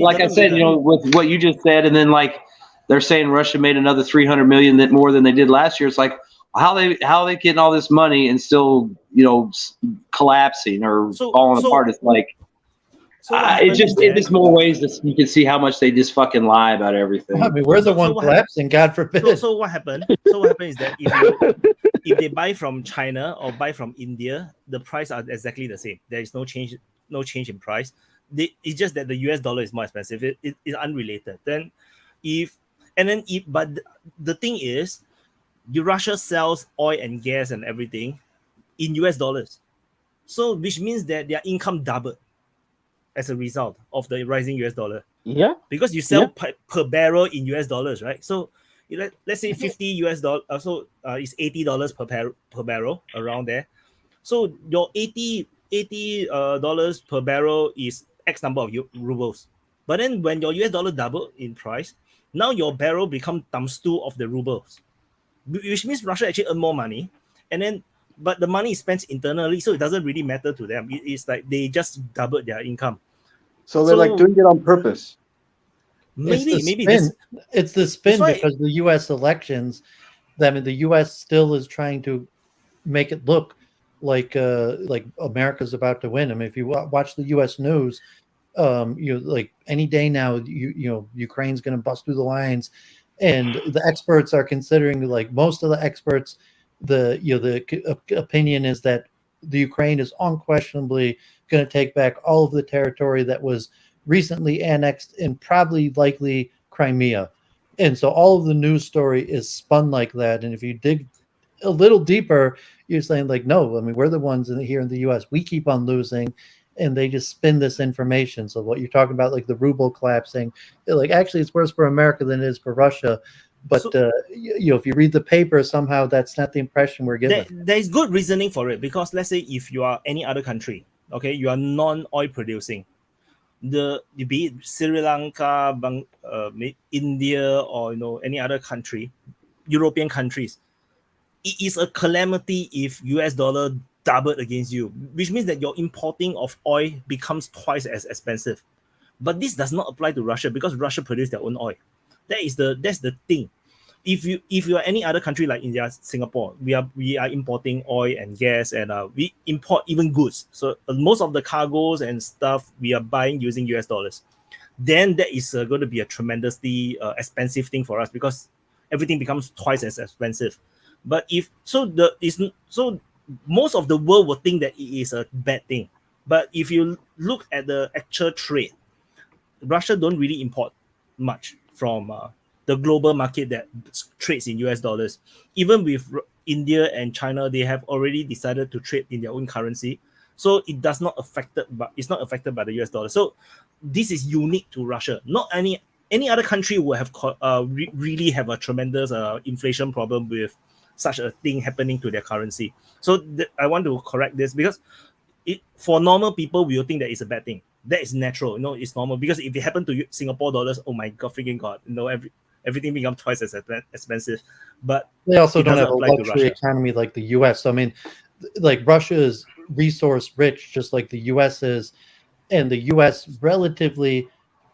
like I said, with what you just said, and then like they're saying Russia made another 300 million more than they did last year. It's like how are they getting all this money and still collapsing or falling apart? It's like it's more ways that you can see how much they just fucking lie about everything. I mean, we're the one collapsing. God forbid. So what happened? So what happened is that if they buy from China or buy from India, the price are exactly the same. There is no change in price. It's just that the US dollar is more expensive. It is unrelated. But the thing is, Russia sells oil and gas and everything in US dollars. So which means that their income doubled as a result of the rising US dollar. Yeah. Because you sell per barrel in US dollars, right? So let's say $50 US, so it's $80 per barrel around there. So your $80 per barrel is X number of rubles. But then when your US dollar doubled in price, now your barrel becomes times 2 of the rubles, which means Russia actually earn more money. But the money is spent internally, so it doesn't really matter to them. It's like they just doubled their income. So they're like doing it on purpose. Maybe it's the spin because the U.S. elections. I mean, the U.S. still is trying to make it look like America's about to win. I mean, if you watch the U.S. news, like any day now, Ukraine's going to bust through the lines, and the experts are considering, like most of the experts, the opinion is that the Ukraine is unquestionably going to take back all of the territory that was recently annexed and probably likely Crimea. And so all of the news story is spun like that. And if you dig a little deeper, you're saying like, no, I mean, we're the ones here in the U.S. We keep on losing, and they just spin this information. So what you're talking about, like the ruble collapsing, like actually it's worse for America than it is for Russia. But if you read the paper, somehow that's not the impression we're getting. There is good reasoning for it, because let's say if you are any other country, okay, you are non-oil producing, be it Sri Lanka, India, or any other country, European countries, it is a calamity if US dollar doubled against you, which means that your importing of oil becomes twice as expensive. But this does not apply to Russia because Russia produces their own oil. That's the thing. if you are any other country like India, Singapore, we are importing oil and gas, and we import even goods. So most of the cargoes and stuff we are buying using US dollars. Then that is going to be a tremendously expensive thing for us, because everything becomes twice as expensive. But most of the world will think that it is a bad thing. But if you look at the actual trade, Russia don't really import much from the global market that trades in US dollars. Even with India and China, they have already decided to trade in their own currency. So it does not affected, but it's not affected by the US dollar. So this is unique to Russia. Not any other country will have really have a tremendous inflation problem with such a thing happening to their currency. So I want to correct this, because for normal people, we will think that it's a bad thing. That is natural, it's normal, because if it happened to Singapore dollars, oh my god, freaking god, everything becomes twice as expensive. But they also don't have a luxury economy like the US. So, I mean, like, Russia is resource rich, just like the US is, and the US relatively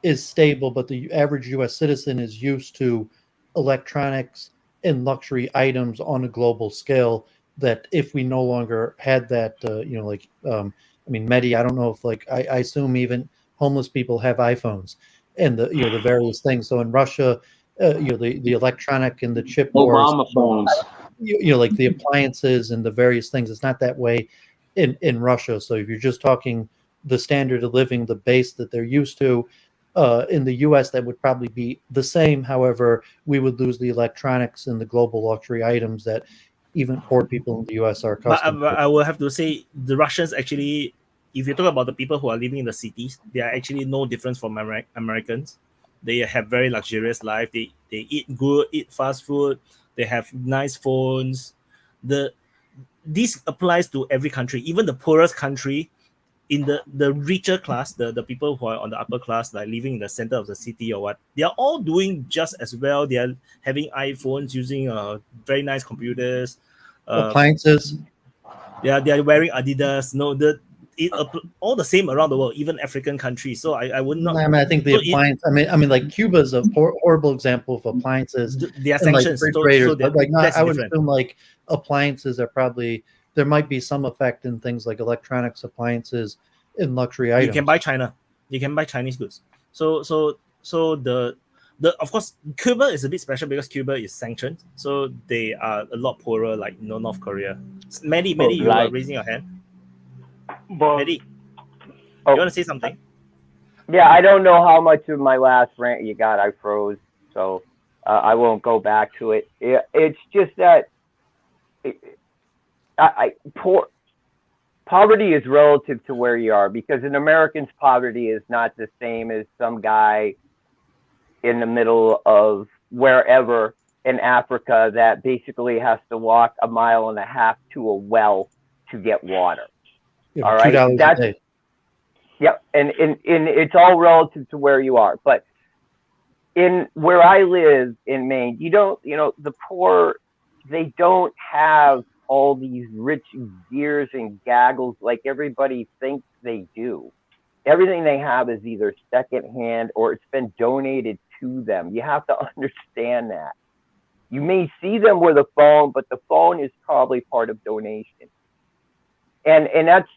is stable, but the average US citizen is used to electronics and luxury items on a global scale, that if we no longer had that, I mean, Medi, I don't know if, like, I assume even homeless people have iPhones and the various things. So in Russia, the electronic and the chip Obama phones, like the appliances and the various things, it's not that way in Russia. So if you're just talking the standard of living, the base that they're used to, in the US, that would probably be the same. However, we would lose the electronics and the global luxury items that even poor people in the US are accustomed But I will have to say, the Russians actually, if you talk about the people who are living in the cities, they are actually no different from Americans. They have very luxurious life. They eat good, eat fast food. They have nice phones. This applies to every country, even the poorest country. In the richer class, the people who are on the upper class, like living in the center of the city or what, they are all doing just as well. They are having iPhones, using very nice computers, appliances. Yeah, they are wearing Adidas. All the same around the world, even African countries. So I would not. I mean, I think the appliance. I mean, like, Cuba is a horrible example of appliances. They are sanctions, like, refrigerators, but like, I would assume like appliances are probably, there might be some effect in things like electronics, appliances, and luxury items. You can buy China. You can buy Chinese goods. So the of course, Cuba is a bit special because Cuba is sanctioned, so they are a lot poorer, like North Korea. Medi, you are raising your hand. Medi, you want to say something? Yeah, I don't know how much of my last rant you got. I froze, so I won't go back to it. It's just that poverty is relative to where you are, because an American's poverty is not the same as some guy in the middle of wherever in Africa that basically has to walk 1.5 miles to a well to get water. Yeah, all right, $2 a day. Yep, and it's all relative to where you are. But in where I live in Maine, the poor, they don't have all these rich gears and gaggles like everybody thinks they do. Everything they have is either secondhand or it's been donated to them. You have to understand that. You may see them with a phone, but the phone is probably part of donation. And that's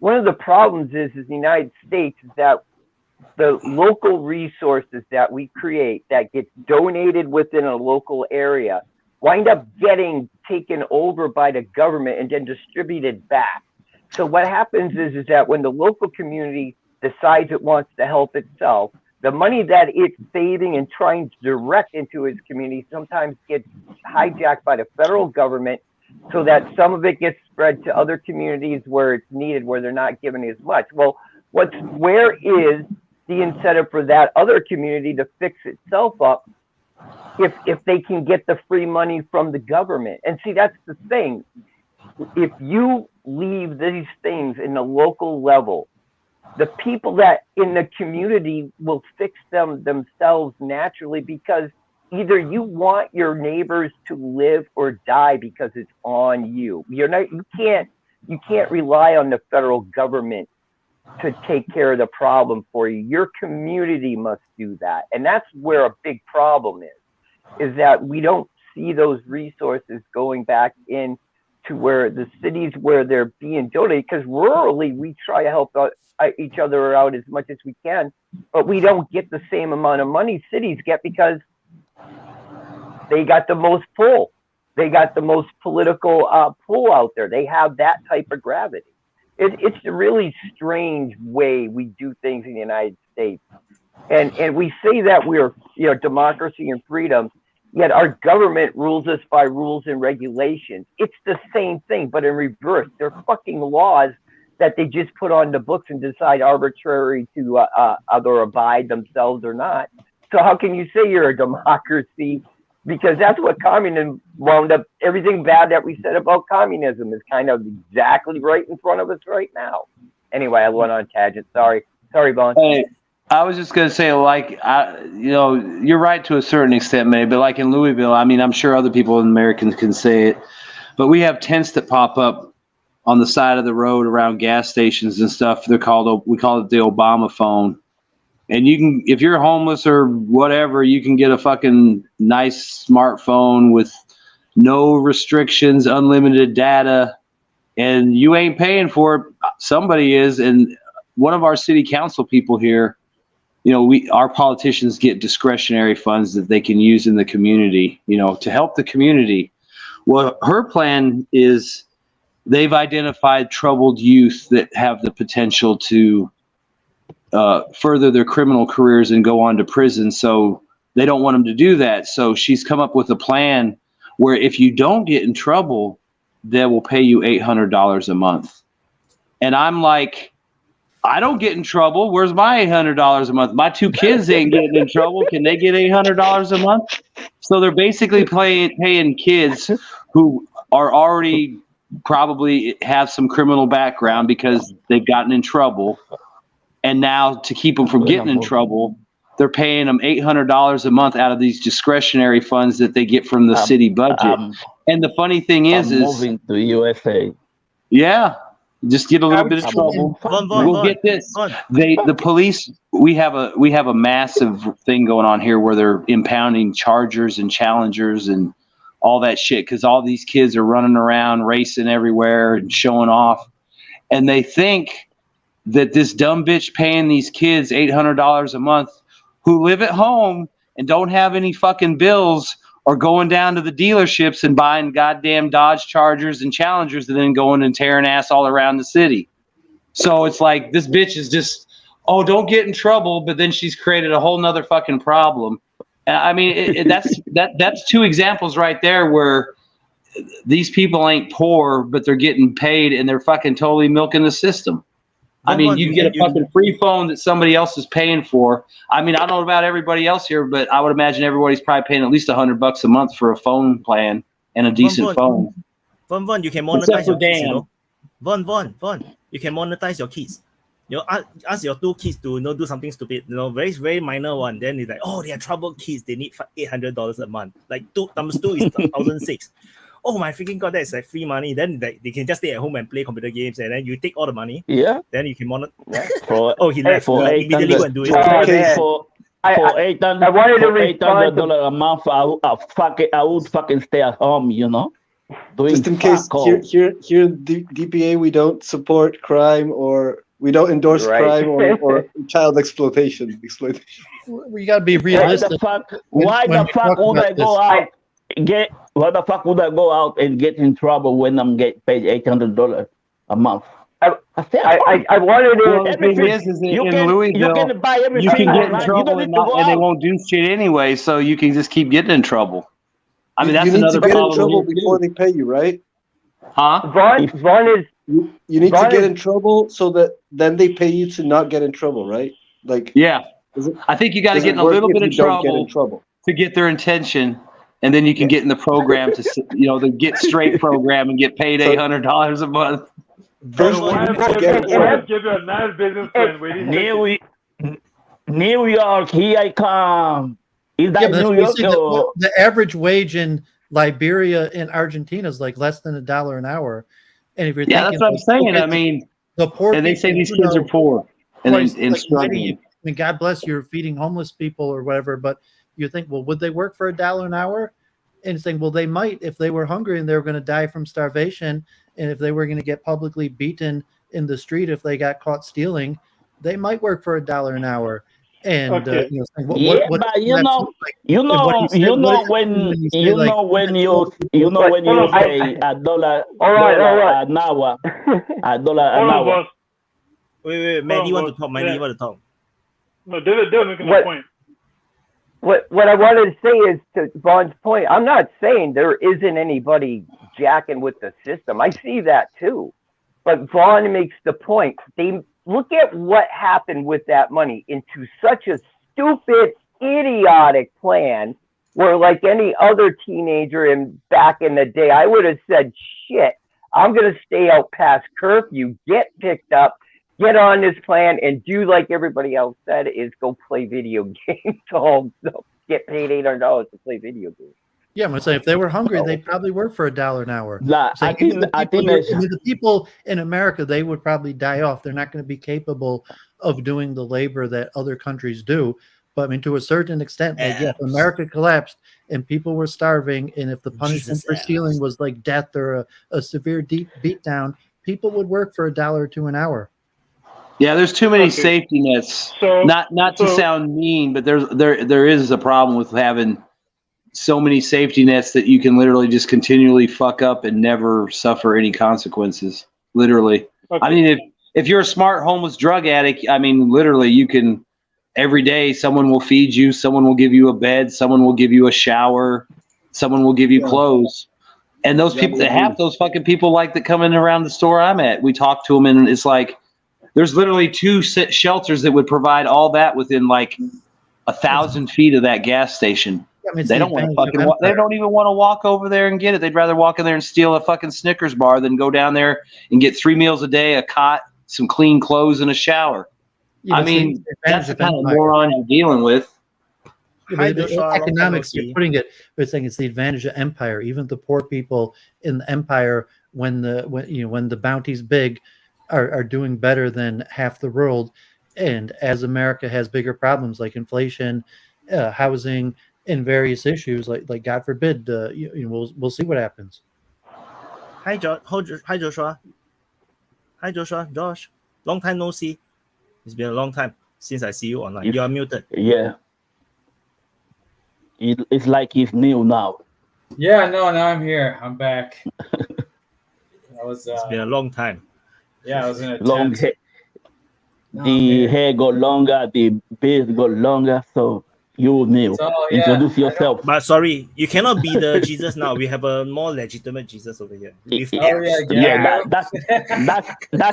one of the problems is the United States is that the local resources that we create that gets donated within a local area wind up getting taken over by the government and then distributed back. So what happens is that when the local community decides it wants to help itself, the money that it's saving and trying to direct into its community sometimes gets hijacked by the federal government, so that some of it gets spread to other communities where it's needed, where they're not giving as much. Well, where is the incentive for that other community to fix itself up if they can get the free money from the government? And see, that's the thing. If you leave these things in the local level, the people that in the community will fix them themselves naturally, because either you want your neighbors to live or die because it's on you. You can't rely on the federal government to take care of the problem for you. Your community must do that. And that's where a big problem is that we don't see those resources going back in to where the cities where they're being donated, because rurally we try to help each other out as much as we can, but we don't get the same amount of money cities get because they got the most pull. They got the most political pull out there. They have that type of gravity. It's a really strange way we do things in the United States. And we say that we're, democracy and freedom, yet our government rules us by rules and regulations. It's the same thing, but in reverse. They're fucking laws that they just put on the books and decide arbitrary to either abide themselves or not. So how can you say you're a democracy? Because that's what communism wound up. Everything bad that we said about communism is kind of exactly right in front of us right now. Anyway, I went on tangent. Sorry, Vaughn. Hey, I was just gonna say, you're right to a certain extent, maybe, but like in Louisville, I mean, I'm sure other people in America can say it, but we have tents that pop up on the side of the road around gas stations and stuff. We call it the Obama phone. And you can, if you're homeless or whatever, you can get a fucking nice smartphone with no restrictions, unlimited data, and you ain't paying for it. Somebody is. And one of our city council people here, our politicians get discretionary funds that they can use in the community, to help the community. Well, her plan is they've identified troubled youth that have the potential to further their criminal careers and go on to prison. So they don't want them to do that. So she's come up with a plan where if you don't get in trouble, they will pay you $800 a month. And I'm like, I don't get in trouble. Where's my $800 a month? My two kids ain't getting in trouble. Can they get $800 a month? So they're basically paying kids who are already probably have some criminal background because they've gotten in trouble. And now to keep them from getting in trouble, they're paying them $800 a month out of these discretionary funds that they get from the city budget. And the funny thing is moving to USA. Yeah, just get a little bit of trouble. We'll get this. The police. We have a massive thing going on here where they're impounding Chargers and Challengers and all that shit because all these kids are running around racing everywhere and showing off, and they think that this dumb bitch paying these kids $800 a month who live at home and don't have any fucking bills are going down to the dealerships and buying goddamn Dodge Chargers and Challengers and then going and tearing ass all around the city. So it's like this bitch is just, don't get in trouble, but then she's created a whole nother fucking problem. I mean, that's two examples right there where these people ain't poor, but they're getting paid and they're fucking totally milking the system. I mean, you get a fucking free phone that somebody else is paying for. I mean, I don't know about everybody else here, but I would imagine everybody's probably paying at least $100 a month for a phone plan and a decent phone. Vaughn, you can monetize your kids, Vaughn, you can monetize your kids. Ask your two kids to do something stupid, very, very minor one. Then it's like, they are troubled kids. They need $800 a month. Like 2 times 2 is 1,006. Oh my freaking god, that's like free money. Then they can just stay at home and play computer games, and then you take all the money. Yeah. Then you can monetize. He left. Immediately go and do it. For $800 a month, I would fucking stay at home, doing just in case. Here, DPA, we don't support crime or we don't endorse crime or child exploitation. We gotta be realistic. Why the fuck would I go out? Why the fuck would I go out and get in trouble when I'm getting paid $800 a month? I wanted to. In Louisville, you can get in trouble and they won't do shit anyway, so you can just keep getting in trouble. I mean, that's another problem. You need to get in trouble before they pay you, right? Huh? Vaughn is. You need to get in trouble so that then they pay you to not get in trouble, right? Like, yeah. I think you got to get in a little bit of trouble to get their attention. And then you can get in the program to, the Get Straight program and get paid $800 a month. Give you a nice business plan. New York, here I come. Is that New York? The average wage in Liberia and Argentina is like less than $1 an hour. And if you're that's what I'm saying. I mean, the poor. And they say these kids are poor and struggling. I mean, God bless you're feeding homeless people or whatever, but you think, well, would they work for $1 an hour? and saying, well, they might, if they were hungry and they were going to die from starvation, and if they were going to get publicly beaten in the street if they got caught stealing, they might work for $1 an hour. And but when you say $1 an hour, $1 an hour. Wait, Maddie, you want to talk? Maddie, you want to talk? No, they're making a point. What I wanted to say is, to Vaughn's point, I'm not saying there isn't anybody jacking with the system. I see that too. But Vaughn makes the point. They look at what happened with that money into such a stupid, idiotic plan where, like any other teenager back in the day, I would have said, shit, I'm going to stay out past curfew, get picked up, get on this plan, and do like everybody else said, is go play video games. Get paid $800 to play video games. Yeah, I'm saying if they were hungry, they'd probably work for $1 an hour. I think the people in America, they would probably die off. They're not going to be capable of doing the labor that other countries do. But I mean, to a certain extent, like, if America collapsed and people were starving, and if the punishment for stealing was like death or a severe beat down, people would work for $1 or $2 an hour. Yeah, there's too many safety nets. Not to sound mean, but there is a problem with having so many safety nets that you can literally just continually fuck up and never suffer any consequences. Literally. Okay. I mean, if you're a smart homeless drug addict, I mean, literally you can, every day someone will feed you, someone will give you a bed, someone will give you a shower, someone will give you clothes. And those people, half those fucking people like that come in around the store I'm at, we talk to them and it's like, there's literally 2 shelters that would provide all that within like 1,000 feet of that gas station. I mean, they don't want to fucking. They don't even want to walk over there and get it. They'd rather walk in there and steal a fucking Snickers bar than go down there and get 3 meals a day, a cot, some clean clothes, and a shower. Yeah, I mean, that's the kind of moron you're dealing with. Economics, you're putting it. We're saying it's the advantage of empire. Even the poor people in the empire, when the bounty's big, are doing better than half the world. And as America has bigger problems like inflation, housing, and various issues, like God forbid, we'll see what happens. Hi, Joshua. Hi, Joshua. Josh, long time no see. It's been a long time since I see you online. You are muted. Yeah. It's like he's new now. Yeah, no, now I'm here. I'm back. It's been a long time. Yeah, I was in a long hair. The hair got longer, the beard got longer, so you new. Introduce yourself. But sorry, you cannot be the Jesus now. We have a more legitimate Jesus over here. That's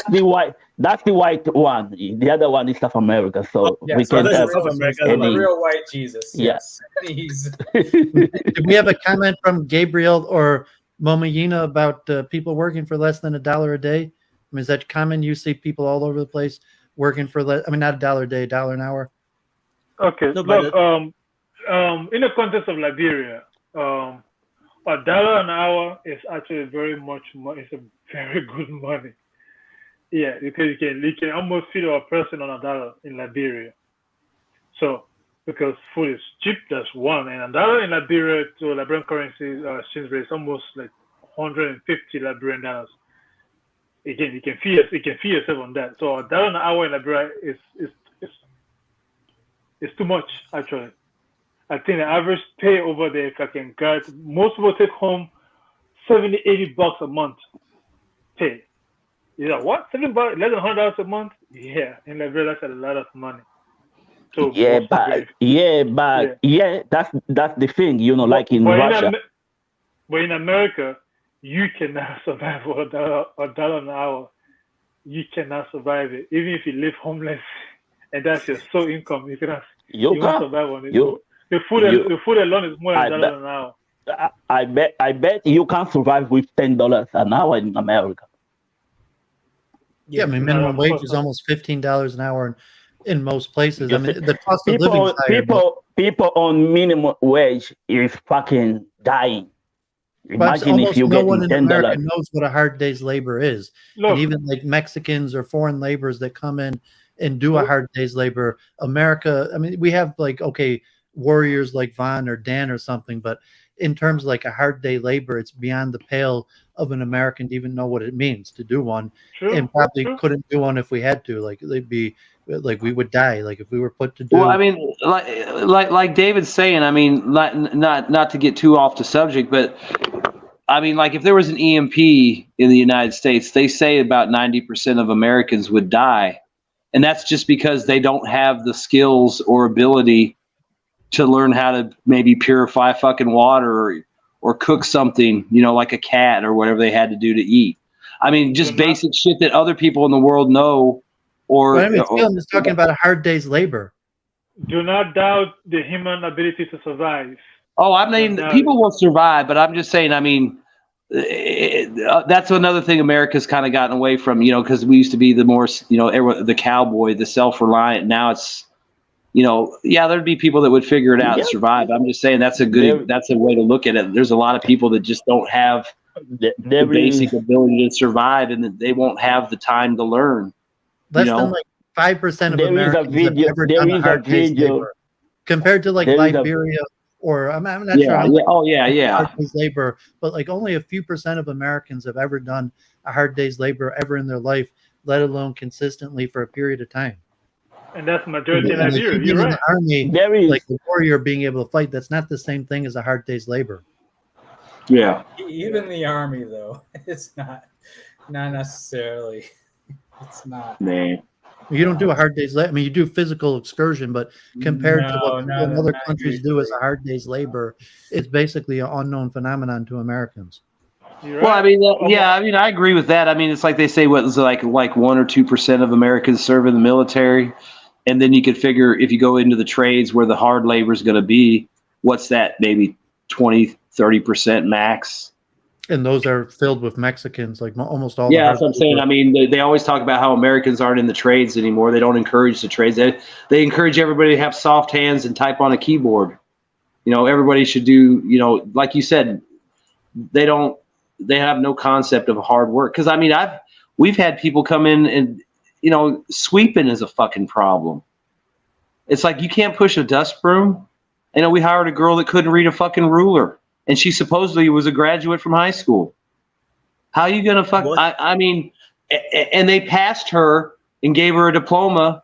the white. That's the white one. The other one is South America, so we can have South America. The real white Jesus. Yes. Did we have a comment from Gabriel or Momayina about people working for less than $1 a day? I mean, is that common? You see people all over the place working for less. I mean, not $1 a day, $1 an hour. Okay. No, look, in the context of Liberia, $1 an hour is actually very much money. It's a very good money. Yeah, because you can almost feed a person on $1 in Liberia. So because food is cheap, that's one, and $1 in Liberia to Liberian currency exchange rate is almost like 150 Liberian dollars. Again, you can feed yourself on that. So $1 an hour in Liberia is too much, actually. I think the average pay over there, if I can guide, most people take home $70-$80 a month pay. You know what? $70, less than $100 a month? Yeah, in Liberia, that's a lot of money. So that's the thing, like in Russia. But in America, you cannot survive for $1 an hour. You cannot survive it, even if you live homeless, and that's your sole income. You cannot. You won't survive on it. The food alone is more than $1 an hour. I bet you can survive with $10 an hour in America. Yeah, I mean, minimum wage is almost $15 an hour in most places. I mean, the cost of living is higher. People on minimum wage is fucking dying. Imagine if you no get one in $10. America knows what a hard day's labor is. And even like Mexicans or foreign laborers that come in and do a hard day's labor. America, I mean, we have like, okay, warriors like Vaughn or Dan or something, but in terms of like a hard day labor, it's beyond the pale of an American to even know what it means to do one, and probably couldn't do one if we had to. Like they'd be like we would die. Like if we were put to do. Well, I mean, like David's saying, I mean, not to get too off the subject, but I mean, like if there was an EMP in the United States, they say about 90% of Americans would die. And that's just because they don't have the skills or ability to learn how to maybe purify fucking water or cook something, you know, like a cat or whatever they had to do to eat. I mean, just basic shit that other people in the world know. Or I mean, I'm just talking about a hard day's labor. Do not doubt the human ability to survive. Oh, I mean, people will survive, but I'm just saying, I mean, that's another thing America's kind of gotten away from, you know, because we used to be the more, you know, the cowboy, the self-reliant. Now it's, you know, yeah, there'd be people that would figure it out and survive. I'm just saying that's a way to look at it. There's a lot of people that just don't have the basic ability to survive, and they won't have the time to learn. Less than like 5% of Americans have ever done a hard day's labor, compared to like Liberia. Or I'm not sure. Hard day's labor, but like only a few percent of Americans have ever done a hard day's labor ever in their life, let alone consistently for a period of time. And that's majority in Liberia. You're right. In the army, like the warrior being able to fight, that's not the same thing as a hard day's labor. Yeah. Even the army, though, it's not necessarily. It's not. Man. You don't do a hard day's labor. I mean, you do physical excursion, but compared to what people in other countries do as a hard day's labor, it's basically an unknown phenomenon to Americans. Well, I mean, I mean, I agree with that. I mean, it's like they say, what is like 1 or 2% of Americans serve in the military, and then you could figure if you go into the trades where the hard labor is going to be, what's that? Maybe 20-30% max. And those are filled with Mexicans, like almost all. Yeah, that's what I'm saying. I mean, they always talk about how Americans aren't in the trades anymore. They don't encourage the trades. They encourage everybody to have soft hands and type on a keyboard. You know, everybody should do, you know, like you said, they have no concept of hard work. Because, I mean, we've had people come in and, you know, sweeping is a fucking problem. It's like you can't push a dust broom. You know, we hired a girl that couldn't read a fucking ruler. And she supposedly was a graduate from high school. How are you going to fuck? I mean, and they passed her and gave her a diploma,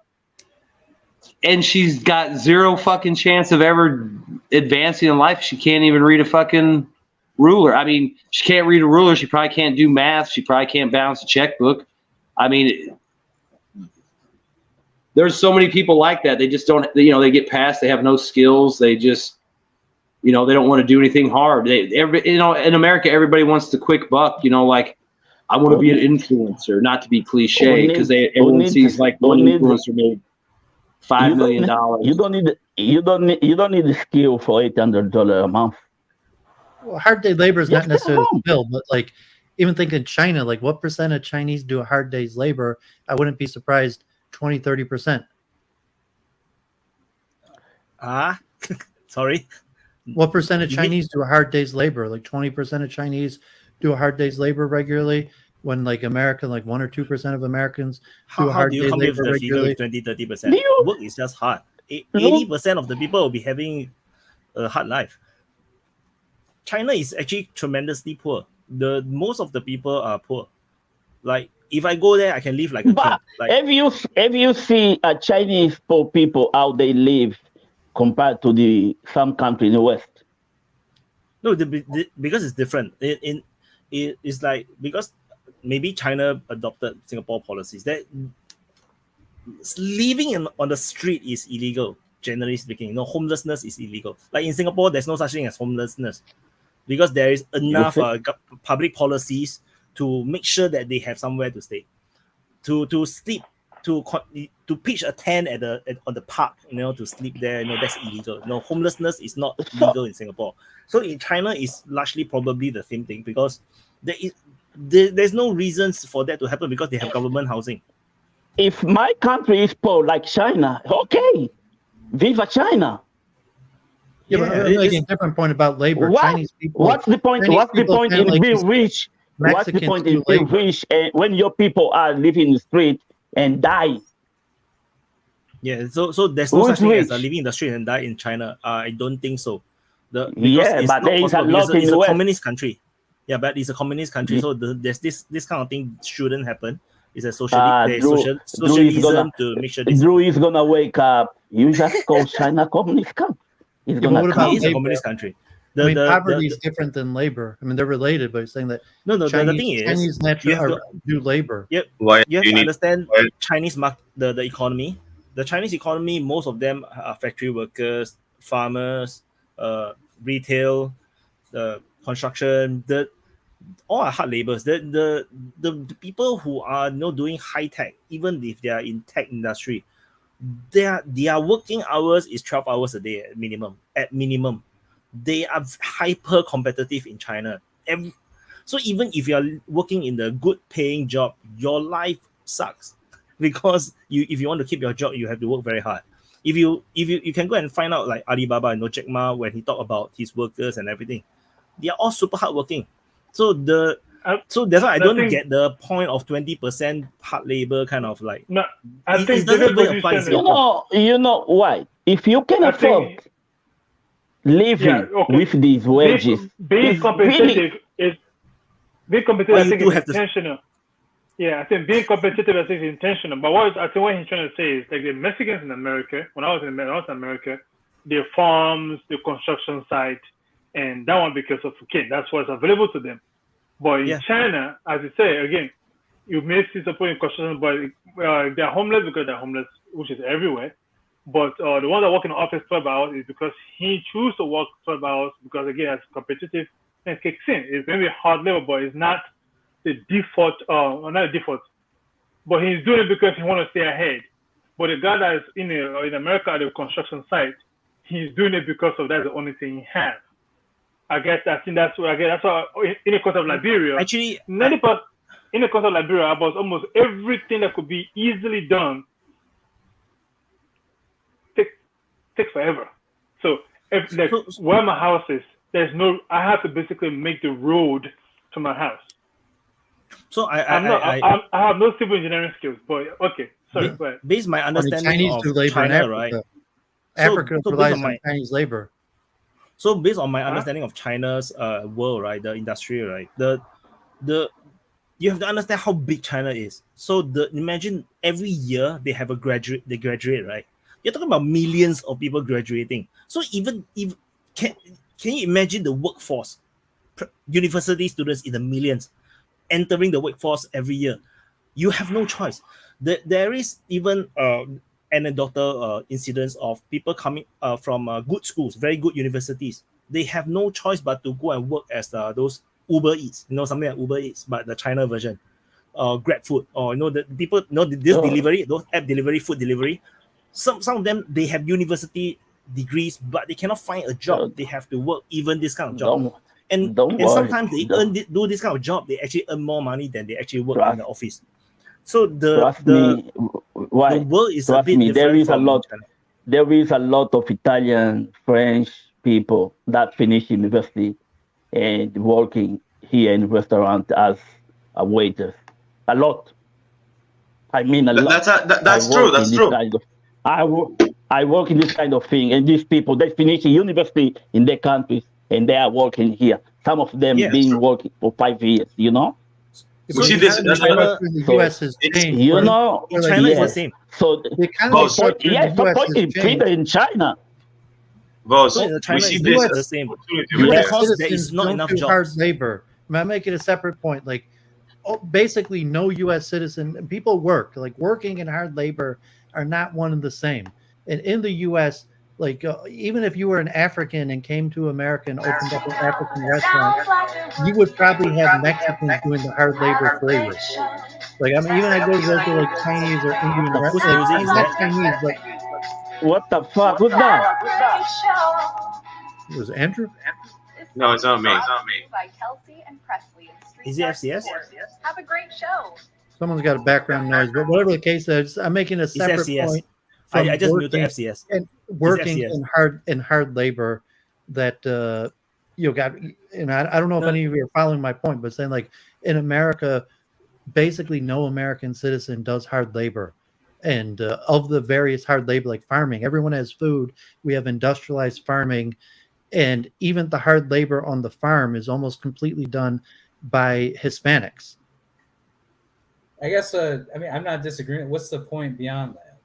and she's got zero fucking chance of ever advancing in life. She can't even read a fucking ruler. I mean, she can't read a ruler. She probably can't do math. She probably can't balance a checkbook. I mean, there's so many people like that. They just don't, you know, they get past, they have no skills. They just, you know, they don't want to do anything hard. You know, in America, everybody wants the quick buck. You know, like I want to be an influencer, not to be cliche, because everyone sees like one influencer made $5 million. You don't need the skill for $800 a month. Well, hard day labor is not necessarily skill, but like even thinking China, like what percent of Chinese do a hard day's labor? I wouldn't be surprised 20-30%. Sorry. What percent of Chinese do a hard day's labor? Like 20% of Chinese do a hard day's labor regularly, when like America, like 1 or 2% of Americans do a hard day's labor regularly. 20-30%. Work is just hard. 80% of the people will be having a hard life. China is actually tremendously poor. Most of the people are poor. Like if I go there, I can live like a king. Like, if you see Chinese poor people how they live compared to some country in the West. No, because it's different. It's like because maybe China adopted Singapore policies that living on the street is illegal. Generally speaking, you know, homelessness is illegal. Like in Singapore, there's no such thing as homelessness because there is enough public policies to make sure that they have somewhere to stay, to sleep. To pitch a tent on the park, you know, to sleep there, you know, that's illegal. You know, homelessness is not legal in Singapore. So in China, it's largely probably the same thing because there's no reasons for that to happen because they have government housing. If my country is poor like China, okay, viva China. Yeah, but it's a different point about labor. Chinese people. What's the point? What's the point in being rich? What's the point in being rich when your people are living in the street and die? Yeah, so there's no such thing as living in the street and die in China. I don't think so. But there is a lot in it's the a West. communist country. Yeah, but it's a communist country, so there's this kind of thing shouldn't happen. It's a socialism to make sure this. Drew is gonna wake up. You just call China communist country. It's Yeah, but what about It's a labor? communist country. I mean, poverty is different than labor. I mean, they're related, but it's saying that the Chinese, thing is, Chinese naturally do labor. Yep. You have to understand Chinese the economy. The Chinese economy, most of them are factory workers, farmers, retail, construction. All are hard laborers. The people who are doing high tech, even if they are in tech industry, their working hours is 12 hours a day at minimum. They are hyper competitive in China. So even if you are working in the good paying job, your life sucks because if you want to keep your job, you have to work very hard. If you can go and find out like Alibaba and Jack Ma when he talked about his workers and everything, they are all super hardworking. So that's why I don't get the point of 20% hard labor kind of like. No, I think it doesn't even apply. You know why? If you can afford living with these wages, being competitive is being competitive. I think is intentional. Yeah, I think being competitive I think is intentional. But I think what he's trying to say is like the Mexicans in America. When I was in America, their farms, the construction site, and that one because of that's what's available to them. But in China, as you say again, you may see support in construction, but they're homeless because they're homeless, which is everywhere. But the one that work in the office 12 hours is because he chooses to work 12 hours because again, as competitive and kicks in. It's maybe hard labor, but it's not the default, not a default. But he's doing it because he wants to stay ahead. But the guy that is in America at the construction site, he's doing it because of that's the only thing he has. I think that's why in the case of Liberia, actually, in the case of Liberia, about almost everything that could be easily done takes forever. So where my house is, I have to basically make the road to my house. So I have no civil engineering skills, but okay, sorry. Based my understanding of China, right? Africa relies on Chinese labor. So based on my understanding of China's world, right, the industry, right, you have to understand how big China is. So imagine every year they graduate, right? You're talking about millions of people graduating. So even if can you imagine the workforce, university students in the millions entering the workforce every year? You have no choice. There is even anecdotal incidents of people coming from good schools, very good universities. They have no choice but to go and work as those Uber Eats, something like Uber Eats, but the China version, Grab Food, or the people delivery, those app delivery, food delivery. Some of them they have university degrees, but they cannot find a job. They have to work even this kind of job. And sometimes they do this kind of job, they actually earn more money than they actually work in the office. So the world is a bit different. There is a lot of Italian, French people that finish university and working here in restaurant as a waiter. A lot. I mean, a lot. That's true. That's true. I work in this kind of thing, and these people they finish university in their countries and they are working here. Some of them been working for 5 years. So see this. China, the US is changed. China is the same. So the point is in China. So in China is the same. Because there is not enough jobs. Hard labor. I'm making a separate point. Like, basically, no U.S. citizen and people work. Like, working and hard labor are not one and the same. And in the U.S., like even if you were an African and came to America and opened up an African restaurant, you would probably have Mexicans doing the hard labor for you. Like, I mean, even I go to like Chinese or Indian restaurants, not Chinese, but what the fuck was that? Was it Andrew? No, it's not me. By Kelsey and Presley and is it FCS? Have a great show. Someone's got a background noise, but whatever the case is, I'm making a separate point. I just muted FCS. And working in hard labor that got, and I don't know if any of you are following my point, but saying like in America, basically no American citizen does hard labor. And of the various hard labor, like farming, everyone has food. We have industrialized farming. and even the hard labor on the farm is almost completely done by Hispanics. I guess. I mean, I'm not disagreeing. What's the point beyond that?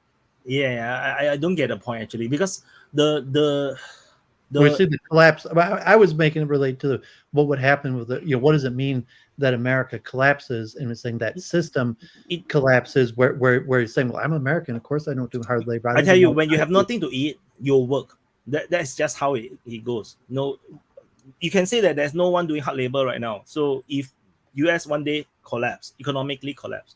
Yeah, I don't get the point actually, because the we see the collapse. I was making it relate to what would happen with the, what does it mean that America collapses, and it's saying that system collapses where it's saying, well, I'm American, of course I don't do hard labor. I tell you, when you have nothing to eat, you'll work. That's just how it goes. No, you can say that there's no one doing hard labor right now. So if US one day economically collapse,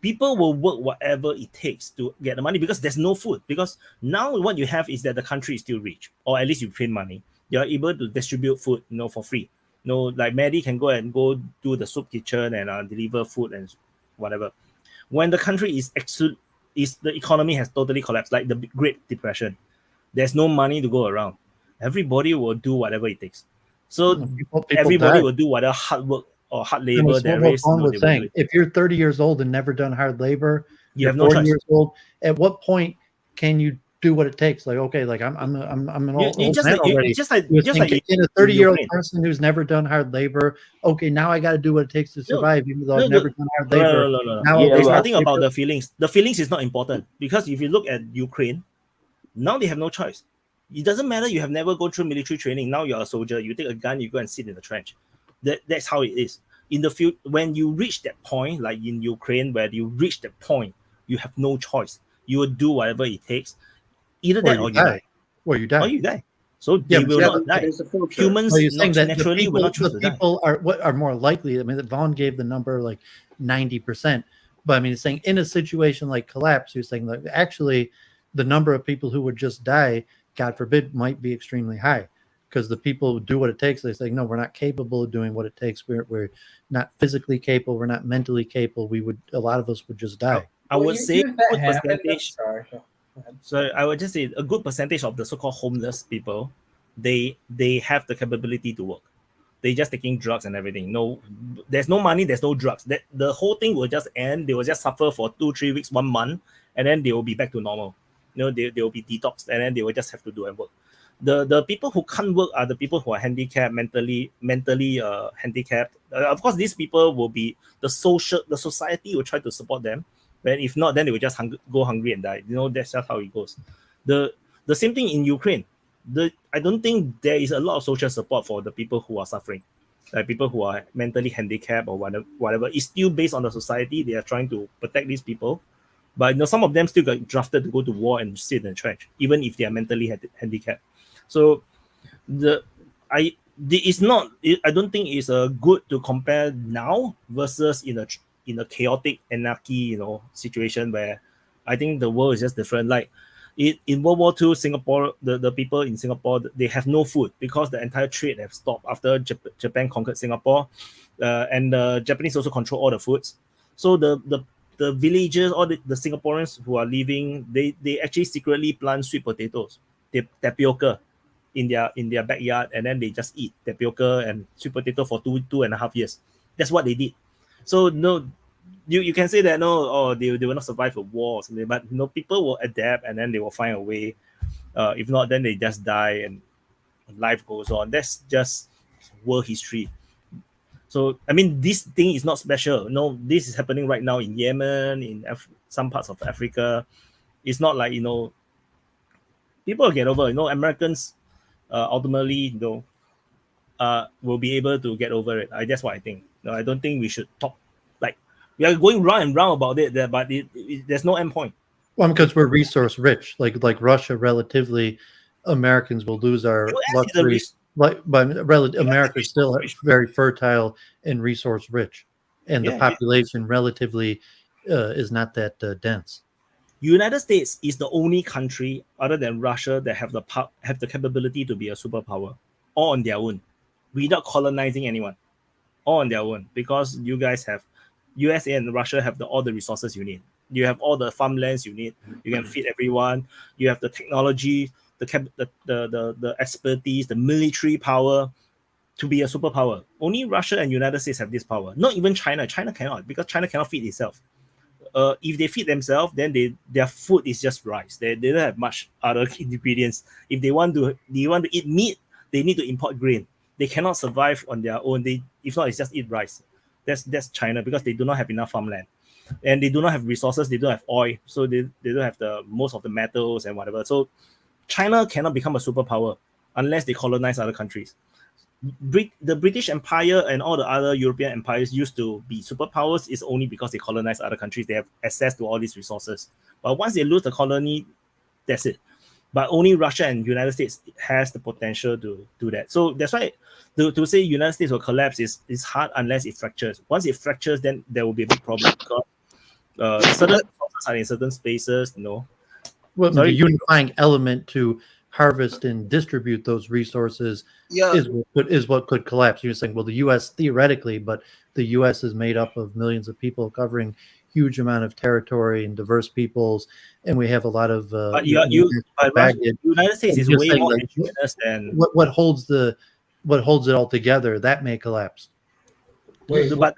people will work whatever it takes to get the money, because there's no food. Because now what you have is that the country is still rich, or at least you print money. You're able to distribute food, for free. Like Maddie can go do the soup kitchen and deliver food and whatever. When the country is the economy has totally collapsed, like the Great Depression, there's no money to go around. Everybody will do whatever it takes. So everybody will do whatever hard work or hard labor there is. Vaughn was saying, if you're 30 years old and never done hard labor, you have no 40 years old. At what point can you do what it takes? Like, okay, like I'm an old man already. Just like in a 30-year-old person who's never done hard labor, okay, now I got to do what it takes to survive, even though I've never done hard labor. No. There's nothing about the feelings. The feelings is not important, because if you look at Ukraine, now they have no choice. It doesn't matter. You have never gone through military training. Now you're a soldier. You take a gun, you go and sit in the trench. That's how it is. In the field, when you reach that point, like in Ukraine, where you reach that point, you have no choice. You will do whatever it takes. Either that or you die. Or you die. So they will not die. Humans naturally will not choose to die. People are more likely. I mean, Vaughn gave the number like 90%, but I mean, it's saying in a situation like collapse, you're saying that actually the number of people who would just die, God forbid, might be extremely high, because the people who do what it takes, they say, no, we're not capable of doing what it takes. We're not physically capable. We're not mentally capable. A lot of us would just die. I would say a good percentage. So I would just say a good percentage of the so-called homeless people, they have the capability to work. They just taking drugs and everything. No, there's no money, there's no drugs. The whole thing will just end. They will just suffer for 2-3 weeks, 1 month, and then they will be back to normal. They will be detoxed, and then they will just have to do and work. The people who can't work are the people who are handicapped, mentally handicapped. Of course, these people will be the society will try to support them. But if not, then they will just go hungry and die. That's just how it goes. The same thing in Ukraine. I don't think there is a lot of social support for the people who are suffering, like people who are mentally handicapped or whatever. It's still based on the society. They are trying to protect these people, but some of them still got drafted to go to war and sit in the trench, even if they are mentally handicapped. So I don't think it's good to compare now versus in a chaotic anarchy, situation where I think the world is just different. Like in World War II, Singapore, the people in Singapore, they have no food because the entire trade have stopped after Japan conquered Singapore, and the Japanese also control all the foods. So the villagers, all the Singaporeans who are living, they actually secretly plant sweet potatoes, tapioca in their backyard, and then they just eat tapioca and sweet potato for 2.5 years. That's what they did. So no, you can say that they will not survive a war or something, but people will adapt and then they will find a way. If not, then they just die and life goes on. That's just world history. So I mean, this thing is not special. No, this is happening right now in Yemen, in some parts of Africa. It's not like people will get over. Americans ultimately will be able to get over it. That's what I think. I don't think we should talk like we are going round and round about it there, but there's no end point. Well, because we're resource rich, like Russia, relatively, Americans will lose our luxury. America is still very fertile and resource rich, and the population relatively is not that dense. United States is the only country other than Russia that have the capability to be a superpower all on their own, without colonizing anyone, all on their own, because you guys have USA and Russia have all the resources you need. You have all the farmlands you need. You can feed everyone. You have the technology, the expertise, the military power to be a superpower. Only Russia and United States have this power. Not even China. China cannot, because China cannot feed itself. If they feed themselves, then their food is just rice. They don't have much other ingredients. If they want to eat meat, they need to import grain. They cannot survive on their own. If not, it's just eat rice. That's China, because they do not have enough farmland, and they do not have resources. They don't have oil, so they don't have most of the metals and whatever. So China cannot become a superpower unless they colonize other countries. The British Empire and all the other European empires used to be superpowers is only because they colonize other countries. They have access to all these resources. But once they lose the colony, that's it. But only Russia and United States has the potential to do that. So that's why to say United States will collapse is hard unless it fractures. Once it fractures, then there will be a big problem, because certain resources are in certain spaces. Well, the unifying element to harvest and distribute those resources is what could collapse. You're saying, well, the U.S. theoretically, but the U.S. is made up of millions of people covering huge amount of territory and diverse peoples, and we have a lot of baggage. United States is way more indigenous than what holds it all together. That may collapse. But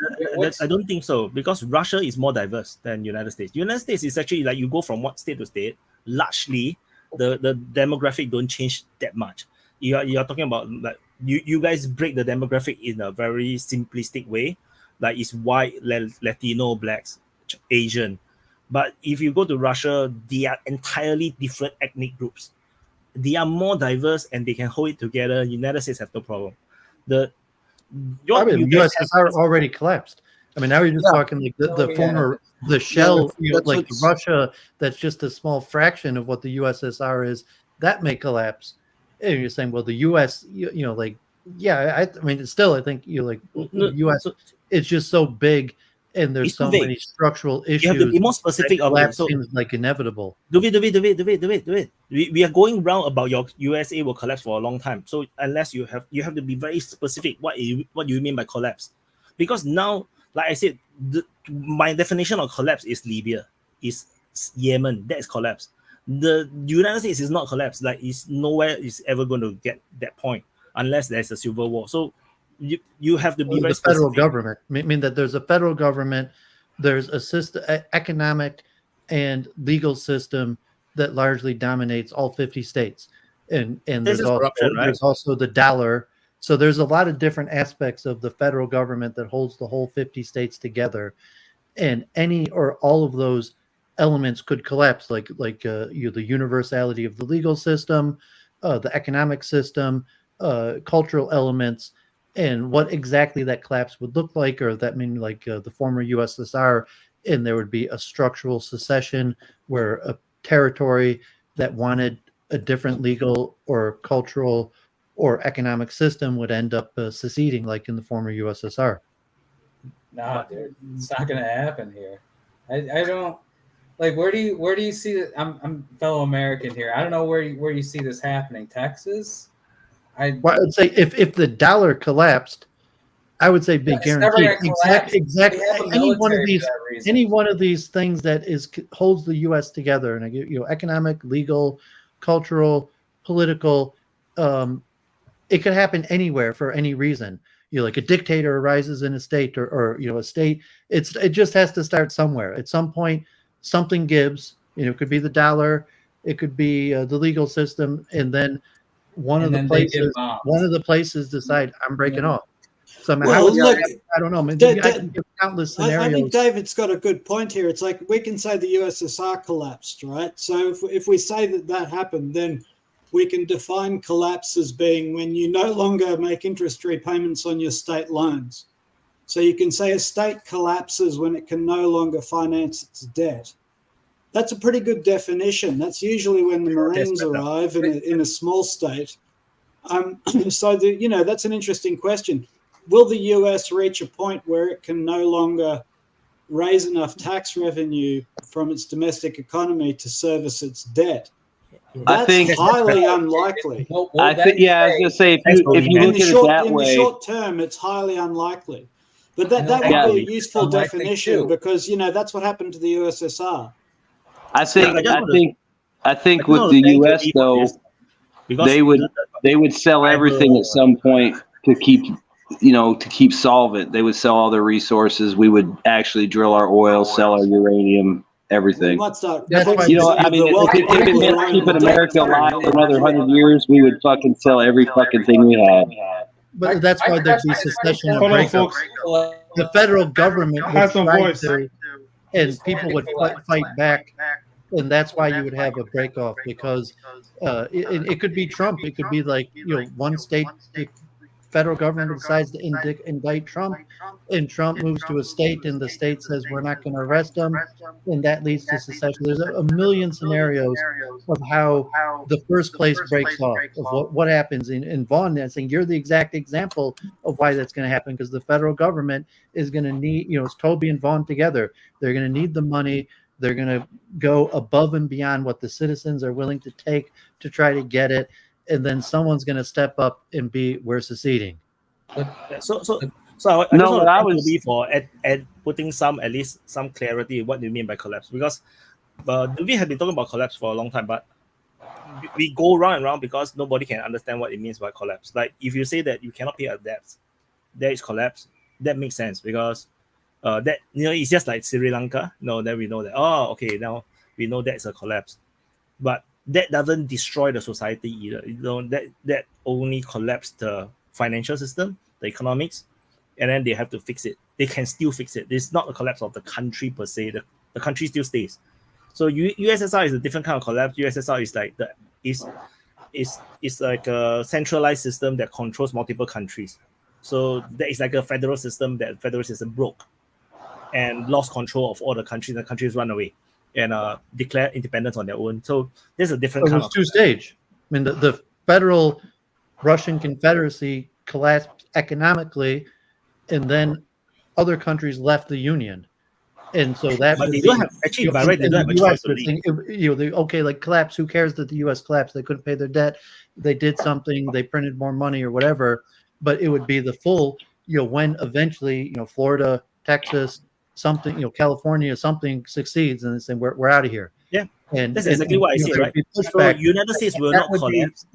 I don't think so, because Russia is more diverse than United States. United States is actually like you go from one state to state. Largely, the demographic don't change that much. You're talking about like you guys break the demographic in a very simplistic way, like it's white, Latino, blacks, Asian. But if you go to Russia, they are entirely different ethnic groups. They are more diverse and they can hold it together. United States have no problem. The USSR already collapsed. I mean, now you're just talking like the former, the shell, like Russia, that's just a small fraction of what the USSR is. That may collapse. And you're saying, well, the US, I mean, it's still, I think the US, it's just so big, and there's so many structural issues. You have to be more specific of it. So seems like inevitable. David. We are going round about your USA will collapse for a long time. So unless you have to be very specific. What do you mean by collapse? Because now, like I said, my definition of collapse is Libya, is Yemen. That is collapse. The United States is not collapse. Like it's nowhere is ever going to get that point unless there's a civil war. So you have to be very specific. Federal government. I mean that there's a federal government, there's a system, economic and legal system that largely dominates all 50 states, and there's also the dollar. So there's a lot of different aspects of the federal government that holds the whole 50 states together, and any or all of those elements could collapse, like the universality of the legal system, the economic system, cultural elements, and what exactly that collapse would look like, or that mean like the former USSR, and there would be a structural secession where a territory that wanted a different legal or cultural or economic system would end up seceding, like in the former USSR. No, dude, it's not going to happen here. I don't like. Where do you see that? I'm fellow American here. I don't know where you see this happening. Texas. I'd say if the dollar collapsed, I would say big guarantee. Exactly. Any one of these things that holds the U.S. together, and I give economic, legal, cultural, political. It could happen anywhere for any reason. Like a dictator arises in a state, or a state. It just has to start somewhere. At some point, something gives. It could be the dollar, it could be the legal system, and then one of the places decide I'm breaking off. So I don't know. Maybe I can give countless scenarios. I think David's got a good point here. It's like we can say the USSR collapsed, right? So if we say that happened, then we can define collapse as being when you no longer make interest repayments on your state loans. So you can say a state collapses when it can no longer finance its debt. That's a pretty good definition. That's usually when the Marines arrive in a small state. So that's an interesting question. Will the US reach a point where it can no longer raise enough tax revenue from its domestic economy to service its debt? That's highly unlikely. I was going to say, if you look at it that way. In the short term, it's highly unlikely. But that would be a useful definition because, that's what happened to the USSR. I think with the U.S. though, they would sell everything at some point to keep solvent. They would sell all their resources. We would actually drill our oil, sell our uranium. everything. What's that? That's why You know, I mean, if it meant keeping America alive for another 100 years, we would fucking sell every fucking thing we had. But that's why there'd be secession and Hold on, breakup. folks. The federal government I would have some try voice. to, and people would fight back, and that's why you would have a break off, because it could be Trump. It could be like, one state, the federal government decides to indict Trump, and Trump moves to a state, and the state says we're not going to arrest him, and that leads to secession. There's a million scenarios of how the first place breaks off, of what happens in Vaughn. I think you're the exact example of why that's going to happen, because the federal government is going to need, it's Toby and Vaughn together. They're going to need the money. They're going to go above and beyond what the citizens are willing to take to try to get it. And then someone's going to step up and we're seceding. So I was for at putting at least some clarity. What do you mean by collapse? Because we have been talking about collapse for a long time, but we go round and round because nobody can understand what it means by collapse. Like if you say that you cannot pay a debt, there is collapse. That makes sense because that it's just like Sri Lanka. Then we know that. Oh, okay, now we know that's a collapse, but that doesn't destroy the society either. That only collapsed the financial system, the economics, and then they have to fix it. They can still fix it. It's not a collapse of the country per se. The country still stays. So USSR is a different kind of collapse. USSR is like it's like a centralized system that controls multiple countries. So that is like a federal system. That federal system broke and lost control of all the countries. The countries run away and declare independence on their own. So there's a different kind of two-stage. I mean, the federal Russian Confederacy collapsed economically, and then other countries left the Union. And so that but they don't have actually by right they don't have a choice already. Like collapse, who cares that the US collapsed? They couldn't pay their debt, they did something, they printed more money or whatever, but it would be the full, when eventually, Florida, Texas, something, California, something succeeds and they say we're out of here. Yeah. And that's exactly what I say, right? So United States will not collapse.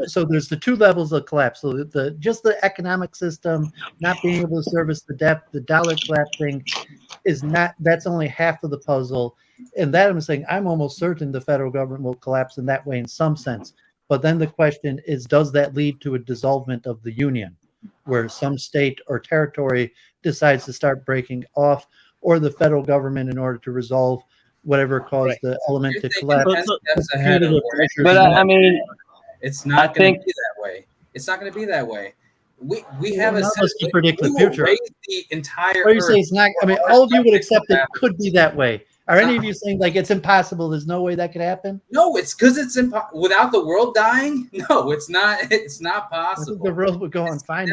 So there's the two levels of collapse. So just the economic system not being able to service the debt, the dollar collapsing that's only half of the puzzle. And that I'm saying, I'm almost certain the federal government will collapse in that way in some sense. But then the question is, does that lead to a dissolvement of the Union, where some state or territory decides to start breaking off, or the federal government, in order to resolve whatever caused the element to collapse? But I mean, it's not going to be that way. It's not going to be that way. We have a system. Predict the future. The entire. Or you say it's not? I mean, all of you would accept it could be that way. Are any of you saying like it's impossible? There's no way that could happen? No, it's because it's without the world dying. No, it's not. It's not possible. I think the world would go on fine.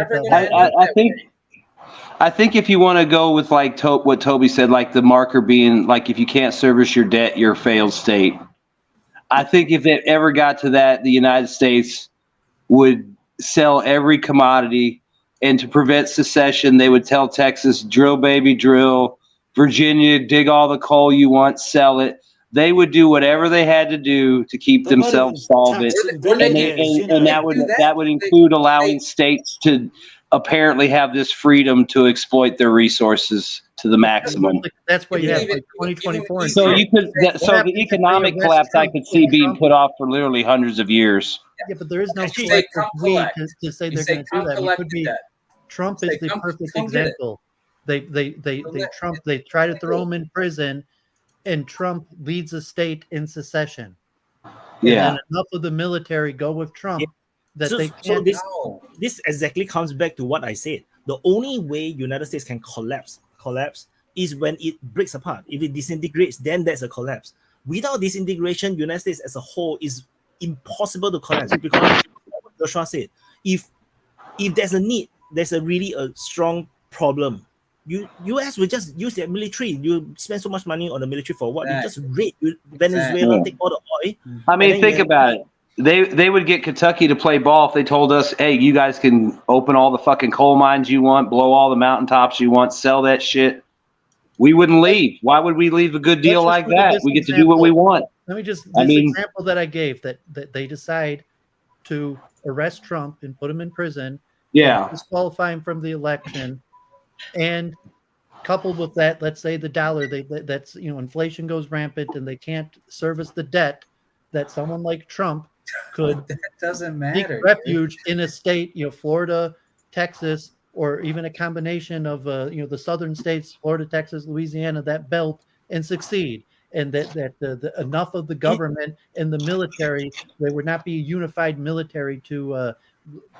I think if you want to go with like what Toby said, like the marker being like if you can't service your debt, you're a failed state. I think if it ever got to that, the United States would sell every commodity, and to prevent secession, they would tell Texas, drill, baby, drill. Virginia, dig all the coal you want, sell it. They would do whatever they had to do to keep themselves solvent. And that would include allowing states to apparently have this freedom to exploit their resources to the maximum. That's what you have like 2024. So the economic collapse I could see being put off for literally hundreds of years. Yeah, but there is no state to say they're going to do that. It could be Trump is the perfect example. They try to throw him in prison, and Trump leads a state in secession. Yeah, and enough of the military go with Trump. Yeah. This exactly comes back to what I said. The only way United States can collapse is when it breaks apart. If it disintegrates, then that's a collapse. Without disintegration, United States as a whole is impossible to collapse, because Joshua said, if there's a need, there's really a strong problem. US will just use their military. You spend so much money on the military for what? You just raid Venezuela, take all the oil. I mean, think about it. They would get Kentucky to play ball if they told us, hey, you guys can open all the fucking coal mines you want, blow all the mountaintops you want, sell that shit. We wouldn't leave. Why would we leave a good deal like that? We get to do what we want. Let me just, example that I gave, that they decide to arrest Trump and put him in prison. Yeah. Disqualify him from the election and coupled with that, let's say the dollar, that's inflation goes rampant and they can't service the debt, that someone like Trump could that doesn't seek matter. refuge in a state, Florida, Texas, or even a combination of the southern states, Florida, Texas, Louisiana, that belt, and succeed. And that the enough of the government and the military, there would not be a unified military to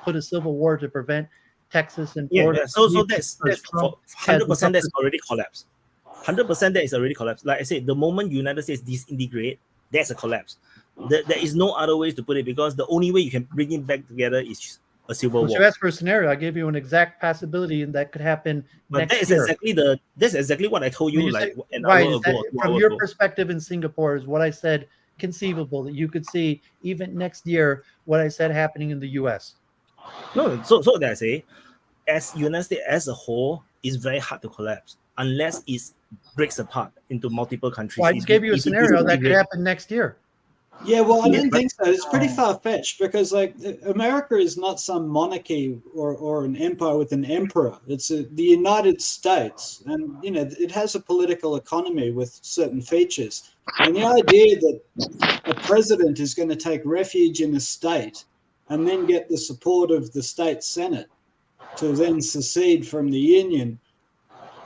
put a civil war to prevent Texas and Florida. Yeah. So that's 100% that's already collapsed. 100% that is already collapsed. Like I said, the moment United States disintegrate, that's a collapse. There is no other ways to put it, because the only way you can bring it back together is a civil war. You asked for a scenario. I gave you an exact possibility, and that could happen. But next year. That's exactly what I told you an right, hour ago. From your perspective in Singapore, is what I said conceivable that you could see even next year what I said happening in the U.S. No, so that I say, as United States as a whole, is very hard to collapse unless it breaks apart into multiple countries. Well, I just gave you a scenario that could happen next year. Yeah, well, I don't think so. It's pretty far-fetched, because America is not some monarchy or an empire with an emperor. It's the United States, and it has a political economy with certain features. And the idea that a president is going to take refuge in a state and then get the support of the state Senate to then secede from the Union,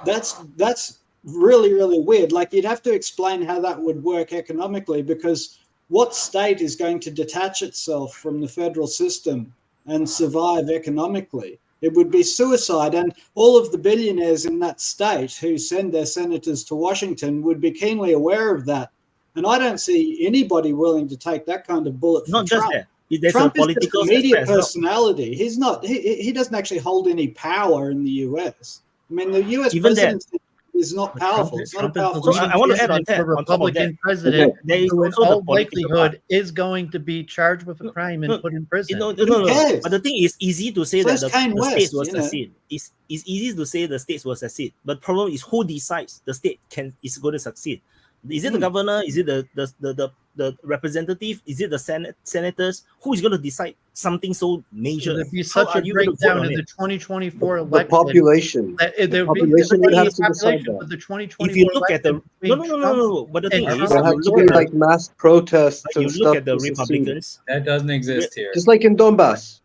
that's really, really weird. Like, you'd have to explain how that would work economically, because what state is going to detach itself from the federal system and survive economically? It would be suicide. And all of the billionaires in that state who send their senators to Washington would be keenly aware of that. And I don't see anybody willing to take that kind of bullet for Not Trump. just that. Trump is just a media aspect as well. personality. He's not. He doesn't actually hold any power in the U.S. I mean, the U.S. Even that- presidency is not powerful. It's not a powerful. So I want to add on that. A Republican president who in all likelihood is going to be charged with a crime and put in prison. No. But the thing is, easy to say that the states will succeed. It's easy to say the states will succeed. But problem is, who decides the state is going to succeed? Is it the governor? Is it the representative? Is it the senators? Who is going to decide something so major? There'd be such a breakdown in the 2024 election. The population. The population would have to decide but that. the 2024 If you look at the election no. But the thing is, There have to be like mass protests you and look stuff. at the to succeed. Republicans. That doesn't exist here. Just like in Donbass.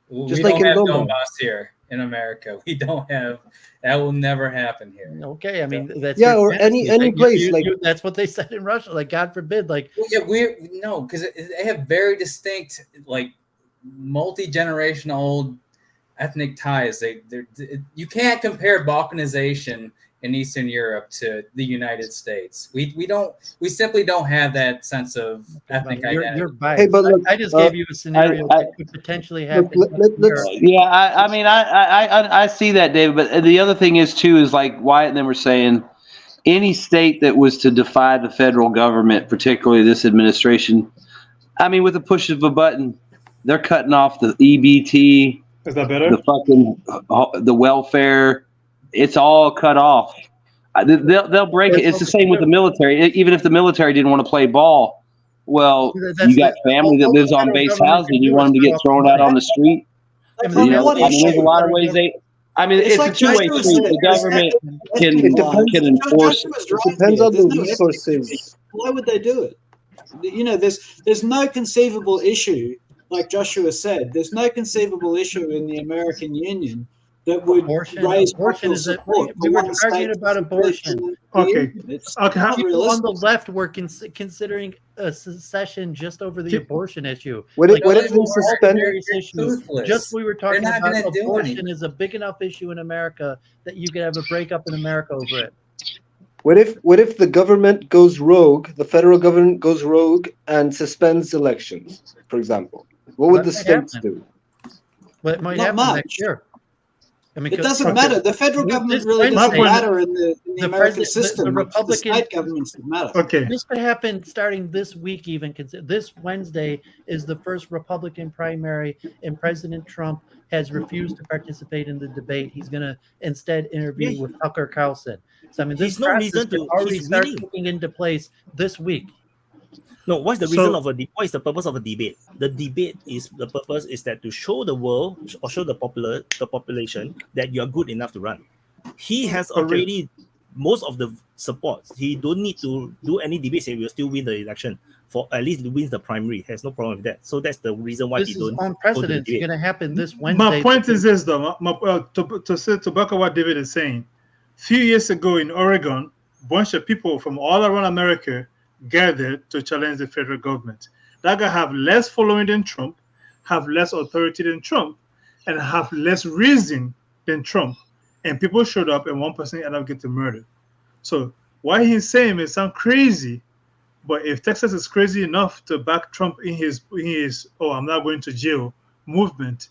We Just like don't in have Donbass. Donbass here in America. We don't have. That will never happen here. Okay, I mean that's Yeah, your or any fantasy. place, like- that's what they said in Russia. Like, God forbid, like Yeah, because they have very distinct, like, multi-generational ethnic ties. You can't compare Balkanization in Eastern Europe to the United States. We simply don't have that sense of ethnic identity. You're biased. Hey, but look, I just gave you a scenario that could potentially happen. Yeah, I mean, I see that, David. But the other thing is too is like Wyatt and them were saying, any state that was to defy the federal government, particularly this administration, I mean, with the push of a button, they're cutting off the EBT, Is that better? the welfare. It's all cut off. They'll break it. It's the same with the military. Even if the military didn't want to play ball, well, you got family that lives on base housing. You want them to get thrown out on the street. There's a lot of ways they. I mean, it's a two-way street. The government can enforce. It depends on the resources. Why would they do it? There's no conceivable issue, like Joshua said. There's no conceivable issue in the American Union that would raise abortion is support. we were arguing about abortion. Okay. It's Okay. not People realistic. on the left were considering a secession just over the abortion issue. What if Like, they suspend? various issues. Just we were talking They're not about gonna do abortion anything. is a big enough issue in America that you could have a breakup in America over it. What if the government goes rogue? The federal government goes rogue and suspends elections, for example. What would the That states happen. do? But it might Not happen much. next year. I mean, It doesn't matter. The federal government really doesn't matter in the American system. The The Republican state governments that matter. Okay. This could happen starting this week, even. This Wednesday is the first Republican primary, and President Trump has refused to participate in the debate. He's going to instead interview with Tucker Carlson. So, I mean, this There's no process reason could to- already he's start winning. kicking into place this week. No, what's the reason of what is the purpose of a debate? The debate is the purpose is that to show the world or show the population that you are good enough to run. He has already most of the support. He don't need to do any debates and will still win the election. For at least wins the primary. Has no problem with that. So that's the reason why he don't. This is unprecedented. It's going to happen this Wednesday. My point is this, though. To back up what David is saying. A few years ago in Oregon, a bunch of people from all around America gathered to challenge the federal government. That guy have less following than Trump, have less authority than Trump, and have less reason than Trump. And people showed up, and one person ended up getting murdered. So what he's saying may sound crazy, but if Texas is crazy enough to back Trump in his "oh, I'm not going to jail" movement,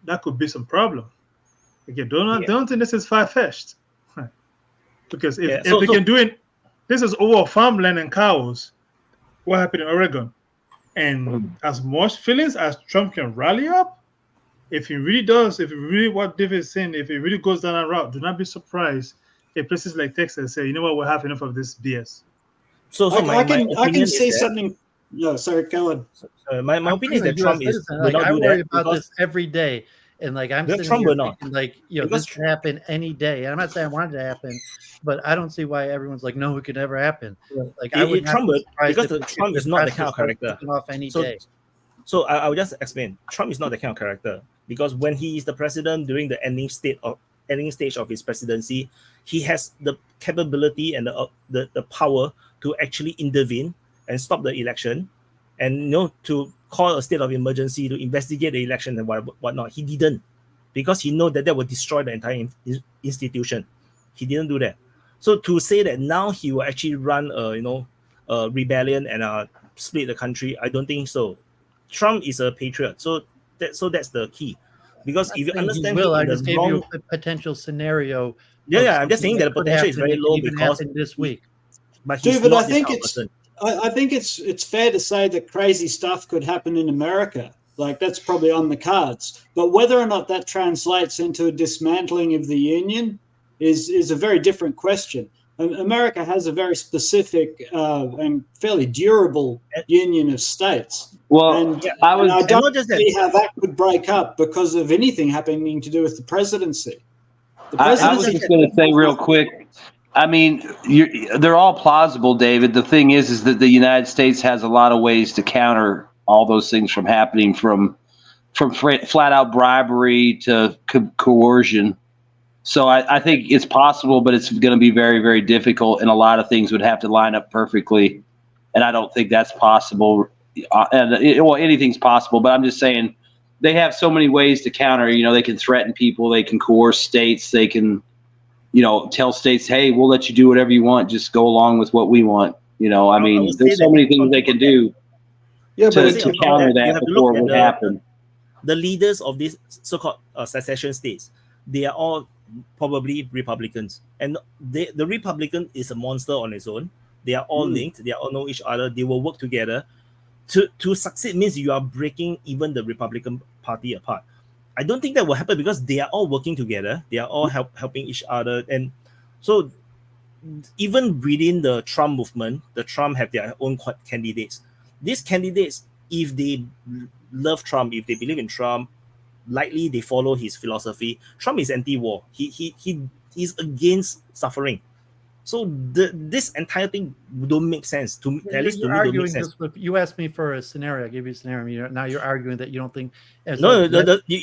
that could be some problem. Again, don't think this is far-fetched, because if they can do it, this is over farmland and cows. What happened in Oregon, and as much feelings as Trump can rally up, if he really does, if he really what David is saying, if he really goes down that route, do not be surprised if places like Texas say, you know what, we'll have enough of this BS. So I can say something. No, sorry, go on. My opinion is that Trump is will not I do worry that about because this every day, and like I'm sitting Trump here will not. thinking, like, you know, this could happen any day. And I'm not saying I want it to happen, but I don't see why everyone's like, no, it could never happen. Like I would Trump will, because if Trump is not the kind of character. Off any So, day. so I will just explain. Trump is not the kind of character because when he is the president during the ending stage of his presidency, he has the capability and the power to actually intervene and stop the election, and to call a state of emergency to investigate the election and whatnot. He didn't, because he know that will destroy the entire institution. He didn't do that. So to say that now he will actually run a rebellion and split the country, I don't think so. Trump is a patriot, so that's the key. Because if you understand, I just gave you a potential scenario. Yeah, I'm just saying that the potential is very low because this week. But he's David, not I think it's fair to say that crazy stuff could happen in America. Like that's probably on the cards. But whether or not that translates into a dismantling of the union is a very different question. America has a very specific and fairly durable union of states. Well, and I don't see how that could break up because of anything happening to do with the presidency. I was just going to say real quick. I mean, they're all plausible, David. The thing is that the United States has a lot of ways to counter all those things from happening, from flat out bribery to coercion. So I think it's possible, but it's going to be very, very difficult, and a lot of things would have to line up perfectly. And I don't think that's possible. Anything's possible, but I'm just saying they have so many ways to counter. They can threaten people, they can coerce states, they can, tell states, hey, we'll let you do whatever you want, just go along with what we want. I mean, there's so many things they can do to counter that before it would happen. The leaders of these so-called secession states, they are all probably Republicans, and the Republican is a monster on its own. They are all linked. They all know each other. They will work together. To succeed means you are breaking even the Republican Party apart. I don't think that will happen because they are all working together. They are all helping each other, and so even within the Trump movement, the Trump have their own candidates. These candidates, if they love Trump, if they believe in Trump, likely they follow his philosophy. Trump is anti-war. He is against suffering. So this entire thing don't make sense to at least to me. Don't make sense. You asked me for a scenario. I gave you a scenario. Now you're arguing that you don't think. You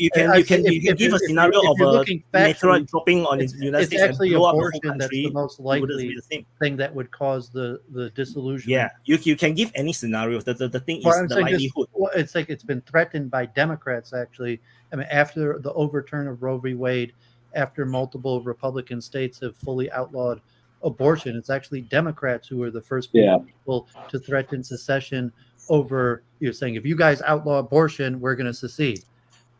can give a scenario of a meteorite dropping on the United States and blow up the whole country. That's the most likely thing that would cause the disillusion. Yeah, you can give any scenario. The thing is the likelihood. It's like it's been threatened by Democrats actually. I mean, after the overturn of Roe v. Wade, after multiple Republican states have fully outlawed abortion, it's actually Democrats who are the first people to threaten secession over, saying, if you guys outlaw abortion, we're going to secede.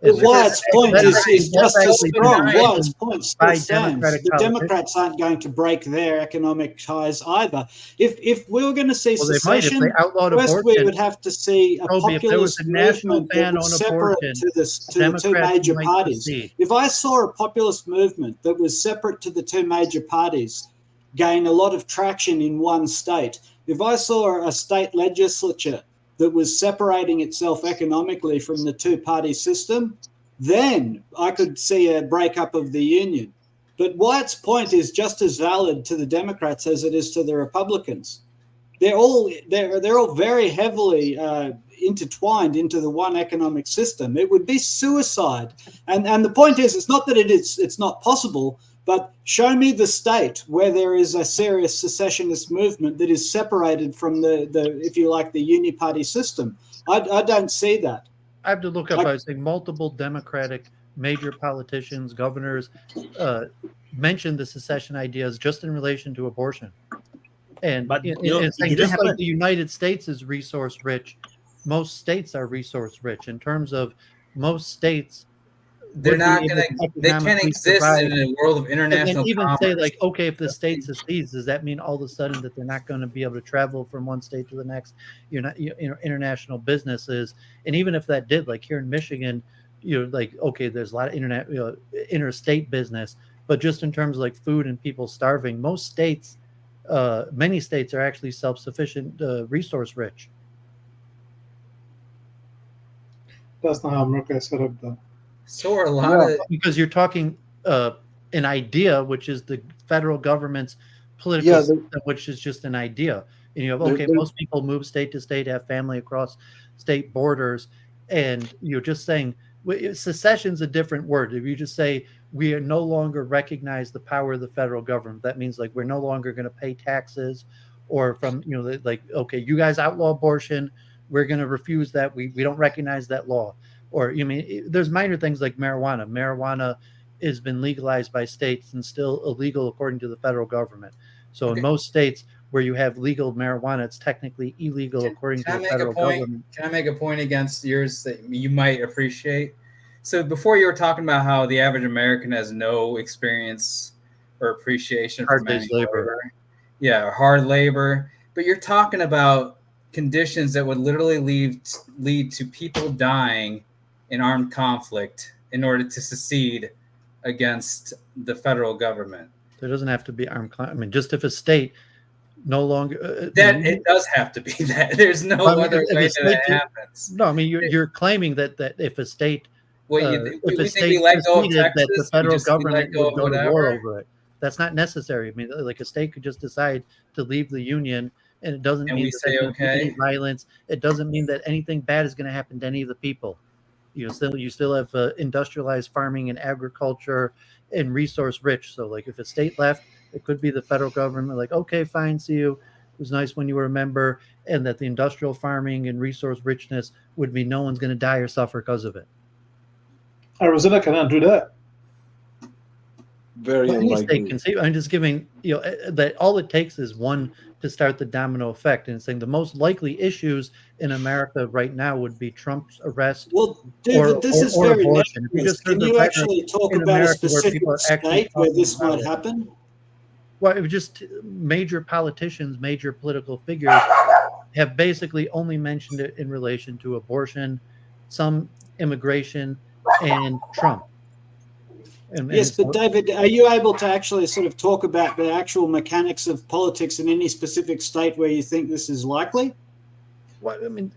Watt's point is just as strong. Watt's point still stands. The Democrats aren't going to break their economic ties either. If we were going to see secession, first we would have to see a populist movement that was separate to the two major parties. If I saw a populist movement that was separate to the two major parties gain a lot of traction in one state, if I saw a state legislature that was separating itself economically from the two-party system, then I could see a breakup of the union. But Wyatt's point is just as valid to the Democrats as it is to the Republicans. They're all very heavily intertwined into the one economic system. It would be suicide. And the point is, it's not that it's not possible, but show me the state where there is a serious secessionist movement that is separated from the if you like, the uniparty system. I don't see that. I have to look up. I was saying multiple Democratic major politicians, governors, mentioned the secession ideas just in relation to abortion. And But it's like, just like the United States is resource rich, most states are resource rich. In terms of most states, they're not going to. They can't exist in a world of international. And even commerce. say like, okay, if the state secedes, does that mean all of a sudden that they're not going to be able to travel from one state to the next? You're not, international businesses, and even if that did, like here in Michigan, like, okay, there's a lot of interstate business, but just in terms of like food and people starving, most states, many states are actually self-sufficient, resource rich. That's not how America is set up, though. So are a lot of, because you're talking an idea, which is the federal government's political system, which is just an idea. And you have, okay, most people move state to state, have family across state borders, and you're just saying secession's a different word. If you just say we are no longer recognize the power of the federal government, that means like we're no longer going to pay taxes, or from like, okay, you guys outlaw abortion, we're going to refuse that. We don't recognize that law. Or there's minor things like marijuana. Marijuana has been legalized by states and still illegal according to the federal government. So in most states where you have legal marijuana, it's technically illegal according to the federal government. Can I make a point against yours that you might appreciate? So before you were talking about how the average American has no experience or appreciation for manual labor. Yeah, hard labor. But you're talking about conditions that would literally lead to people dying in armed conflict in order to secede against the federal government. There doesn't have to be armed conflict. I mean, just if a state no longer it does have to be that. There's no other way that happens. No, I mean you're claiming that if a state if a state seceded, that the federal government would go to war over it. That's not necessary. I mean, like a state could just decide to leave the union, and it doesn't mean that there's any violence. It doesn't mean that anything bad is going to happen to any of the people. You still have industrialized farming and agriculture and resource rich. So like if a state left, it could be the federal government like, okay, fine, see you. It was nice when you were a member, and that the industrial farming and resource richness would mean no one's going to die or suffer because of it. Arizona cannot do that. Very unlikely. I'm just giving that all it takes is one to start the domino effect, and saying the most likely issues in America right now would be Trump's arrest. Well, David, this is very abortion. Can you actually talk about a specific state where this might happen? Well, it was just major politicians, major political figures have basically only mentioned it in relation to abortion, some immigration, and Trump. Yes, but David, are you able to actually sort of talk about the actual mechanics of politics in any specific state where you think this is likely? Well, I mean,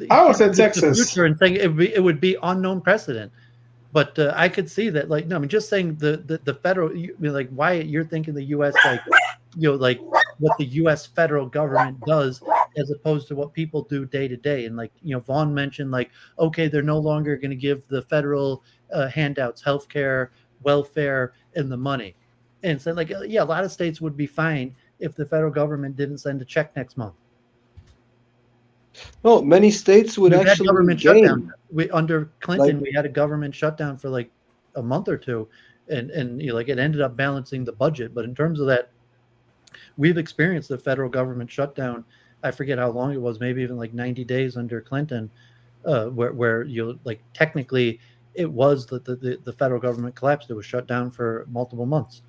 I would say Texas. And saying it would be unknown precedent, but I could see that. Like, no, I mean, just saying the federal, like, why you're thinking the U.S. like, like what the U.S. federal government does as opposed to what people do day to day. And like, Vaughn mentioned, like, okay, they're no longer going to give the federal handouts, healthcare, welfare, and the money. And so like, yeah, a lot of states would be fine if the federal government didn't send a check next month. No, many states would actually government shutdown. Under Clinton, we had a government shutdown for like a month or two, and like it ended up balancing the budget. But in terms of that, we've experienced the federal government shutdown. I forget how long it was, maybe even like 90 days under Clinton, where like technically it was the federal government collapsed. It was shut down for multiple months.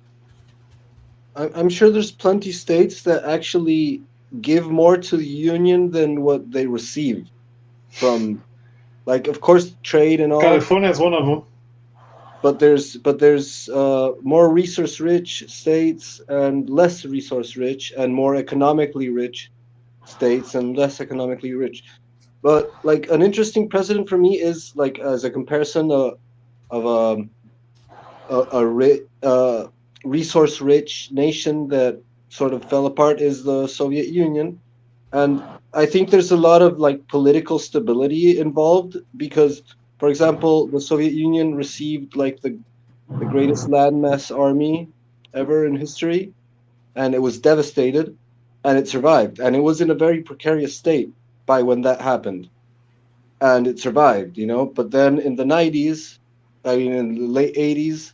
I'm sure there's plenty states that actually give more to the union than what they receive from, like, of course, trade and all. California is one of them. But there's more resource-rich states and less resource-rich, and more economically rich states and less economically rich. But like an interesting precedent for me is like as a comparison of resource-rich nation that sort of fell apart is the Soviet Union, and I think there's a lot of like political stability involved because, for example, the Soviet Union received like the greatest landmass army ever in history, and it was devastated, and it survived, and it was in a very precarious state by when that happened, and it survived, you know. But then in the 90s, I mean in the late 80s,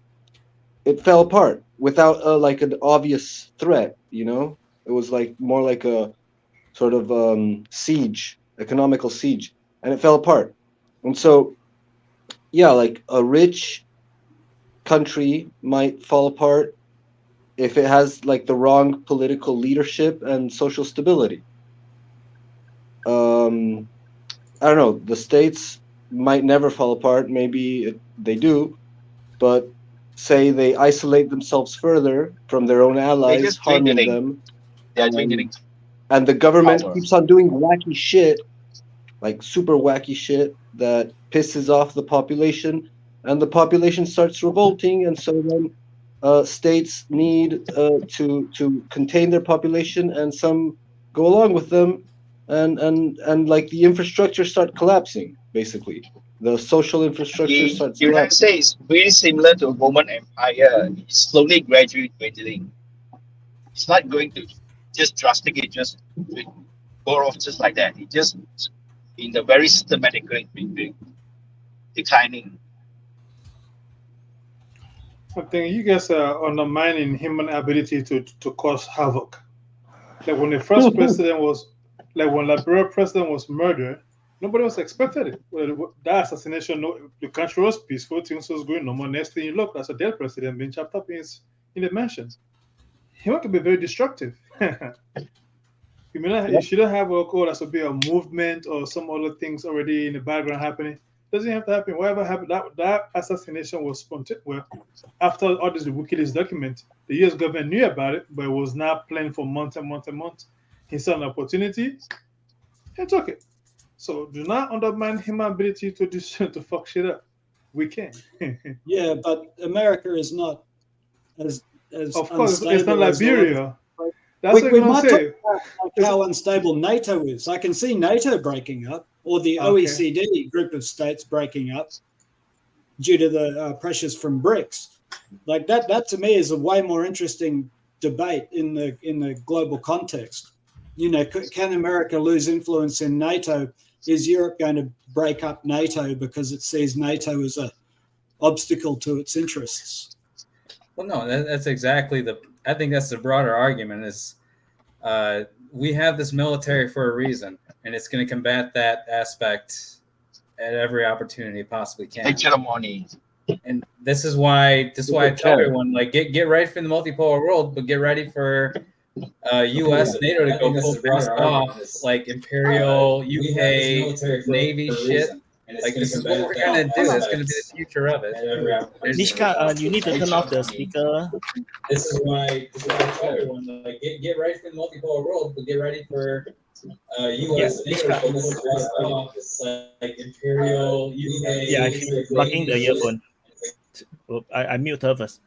it fell apart without like an obvious threat, you know. It was like more like a sort of siege, economical siege, and it fell apart. And so, yeah, like a rich country might fall apart if it has like the wrong political leadership and social stability. I don't know, the states might never fall apart, maybe they do, but say they isolate themselves further from their own allies, just harming dwindling. them, They're dwindling. and the government Power. keeps on doing wacky shit, like super wacky shit that pisses off the population, and the population starts revolting, and so then states need to contain their population, and some go along with them, and like the infrastructure start collapsing. Basically, the social infrastructure The starts United collapsing. States very similar to Roman Empire. It's slowly, gradually dwindling. It's not going to just drastically just go off just like that. It just in the very systematic way, declining. I think you guys are undermining human ability to cause havoc. Like when the first president was, like when Liberia president was murdered, nobody was expected it. Well, that assassination, the country was peaceful, things was going normal. Next thing you look, that's a dead president being chopped up in the mansions. He want to be very destructive. You mean you shouldn't have a call as to be a movement or some other things already in the background happening. Doesn't have to happen. Whatever happened, that assassination was spontaneous. Well, after all this WikiLeaks document, the U.S. government knew about it, but it was not planned for months and months and months. He saw an opportunity, he took it. So do not undermine human ability to fuck shit up. We can. Yeah, but America is not as of course, unstable it's not as Liberia. That's what we I'm might gonna say. talk about like how unstable NATO is. I can see NATO breaking up, or the Okay. OECD group of states breaking up due to the pressures from BRICS. Like that to me is a way more interesting debate in the global context. You know, can America lose influence in NATO? Is Europe going to break up NATO because it sees NATO as an obstacle to its interests? Well, no, that's exactly I think that's the broader argument is we have this military for a reason, and it's going to combat that aspect at every opportunity it possibly can. Hegemony. And this is why I tell everyone, like, get ready for the multipolar world, but get ready for U.S. and NATO to go full thrust off, like imperial UK Navy shit. Like, this is what we're gonna do. It's gonna be the future of it. Nishka, you need to turn off the speaker. This is why I tell everyone, like, get ready for the multipolar world, but get ready for U.S. and NATO to go full thrust off, like imperial UK. Yeah, she's blocking the earphone. I mute her first.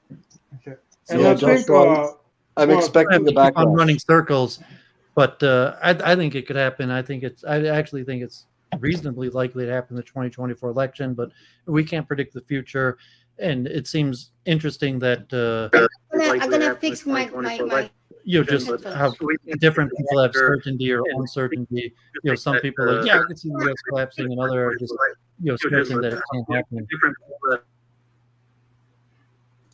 Okay. And I think I'm expecting the keep on backlash. running circles, but I think it could happen. I actually think it's reasonably likely to happen in the 2024 election, but we can't predict the future. And it seems interesting that I'm gonna fix my just how different people have certainty or uncertainty. Some people are like, I can see the U.S. collapsing, and others are just stressing that it can't happen.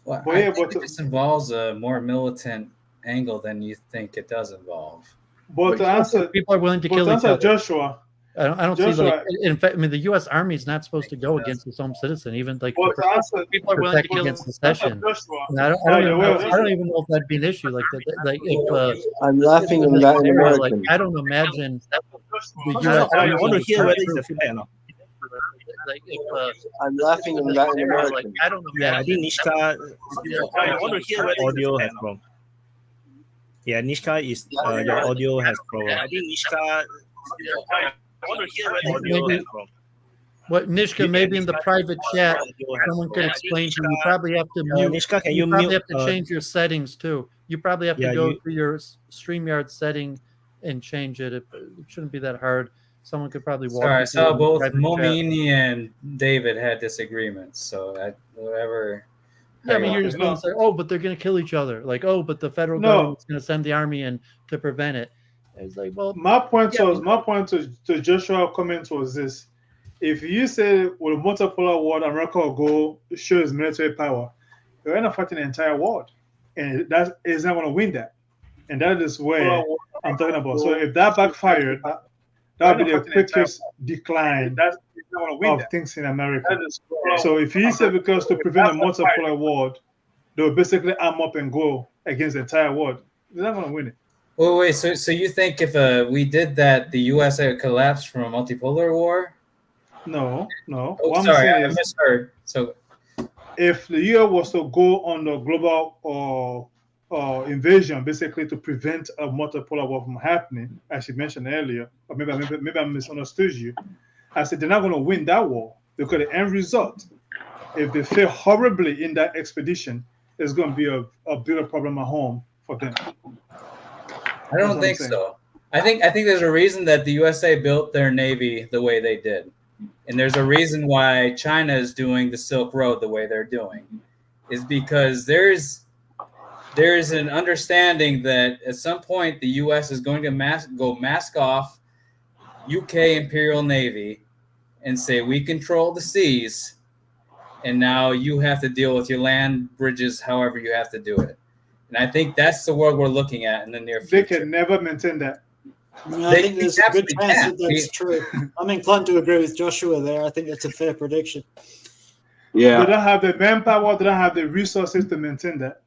Well, I think this involves a more militant angle than you think it does involve. But to answer, people are willing to kill each other. Joshua. I don't see, like, in fact, I mean, the U.S. Army is not supposed to go against its own citizen, even like people are willing to kill against secession. I don't even know if that'd be an issue. Like if I'm laughing in Latin American. Like, I don't imagine the U.S. I want to hear whether it's the feedback or not. Like I'm laughing in Latin American. Like, I don't know. Yeah, I think Nishka. I want to hear whether audio has problem. Yeah, Nishka is your audio has problem. Yeah, I think Nishka. I want to hear whether audio has problem. What, Nishka, maybe in the private chat, someone can explain to you. You probably have to mute. Nishka, can you probably mute, have to change your settings too. You probably have to go to your StreamYard setting and change it. It shouldn't be that hard. Someone could probably walk. Sorry, I you through saw it in the both private chat. Momini and David had disagreements. So whatever. Yeah, I mean, you're just going to say, oh, but they're going to kill each other. Like, oh, but the federal government's going to send the army in to prevent it. It's like, well, my point to Joshua's comment was this: if you say with a multipolar world, America will go show its military power, you're not fighting the entire world, and that is not going to win that. And that is where I'm talking about. So if that backfired, that would be the quickest decline of things in America. So if you say because to prevent a multipolar world, they'll basically arm up and go against the entire world, they're not going to win it. Wait. So you think if we did that, the U.S. would collapse from a multipolar war? No. Oh, sorry, I misheard. So if the U.S. was to go on the global invasion, basically to prevent a multipolar war from happening, as you mentioned earlier, or maybe I misunderstood you. I said they're not going to win that war because the end result, if they fail horribly in that expedition, is going to be a bigger problem at home for them. I don't think so. I think there's a reason that the USA built their navy the way they did, and there's a reason why China is doing the Silk Road the way they're doing, is because there's an understanding that at some point the U.S. is going to mask off UK Imperial Navy and say, we control the seas, and now you have to deal with your land bridges however you have to do it. And I think that's the world we're looking at in the near future. They can never maintain that. I think there's a good chance that that's true. I'm inclined to agree with Joshua there. I think that's a fair prediction. Yeah. They don't have the manpower, they don't have the resources to maintain that.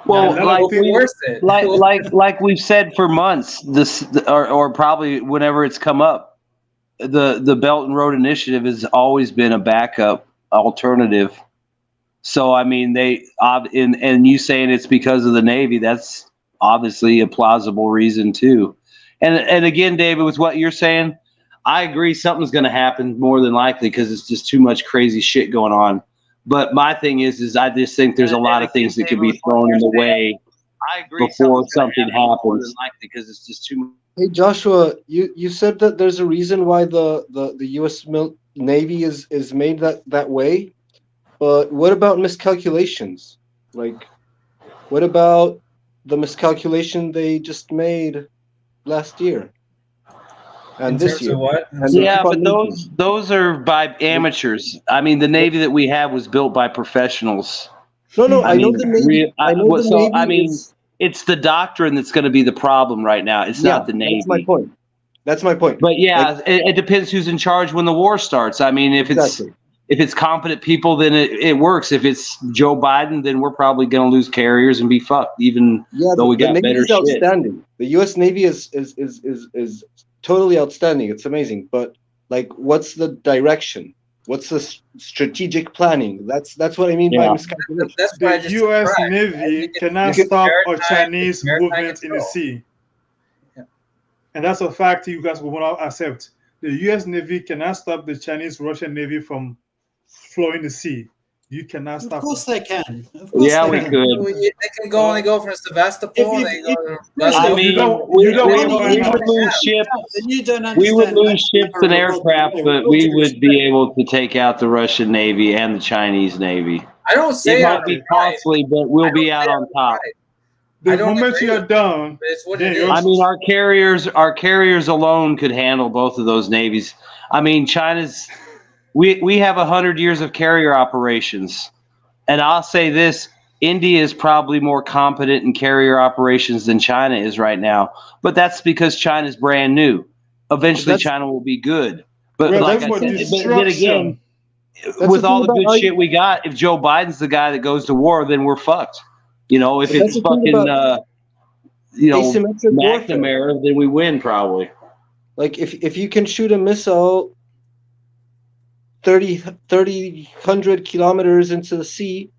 Well, like we've said for months, or probably whenever it's come up, the Belt and Road Initiative has always been a backup alternative. So I mean, and you saying it's because of the Navy, that's obviously a plausible reason too. And again, David, with what you're saying, I agree something's going to happen more than likely because it's just too much crazy shit going on. But my thing is I just think there's a lot of things that could be thrown in the way before something happens. Because it's just too much. Hey Joshua, you said that there's a reason why the U.S. Navy is made that way, but what about miscalculations? Like, what about the miscalculation they just made last year? And this year. What? Yeah, but those are by amateurs. I mean, the Navy that we have was built by professionals. No, I know the Navy. I mean, it's the doctrine that's going to be the problem right now. It's not the Navy. That's my point. But yeah, it depends who's in charge when the war starts. I mean, if it's competent people, then it works. If it's Joe Biden, then we're probably going to lose carriers and be fucked. Even though we got better shit. Outstanding. The U.S. Navy is totally outstanding. It's amazing. But like, what's the direction? What's the strategic planning? That's what I mean by miscalculation. The U.S. Navy cannot stop a Chinese movement in the sea. Yeah. And that's a fact you guys will not accept. The U.S. Navy cannot stop the Chinese-Russian Navy from flowing the sea. You cannot stop. Of course they can. Yeah, we could. They can go and they go from Sevastopol. We would lose ships and aircraft, but we would be able to take out the Russian Navy and the Chinese Navy. I don't say it might be costly, but we'll be out on top. The moment you're done, I mean, our carriers alone could handle both of those navies. I mean, we have 100 years of carrier operations, and I'll say this: India is probably more competent in carrier operations than China is right now. But that's because China's brand new. Eventually, China will be good. But like I said, but again, with all the good shit we got, if Joe Biden's the guy that goes to war, then we're fucked. You know, if it's fucking, McNamara, then we win probably. Like if you can shoot a missile 100 kilometers into the sea,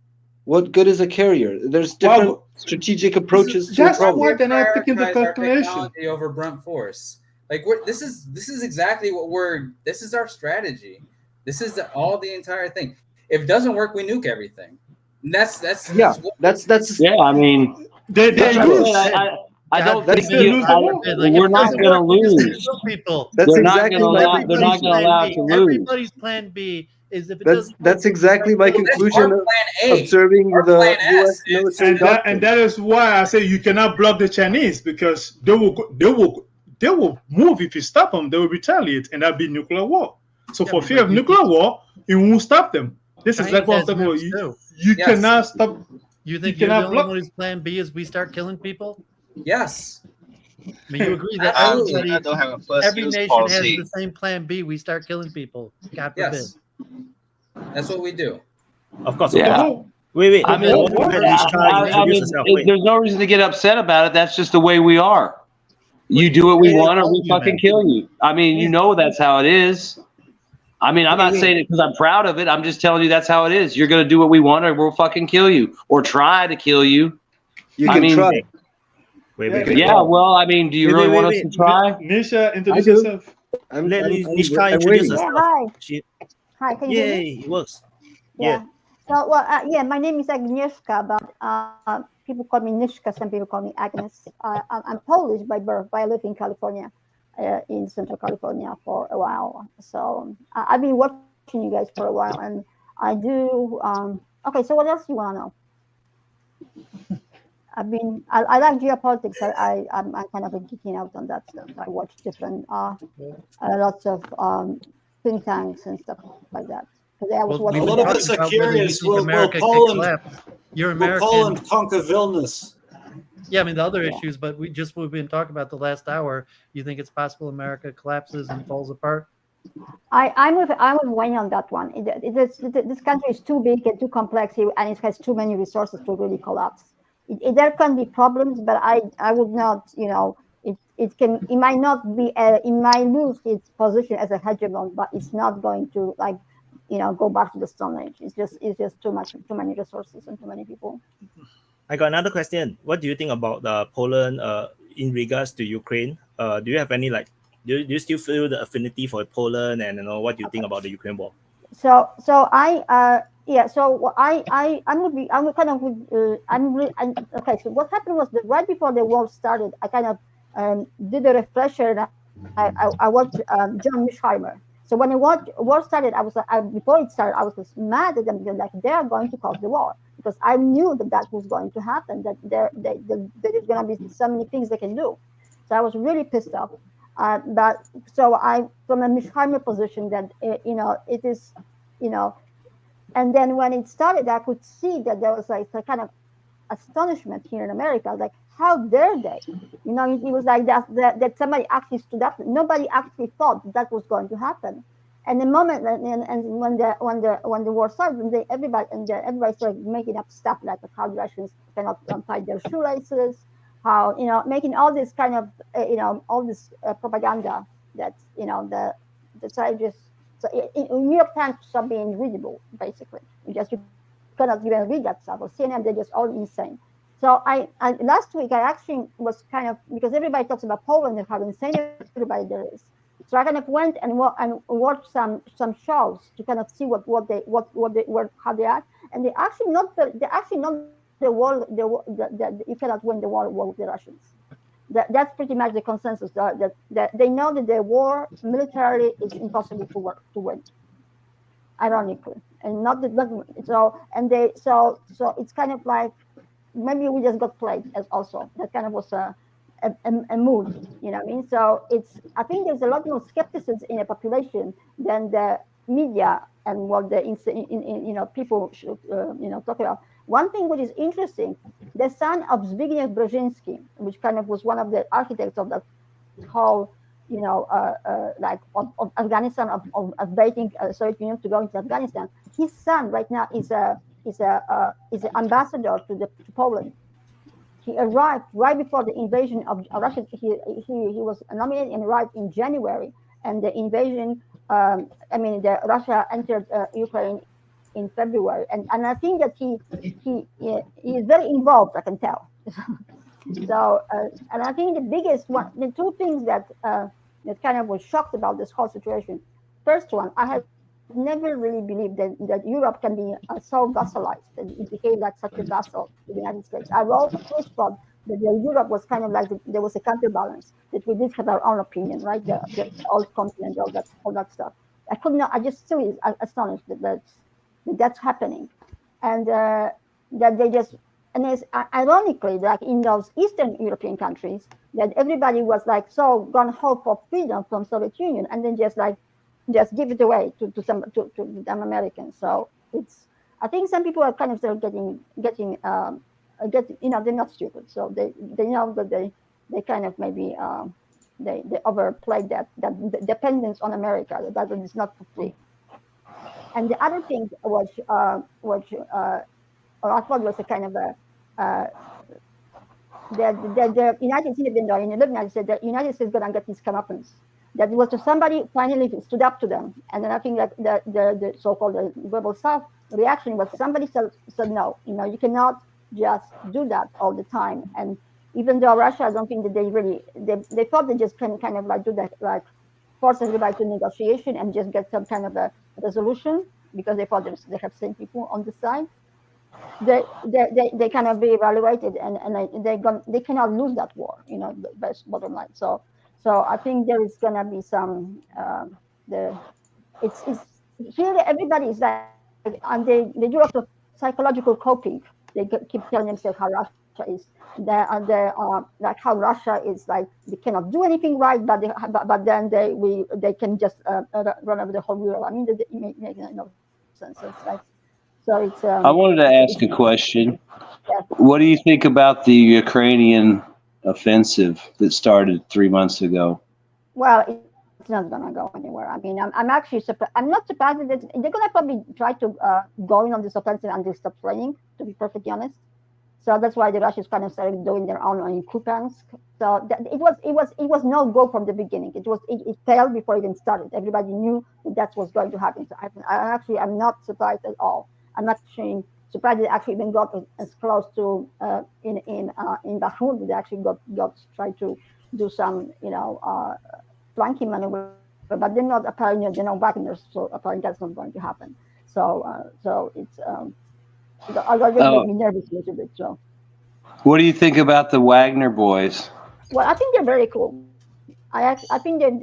what good is a carrier? There's different strategic approaches to the problem. Why they're not taking the calculation over brunt force. Like this is exactly what this is our strategy. This is all the entire thing. If it doesn't work, we nuke everything. And that's yeah. I mean, I don't think we're not going to lose. People. That's They're not exactly going my to allow conclusion. to lose. Everybody's plan B is if it doesn't. That's exactly my conclusion of observing the U.S. military doctrine. And that is why I say you cannot block the Chinese, because they will move if you stop them. They will retaliate, and that'll be nuclear war. So for fear of nuclear war, it won't stop them. This is like what you cannot stop. You think you're the only one whose plan B is we start killing people? Yes. I mean, you agree that I don't have a first every use nation policy. has the same plan B. We start killing people. God forbid. Yes. That's what we do. Of course. Yeah. Wait. I mean, there's no reason to get upset about it. That's just the way we are. You do what we want, or we fucking kill you. I mean, you know that's how it is. I mean, I'm not saying it because I'm proud of it. I'm just telling you that's how it is. You're going to do what we want, or we'll fucking kill you, or try to kill you. You can try. Yeah, well, I mean, do you really want us to try? Nisha, introduce yourself. Let Nisha introduce herself. Hi. Hi, can you hear me? Yay, it works. Yeah. So, well, my name is Agnieszka, but people call me Nishka. Some people call me Agnes. I'm Polish by birth, but I live in California, in Central California for a while. So I've been watching you guys for a while, and I do. Okay, so what else do you want to know? I like geopolitics. I'm kind of geeking out on that stuff. I watch different, lots of think tanks and stuff like that. I was a lot of us are curious. Will Poland conquer Vilnius? Yeah, I mean the other issues, but we've been talking about the last hour. You think it's possible America collapses and falls apart? I'm with Wayne on that one. This country is too big and too complex, and it has too many resources to really collapse. There can be problems, but I would not, it might not be, it might lose its position as a hegemon, but it's not going to go back to the Stone Age. It's just too many resources and too many people. I got another question. What do you think about Poland in regards to Ukraine? Do you have any do you still feel the affinity for Poland, and what do you think about the Ukraine war? I'm okay. So what happened was that right before the war started, I kind of did a refresher. I watched John Mishheimer. So when the war started, before it started, I was just mad at them. They are going to cause the war, because I knew that was going to happen. That there is going to be so many things they can do. So I was really pissed off. From a Mishheimer position, that it is, and then when it started, I could see that there was a kind of astonishment here in America, like, how dare they? It was like that somebody actually stood up. Nobody actually thought that was going to happen. And the moment, and when the war started, everybody started making up stuff like how the Russians cannot untie their shoelaces, how making all this kind of all this propaganda that in New York Times stop being readable, basically. You cannot even read that stuff. Or CNN, they're just all insane. So I last week I actually was kind of, because everybody talks about Poland and how insane everybody there is. So I kind of went and watched some shows to kind of see how they are, and they're actually not the war. You cannot win the war with the Russians. That's pretty much the consensus. That they know that the war militarily is impossible to win. Ironically, and so it's kind of like, maybe we just got played as also. That kind of was a mood, you know what I mean? So I think there's a lot more skepticism in the population than the media and what the people should talk about. One thing which is interesting, the son of Zbigniew Brzezinski, which kind of was one of the architects of that whole, of Afghanistan, of baiting Soviet Union to go into Afghanistan. His son right now is an ambassador to Poland. He arrived right before the invasion of Russia. He was nominated and arrived in January, and the invasion. Russia entered Ukraine in February, and I think that he is very involved. I can tell. So, and I think the biggest one, the two things that that kind of was shocked about this whole situation. First one, I have never really believed that Europe can be so vassalized, that it became like such a vassal to the United States. I always thought that Europe was kind of like there was a counterbalance, that we did have our own opinion, right? The old continent, all that stuff. I could not. I just still is astonished that that's happening, and that they just. And it's ironically, like in those Eastern European countries, that everybody was like so gung-ho for freedom from Soviet Union, and then just give it away to them Americans. So it's, I think some people are kind of still getting they're not stupid. So they know that they kind of maybe they overplayed that dependence on America, that is not for free. And the other thing was I thought was a kind of a the United States, even though in Lebanon said the United States gonna get these comeuppance. That was to somebody finally stood up to them, and then I think that the so-called global South reaction was somebody said no, you cannot just do that all the time. And even though Russia, I don't think that they thought they just can kind of like do that, like force everybody to negotiation and just get some kind of a resolution, because they thought they have same people on the side. They kind of be evaluated, and they cannot lose that war. The best bottom line. So I think there is gonna be some it's here everybody is like, and they do lots of psychological coping. They keep telling themselves how Russia is like how Russia is like they cannot do anything right, but then they can just run over the whole world. I mean, it makes no sense. So it's like. So it's. I wanted to ask a question. Yeah. What do you think about the Ukrainian offensive that started 3 months ago? Well, it's not going to go anywhere. I mean, I'm actually surprised. I'm not surprised that they're going to probably try to go in on this offensive and they stop training, to be perfectly honest. So that's why the Russians kind of started doing their own in Kupiansk. So it was no go from the beginning. It failed before it even started. Everybody knew that was going to happen. So I'm not surprised at all. I'm actually surprised they actually even got as close to in Bakhmut. They actually got tried to do some flanking maneuver, but they're not apparently Wagner, so apparently that's not going to happen. So it's although it made me nervous a little bit. So what do you think about the Wagner boys? Well, I think they're very cool. I think they're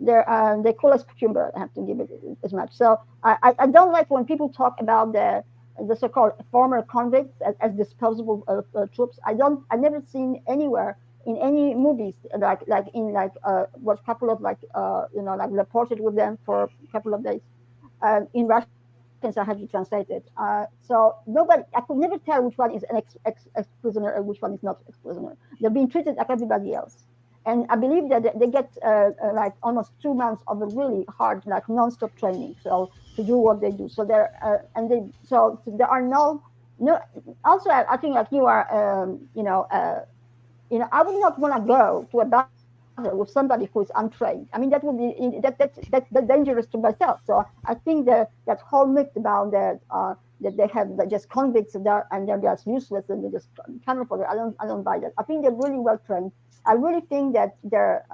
the coolest cucumber. I have to give it as much. So I don't like when people talk about the so-called former convicts as disposable troops. I never seen anywhere in any movies like was a couple of reported with them for a couple of days in Russian. I had to translate it. So I could never tell which one is an ex-prisoner and which one is not ex-prisoner. They're being treated like everybody else. And I believe that they get like almost 2 months of a really hard, like non-stop training, so to do what they do. So there are no. Also, I think like you are, I would not want to go to a battle with somebody who is untrained. I mean, that would be that's dangerous to myself. So I think that whole myth about that they have just convicts there and they're just useless and they just counter for it. I don't buy that. I think they're really well trained. I really think that their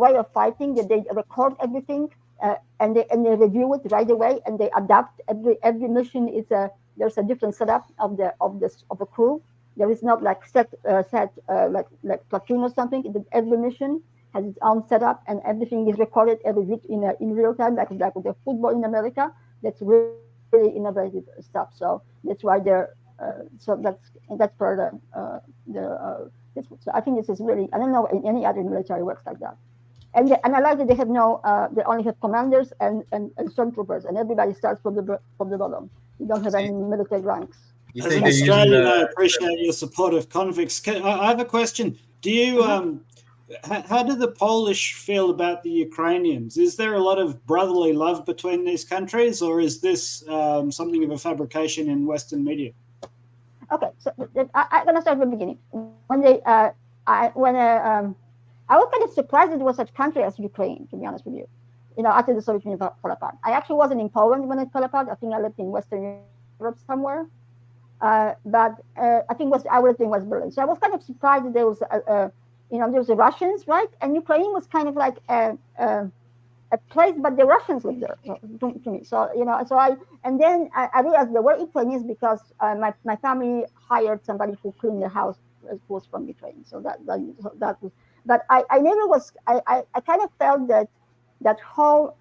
way of fighting, that they record everything and they review it right away and they adapt. Every mission is there's a different setup of a crew. There is not like set like platoon or something. Every mission has its own setup and everything is recorded every week in real time, like the football in America. That's really innovative stuff. So that's why they're so that's part of so I think this is really, I don't know in any other military works like that. And I like that they have they only have commanders and stormtroopers, and everybody starts from the bottom. You don't have any military ranks. As an Australian, I appreciate your support of convicts. I have a question. Do you, how do the Polish feel about the Ukrainians? Is there a lot of brotherly love between these countries, or is this something of a fabrication in Western media? Okay, so I'm gonna start from the beginning. When I was kind of surprised that there was such a country as Ukraine, to be honest with you. After the Soviet Union fell apart. I actually wasn't in Poland when it fell apart. I think I lived in Western Europe somewhere. But I think I lived in West Berlin. So I was kind of surprised that there was there's the Russians, right? And Ukraine was kind of like a place, but the Russians lived there to me. So I realized there were Ukrainians because my family hired somebody who cleaned their house who was from Ukraine. So that was. But I never was. I kind of felt that whole.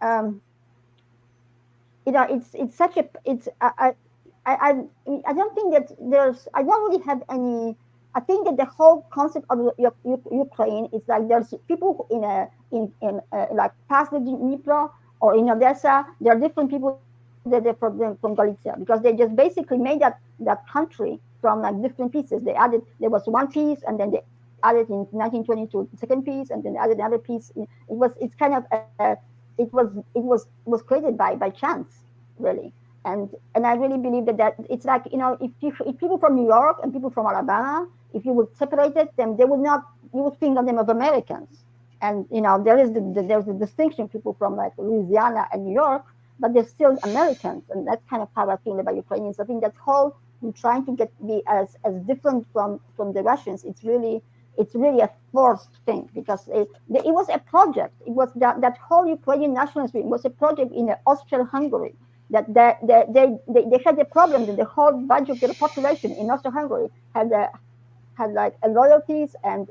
It's such a. It's I don't think that there's. I don't really have any. I think that the whole concept of Ukraine is like there's people in like past the Dnipro or in Odessa. There are different people that they're from Galicia because they just basically made that country from like different pieces. There was one piece and then they added in 1922 the second piece and then added another piece. It's kind of it was created by chance really. And I really believe that it's like if people from New York and people from Alabama, if you would separate them, they would not. You would think of them as Americans, and there's the distinction. People from like Louisiana and New York, but they're still Americans, and that's kind of how I feel about Ukrainians. I think that whole trying to be as different from the Russians. It's really a forced thing because it was a project. It was that whole Ukrainian nationalism was a project in Austria-Hungary. That they had a problem that the whole bunch of the population in Austria-Hungary had like loyalties and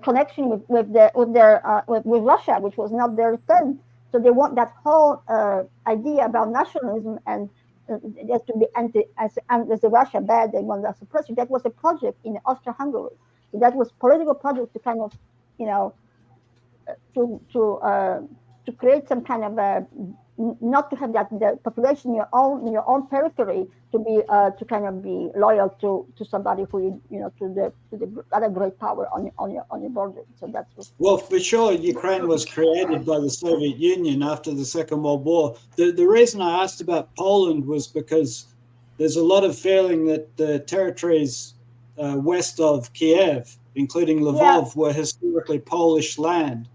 connection with Russia, which was not their thing. So they want that whole idea about nationalism and just to be as the Russia bad, they want that suppression. That was a project in Austria-Hungary. So that was political project to kind of to create some kind of not to have the population in your own periphery to be to kind of be loyal to somebody who to the other great power on your border. So that's what. Well, for sure, Ukraine was created by the Soviet Union after the Second World War. The reason I asked about Poland was because there's a lot of feeling that the territories west of Kiev, including Lvov, were historically Polish land.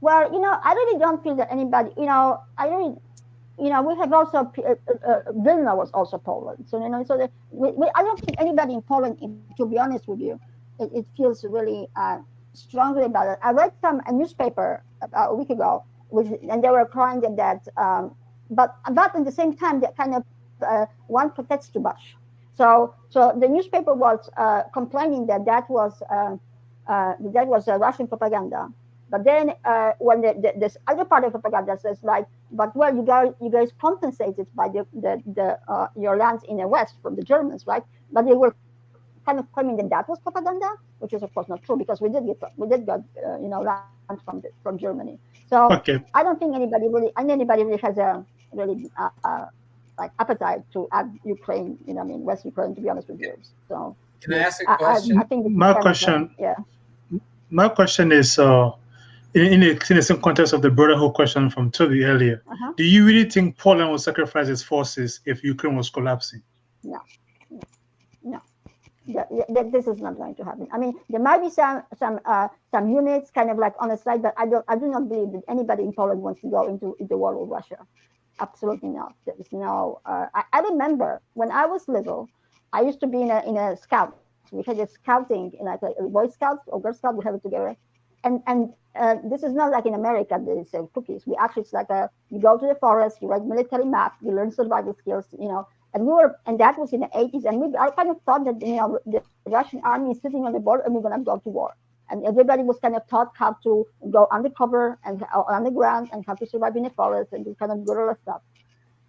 Well, I really don't feel that anybody, we have also, Vilna was also Poland. So, so I don't think anybody in Poland, to be honest with you, it feels really strongly about it. I read a newspaper about a week ago, and they were crying that, but at the same time, that kind of one protects too much. So the newspaper was complaining that was Russian propaganda. But then when this other part of propaganda says like, but well, you guys compensated by your lands in the West from the Germans, right? But they were kind of claiming that was propaganda, which is of course not true because we did get land from Germany. So I don't think anybody really has a really like appetite to add Ukraine, West Ukraine, to be honest with you. So can I ask a question? I think my question is. In the same context of the brotherhood question from Toby earlier, do you really think Poland would sacrifice its forces if Ukraine was collapsing? No. This is not going to happen. I mean, there might be some units kind of like on the side, but I do not believe that anybody in Poland wants to go into the war with Russia. Absolutely not. There is no. I remember when I was little, I used to be in a scout. We had a scouting, like a Boy Scout or Girl Scout. We have it together. And this is not like in America, they sell cookies. We actually, it's like you go to the forest, you write military map, you learn survival skills, and that was in the 80s. And I kind of thought that, the Russian army is sitting on the border and we're going to go to war. And everybody was kind of taught how to go undercover and on the ground and how to survive in the forest and do kind of guerrilla stuff.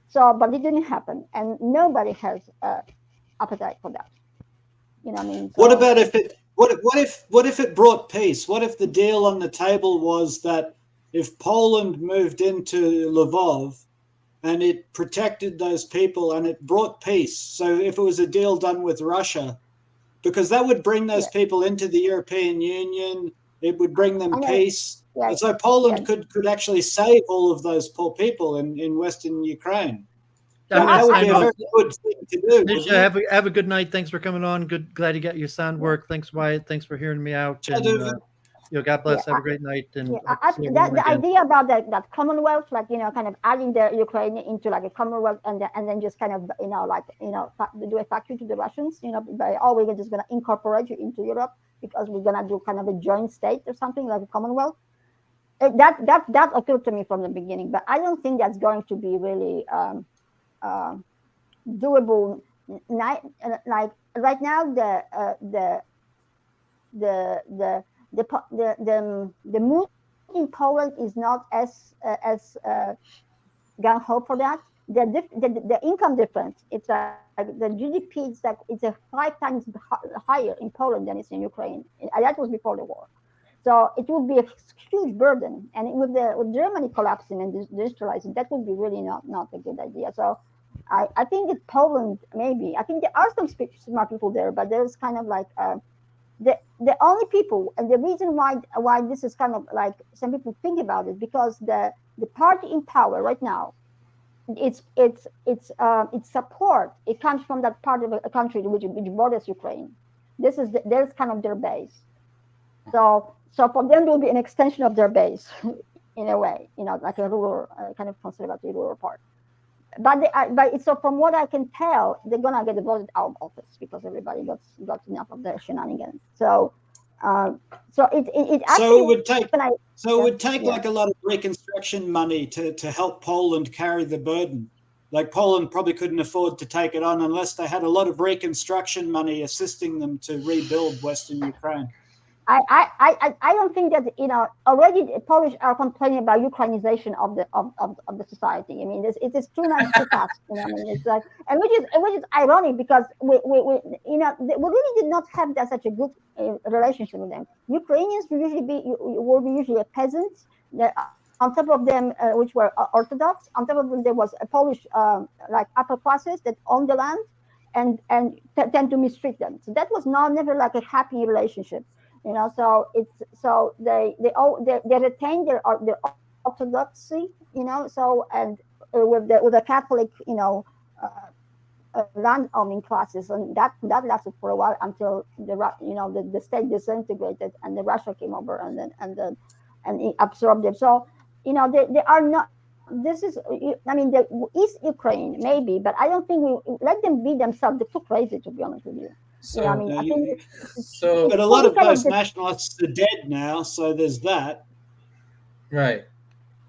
So, but it didn't happen. And nobody has appetite for that. So, what about if it, what if it brought peace? What if the deal on the table was that if Poland moved into Lvov and it protected those people and it brought peace? So if it was a deal done with Russia, because that would bring those people into the European Union, it would bring them peace. And so Poland could actually save all of those poor people in Western Ukraine. That would be a very good thing to do. Nisha, have a good night. Thanks for coming on. Glad you got your sound work. Thanks, Wyatt. Thanks for hearing me out. And, God bless. Have a great night. And the idea about that Commonwealth, like kind of adding the Ukraine into like a Commonwealth, and then just kind of do a factory to the Russians, by we're just gonna incorporate you into Europe because we're gonna do kind of a joint state or something like a Commonwealth. That occurred to me from the beginning, but I don't think that's going to be really doable. Like right now, the mood in Poland is not as gung ho for that. The income difference, it's like the GDP is it's a 5 times higher in Poland than it's in Ukraine. And that was before the war. So it would be a huge burden, and with Germany collapsing and digitalizing, that would be really not a good idea. So I think that Poland, maybe, I think there are some smart people there, but there's kind of like the only people, and the reason why this is kind of like some people think about it, because the party in power right now, its support, it comes from that part of a country which borders Ukraine. There's kind of their base. So for them, it will be an extension of their base, in a way, like a rural, kind of conservative rural part. But so from what I can tell, they're gonna get voted out of office because everybody got enough of their shenanigans. So it actually would take like a lot of reconstruction money to help Poland carry the burden. Like Poland probably couldn't afford to take it on unless they had a lot of reconstruction money assisting them to rebuild Western Ukraine. I don't think that already the Polish are complaining about Ukrainization of the society. I mean, it is too much too fast. I mean, it's like, and which is ironic because we really did not have such a good relationship with them. Ukrainians will be usually peasants. On top of them, which were Orthodox. On top of them, there was a Polish like upper classes that owned the land and tend to mistreat them. So that was never like a happy relationship. So they retain their orthodoxy, so, and with the Catholic, land owning classes, and that lasted for a while until the state disintegrated and the Russia came over and it absorbed them. So they are not. This is, I mean, East Ukraine maybe, but I don't think we let them be themselves. They're too crazy, to be honest with you. So, but a lot of those nationalists are dead now, so there's that. Right.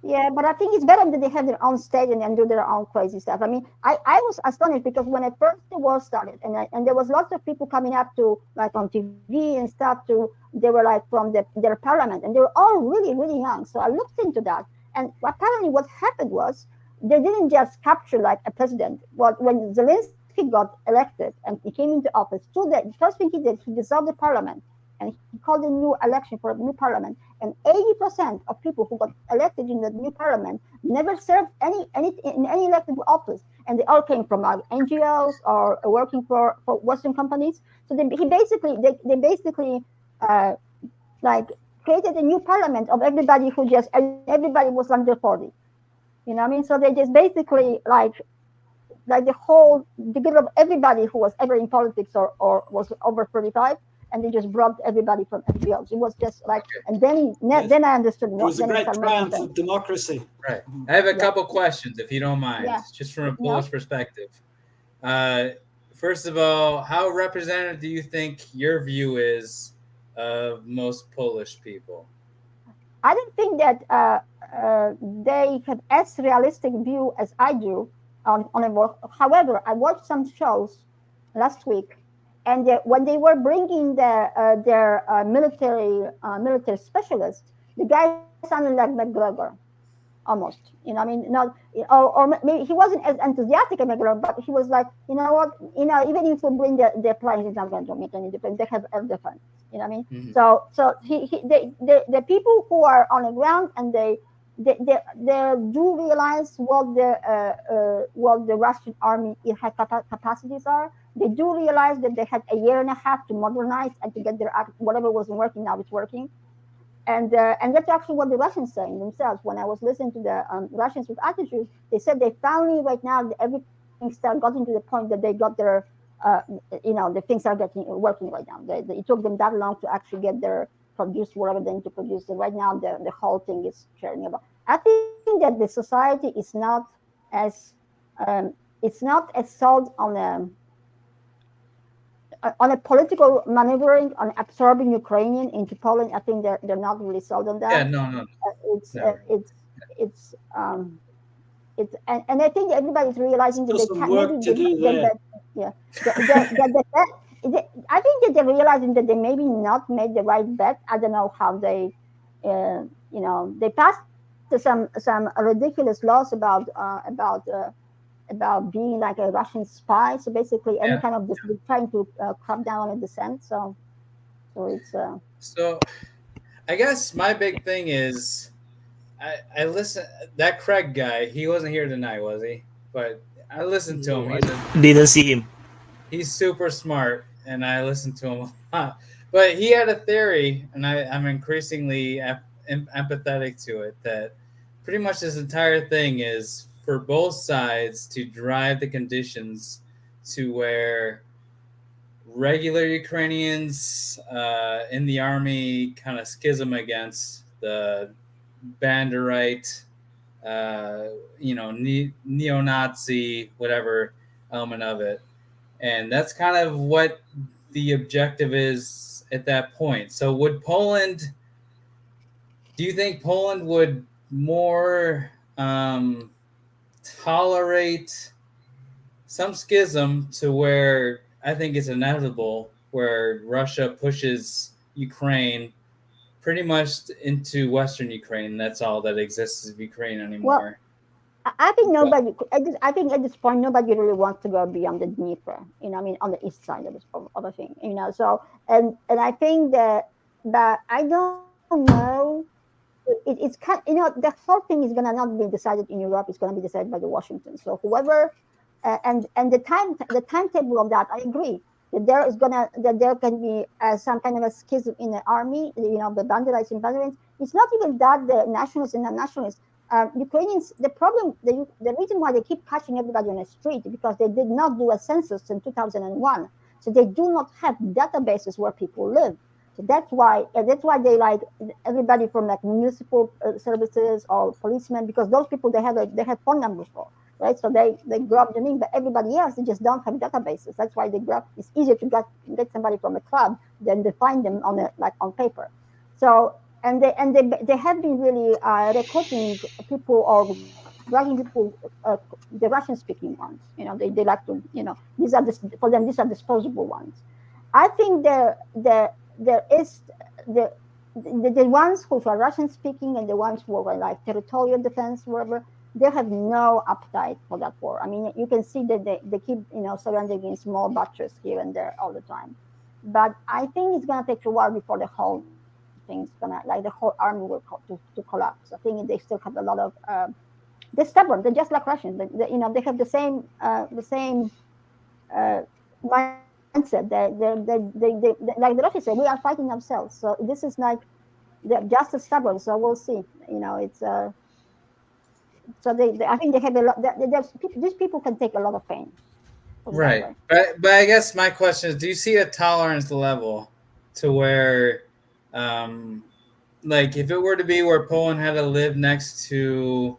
Yeah, but I think it's better that they have their own state and do their own crazy stuff. I mean, I was astonished because when at first the war started, and there was lots of people coming up to, like, on TV and stuff, they were like from their parliament, and they were all really, really young. So I looked into that, and apparently what happened was they didn't just capture like a president. When Zelensky got elected and he came into office, the first thing he did, he dissolved the parliament and he called a new election for a new parliament. And 80% of people who got elected in the new parliament never served in any elected office, and they all came from NGOs or working for Western companies. So they basically like created a new parliament of everybody everybody was under 40. You know what I mean? So they just basically like they get rid of everybody who was ever in politics or was over 35, and they just brought everybody from everybody else. It was just like, and then I understood. It was a great triumph of democracy. Right. I have a couple questions, if you don't mind, just from a Polish perspective. First of all, how representative do you think your view is of most Polish people? I don't think that they have as realistic view as I do on a war. However, I watched some shows last week, and when they were bringing their military specialist, the guy sounded like McGregor, almost. You know, I mean, or maybe he wasn't as enthusiastic as McGregor, but he was like, you know what, even if we bring their planes, it's not going to make any difference. They have air defense. You know what I mean? Mm-hmm. So the people who are on the ground, and they do realize what the Russian army capacities are. They do realize that they had a year and a half to modernize and to get their whatever wasn't working, now it's working. And that's actually what the Russians saying themselves. When I was listening to the Russians with attitude, they said they finally right now everything gotten to the point that they got their the things are working right now. It took them that long to actually get their produce whatever they need to produce. And right now, the whole thing is sharing about. I think that the society is not as it's not as sold on a political maneuvering, on absorbing Ukrainian into Poland. I think they're not really sold on that. Yeah, no. And I think everybody's realizing that Still some work to do there. I think that they're realizing that they maybe not made the right bet. I don't know how they, they passed some ridiculous laws about being like a Russian spy. So basically, any kind of trying to crack down on dissent. So it's. So, I guess my big thing is, I listen. That Craig guy, he wasn't here tonight, was he? But I listened to him. Didn't see him. He's super smart, and I listened to him a lot. But he had a theory, and I'm increasingly empathetic to it, that pretty much this entire thing is for both sides to drive the conditions to where regular Ukrainians in the army kind of schism against the Banderite, neo-Nazi, whatever element of it. And that's kind of what the objective is at that point. So do you think Poland would more tolerate some schism to where I think it's inevitable, where Russia pushes Ukraine pretty much into Western Ukraine? That's all that exists of Ukraine anymore. Well, I think nobody. I think at this point nobody really wants to go beyond the Dnieper. On the east side of the thing. So and I think that I don't know. It's kind. The whole thing is gonna not be decided in Europe. It's gonna be decided by the Washington. So whoever, and the timetable of that, I agree that there can be some kind of a schism in the army. The Banderites and Banderites. It's not even that the nationalists and non-nationalists. Ukrainians, the reason why they keep catching everybody on the street is because they did not do a census in 2001. So they do not have databases where people live. So that's why they like everybody from like municipal services or policemen, because those people they have phone numbers for, right? So they grab the name, but everybody else they just don't have databases. That's why it's easier to get somebody from a club than to find them on paper. So. And they have been really recruiting people or dragging people, the Russian-speaking ones. They like to, for them these are disposable ones. I think there is the ones who are Russian-speaking and the ones who are like territorial defense, whatever. They have no appetite for that war. I mean, you can see that they keep surrendering in small batches here and there all the time. But I think it's gonna take a while before the whole the whole army will to collapse. I think they still have a lot of they're stubborn. They're just like Russians. They have the same mindset. They like the Russians say, we are fighting ourselves. So this is like they're just as stubborn. So we'll see. It's so I think they have a lot. These people can take a lot of pain. Right, but I guess my question is: do you see a tolerance level to where? Like if it were to be where Poland had to live next to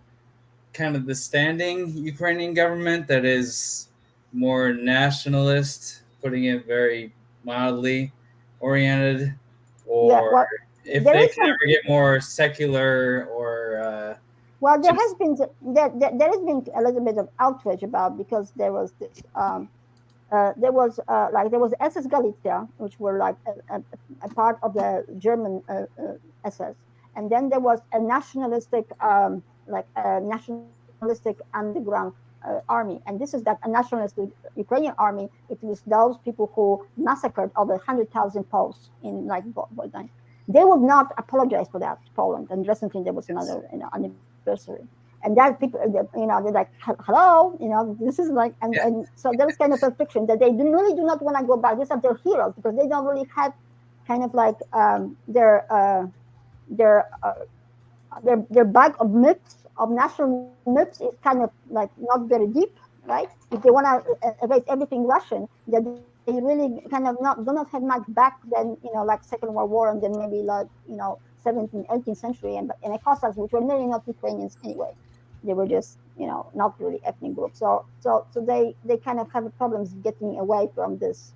kind of the standing Ukrainian government that is more nationalist, putting it very mildly oriented, or if they can ever get more secular or there has been a little bit of outrage about, because there was this there was SS Galicia, which were like a part of the German SS, and then there was a nationalistic underground army, and this is that a nationalistic Ukrainian army. It was those people who massacred over 100,000 Poles in Vaughn. They would not apologize for that to Poland, and recently there was another anniversary. And that people, they're like, hello, this is like, and so there's kind of a fiction that they really do not want to go back. These are their heroes because they don't really have kind of like their bag of myths, of national myths, is kind of like not very deep, right? If they want to erase everything Russian, they're really kind of do not have much back then, like Second World War, and then maybe like 17th, 18th century, and the Cossacks, which were really not Ukrainians anyway. They were just not really ethnic group. So they kind of have problems getting away from this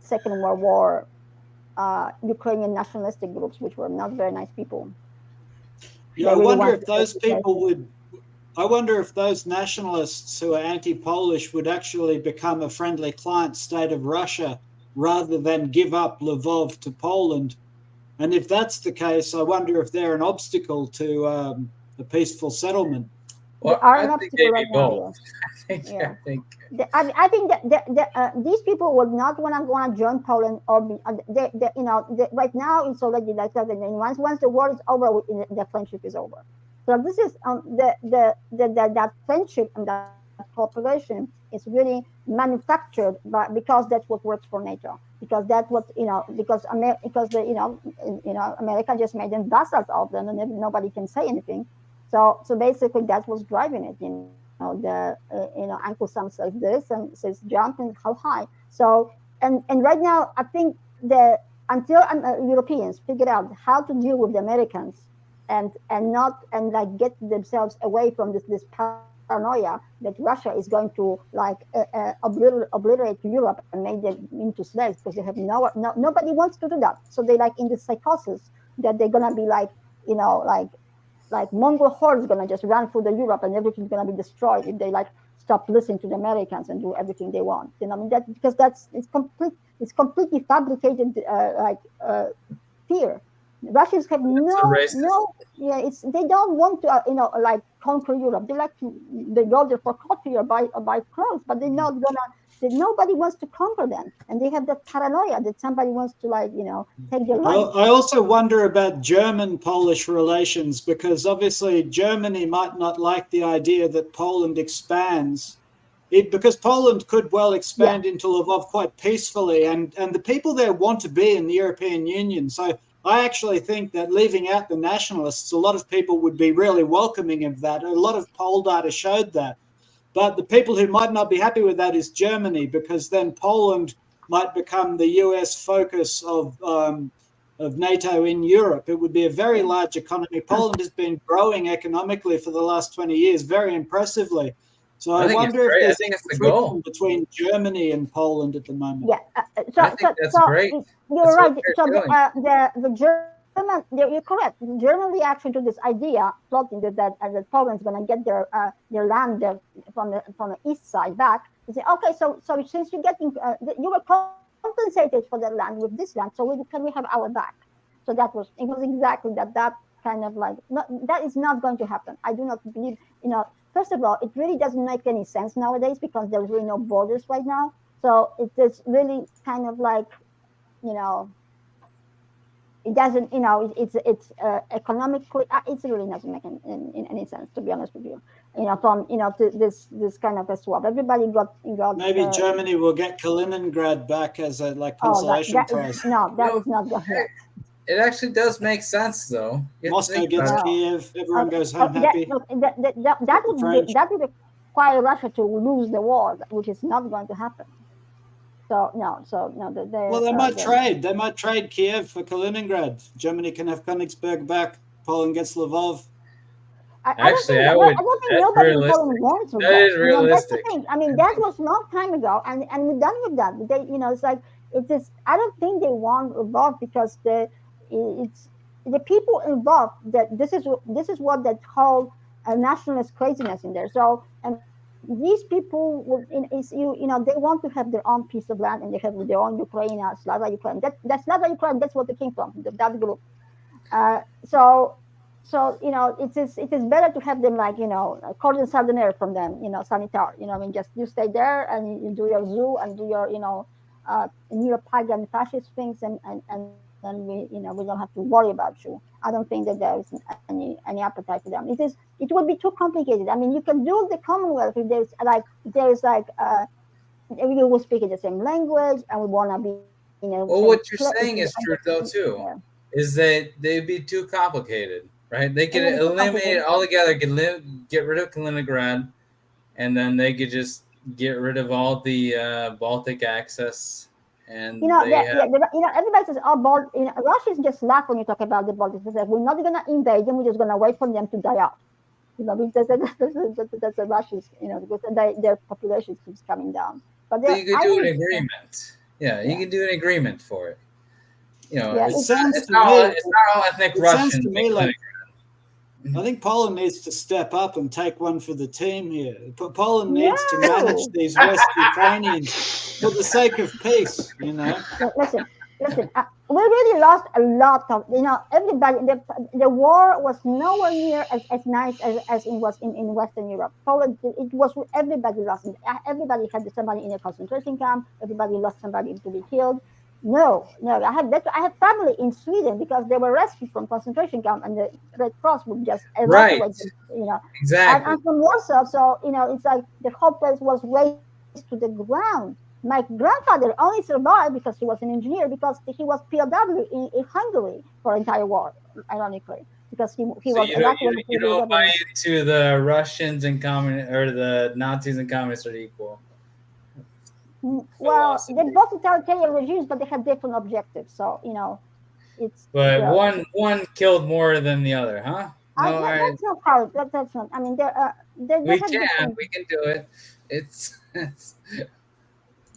Second World War Ukrainian nationalistic groups, which were not very nice people. Yeah, I wonder if those people would. I wonder if those nationalists who are anti-Polish would actually become a friendly client state of Russia rather than give up Lvov to Poland. And if that's the case, I wonder if they're an obstacle to a peaceful settlement. Well, I think they'd be both. I think that these people would not want to join Poland or be. Right now it's already like that. And once the war is over, the friendship is over. So this is that friendship and that cooperation is really manufactured because that's what works for NATO. Because that's what America just made them bastards of them, and nobody can say anything. So basically that's what's driving it. Uncle Sam says this and says jump and how high. So and right now I think until Europeans figure out how to deal with the Americans and get themselves away from this paranoia that Russia is going to obliterate Europe and make them into slaves, because they have nobody wants to do that. So they in this psychosis that they're gonna be like Mongol hordes gonna just run through the Europe and everything's gonna be destroyed if they stop listening to the Americans and do everything they want. Because it's completely fabricated fear. Russians have they don't want to conquer Europe. They go there for coffee or buy clothes, but they're not gonna. Nobody wants to conquer them, and they have that paranoia that somebody wants to take their life. I also wonder about German-Polish relations, because obviously Germany might not like the idea that Poland expands. Because Poland could well expand into Lvov quite peacefully, and the people there want to be in the European Union. So I actually think that leaving out the nationalists, a lot of people would be really welcoming of that. A lot of poll data showed that. But the people who might not be happy with that is Germany, because then Poland might become the US focus of NATO in Europe. It would be a very large economy. Poland has been growing economically for the last 20 years, very impressively. So I wonder if there's a friction between Germany and Poland at the moment. Yeah, I think that's great. You're right. So the German, you're correct. The German reaction to this idea, plotting that Poland's going to get their land from the east side back, they say, okay, so since you're getting, you were compensated for the land with this land, so can we have our back? So it was exactly that kind of that is not going to happen. I do not believe, First of all, it really doesn't make any sense nowadays because there's really no borders right now. So it is really kind of it doesn't, it's economically, it really doesn't make in any sense, to be honest with you. To this kind of a swap. Everybody got. Maybe Germany will get Kaliningrad back as a consolation prize. That is not going to happen. It actually does make sense, though. Moscow gets Kiev. Everyone goes home happy. That would require Russia to lose the war, which is not going to happen. So no. Well, they might trade. They might trade Kiev for Kaliningrad. Germany can have Königsberg back. Poland gets Lvov. I don't think nobody in Poland wants to. That is realistic. That's the thing. I mean, that was a long time ago, and we're done with that. It's like it is. I don't think they want Lvov because it's the people involved that this is what they call a nationalist craziness in there. So and these people they want to have their own piece of land and they have their own Ukraine, Slava Ukraine. That's Slava Ukraine. That's what they came from. That group. So it is better to have them cordon sanitaire from them. Sanitaire. Just you stay there and you do your zoo and do your neo-pagan fascist things and then we don't have to worry about you. I don't think that there is any appetite for them. It would be too complicated. I mean, you can do the Commonwealth if we will speak the same language and we want to be. Well, what you're saying is true though too. Is that they'd be too complicated, right? They could eliminate it altogether, get rid of Kaliningrad, and then they could just get rid of all the Baltic access, and everybody says, "Oh, Russians just laugh when you talk about the Baltics. They say, we're not going to invade them. We're just going to wait for them to die out." That's the Russians, because their population keeps coming down. But you could do an agreement. Yeah, you can do an agreement for it. It's not all ethnic Russians. To me like, I think Poland needs to step up and take one for the team here. Poland needs to manage these West Ukrainians for the sake of peace. Listen. We really lost a lot of. Everybody. The war was nowhere near as nice as it was in Western Europe. Poland. It was everybody lost. Everybody had somebody in a concentration camp. Everybody lost somebody to be killed. No. I have family in Sweden because they were rescued from concentration camp, and the Red Cross would just evacuate them, Exactly. And from Warsaw, so it's like the whole place was razed to the ground. My grandfather only survived because he was an engineer, because he was POW in Hungary for the entire war, ironically, because he was evacuated. You don't buy into the Russians and the Nazis and communists are equal. Well, they're both totalitarian regimes, but they had different objectives. So it's. But one killed more than the other, huh? No, that's not how. That's not. I mean, we can do it. It's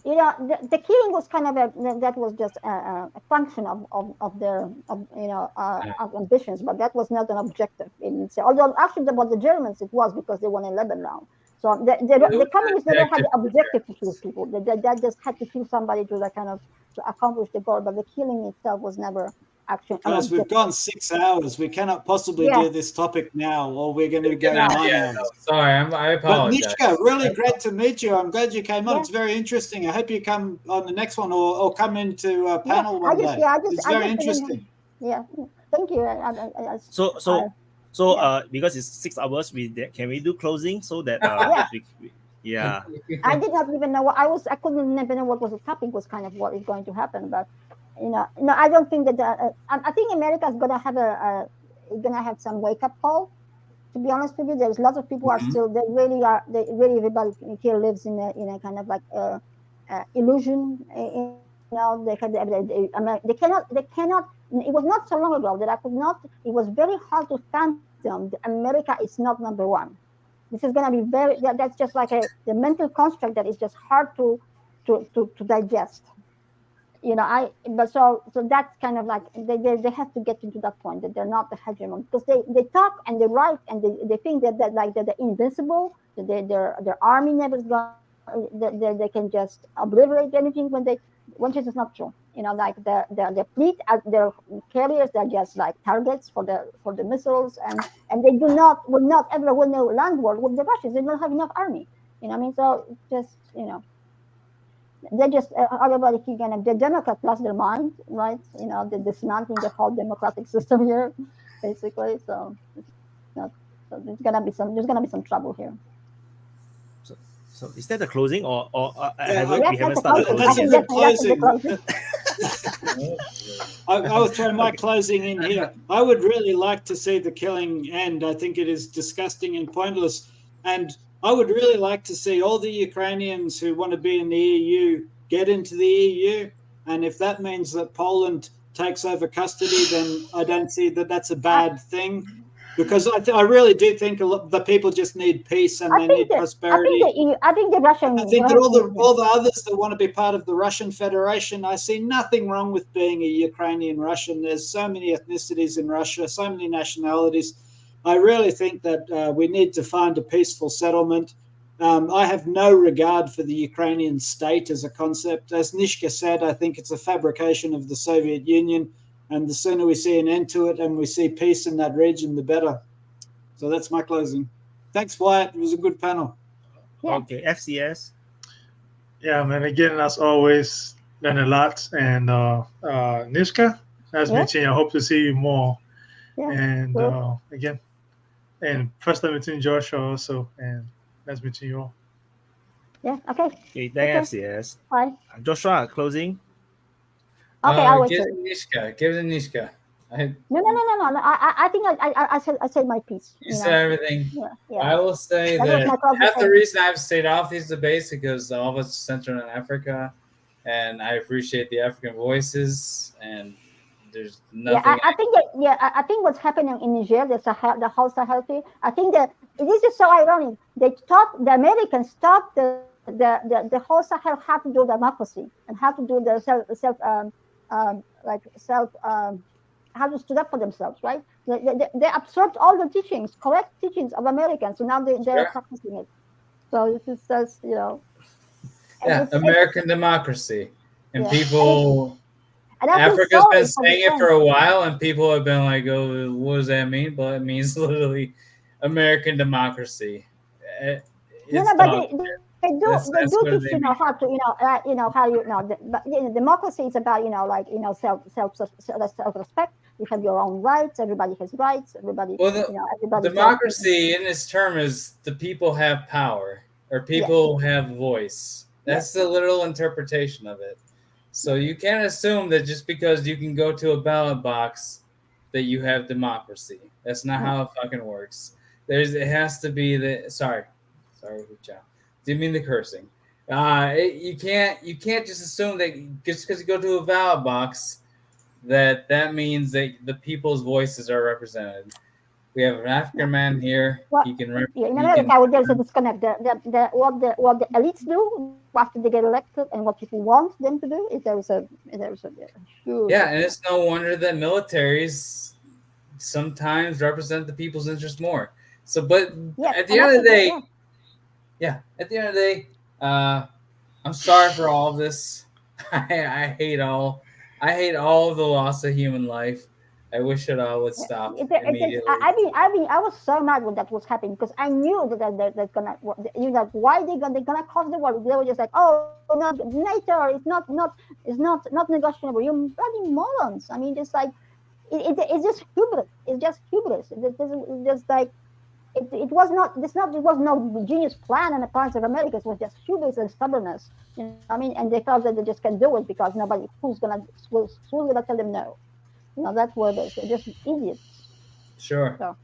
the killing was kind of that was just a function of their of ambitions, but that was not an objective. Although actually about the Germans it was, because they won 11 rounds. So the communists never had the objective to kill people. They just had to kill somebody to accomplish the goal, but the killing itself was never actually. Guys, we've gone 6 hours. We cannot possibly do this topic now, or we're going to go 9 hours. No, sorry, I apologize. But Nishka, really great to meet you. I'm glad you came on. It's very interesting. I hope you come on the next one, or come into a panel one day. It's very interesting. Yeah, thank you. So because it's 6 hours, can we do closing so that yeah. I did not even know I couldn't even know what was the topic was kind of what is going to happen, but I don't think that I think America is gonna have some wake up call. To be honest with you, there's lots of people are still they really everybody here lives in a kind of like illusion. They cannot. It was not so long ago that I could not. It was very hard to fathom that America is not number one. This is going to be that's just like the mental construct that is just hard to digest. But so that's kind of like they have to get into that point that they're not the hegemon, because they talk and they write and they think that they're invincible, that their army never is going, they can just obliterate anything when this is not true. Like the fleet, their carriers, they're just like targets for the missiles, and they will not ever win a land war with the Russians. They don't have enough army. So just they just everybody the Democrats lost their mind, right? They're dismantling the whole democratic system here, basically. So there's gonna be some trouble here. So is that the closing, or we haven't started the closing? I will throw my closing in here. I would really like to see the killing end. I think it is disgusting and pointless. And I would really like to see all the Ukrainians who want to be in the EU get into the EU. And if that means that Poland takes over custody, then I don't see that that's a bad thing. Because I really do think the people just need peace and they need prosperity. I think the Russian. I think that all the others that want to be part of the Russian Federation, I see nothing wrong with being a Ukrainian Russian. There's so many ethnicities in Russia, so many nationalities. I really think that we need to find a peaceful settlement. I have no regard for the Ukrainian state as a concept. As Nishka said, I think it's a fabrication of the Soviet Union. And the sooner we see an end to it and we see peace in that region, the better. So that's my closing. Thanks, Wyatt. It was a good panel. Yeah. Okay, FCS. Yeah, man. Again, as always, learn a lot. And Nishka, nice meeting you. I hope to see you more. Yeah, and again, and first time meeting Joshua also, and nice meeting you all. Yeah. Okay. Okay. Thanks, FCS. Bye. Joshua, closing. Okay, I will give it to Nishka. No. I think I said my piece. You said everything. Yeah. I will say that half the reason I've stayed off these debates because all of us are centered in Africa, and I appreciate the African voices, and there's nothing. I think what's happening in Niger, the whole Sahel thing. I think that this is so ironic. The Americans stopped the whole Sahel have to do democracy and have to do the have to stood up for themselves, right? They absorbed all the teachings, correct teachings of Americans, so now they're practicing it. So this is just, Yeah, American democracy. And people, Africa's been saying it for a while, and people have been like, oh, what does that mean? But it means literally American democracy. But they do teach how to democracy is about self-respect. You have your own rights. Everybody has rights. Everybody. Democracy in its term is the people have power or people have voice. That's the literal interpretation of it. So you can't assume that just because you can go to a ballot box that you have democracy. That's not how it fucking works. It has to be the sorry, child. Didn't mean the cursing. You can't just assume that just because you go to a ballot box that means that the people's voices are represented. We have an African man here. He can. In America, there's a disconnect. What the elites do after they get elected and what people want them to do is there's a huge. Yeah, and it's no wonder that militaries sometimes represent the people's interest more. So, but at the end of the day. At the end of the day, I'm sorry for all of this. I hate all of the loss of human life. I wish it all would stop immediately. I was so mad when that was happening because I knew that they're gonna, why they're gonna cause the war. They were just like, oh no, NATO is not negotiable. You bloody morons. I mean, just like it's just hubris. It's just hubris. It's just like. It was no genius plan on the part of America. It was just hubris and stubbornness. And they felt that they just can't do it because who's gonna tell them no? That's where they're just idiots. Sure. So,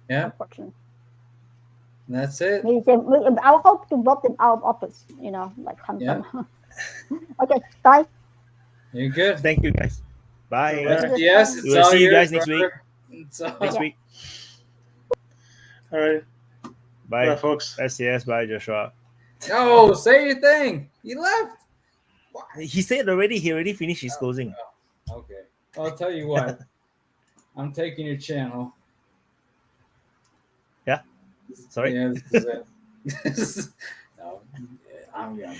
yeah. Unfortunately. That's it. I hope to vote them out of office. Okay. Bye. You're good. Thank you, guys. Bye. Yes. We'll see you guys next week. Next week. All right. Bye, folks. SCS. Bye, Joshua. Oh, say your thing. He left. He said already. He already finished his closing. Okay. Well, I'll tell you what. I'm taking your channel. Yeah. Sorry. Yeah, this is it. No, I'm young.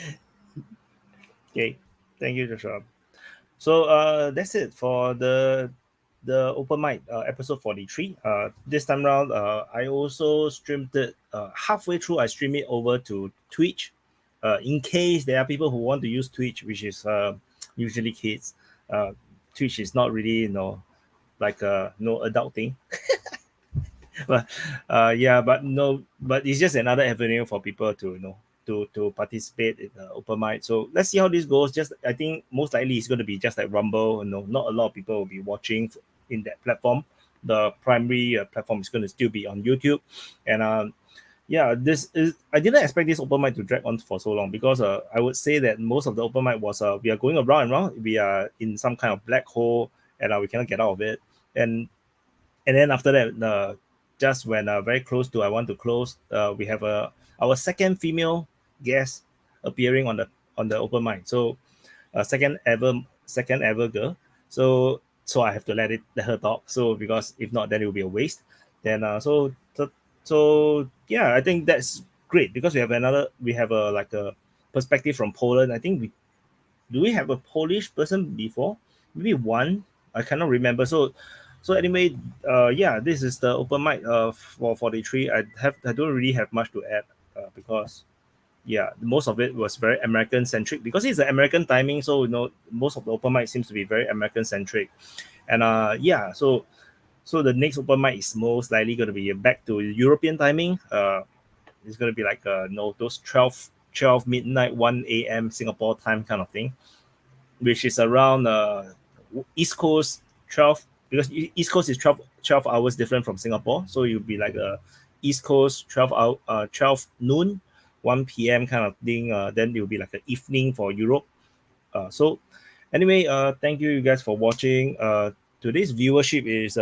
Okay. Thank you, Joshua. So that's it for the open mic episode 43. This time around, I also streamed it halfway through. I streamed it over to Twitch, in case there are people who want to use Twitch, which is usually kids. Twitch is not really no adult thing. But it's just another avenue for people to to participate in the open mic. So let's see how this goes. I think most likely it's going to be just like Rumble. Not a lot of people will be watching in that platform. The primary platform is going to still be on YouTube. And I didn't expect this open mic to drag on for so long because I would say that most of the open mic was we are going around and around. We are in some kind of black hole and we cannot get out of it. And then after that, just when very close to I want to close, we have our second female guest appearing on the open mic. So second ever girl. So I have to let her talk. So because if not, then it will be a waste. Then so yeah, I think that's great because we have a perspective from Poland. I think do we have a Polish person before? Maybe one. I cannot remember. So anyway, this is the open mic for 43. I don't really have much to add because most of it was very American centric because it's an American timing. So most of the open mic seems to be very American centric, and so the next open mic is most likely going to be back to European timing. It's going to be like those 12 midnight 1 a.m. Singapore time kind of thing, which is around East Coast 12 because East Coast is 12 hours different from Singapore, so you'll be like a East Coast 12 noon, 1 p.m. kind of thing. Then it will be like an evening for Europe. So anyway, thank you guys for watching. Today's viewership is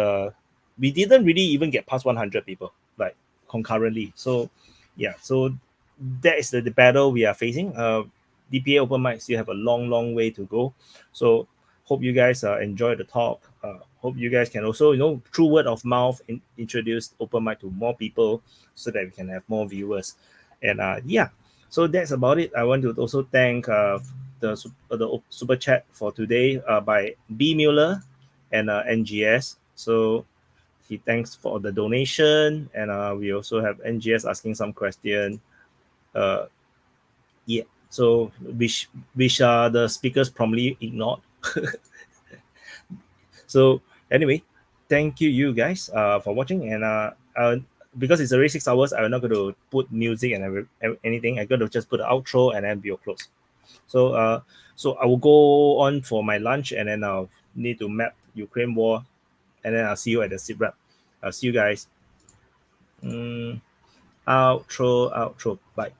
we didn't really even get past 100 people like concurrently. So yeah, so that is the battle we are facing. DPA Open Mic still have a long way to go. So hope you guys enjoy the talk. Hope you guys can also, through word of mouth, introduce Open Mic to more people so that we can have more viewers. And yeah, so that's about it. I want to also thank the super chat for today by B Mueller and NGS. So he thanks for the donation, and we also have NGS asking some question. Yeah, so which the speakers promptly ignored. So anyway, thank you guys for watching, and because it's already 6 hours, I'm not going to put music and anything. I'm going to just put an outro and then we'll close. So I will go on for my lunch, and then I'll need to map Ukraine war, and then I'll see you at the sit rep. I'll see you guys. Outro, bye.